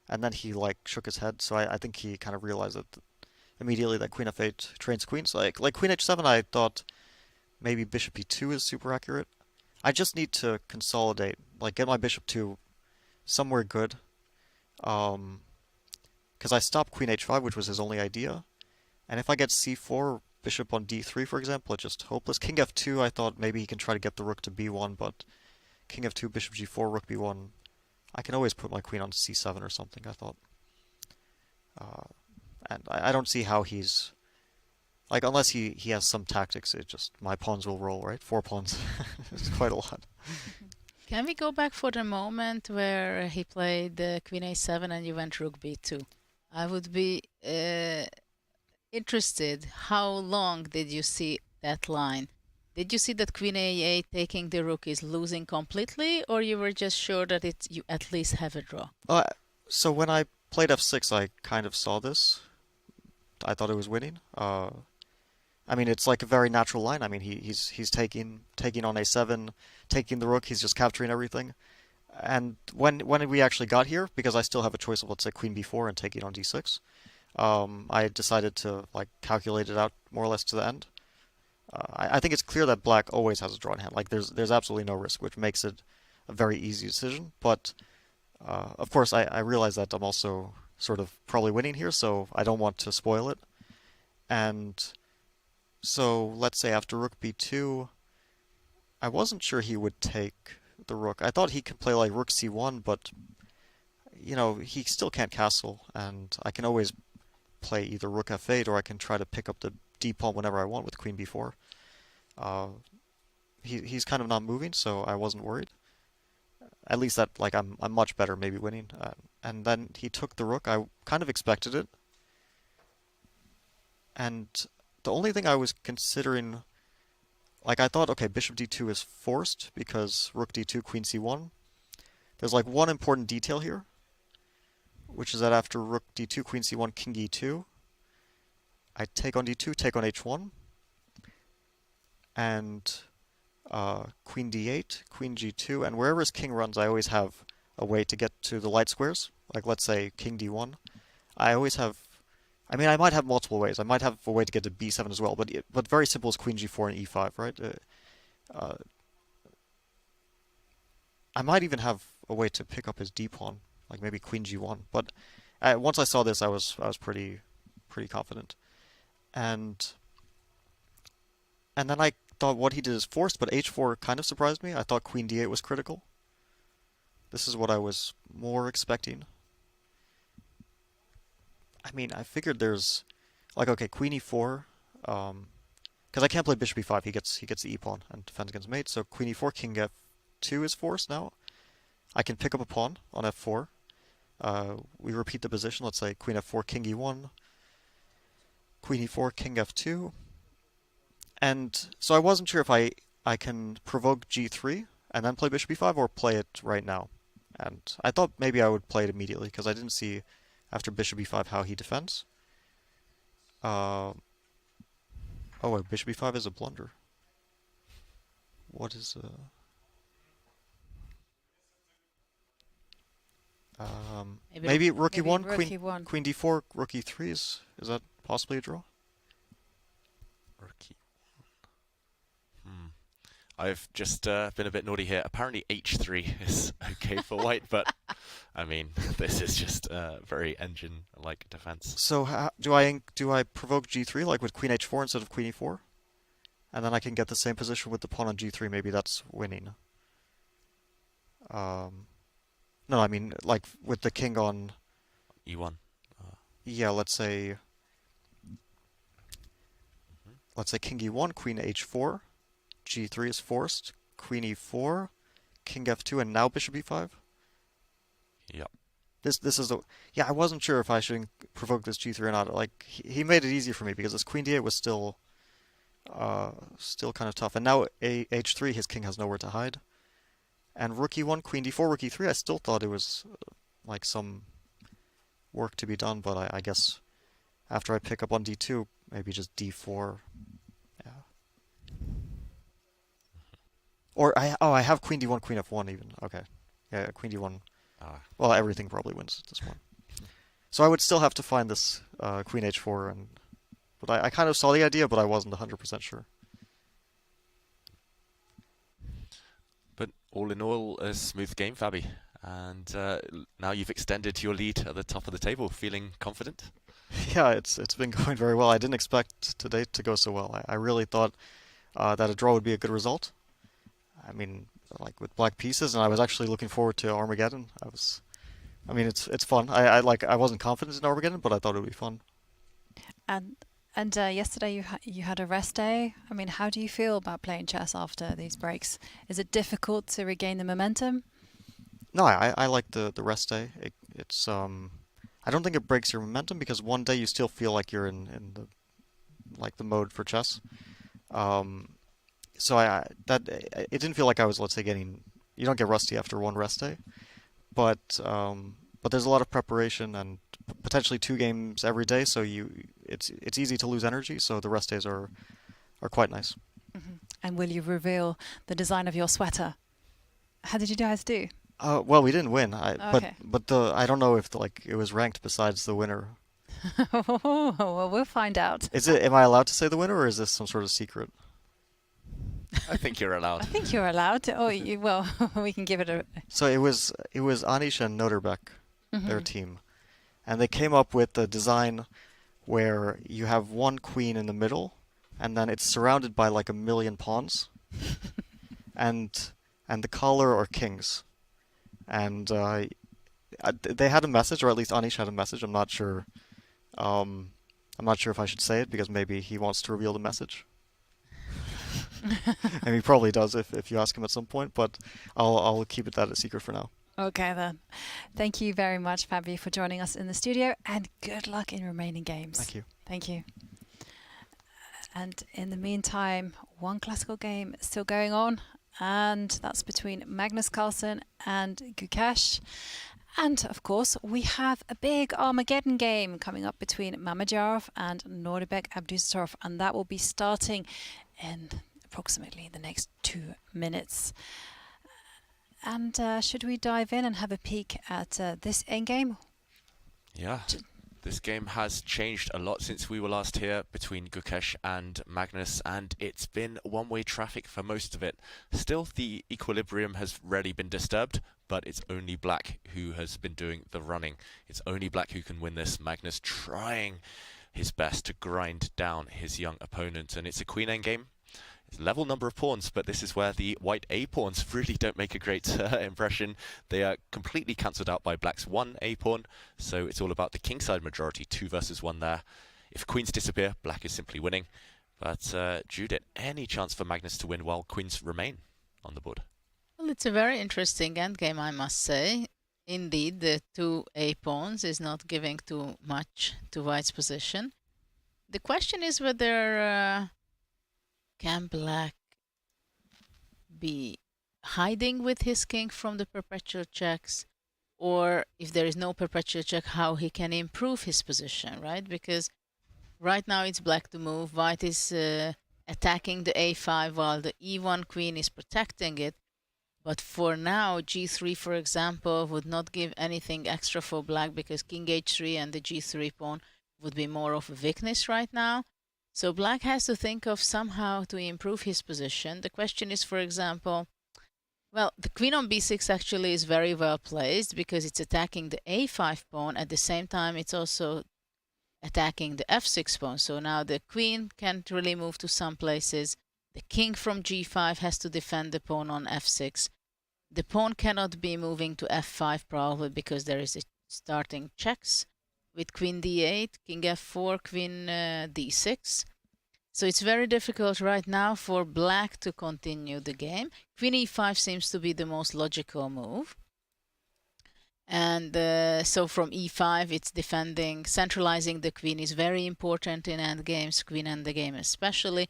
and then he like shook his head. So I think he kind of realized that immediately that Queen f8 trains queens. Like Queen h7, I thought maybe Bishop e2 is super accurate. I just need to consolidate, like get my bishop to somewhere good, because I stopped Queen h5, which was his only idea, and if I get c4, bishop on d3, for example, it's just hopeless. King f2, I thought maybe he can try to get the rook to b1, but King f2, bishop g4, rook b1, I can always put my queen on c7 or something, I thought. And I don't see how he's, like, unless he has some tactics, it just, my pawns will roll, right? 4 pawns. It's quite a lot. Can we go back for the moment where he played Queen a7 and you went Rook b2? I would be interested, how long did you see that line? Did you see that Queen a8 taking the rook is losing completely, or you were just sure that you at least have a draw? So when I played f6, I kind of saw this. I thought it was winning. I mean, it's like a very natural line. I mean, he's taking on a7, taking the rook. He's just capturing everything. And when we actually got here, because I still have a choice of, let's say, Queen b4 and taking on d6, I decided to like calculate it out more or less to the end. I think it's clear that black always has a draw in hand. Like there's absolutely no risk, which makes it a very easy decision. But of course, I realize that I'm also sort of probably winning here, so I don't want to spoil it. And so let's say after rook b2, I wasn't sure he would take the rook. I thought he could play like rook c1, but you know, he still can't castle, and I can always play either rook f8 or I can try to pick up the d pawn whenever I want with queen b4. He's kind of not moving, so I wasn't worried. At least that, like, I'm much better maybe winning. And then he took the rook. I kind of expected it. And the only thing I was considering, like, I thought, okay, bishop d2 is forced because rook d2, queen c1. There's like one important detail here, which is that after rook d2, queen c1, king e2, I take on d2, take on h1, and queen d8, queen g2, and wherever his king runs, I always have a way to get to the light squares. Like, let's say king d1. I always have, I mean, I might have multiple ways. I might have a way to get to b7 as well, but very simple is queen g4 and e5, right? I might even have a way to pick up his d pawn, like maybe queen g1. But once I saw this, I was pretty confident. And then I thought what he did is forced, but h4 kind of surprised me. I thought queen d8 was critical. This is what I was more expecting. I mean, I figured there's, like, okay, queen e4, because I can't play bishop e5. He gets the e pawn and defends against mate. So queen e4, king f2 is forced now. I can pick up a pawn on f4. We repeat the position. Let's say queen f4, king e1, queen e4, king f2. And so I wasn't sure if I can provoke g3 and then play bishop e5 or play it right now. And I thought maybe I would play it immediately because I didn't see after bishop e5 how he defends. Oh wait, bishop e5 is a blunder. What is maybe rook e1, queen d4, rook e3 is that possibly a draw? Rook e1. I've just been a bit naughty here. Apparently h3 is okay for white, but I mean, this is just very engine-like defense. So do I provoke g3 like with queen h4 instead of queen e4? And then I can get the same position with the pawn on g3. Maybe that's winning. No, I mean, like with the king on E1. Yeah, let's say king E1, queen H4, G3 is forced, queen E4, king F2, and now bishop E5. Yep. This is I wasn't sure if I should provoke this G3 or not. Like he made it easy for me because this queen D8 was still kind of tough. And now H3, his king has nowhere to hide. And rook E1, queen D4, rook E3. I still thought it was like some work to be done, but I guess after I pick up on D2, maybe just D4. Yeah. Or I have queen D1, queen F1 even. Okay. Yeah, queen D1. Well, everything probably wins at this point. So I would still have to find this queen H4, but I kind of saw the idea, but I wasn't 100% sure. But all in all, a smooth game, Fabi. And now you've extended your lead at the top of the table. Feeling confident? Yeah, it's been going very well. I didn't expect today to go so well. I really thought that a draw would be a good result. I mean, like with black pieces, and I was actually looking forward to Armageddon. It's fun. I wasn't confident in Armageddon, but I thought it would be fun. And yesterday you had a rest day. I mean, how do you feel about playing chess after these breaks? Is it difficult to regain the momentum? No, I like the rest day. It's I don't think it breaks your momentum because one day you still feel like you're in the mode for chess. So it didn't feel like I was, let's say, you don't get rusty after one rest day, but there's a lot of preparation and potentially 2 games every day, so it's easy to lose energy. So the rest days are quite nice. Mm-hmm. And will you reveal the design of your sweater? How did you guys do? Well, we didn't win. Okay. But I don't know if it was ranked besides the winner. Well, we'll find out. Am I allowed to say the winner, or is this some sort of secret? I think you're allowed. I think you're allowed to. Well, we can give it a... So it was Anish and Noterbeck, their team. And they came up with a design where you have one queen in the middle, and then it's surrounded by like 1 million pawns. and the color are kings. And they had a message, or at least Anish had a message. I'm not sure if I should say it, because maybe he wants to reveal the message. And he probably does if you ask him at some point, but I'll keep that a secret for now. Okay then. Thank you very much, Fabi, for joining us in the studio, and good luck in remaining games. Thank you. Thank you. And in the meantime, one classical game still going on, and that's between Magnus Carlsen and Gukesh. And of course, we have a big Armageddon game coming up between Mamedyarov and Norway Abdusattorov, and that will be starting in approximately the next 2 minutes. And should we dive in and have a peek at this endgame? Yeah, this game has changed a lot since we were last here between Gukesh and Magnus, and it's been one-way traffic for most of it. Still, the equilibrium has rarely been disturbed, but it's only black who has been doing the running. It's only black who can win this. Magnus trying his best to grind down his young opponent, and it's a queen endgame. It's level number of pawns, but this is where the white A pawns really don't make a great impression. They are completely cancelled out by black's 1 A pawn, so it's all about the kingside majority, 2 versus 1 there. If queens disappear, black is simply winning. But Judith, any chance for Magnus to win while queens remain on the board? Well, it's a very interesting endgame, I must say. Indeed, the 2 A pawns is not giving too much to white's position. The question is whether can black be hiding with his king from the perpetual checks, or if there is no perpetual check, how he can improve his position, right? Because right now it's black to move, white is attacking the A5 while the E1 queen is protecting it. But for now, G3, for example, would not give anything extra for black, because king H3 and the G3 pawn would be more of a weakness right now. So black has to think of somehow to improve his position. The question is, for example, well, the queen on B6 actually is very well placed because it's attacking the A5 pawn. At the same time, it's also attacking the F6 pawn. So now the queen can't really move to some places. The king from G5 has to defend the pawn on F6. The pawn cannot be moving to F5 probably because there is a starting checks with queen d8, king f4, queen d6. So it's very difficult right now for black to continue the game. Queen e5 seems to be the most logical move. And so from e5, it's defending, centralizing the queen is very important in endgames, queen endgame especially.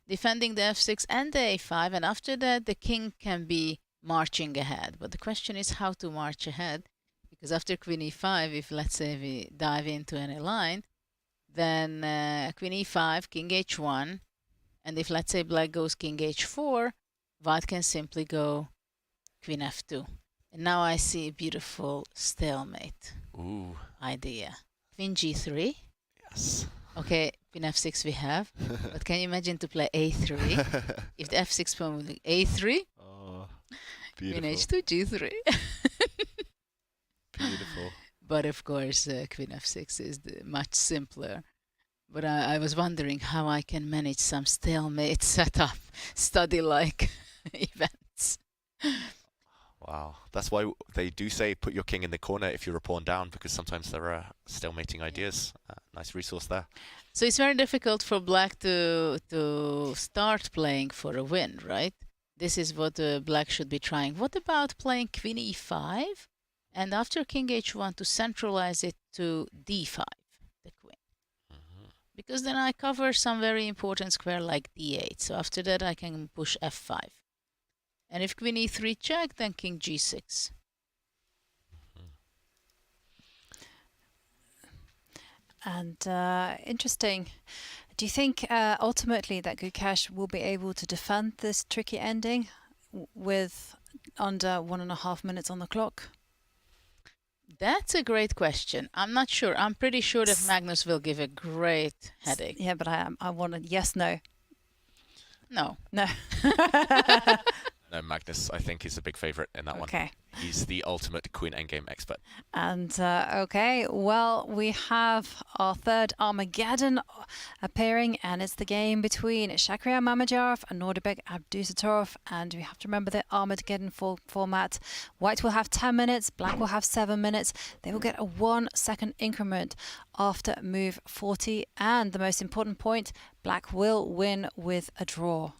Defending the f6 and the a5, and after that the king can be marching ahead. But the question is how to march ahead, because after queen e5, if let's say we dive into any line, then queen e5, king h1, and if let's say black goes king h4, white can simply go queen f2. And now I see a beautiful stalemate idea. Queen g3. Yes. Okay, queen f6 we have, but can you imagine to play a3? If the f6 pawn would be a3, queen h2, g3. Beautiful. But of course, queen f6 is much simpler. But I was wondering how I can manage some stalemate setup, study-like events. Wow, that's why they do say put your king in the corner if you're a pawn down, because sometimes there are stalemating ideas. Nice resource there. So it's very difficult for black to start playing for a win, right? This is what black should be trying. What about playing queen e5? And after king h1 to centralize it to d5, the queen. Because then I cover some very important square like d8. So after that I can push f5. And if queen e3 check, then king g6. And interesting. Do you think ultimately that Gukesh will be able to defend this tricky ending with under 1.5 minutes on the clock? That's a great question. I'm not sure. I'm pretty sure that Magnus will give a great headache. Yeah, but I want a yes, no. No. No. No, Magnus, I think, is a big favourite in that one. Okay. He's the ultimate queen endgame expert. And okay, well, we have our third Armageddon appearing, and it's the game between Shakhriyar Mamedyarov and Nordibek Abdusattorov. And we have to remember the Armageddon format. White will have 10 minutes, black will have 7 minutes. They will get a 1 second increment after move 40. And the most important point, black will win with a draw.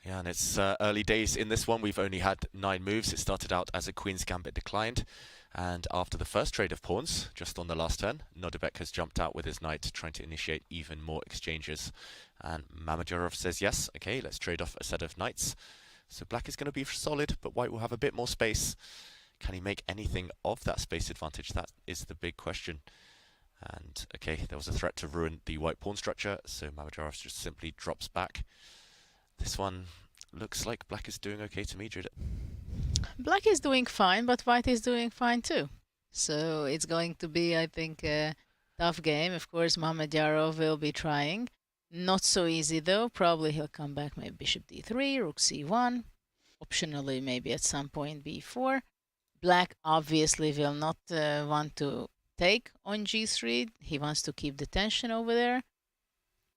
Yeah, and it's early days in this one. We've only had 9 moves. It started out as a Queen's Gambit declined. And after the first trade of pawns, just on the last turn, Nordibek has jumped out with his knight, trying to initiate even more exchanges. And Mamedyarov says, yes, okay, let's trade off a set of knights. So black is going to be solid, but white will have a bit more space. Can he make anything of that space advantage? That is the big question. And, okay, there was a threat to ruin the white pawn structure, so Mamedyarov just simply drops back. This one looks like black is doing okay to me, Judith. Black is doing fine, but white is doing fine too. So it's going to be, I think, a tough game. Of course, Mamedyarov will be trying. Not so easy though. Probably he'll come back maybe bishop d3, rook c1. Optionally, maybe at some point b4. Black obviously will not want to take on g3. He wants to keep the tension over there.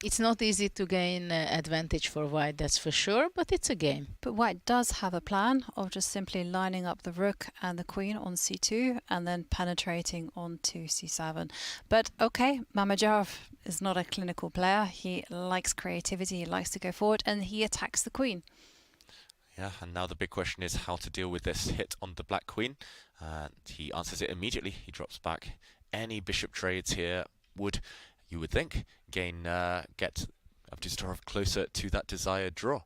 It's not easy to gain advantage for white, that's for sure, but it's a game. But white does have a plan of just simply lining up the rook and the queen on c2 and then penetrating onto c7. But okay, Mamedyarov is not a clinical player. He likes creativity, he likes to go forward, and he attacks the queen. Yeah, and now the big question is how to deal with this hit on the black queen. And he answers it immediately. He drops back. Any bishop trades here would, you would think, get Abdusattorov closer to that desired draw.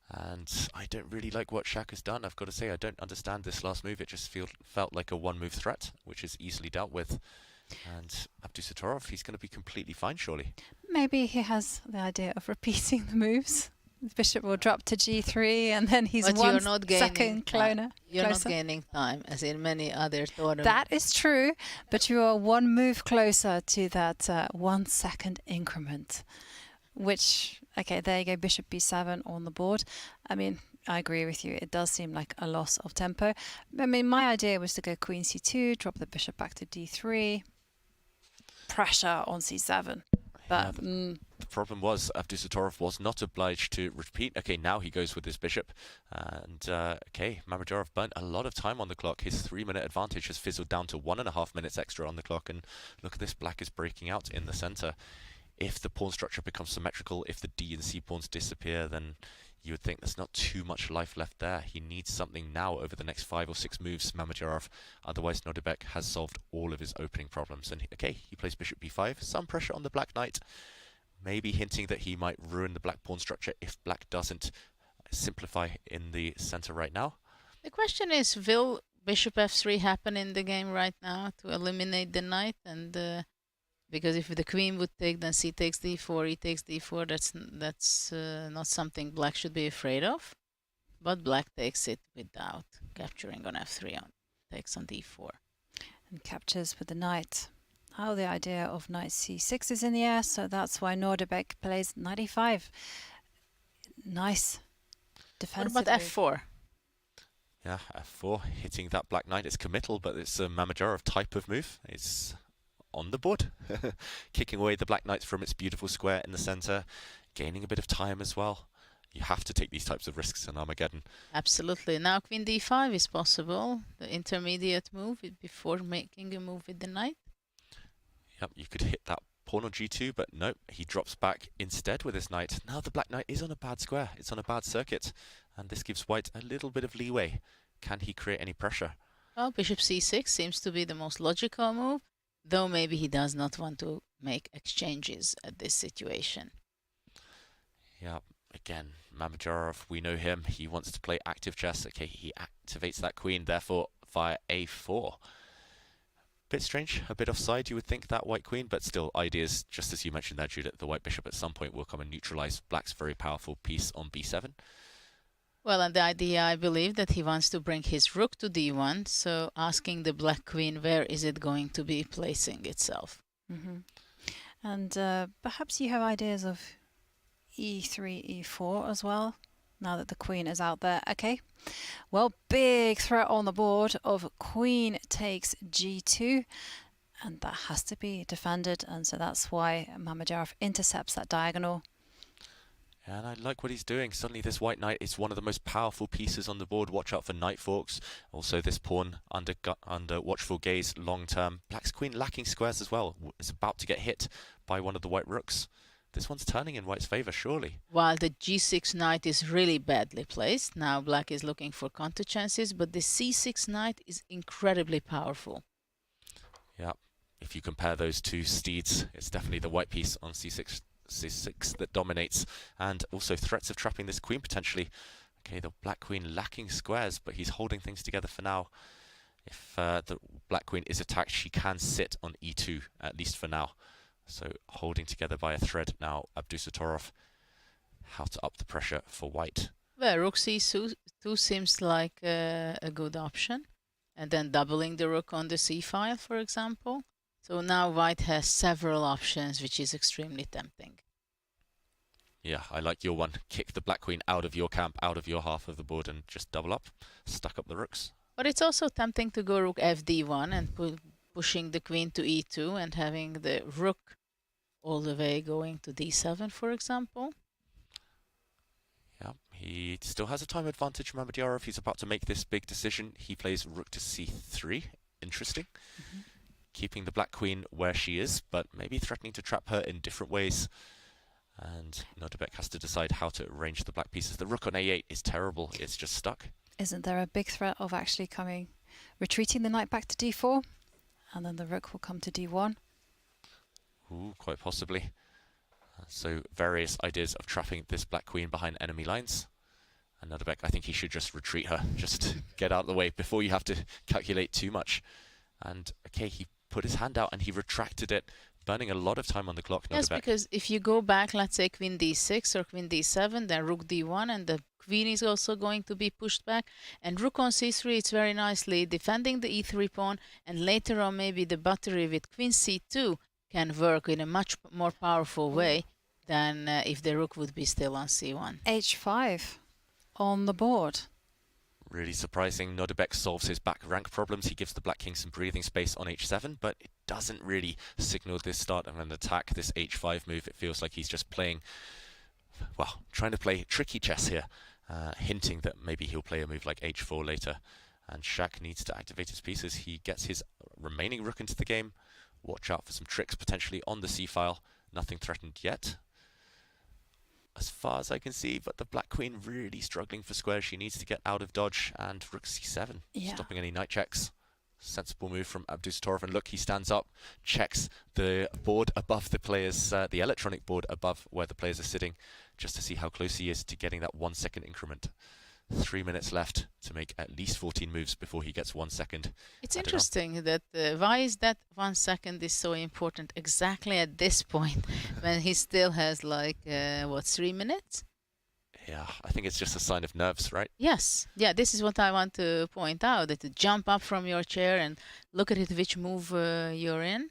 And I don't really like what Shak has done. I've got to say, I don't understand this last move. It just felt like a one-move threat, which is easily dealt with. And Abdusattorov, he's going to be completely fine, surely. Maybe he has the idea of repeating the moves. The bishop will drop to g3, and then he's but 1 second closer. You're not gaining time, as in many other tournaments. That is true, but you are 1 move closer to that 1 second increment, which, okay, there you go, bishop b7 on the board. I mean, I agree with you. It does seem like a loss of tempo. I mean, my idea was to go queen c2, drop the bishop back to d3, pressure on c7. But the problem was Abdusattorov was not obliged to repeat. Okay, now he goes with his bishop. And, okay, Mamedyarov burnt a lot of time on the clock. His 3-minute advantage has fizzled down to 1.5 minutes extra on the clock. And look at this, black is breaking out in the center. If the pawn structure becomes symmetrical, if the D and C pawns disappear, then you would think there's not too much life left there. He needs something now over the next 5 or 6 moves, Mamedyarov. Otherwise, Nordebek has solved all of his opening problems. And okay, he plays bishop b5. Some pressure on the black knight. Maybe hinting that he might ruin the black pawn structure if black doesn't simplify in the center right now. The question is, will bishop f3 happen in the game right now to eliminate the knight? And because if the queen would take, then c takes d4, e takes d4, that's not something black should be afraid of. But black takes it without capturing on f3, takes on d4. And captures with the knight. How the idea of knight c6 is in the air, so that's why Nordebek plays knight e5. Nice defensive. What about f4? Yeah, f4, hitting that black knight is committal, but it's a Mamedyarov type of move. It's on the board, kicking away the black knight from its beautiful square in the center, gaining a bit of time as well. You have to take these types of risks in Armageddon. Absolutely. Now queen d5 is possible, the intermediate move before making a move with the knight. Yep, you could hit that pawn on g2, but no, he drops back instead with his knight. Now the black knight is on a bad square, it's on a bad circuit, and this gives white a little bit of leeway. Can he create any pressure? Well, bishop c6 seems to be the most logical move, though maybe he does not want to make exchanges at this situation. Yeah, again, Mamedyarov, we know him. He wants to play active chess. Okay, he activates that queen, therefore, via a4. Bit strange, a bit offside, you would think, that white queen, but still, ideas, just as you mentioned there, Judith, the white bishop at some point will come and neutralize black's very powerful piece on b7. Well, and the idea, I believe, that he wants to bring his rook to d1, so asking the black queen where is it going to be placing itself. And perhaps you have ideas of e3, e4 as well, now that the queen is out there. Okay, well, big threat on the board of queen takes g2, and that has to be defended, and so that's why Mamedyarov intercepts that diagonal. And I like what he's doing. Suddenly this white knight is one of the most powerful pieces on the board. Watch out for knight forks. Also this pawn under watchful gaze long term. Black's queen lacking squares as well. Is about to get hit by one of the white rooks. This one's turning in white's favor, surely. While the g6 knight is really badly placed. Now black is looking for counter chances, but the c6 knight is incredibly powerful. Yeah, if you compare those two steeds, it's definitely the white piece on c6 that dominates, and also threats of trapping this queen potentially. Okay, the black queen lacking squares, but he's holding things together for now. If the black queen is attacked, she can sit on e2, at least for now. So holding together by a thread now, Abdusattorov. How to up the pressure for white. Well, rook c2 seems like a good option, and then doubling the rook on the c file, for example. So now white has several options, which is extremely tempting. Yeah, I like your one. Kick the black queen out of your camp, out of your half of the board, and just double up, stack up the rooks. But it's also tempting to go rook fd1 and pushing the queen to e2 and having the rook all the way going to d7, for example. Yeah, he still has a time advantage, Mamedyarov. He's about to make this big decision. He plays rook to c3. Interesting. Keeping the black queen where she is, but maybe threatening to trap her in different ways. And Nordebek has to decide how to arrange the black pieces. The rook on a8 is terrible. It's just stuck. Isn't there a big threat of actually retreating the knight back to d4? And then the rook will come to d1? Ooh, quite possibly. So various ideas of trapping this black queen behind enemy lines. And Nordebek, I think he should just retreat her. Just get out of the way before you have to calculate too much. And okay, he put his hand out and he retracted it, burning a lot of time on the clock. Yes, because if you go back, let's say queen d6 or queen d7, then rook d1, and the queen is also going to be pushed back. And rook on c3, it's very nicely defending the e3 pawn, and later on maybe the battery with queen c2 can work in a much more powerful way than if the rook would be still on c1. h5 on the board. Really surprising. Nodebek solves his back rank problems. He gives the Black King some breathing space on h7, but it doesn't really signal this start of an attack, this h5 move. It feels like he's just playing, well, trying to play tricky chess here, hinting that maybe he'll play a move like h4 later. And Shaq needs to activate his pieces. He gets his remaining rook into the game. Watch out for some tricks potentially on the c-file. Nothing threatened yet, as far as I can see, but the Black Queen really struggling for squares. She needs to get out of dodge, and rook c7, stopping any knight checks. Sensible move from Abdusattorov, and look, he stands up, checks the board above the players, the electronic board above where the players are sitting, just to see how close he is to getting that 1 second increment. 3 minutes left to make at least 14 moves before he gets 1 second. It's interesting that why is that 1 second is so important exactly at this point when he still has like, 3 minutes? Yeah, I think it's just a sign of nerves, right? Yes. Yeah, this is what I want to point out, that to jump up from your chair and look at it, which move you're in.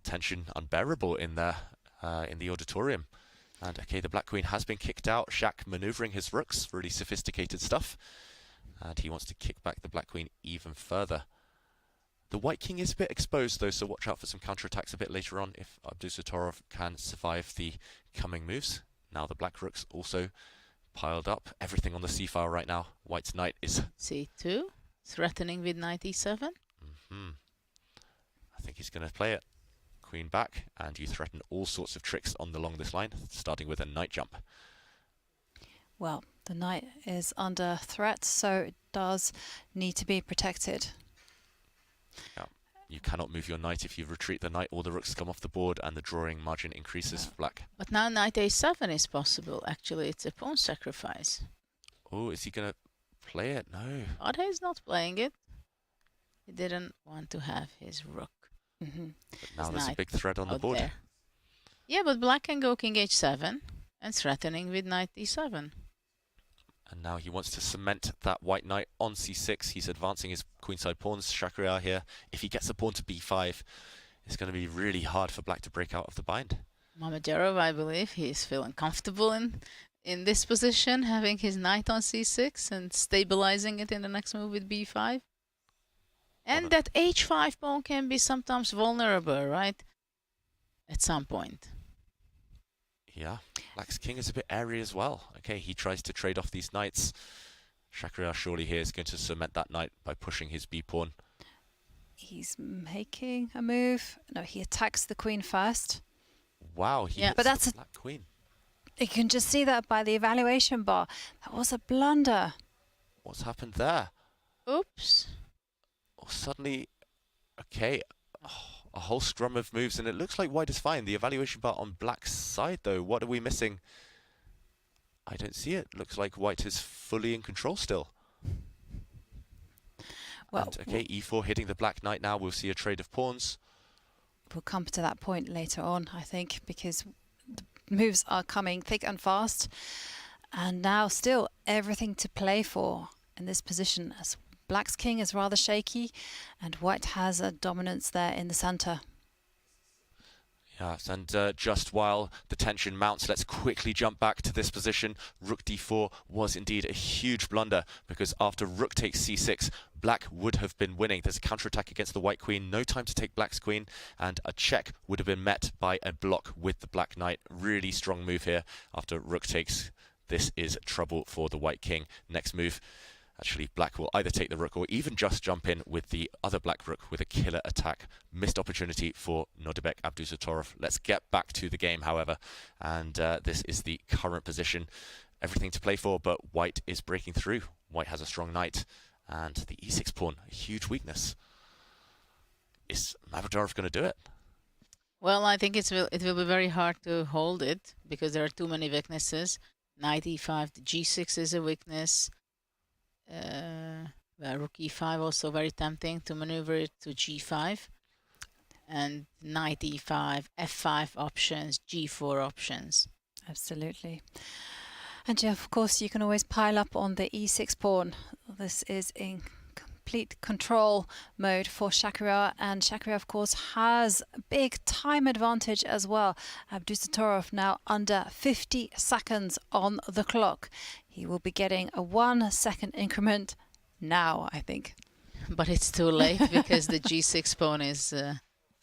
Tension unbearable in there, in the auditorium. And okay, the Black Queen has been kicked out. Shaq maneuvering his rooks, really sophisticated stuff. And he wants to kick back the Black Queen even further. The White King is a bit exposed though, so watch out for some counterattacks a bit later on if Abdusattorov can survive the coming moves. Now the Black Rooks also piled up. Everything on the c-file right now. White's knight is... c2, threatening with knight e7. I think he's going to play it. Queen back, and you threaten all sorts of tricks along this line, starting with a knight jump. Well, the knight is under threat, so it does need to be protected. Yeah. You cannot move your knight. If you retreat the knight, all the rooks come off the board, and the drawing margin increases for black. But now knight a7 is possible. Actually, it's a pawn sacrifice. Oh, is he going to play it? No. Ade is not playing it. He didn't want to have his rook. But now there's a big threat on the board. There. Yeah, but black can go king h7 and threatening with knight e7. And now he wants to cement that white knight on c6. He's advancing his queenside pawns. Shakriar here. If he gets a pawn to b5, it's going to be really hard for black to break out of the bind. Mamedyarov, I believe, he's feeling comfortable in this position, having his knight on c6 and stabilizing it in the next move with b5. And that h5 pawn can be sometimes vulnerable, right? At some point. Yeah, black's king is a bit airy as well. Okay, he tries to trade off these knights. Shakriar surely here is going to cement that knight by pushing his b-pawn. He's making a move. No, he attacks the queen first. Wow, he hits but that's the black queen. You can just see that by the evaluation bar. That was a blunder. What's happened there? Oops. Suddenly, okay, a whole scrum of moves, and it looks like white is fine. The evaluation bar on black's side, though, what are we missing? I don't see it. Looks like white is fully in control still. Well, and, okay, e4 hitting the black knight now. We'll see a trade of pawns. We'll come to that point later on, I think, because the moves are coming thick and fast. And now still everything to play for in this position, as black's king is rather shaky, and white has a dominance there in the center. Yes, and just while the tension mounts, let's quickly jump back to this position. Rook d4 was indeed a huge blunder, because after rook takes c6, black would have been winning. There's a counterattack against the white queen, no time to take black's queen, and a check would have been met by a block with the black knight. Really strong move here after rook takes. This is trouble for the white king. Next move. Actually, black will either take the rook or even just jump in with the other black rook with a killer attack. Missed opportunity for Nodebek Abdusattorov. Let's get back to the game, however. And this is the current position. Everything to play for, but white is breaking through. White has a strong knight. And the e6 pawn, a huge weakness. Is Mamedyarov going to do it? Well, I think it will be very hard to hold it, because there are too many weaknesses. Knight e5, the g6 is a weakness. Rook e5 also very tempting to maneuver it to g5, and knight e5, f5 options, g4 options. Absolutely. And yeah, of course, you can always pile up on the e6 pawn. This is in complete control mode for Shakriar, and Shakriar, of course, has a big time advantage as well. Abdusattorov now under 50 seconds on the clock. He will be getting a 1 second increment now, I think. But it's too late because the g6 pawn is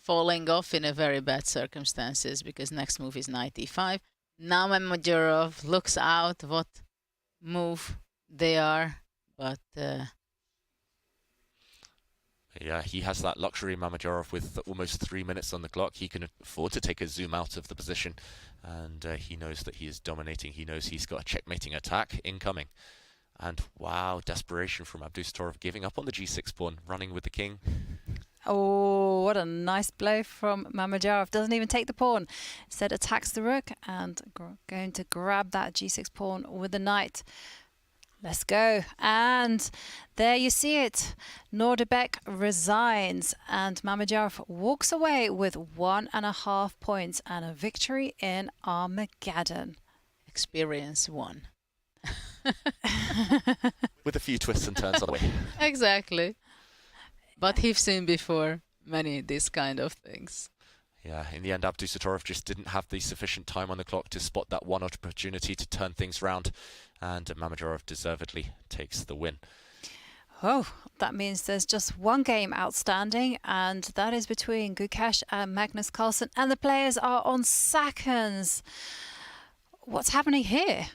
falling off in a very bad circumstances because next move is knight e5. Now Mamedyarov looks out what move they are, but yeah, he has that luxury, Mamedyarov, with almost 3 minutes on the clock. He can afford to take a zoom out of the position, and he knows that he is dominating. He knows he's got a checkmating attack incoming. And wow, desperation from Abdusattorov, giving up on the g6 pawn, running with the king. Oh, what a nice blow from Mamedyarov. Doesn't even take the pawn. Instead attacks the rook and going to grab that g6 pawn with the knight. Let's go. And there you see it. Nordebek resigns and Mamedyarov walks away with 1.5 points and a victory in Armageddon. Experience won. With a few twists and turns on the way. Exactly. But he's seen before many these kind of things. Yeah, in the end, Abdusattorov just didn't have the sufficient time on the clock to spot that one opportunity to turn things round, and Mamedyarov deservedly takes the win. Oh, that means there's just one game outstanding, and that is between Gukesh and Magnus Carlsen, and the players are on seconds. What's happening here?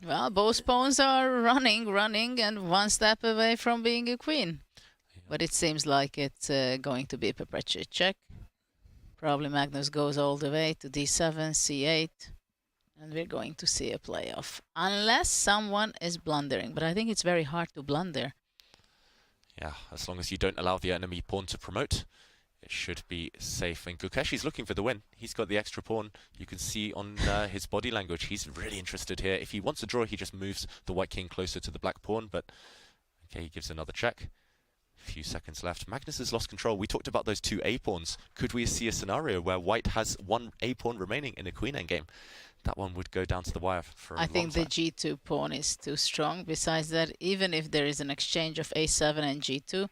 Well, both pawns are running, and one step away from being a queen. But it seems like it's going to be a perpetual check. Probably Magnus goes all the way to d7, c8, and we're going to see a playoff. Unless someone is blundering, but I think it's very hard to blunder. Yeah, as long as you don't allow the enemy pawn to promote, it should be safe. And Gukesh is looking for the win. He's got the extra pawn. You can see on his body language, he's really interested here. If he wants to draw, he just moves the white king closer to the black pawn, but okay, he gives another check. Few seconds left. Magnus has lost control. We talked about those two A pawns. Could we see a scenario where white has one A pawn remaining in a queen endgame? That one would go down to the wire for a long time. I think the g2 pawn is too strong. Besides that, even if there is an exchange of a7 and g2,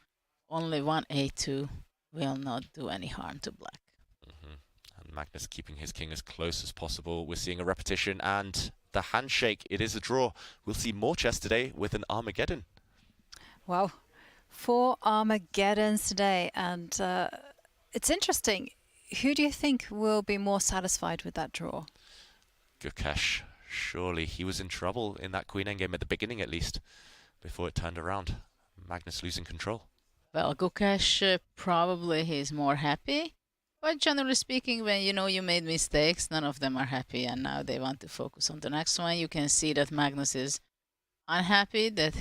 only one a2 will not do any harm to black. And Magnus keeping his king as close as possible. We're seeing a repetition and the handshake. It is a draw. We'll see more chess today with an Armageddon. Wow. 4 Armageddons today, and it's interesting. Who do you think will be more satisfied with that draw? Gukesh. Surely he was in trouble in that queen endgame at the beginning, at least, before it turned around. Magnus losing control. Well, Gukesh probably he's more happy, but generally speaking, when you know you made mistakes, none of them are happy, and now they want to focus on the next one. You can see that Magnus is unhappy that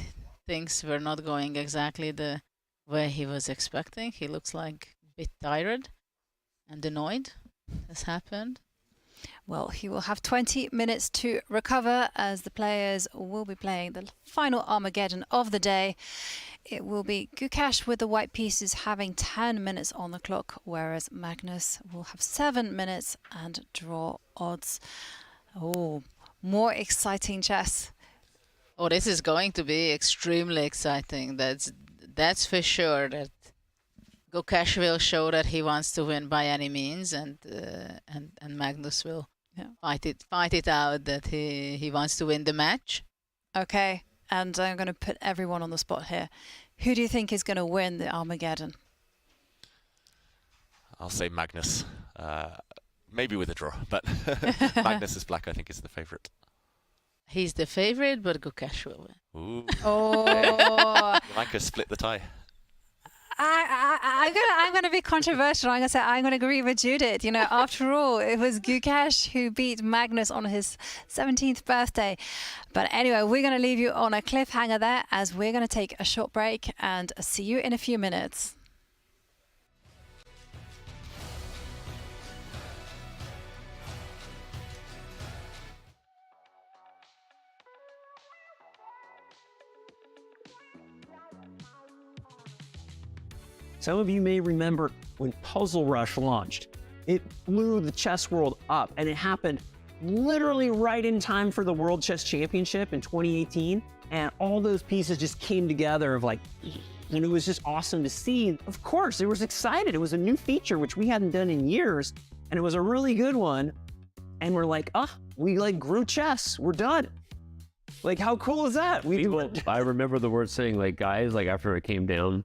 things were not going exactly the way he was expecting. He looks like a bit tired and annoyed. Has happened. Well, he will have 20 minutes to recover as the players will be playing the final Armageddon of the day. It will be Gukesh with the white pieces having 10 minutes on the clock, whereas Magnus will have 7 minutes and draw odds. Oh, more exciting chess. Oh, this is going to be extremely exciting. That's for sure. That Gukesh will show that he wants to win by any means, and Magnus will fight it out that he wants to win the match. Okay, and I'm going to put everyone on the spot here. Who do you think is going to win the Armageddon? I'll say Magnus. Maybe with a draw, but Magnus is black, I think, is the favorite. He's the favorite, but Gukesh will win. Ooh. Oh. Like split the tie. I'm gonna be controversial. I'm gonna say I'm gonna agree with Judith. You know, after all, it was Gukesh who beat Magnus on his 17th birthday. But anyway, we're gonna leave you on a cliffhanger there as we're gonna take a short break and see you in a few minutes. Some of you may remember when Puzzle Rush launched. It blew the chess world up, and it happened literally right in time for the World Chess Championship in 2018. And all those pieces just came together of like, and it was just awesome to see. Of course, it was excited. It was a new feature, which we hadn't done in years, and it was a really good one. And we're like, we like grew chess, we're done. Like, how cool is that? I remember the word saying, like, guys, like after it came down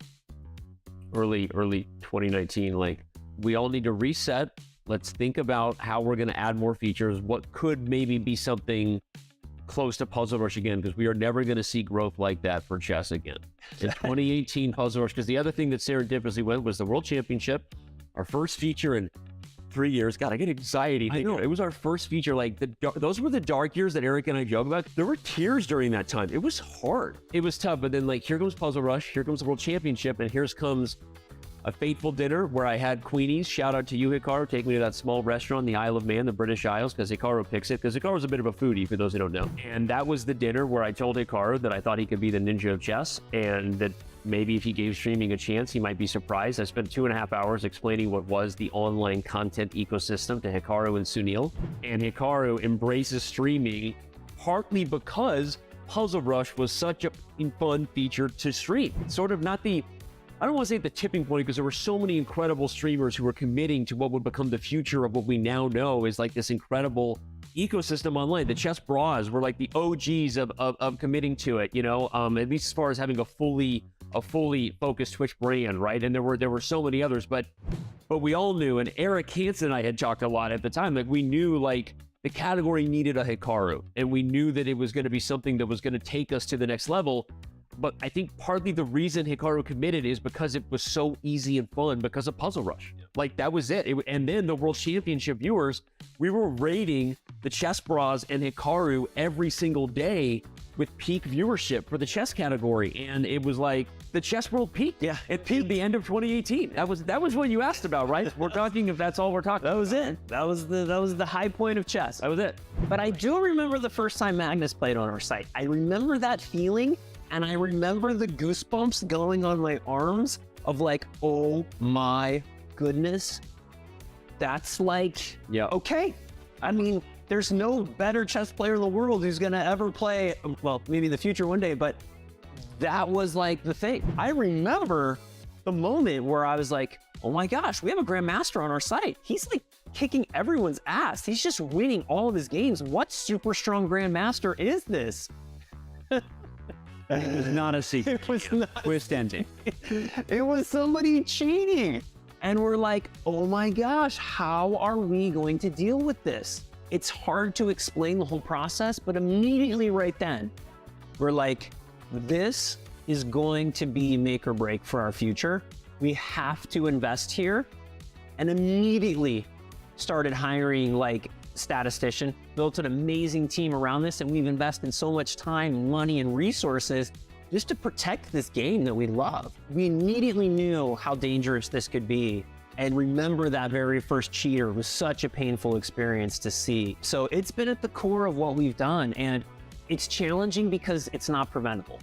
early 2019, like, we all need to reset. Let's think about how we're going to add more features. What could maybe be something close to Puzzle Rush again, because we are never going to see growth like that for chess again. In 2018, Puzzle Rush, because the other thing that serendipitously went was the World Championship, our first feature in 3 years. God, I get anxiety. I know. It was our first feature. Like, those were the dark years that Eric and I joke about. There were tears during that time. It was hard. It was tough. But then, like, here comes Puzzle Rush. Here comes the World Championship. And here comes a fateful dinner where I had Queenies. Shout out to you, Hikaru. Take me to that small restaurant in the Isle of Man, the British Isles, because Hikaru picks it. Because Hikaru's a bit of a foodie, for those who don't know. And that was the dinner where I told Hikaru that I thought he could be the ninja of chess, and that maybe if he gave streaming a chance, he might be surprised. I spent 2.5 hours explaining what was the online content ecosystem to Hikaru and Sunil. And Hikaru embraces streaming partly because Puzzle Rush was such a fun feature to stream. Sort of not the, I don't want to say the tipping point, because there were so many incredible streamers who were committing to what would become the future of what we now know is like this incredible ecosystem online. The chess bras were like the OGs of committing to it, you know, at least as far as having a fully focused Twitch brand, right? And there were so many others, but we all knew, and Eric Hansen and I had talked a lot at the time, like we knew like the category needed a Hikaru, and we knew that it was going to be something that was going to take us to the next level. But I think partly the reason Hikaru committed is because it was so easy and fun because of Puzzle Rush. Like, that was it. And then the World Championship viewers, we were rating the chess bras and Hikaru every single day with peak viewership for the chess category. And it was like the chess world peaked. Yeah. It peaked the end of 2018. That was what you asked about, right? We're talking, if that's all we're talking. That was it. That was the high point of chess. That was it. But I do remember the first time Magnus played on our site. I remember that feeling. And I remember the goosebumps going on my arms of like, oh my goodness. That's like, yeah, okay. I mean, there's no better chess player in the world who's gonna ever play, well, maybe in the future one day, but that was like the thing. I remember the moment where I was like, oh my gosh, we have a grandmaster on our site. He's like kicking everyone's ass. He's just winning all of his games. What super strong grandmaster is this? It was not a secret. It was not. We're standing. It was somebody cheating. And we're like, oh my gosh, how are we going to deal with this? It's hard to explain the whole process, but immediately right then, we're like, this is going to be make or break for our future. We have to invest here. And immediately started hiring like statistician, built an amazing team around this, and we've invested so much time, money, and resources just to protect this game that we love. We immediately knew how dangerous this could be, and remember that very first cheater was such a painful experience to see. So it's been at the core of what we've done, and it's challenging because it's not preventable.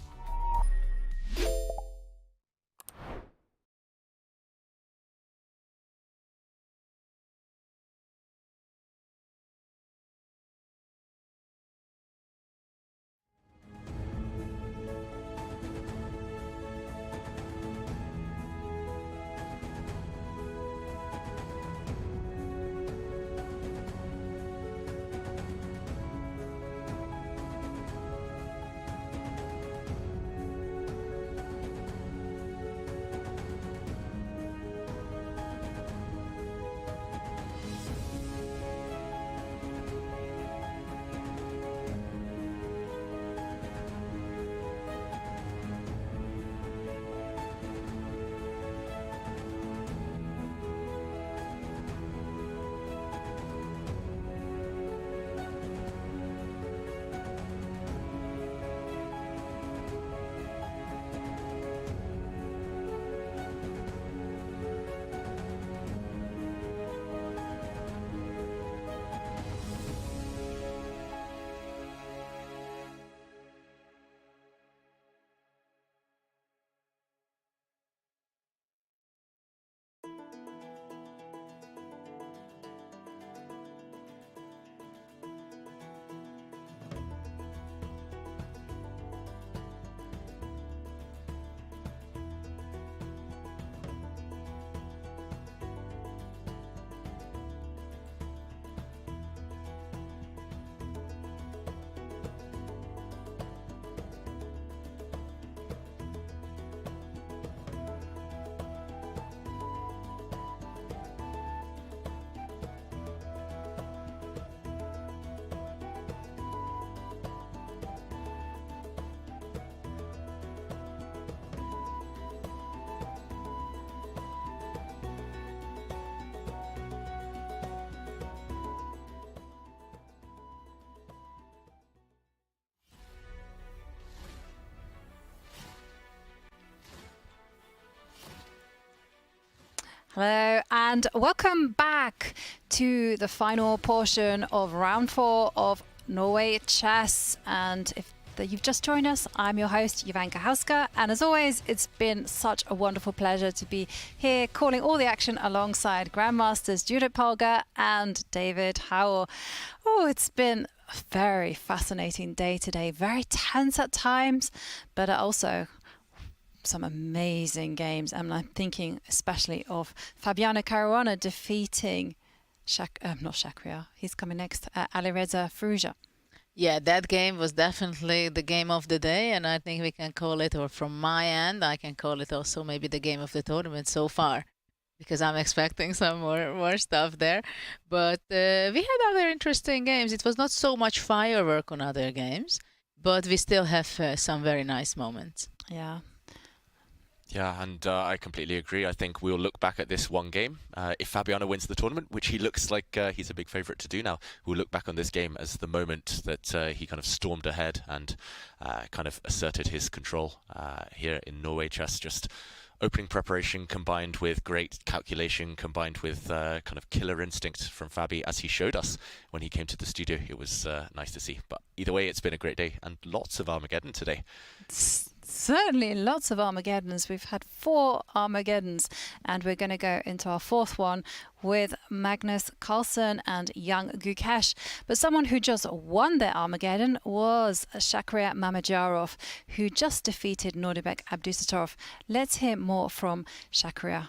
Hello and welcome back to the final portion of round 4 of Norway Chess. And if you've just joined us, I'm your host, Jovanka Hauska. And as always, it's been such a wonderful pleasure to be here calling all the action alongside grandmasters Judith Polgar and David Howell. Oh, it's been a very fascinating day today, very tense at times, but also some amazing games, and I'm thinking especially of Fabiano Caruana defeating he's coming next, Alireza Firouzja. Yeah, that game was definitely the game of the day, and I think we can call it, or from my end, I can call it also maybe the game of the tournament so far, because I'm expecting some more stuff there. But we had other interesting games. It was not so much firework on other games, but we still have some very nice moments. Yeah. Yeah, and I completely agree. I think we'll look back at this one game. If Fabiano wins the tournament, which he looks like he's a big favourite to do now, we'll look back on this game as the moment that he kind of stormed ahead and kind of asserted his control here in Norway Chess. Just opening preparation combined with great calculation, combined with kind of killer instinct from Fabi, as he showed us when he came to the studio. It was nice to see. But either way, it's been a great day and lots of Armageddon today. Certainly lots of Armageddons. We've had 4 Armageddons, and we're going to go into our 4th one with Magnus Carlsen and young Gukesh. But someone who just won their Armageddon was Shakhriyar Mamedyarov, who just defeated Nordibek Abdusattorov. Let's hear more from Shakhriyar.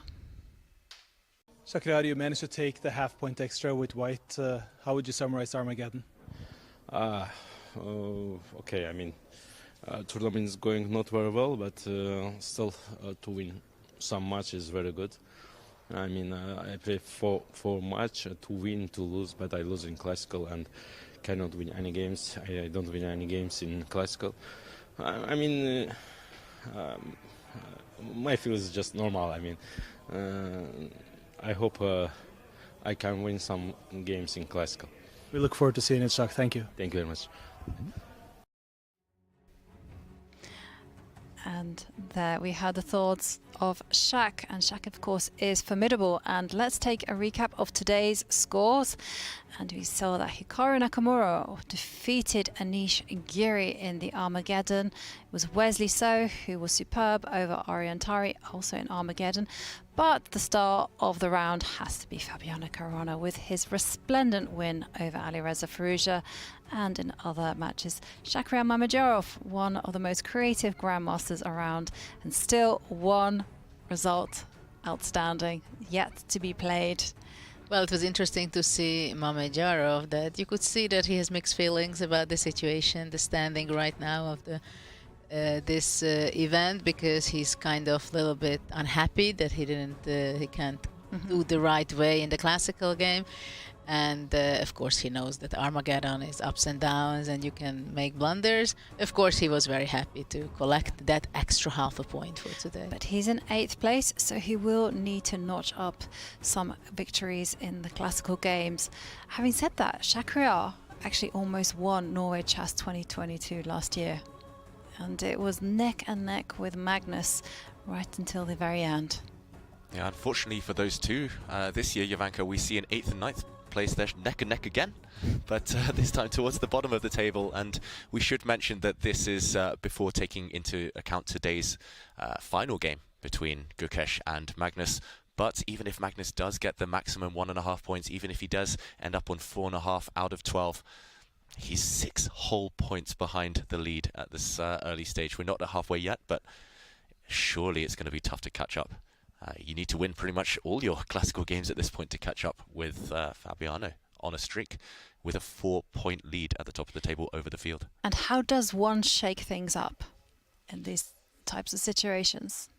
Shakhriyar, you managed to take the half-point extra with white. How would you summarize Armageddon? Okay, I mean, tournament is going not very well, but still to win some matches is very good. I mean, I play for match to win, to lose, but I lose in classical and cannot win any games. I don't win any games in classical. I mean, my feel is just normal. I mean, I hope I can win some games in classical. We look forward to seeing it, Shak. Thank you. Thank you very much. And there we had the thoughts of Shak, and Shak of course is formidable. And let's take a recap of today's scores. And we saw that Hikaru Nakamura defeated Anish Giri in the Armageddon. It was Wesley So who was superb over Tari, also in Armageddon. But the star of the round has to be Fabiano Caruana with his resplendent win over Alireza Firouzja. And in other matches, Shakhriyar Mamedyarov, one of the most creative grandmasters around, and still one result outstanding, yet to be played. Well, it was interesting to see Mamedyarov, that you could see that he has mixed feelings about the situation, the standing right now of the this event, because he's kind of a little bit unhappy that he can't do the right way in the classical game. And of course he knows that Armageddon is ups and downs and you can make blunders. Of course he was very happy to collect that extra half a point for today. But he's in 8th place, so he will need to notch up some victories in the classical games. Having said that, Shakhriyar actually almost won Norway Chess 2022 last year. And it was neck and neck with Magnus right until the very end. Yeah, unfortunately for those two, this year, Jovanka, we see in 8th and 9th place they're neck and neck again, but this time towards the bottom of the table. And we should mention that this is before taking into account today's final game between Gukesh and Magnus. But even if Magnus does get the maximum 1.5 points, even if he does end up on 4.5 out of 12, he's 6 whole points behind the lead at this early stage. We're not at halfway yet, but surely it's going to be tough to catch up. You need to win pretty much all your classical games at this point to catch up with Fabiano on a streak with a 4-point lead at the top of the table over the field. And how does one shake things up in these types of situations?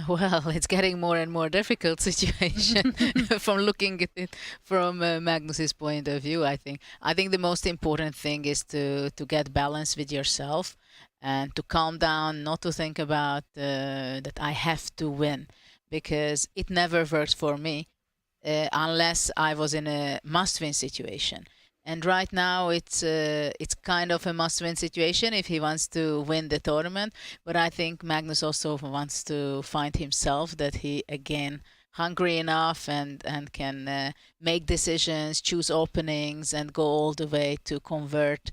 Well, it's getting more and more difficult situation from looking at it from Magnus's point of view. I think the most important thing is to get balance with yourself and to calm down, not to think about that I have to win, because it never worked for me unless I was in a must-win situation. And right now it's kind of a must-win situation if he wants to win the tournament. But I think Magnus also wants to find himself, that he again hungry enough and can make decisions, choose openings, and go all the way to convert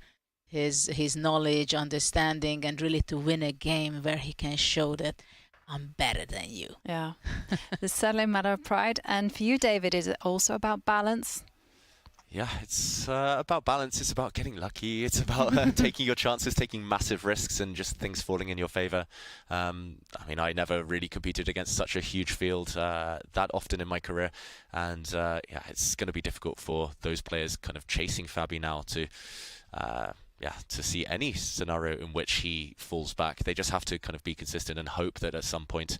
his knowledge, understanding, and really to win a game where he can show that I'm better than you. Yeah, it's certainly a matter of pride. And for you, David, is it also about balance? Yeah, it's about balance. It's about getting lucky. It's about taking your chances, taking massive risks, and just things falling in your favor. I mean, I never really competed against such a huge field that often in my career, and yeah, it's going to be difficult for those players kind of chasing Fabi now to to see any scenario in which he falls back. They just have to kind of be consistent and hope that at some point,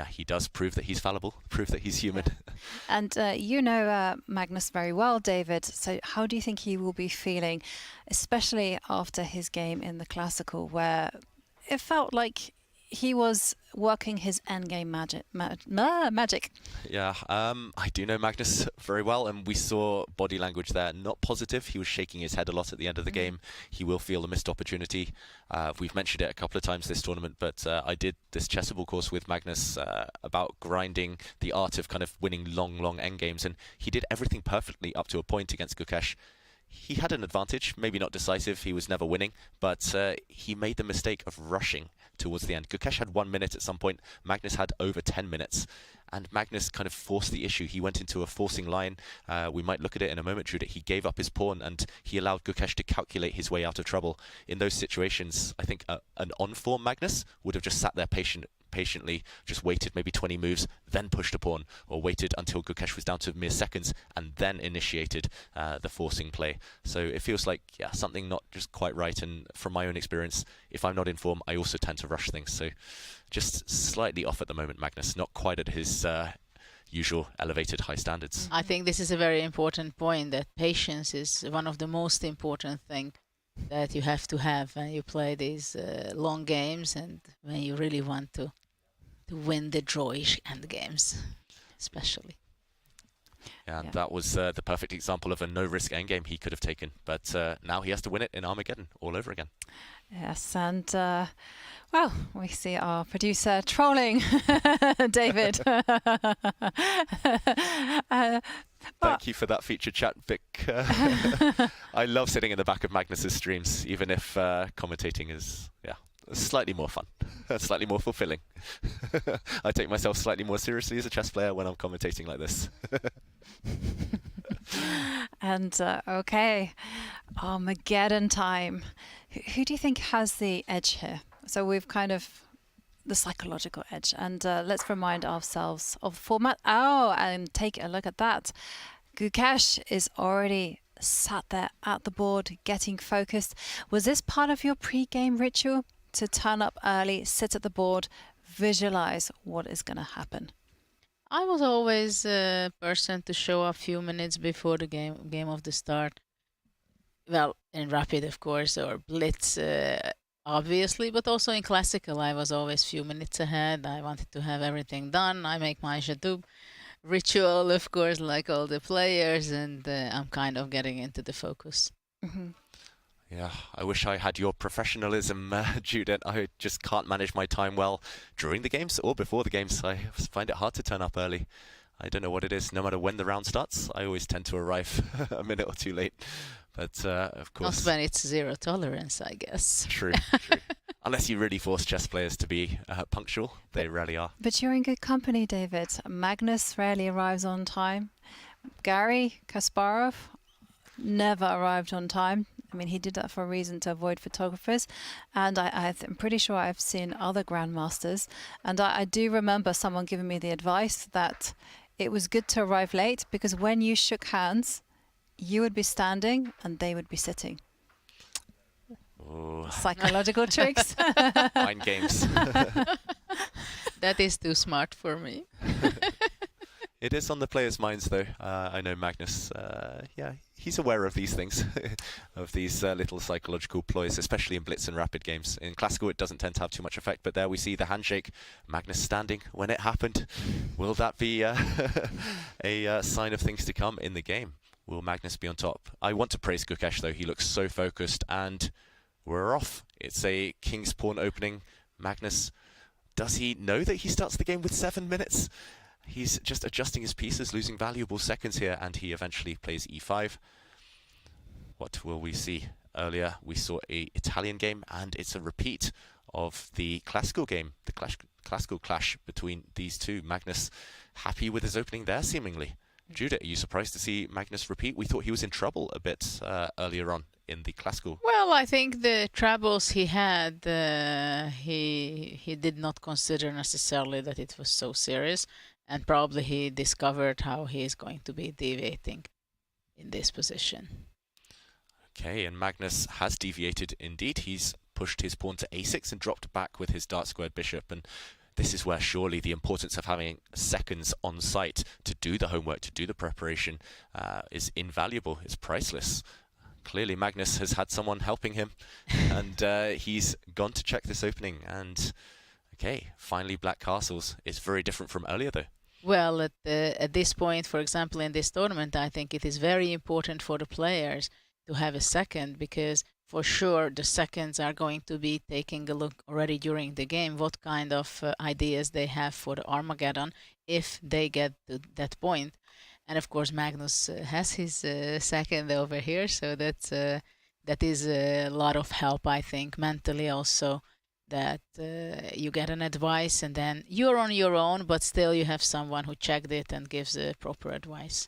he does prove that he's fallible, prove that he's human. Yeah. And you know Magnus very well, David. So how do you think he will be feeling, especially after his game in the Classical, where it felt like he was working his endgame magic? Yeah, I do know Magnus very well, and we saw body language there, not positive. He was shaking his head a lot at the end of the game. He will feel a missed opportunity. We've mentioned it a couple of times this tournament, but I did this Chessable course with Magnus about grinding the art of kind of winning long endgames, and he did everything perfectly up to a point against Gukesh. He had an advantage, maybe not decisive, he was never winning, but he made the mistake of rushing towards the end. Gukesh had 1 minute at some point, Magnus had over 10 minutes, and Magnus kind of forced the issue. He went into a forcing line. We might look at it in a moment, Judith. He gave up his pawn, and he allowed Gukesh to calculate his way out of trouble. In those situations, I think an on-form Magnus would have just sat there patiently, just waited maybe 20 moves, then pushed a pawn, or waited until Gukesh was down to mere seconds, and then initiated the forcing play. So it feels like, yeah, something not just quite right, and from my own experience, if I'm not in form, I also tend to rush things. So just slightly off at the moment, Magnus, not quite at his usual elevated high standards. I think this is a very important point, that patience is one of the most important things that you have to have when you play these long games, and when you really want to win the drawish end games, especially. Yeah, and that was the perfect example of a no-risk endgame he could have taken, but now he has to win it in Armageddon all over again. Yes, and well, we see our producer trolling David. Thank you for that featured chat, Vic. I love sitting in the back of Magnus's streams, even if commentating is, slightly more fun, slightly more fulfilling. I take myself slightly more seriously as a chess player when I'm commentating like this. And okay, Armageddon time. Who do you think has the edge here? So we've kind of the psychological edge, and let's remind ourselves of the format. Oh, and take a look at that. Gukesh is already sat there at the board, getting focused. Was this part of your pre-game ritual, to turn up early, sit at the board, visualize what is going to happen? I was always a person to show up a few minutes before the game of the start. Well, in Rapid, of course, or Blitz, obviously, but also in Classical, I was always a few minutes ahead. I wanted to have everything done. I make my Jadub ritual, of course, like all the players, and I'm kind of getting into the focus. Mm-hmm. Yeah, I wish I had your professionalism, Judith. I just can't manage my time well during the games or before the games. I find it hard to turn up early. I don't know what it is. No matter when the round starts, I always tend to arrive a minute or two late. But of course, not when it's zero tolerance, I guess. True. Unless you really force chess players to be punctual, they rarely are. But you're in good company, David. Magnus rarely arrives on time. Garry Kasparov never arrived on time. I mean, he did that for a reason, to avoid photographers. And I'm pretty sure I've seen other grandmasters. And I do remember someone giving me the advice that it was good to arrive late, because when you shook hands, you would be standing and they would be sitting. Ooh. Psychological tricks. Mind games. That is too smart for me. It is on the players' minds, though. I know Magnus, he's aware of these things, of these little psychological ploys, especially in Blitz and Rapid games. In Classical, it doesn't tend to have too much effect, but there we see the handshake, Magnus standing when it happened. Will that be a sign of things to come in the game? Will Magnus be on top? I want to praise Gukesh, though. He looks so focused, and we're off. It's a king's pawn opening. Magnus, does he know that he starts the game with 7 minutes? He's just adjusting his pieces, losing valuable seconds here, and he eventually plays e5. What will we see? Earlier we saw an Italian game, and it's a repeat of the classical game, the classical clash between these two. Magnus happy with his opening there, seemingly. Judith, are you surprised to see Magnus repeat? We thought he was in trouble a bit earlier on in the classical. Well, I think the troubles he had, he did not consider necessarily that it was so serious, and probably he discovered how he is going to be deviating in this position. Okay, and Magnus has deviated indeed. He's pushed his pawn to a6 and dropped back with his dark squared bishop, and this is where surely the importance of having seconds on site to do the homework, to do the preparation, is invaluable. It's priceless. Clearly Magnus has had someone helping him, and he's gone to check this opening, and okay, finally black castles. It's very different from earlier though. Well, at this point, for example, in this tournament, I think it is very important for the players to have a second, because for sure the seconds are going to be taking a look already during the game what kind of ideas they have for the Armageddon if they get to that point. And of course Magnus has his second over here, so that is a lot of help, I think, mentally also, that you get an advice and then you're on your own, but still you have someone who checked it and gives the proper advice.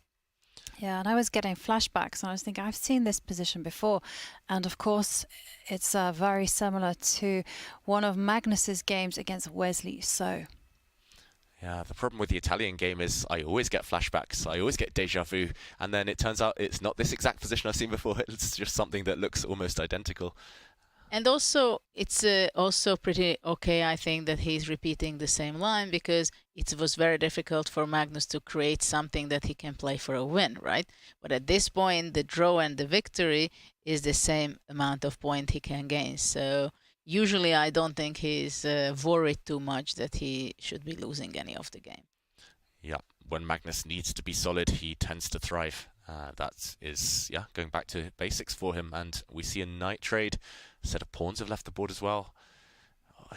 Yeah, and I was getting flashbacks, and I was thinking, I've seen this position before. And of course, it's very similar to one of Magnus's games against Wesley So. Yeah, the problem with the Italian game is I always get flashbacks, I always get deja vu, and then it turns out it's not this exact position I've seen before, it's just something that looks almost identical. And also, it's also pretty okay, I think, that he's repeating the same line, because it was very difficult for Magnus to create something that he can play for a win, right? But at this point, the draw and the victory is the same amount of point he can gain. So usually I don't think he's worried too much that he should be losing any of the game. Yeah, when Magnus needs to be solid, he tends to thrive. That is, yeah, going back to basics for him. And we see a knight trade. A set of pawns have left the board as well.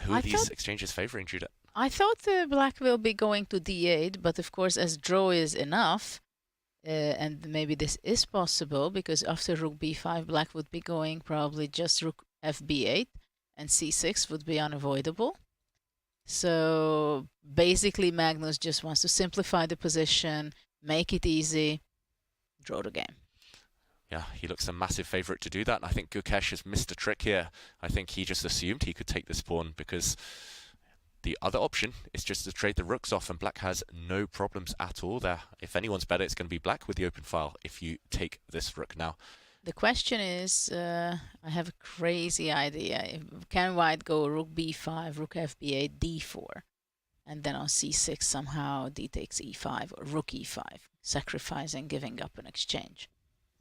Who are these exchanges favoring, Judith? I thought black will be going to d8, but of course as draw is enough, and maybe this is possible, because after rook b5 black would be going probably just rook fb8, and c6 would be unavoidable. So basically Magnus just wants to simplify the position, make it easy, draw the game. Yeah, he looks a massive favourite to do that. And I think Gukesh has missed a trick here. I think he just assumed he could take this pawn, because the other option is just to trade the rooks off, and black has no problems at all there. If anyone's better, it's going to be black with the open file if you take this rook now. The question is, I have a crazy idea. Can white go rook b5, rook fb8, d4, and then on c6 somehow d takes e5 or rook e5, sacrificing, giving up an exchange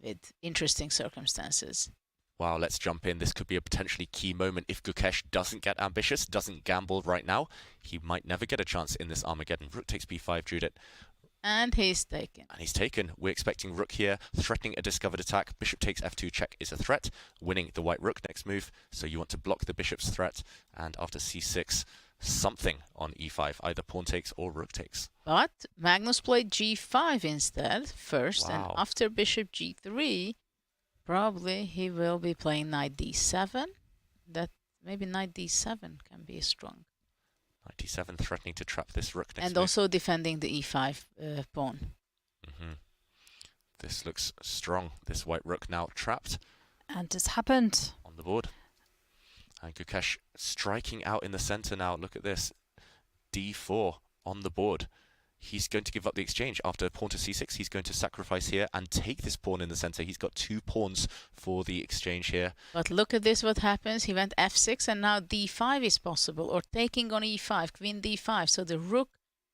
with interesting circumstances. Wow, let's jump in. This could be a potentially key moment. If Gukesh doesn't get ambitious, doesn't gamble right now, he might never get a chance in this Armageddon. Rook takes b5, Judith. And he's taken. And he's taken. We're expecting rook here, threatening a discovered attack. Bishop takes f2 check is a threat, winning the white rook next move. So you want to block the bishop's threat. And after c6, something on e5, either pawn takes or rook takes. But Magnus played g5 instead first, Wow. and after bishop g3, probably he will be playing knight d7. That maybe knight d7 can be strong. Knight d7 threatening to trap this rook next And move. also defending the e5 pawn. This looks strong. This white rook now trapped. And it's happened. On the board. And Gukesh striking out in the center now. Look at this. d4 on the board. He's going to give up the exchange. After pawn to c6, he's going to sacrifice here and take this pawn in the center. He's got 2 pawns for the exchange here. But look at this, what happens. He went f6 and now d5 is possible, or taking on e5, queen d5. So the rook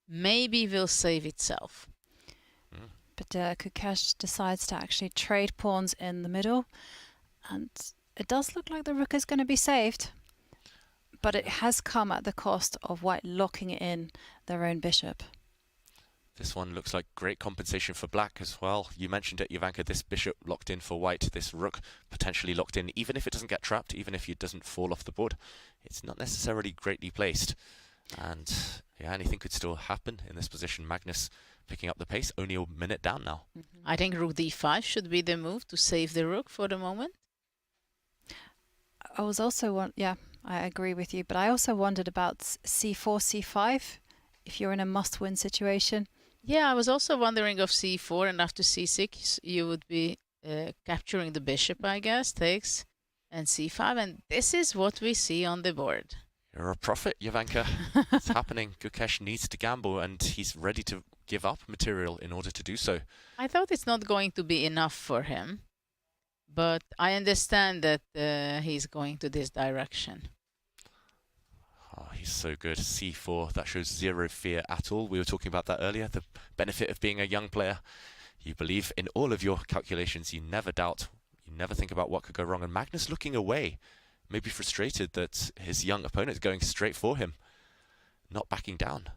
maybe will save itself. But Gukesh decides to actually trade pawns in the middle. And it does look like the rook is going to be saved. But it has come at the cost of white locking in their own bishop. This one looks like great compensation for black as well. You mentioned it, Ivanka, this bishop locked in for white, this rook potentially locked in, even if it doesn't get trapped, even if it doesn't fall off the board. It's not necessarily greatly placed. And yeah, anything could still happen in this position. Magnus picking up the pace, only a minute down now. I think rook d5 should be the move to save the rook for the moment. I was also I agree with you, but I also wondered about c4, c5, if you're in a must-win situation. Yeah, I was also wondering of c4, and after c6 you would be capturing the bishop, I guess, takes, and c5, and this is what we see on the board. You're a prophet, Jovanka. It's happening. Gukesh needs to gamble, and he's ready to give up material in order to do so. I thought it's not going to be enough for him, but I understand that he's going to this direction. Oh, he's so good. c4, that shows zero fear at all. We were talking about that earlier, the benefit of being a young player. You believe in all of your calculations. You never doubt. You never think about what could go wrong. And Magnus looking away, maybe frustrated that his young opponent is going straight for him, not backing down.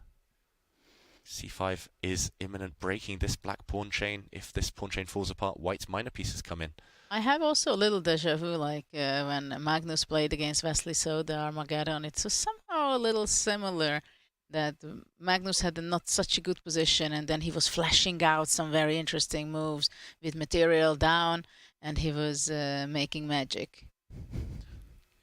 c5 is imminent, breaking this black pawn chain. If this pawn chain falls apart, white's minor pieces come in. I have also a little deja vu, like when Magnus played against Wesley So, the Armageddon. It's somehow a little similar, that Magnus had not such a good position, and then he was flashing out some very interesting moves with material down, and he was making magic.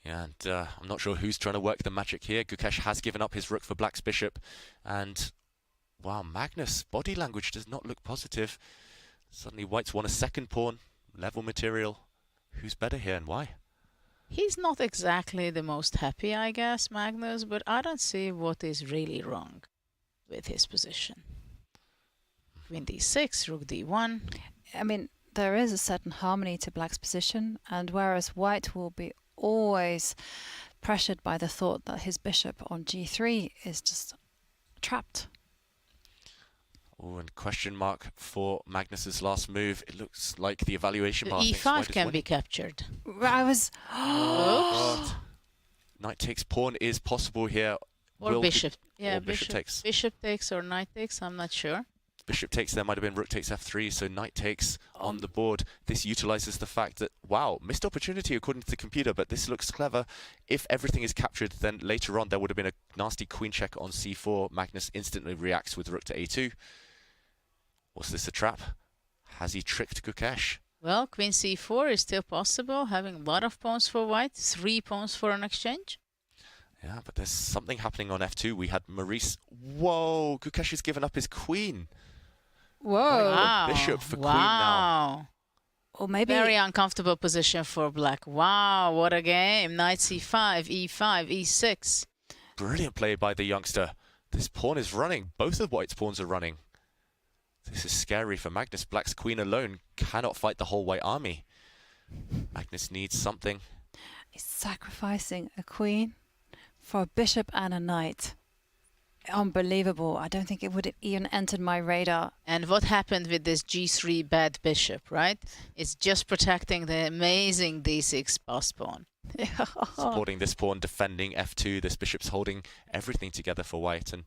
Yeah, and I'm not sure who's trying to work the magic here. Gukesh has given up his rook for black's bishop, and wow, Magnus' body language does not look positive. Suddenly white's won a second pawn, level material. Who's better here and why? He's not exactly the most happy, I guess, Magnus, but I don't see what is really wrong with his position. Queen d6, rook d1. I mean, there is a certain harmony to black's position, and whereas white will be always pressured by the thought that his bishop on g3 is just trapped. Oh, and question mark for Magnus's last move. It looks like the evaluation bar e5 can be captured. I was... Oh, God. Knight takes pawn is possible here. Or bishop. Yeah, or bishop takes. Bishop takes or knight takes, I'm not sure. Bishop takes, there might have been rook takes f3, so knight takes on the board. This utilizes the fact that, wow, missed opportunity according to the computer, but this looks clever. If everything is captured, then later on there would have been a nasty queen check on c4. Magnus instantly reacts with rook to a2. Was this a trap? Has he tricked Gukesh? Well, queen c4 is still possible, having a lot of pawns for white, 3 pawns for an exchange. Yeah, but there's something happening on f2. We had Maurice. Whoa, Gukesh has given up his queen. Whoa. Wow. Bishop for queen now. Or maybe... Very uncomfortable position for black. Wow, what a game. Knight c5, e5, e6. Brilliant play by the youngster. This pawn is running. Both of white's pawns are running. This is scary for Magnus. Black's queen alone cannot fight the whole white army. Magnus needs something. He's sacrificing a queen for a bishop and a knight. Unbelievable. I don't think it would have even entered my radar. And what happened with this g3 bad bishop, right? It's just protecting the amazing d6 pass pawn. Supporting this pawn, defending f2. This bishop's holding everything together for white. And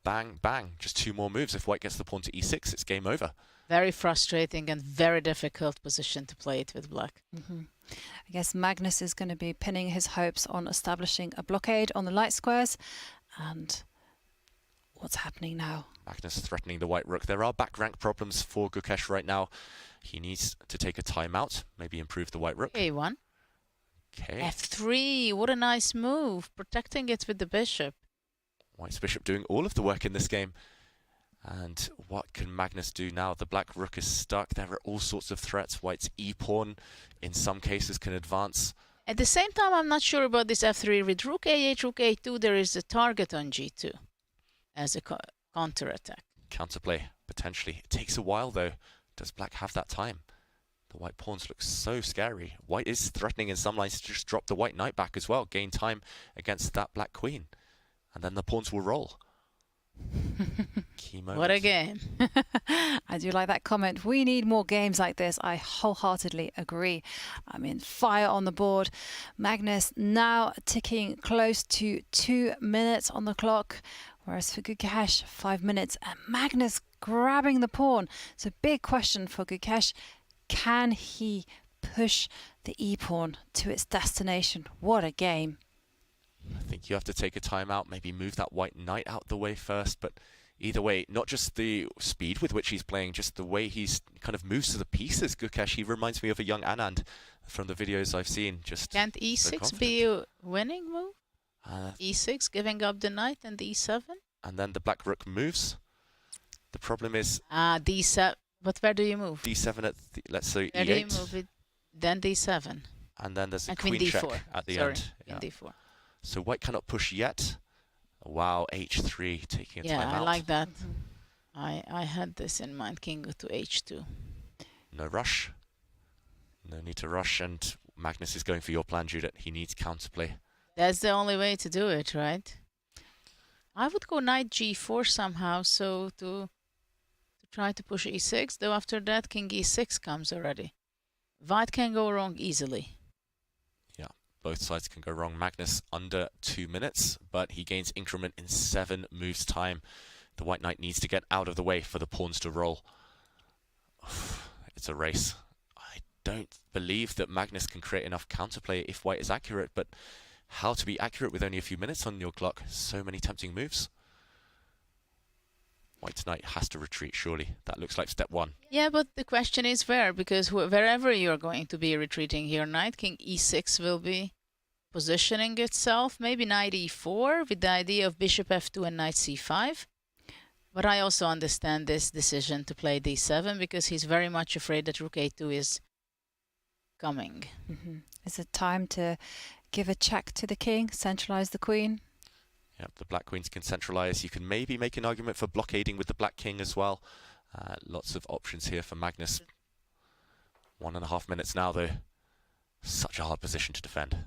bang, bang. Just 2 more moves. If white gets the pawn to e6, it's game over. Very frustrating and very difficult position to play it with black. I guess Magnus is going to be pinning his hopes on establishing a blockade on the light squares. And what's happening now? Magnus threatening the white rook. There are back rank problems for Gukesh right now. He needs to take a timeout, maybe improve the white rook. a1. Okay. f3, what a nice move. Protecting it with the bishop. White's bishop doing all of the work in this game. And what can Magnus do now? The black rook is stuck. There are all sorts of threats. White's e-pawn, in some cases, can advance. At the same time, I'm not sure about this f3. With rook a8, rook a2, there is a target on g2 as a counter-attack. Counterplay, potentially. It takes a while, though. Does black have that time? The white pawns look so scary. White is threatening in some lines to just drop the white knight back as well. Gain time against that black queen. And then the pawns will roll. Key moment. What a game. I do like that comment. We need more games like this. I wholeheartedly agree. I mean, fire on the board. Magnus now ticking close to 2 minutes on the clock, whereas for Gukesh, 5 minutes. And Magnus grabbing the pawn. So big question for Gukesh. Can he push the e-pawn to its destination? What a game. I think you have to take a timeout, maybe move that white knight out the way first, but either way, not just the speed with which he's playing, just the way he's kind of moves to the pieces. Gukesh, he reminds me of a young Anand from the videos I've seen. Just Can't E6 be a winning move? E6, giving up the knight and E7? And then the black rook moves. The problem is... D7. But where do you move? D7 at, let's say, where E8. Do you move it? Then D7. And then there's a queen check D4. at the Sorry, end. Queen D4. So white cannot push yet. Wow, H3 taking a timeout. Yeah, I like that. I had this in mind, king to H2. No rush. No need to rush, and Magnus is going for your plan, Judith. He needs counterplay. That's the only way to do it, right? I would go knight G4 somehow, so to try to push E6, though after that king E6 comes already. White can go wrong easily. Yeah, both sides can go wrong. Magnus under 2 minutes, but he gains increment in 7 moves time. The white knight needs to get out of the way for the pawns to roll. It's a race. I don't believe that Magnus can create enough counterplay if white is accurate, but how to be accurate with only a few minutes on your clock? So many tempting moves. White knight has to retreat, surely. That looks like step 1. Yeah, but the question is where, because wherever you're going to be retreating here, knight king E6 will be positioning itself. Maybe knight E4 with the idea of bishop F2 and knight C5. But I also understand this decision to play D7 because he's very much afraid that rook A2 is coming. Is it time to give a check to the king, centralize the queen? Yep, the black queens can centralize. You can maybe make an argument for blockading with the black king as well. Lots of options here for Magnus. 1.5 minutes now, though. Such a hard position to defend.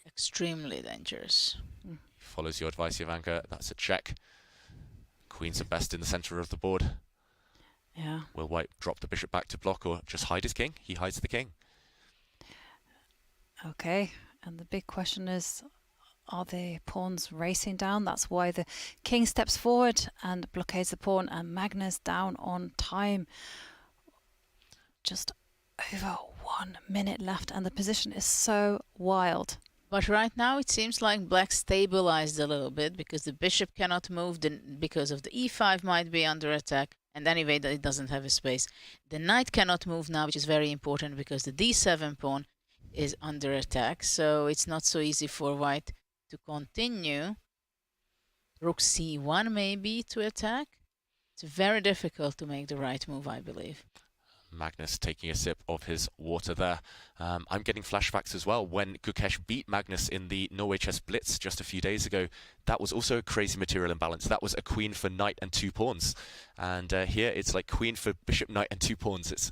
Extremely dangerous. Follows your advice, Ivanka. That's a check. Queens are best in the center of the board. Yeah. Will white drop the bishop back to block or just hide his king? He hides the king. Okay, and the big question is, are the pawns racing down? That's why the king steps forward and blockades the pawn, and Magnus down on time. Just over 1 minute left, and the position is so wild. But right now it seems like black stabilized a little bit because the bishop cannot move, because of the E5 might be under attack, and anyway that it doesn't have a space. The knight cannot move now, which is very important because the D7 pawn is under attack, so it's not so easy for white to continue. Rook C1 maybe to attack. It's very difficult to make the right move, I believe. Magnus taking a sip of his water there. I'm getting flashbacks as well. When Gukesh beat Magnus in the Norway Chess Blitz just a few days ago, that was also a crazy material imbalance. That was a queen for knight and 2 pawns. And here it's like queen for bishop, knight and 2 pawns. It's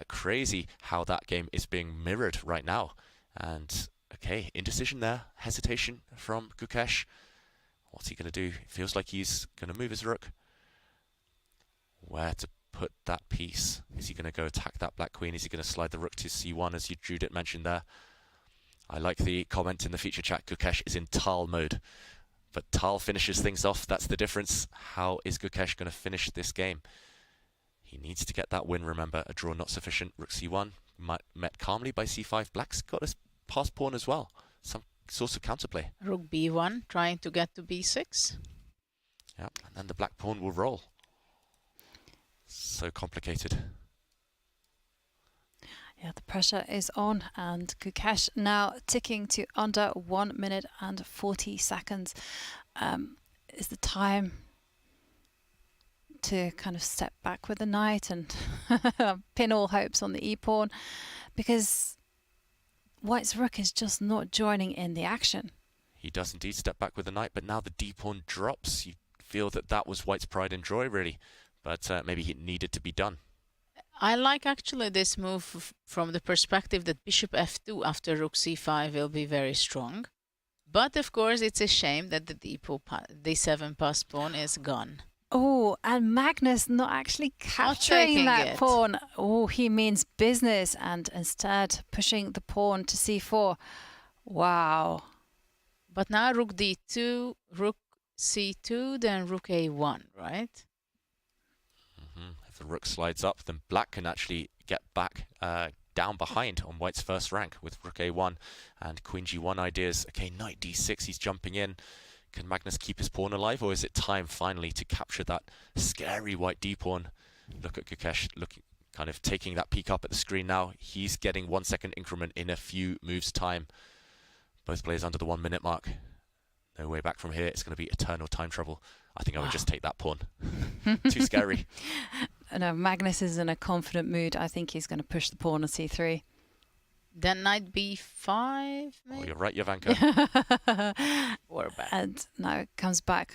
crazy how that game is being mirrored right now. And okay, indecision there. Hesitation from Gukesh. What's he going to do? It feels like he's going to move his rook. Where to put that piece? Is he going to go attack that black queen? Is he going to slide the rook to C1 as you Judith mentioned there? I like the comment in the feature chat. Gukesh is in Tal mode. But Tal finishes things off. That's the difference. How is Gukesh going to finish this game? He needs to get that win, remember. A draw not sufficient. Rook C1 met calmly by C5. Black's got a pass pawn as well. Some source of counterplay. Rook B1 trying to get to B6. Yeah, and then the black pawn will roll. So complicated. Yeah, the pressure is on, and Gukesh now ticking to under 1 minute and 40 seconds. Is the time to kind of step back with the knight and pin all hopes on the e-pawn, because white's rook is just not joining in the action. He does indeed step back with the knight, but now the d-pawn drops. You feel that that was white's pride and joy, really. But maybe it needed to be done. I like actually this move from the perspective that bishop F2 after rook C5 will be very strong. But of course it's a shame that the D7 pass pawn is gone. Oh, and Magnus not actually capturing that pawn. Oh, he means business, and instead pushing the pawn to C4. Wow. But now rook D2, rook C2, then rook A1, right? If the rook slides up, then black can actually get back, down behind on white's first rank with rook a1 and queen g1 ideas. Okay, knight d6, he's jumping in. Can Magnus keep his pawn alive, or is it time finally to capture that scary white d-pawn? Look at Gukesh kind of taking that peek up at the screen now. He's getting 1 second increment in a few moves time. Both players under the 1 minute mark. No way back from here. It's going to be eternal time trouble. I think I would just take that pawn. Too scary. No, Magnus is in a confident mood. I think he's going to push the pawn on c3. Then knight b5, maybe? Oh, you're right, Jovanka. We're back. And now it comes back.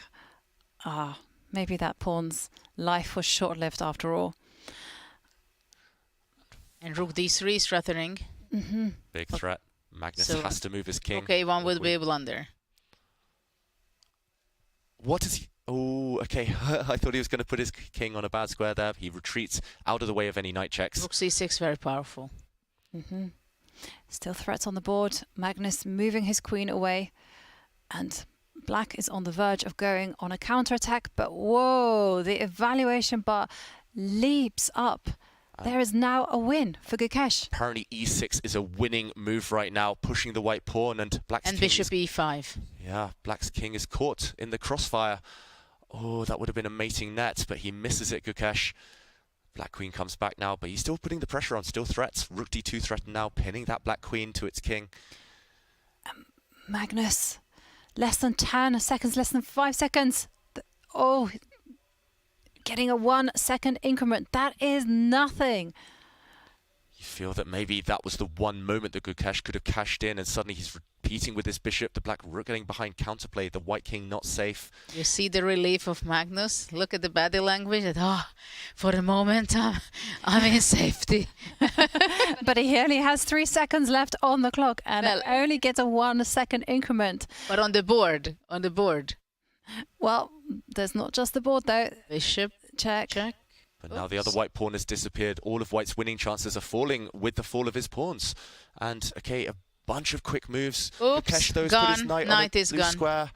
Maybe that pawn's life was short-lived after all. And rook d3 is threatening. Big threat. Magnus has to move his king. Okay, one will be a blunder. What is he? Oh, okay. I thought he was going to put his king on a bad square there. He retreats out of the way of any knight checks. Rook c6, very powerful. Still threats on the board. Magnus moving his queen away. And black is on the verge of going on a counterattack. But whoa, the evaluation bar leaps up. There is now a win for Gukesh. Apparently e6 is a winning move right now, pushing the white pawn, and black's king bishop e5. Yeah, black's king is caught in the crossfire. Oh, that would have been a mating net, but he misses it, Gukesh. Black queen comes back now, but he's still putting the pressure on, still threats. Rook d2 threatened now, pinning that black queen to its king. Magnus, less than 10 seconds, less than 5 seconds. Oh, getting a 1 second increment. That is nothing. You feel that maybe that was the one moment that Gukesh could have cashed in, and suddenly he's repeating with his bishop, the black rook getting behind counterplay, the white king not safe. You see the relief of Magnus? Look at the body language. For the moment, I'm in safety. But he only has 3 seconds left on the clock, and only gets a 1 second increment. But on the board, Well, there's not just the board though. Bishop, check. But now the other white pawn has disappeared. All of white's winning chances are falling with the fall of his pawns. And, okay, a bunch of quick moves. Oops, Gukesh, though, gone. put his knight on a blue square.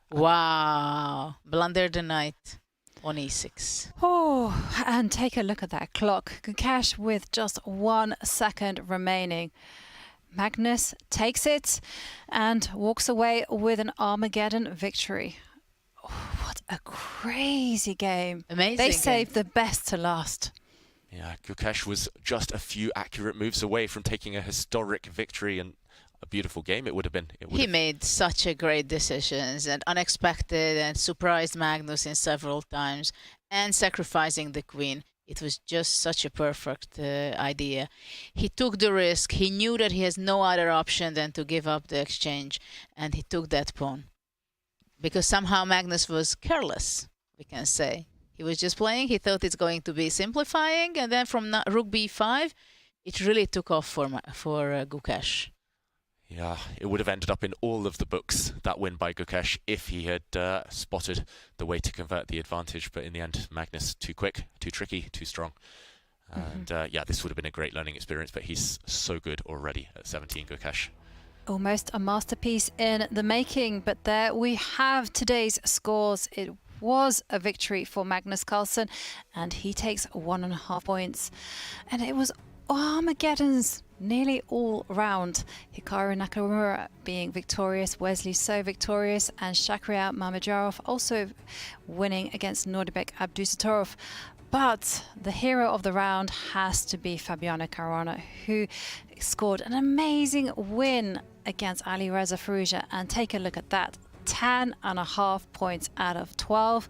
Wow. Blunder the knight on e6. Oh, and take a look at that clock. Gukesh with just 1 second remaining. Magnus takes it and walks away with an Armageddon victory. What a crazy game. Amazing. They saved the best to last. Yeah, Gukesh was just a few accurate moves away from taking a historic victory, and a beautiful game it would have been. He made such a great decisions and unexpected, and surprised Magnus in several times, and sacrificing the queen. It was just such a perfect idea. He took the risk. He knew that he has no other option than to give up the exchange, and he took that pawn. Because somehow Magnus was careless, we can say. He was just playing, he thought it's going to be simplifying, and then from rook b5, it really took off for Gukesh. Yeah, it would have ended up in all of the books, that win by Gukesh, if he had spotted the way to convert the advantage. But in the end, Magnus, too quick, too tricky, too strong. And yeah, this would have been a great learning experience, but he's so good already at 17, Gukesh. Almost a masterpiece in the making, but there we have today's scores. It was a victory for Magnus Carlsen, and he takes 1.5 points. And it was Armageddon's nearly all round. Hikaru Nakamura being victorious, Wesley So victorious, and Mamedyarov also winning against Norway Abdusattorov. But the hero of the round has to be Fabiano Caruana, who scored an amazing win against Alireza Firouzja. And take a look at that. 10.5 points out of 12.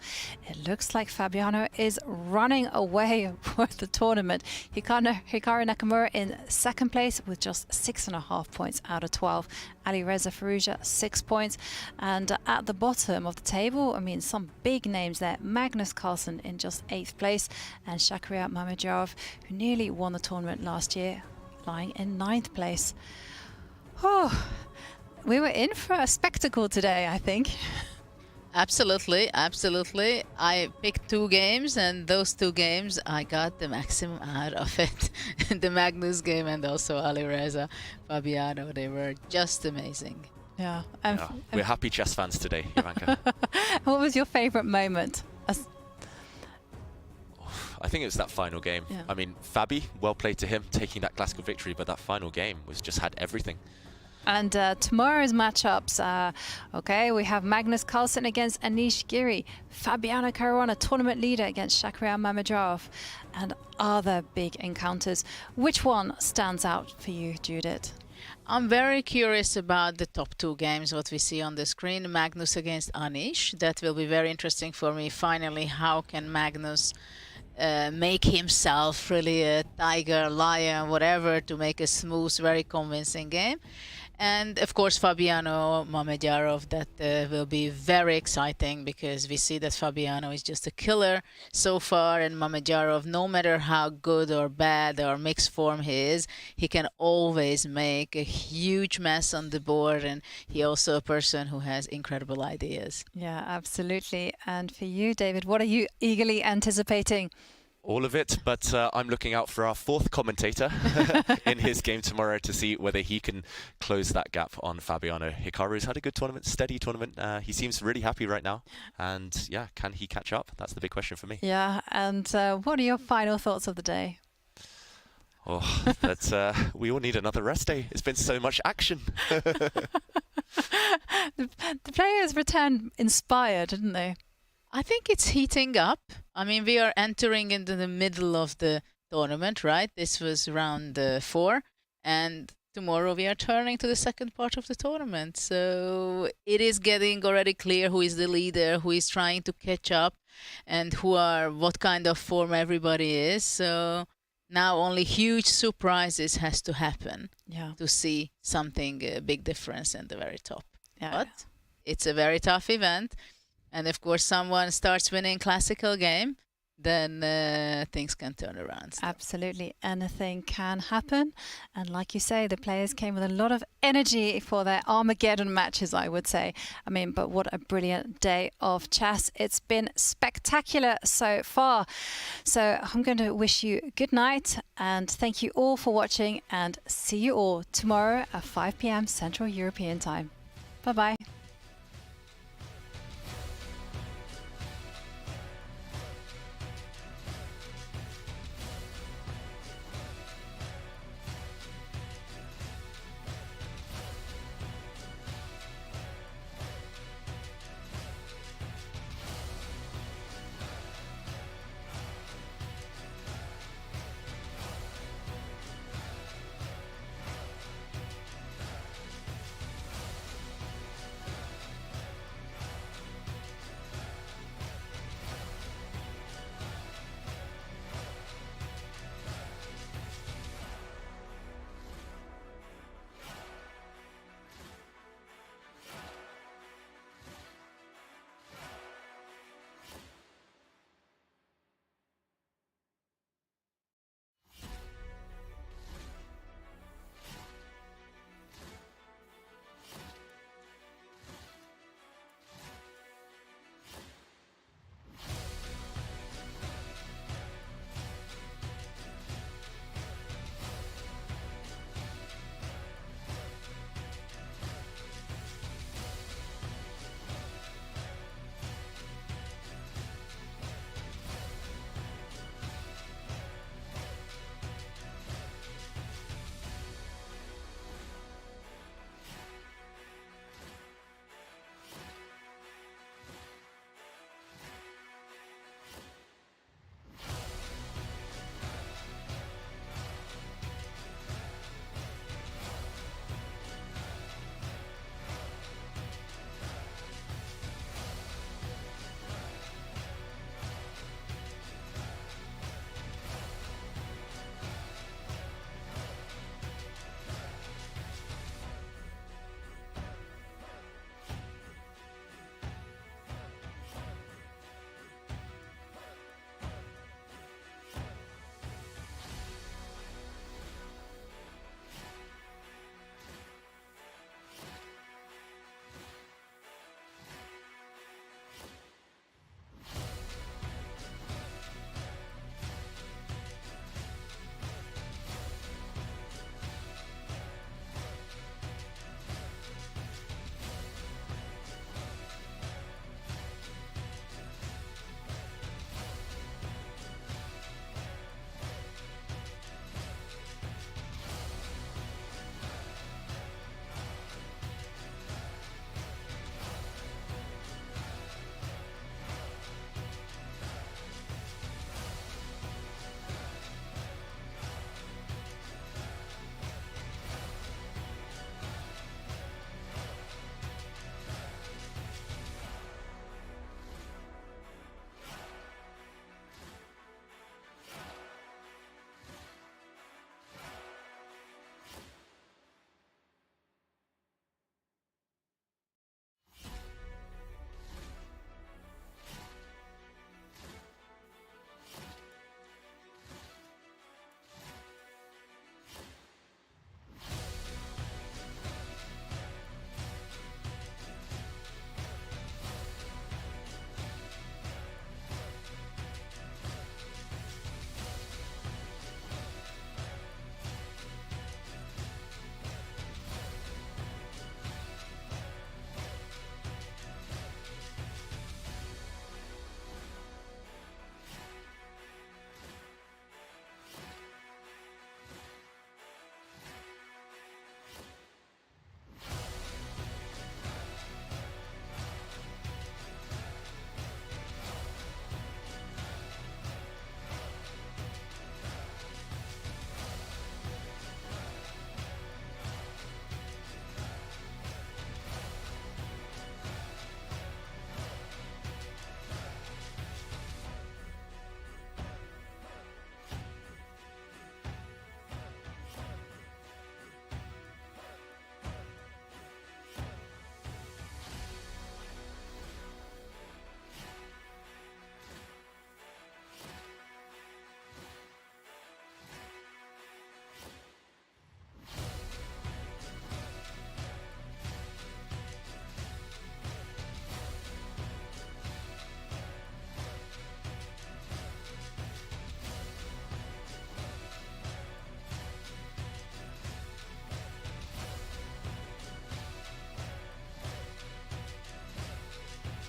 It looks like Fabiano is running away with the tournament. Hikaru Nakamura in second place with just 6.5 points out of 12. Alireza Firouzja 6 points. And at the bottom of the table, I mean, some big names there. Magnus Carlsen in just 8th place, and Mamedyarov, who nearly won the tournament last year, lying in 9th place. Oh, we were in for a spectacle today, I think. Absolutely, absolutely. I picked 2 games, and those 2 games I got the maximum out of it. The Magnus game and also Alireza, Fabiano, they were just amazing. Yeah. We're happy chess fans today, Jovanka. What was your favorite moment? I think it was that final game. Yeah. I mean, Fabi, well played to him, taking that classical victory, but that final game was just had everything. And tomorrow's matchups, okay, we have Magnus Carlsen against Anish Giri, Fabiano Caruana, tournament leader against Mamedyarov, and other big encounters. Which one stands out for you, Judith? I'm very curious about the top 2 games, what we see on the screen. Magnus against Anish. That will be very interesting for me. Finally, how can Magnus make himself really a tiger, lion, whatever, to make a smooth, very convincing game. And of course, Fabiano Mamedyarov, that will be very exciting because we see that Fabiano is just a killer so far, and Mamedyarov, no matter how good or bad or mixed form he is, he can always make a huge mess on the board, and he also a person who has incredible ideas. Yeah, absolutely. And for you, David, what are you eagerly anticipating? All of it, but I'm looking out for our 4th commentator in his game tomorrow to see whether he can close that gap on Fabiano. Hikaru's had a good tournament, steady tournament. He seems really happy right now. And yeah, can he catch up? That's the big question for me. Yeah, and what are your final thoughts of the day? Oh, that's, we all need another rest day. It's been so much action. The players returned inspired, didn't they? I think it's heating up. I mean, we are entering into the middle of the tournament, right? This was round 4, and tomorrow we are turning to the second part of the tournament. So it is getting already clear who is the leader, who is trying to catch up, and what kind of form everybody is. So now only huge surprises has to happen to see something, a big difference in the very top. Yeah. But it's a very tough event. And of course, someone starts winning classical game, then things can turn around. Absolutely, anything can happen. And like you say, the players came with a lot of energy for their Armageddon matches, I would say. I mean, but what a brilliant day of chess. It's been spectacular so far. So I'm going to wish you good night and thank you all for watching, and see you all tomorrow at 5 p.m. Central European Time. Bye-bye.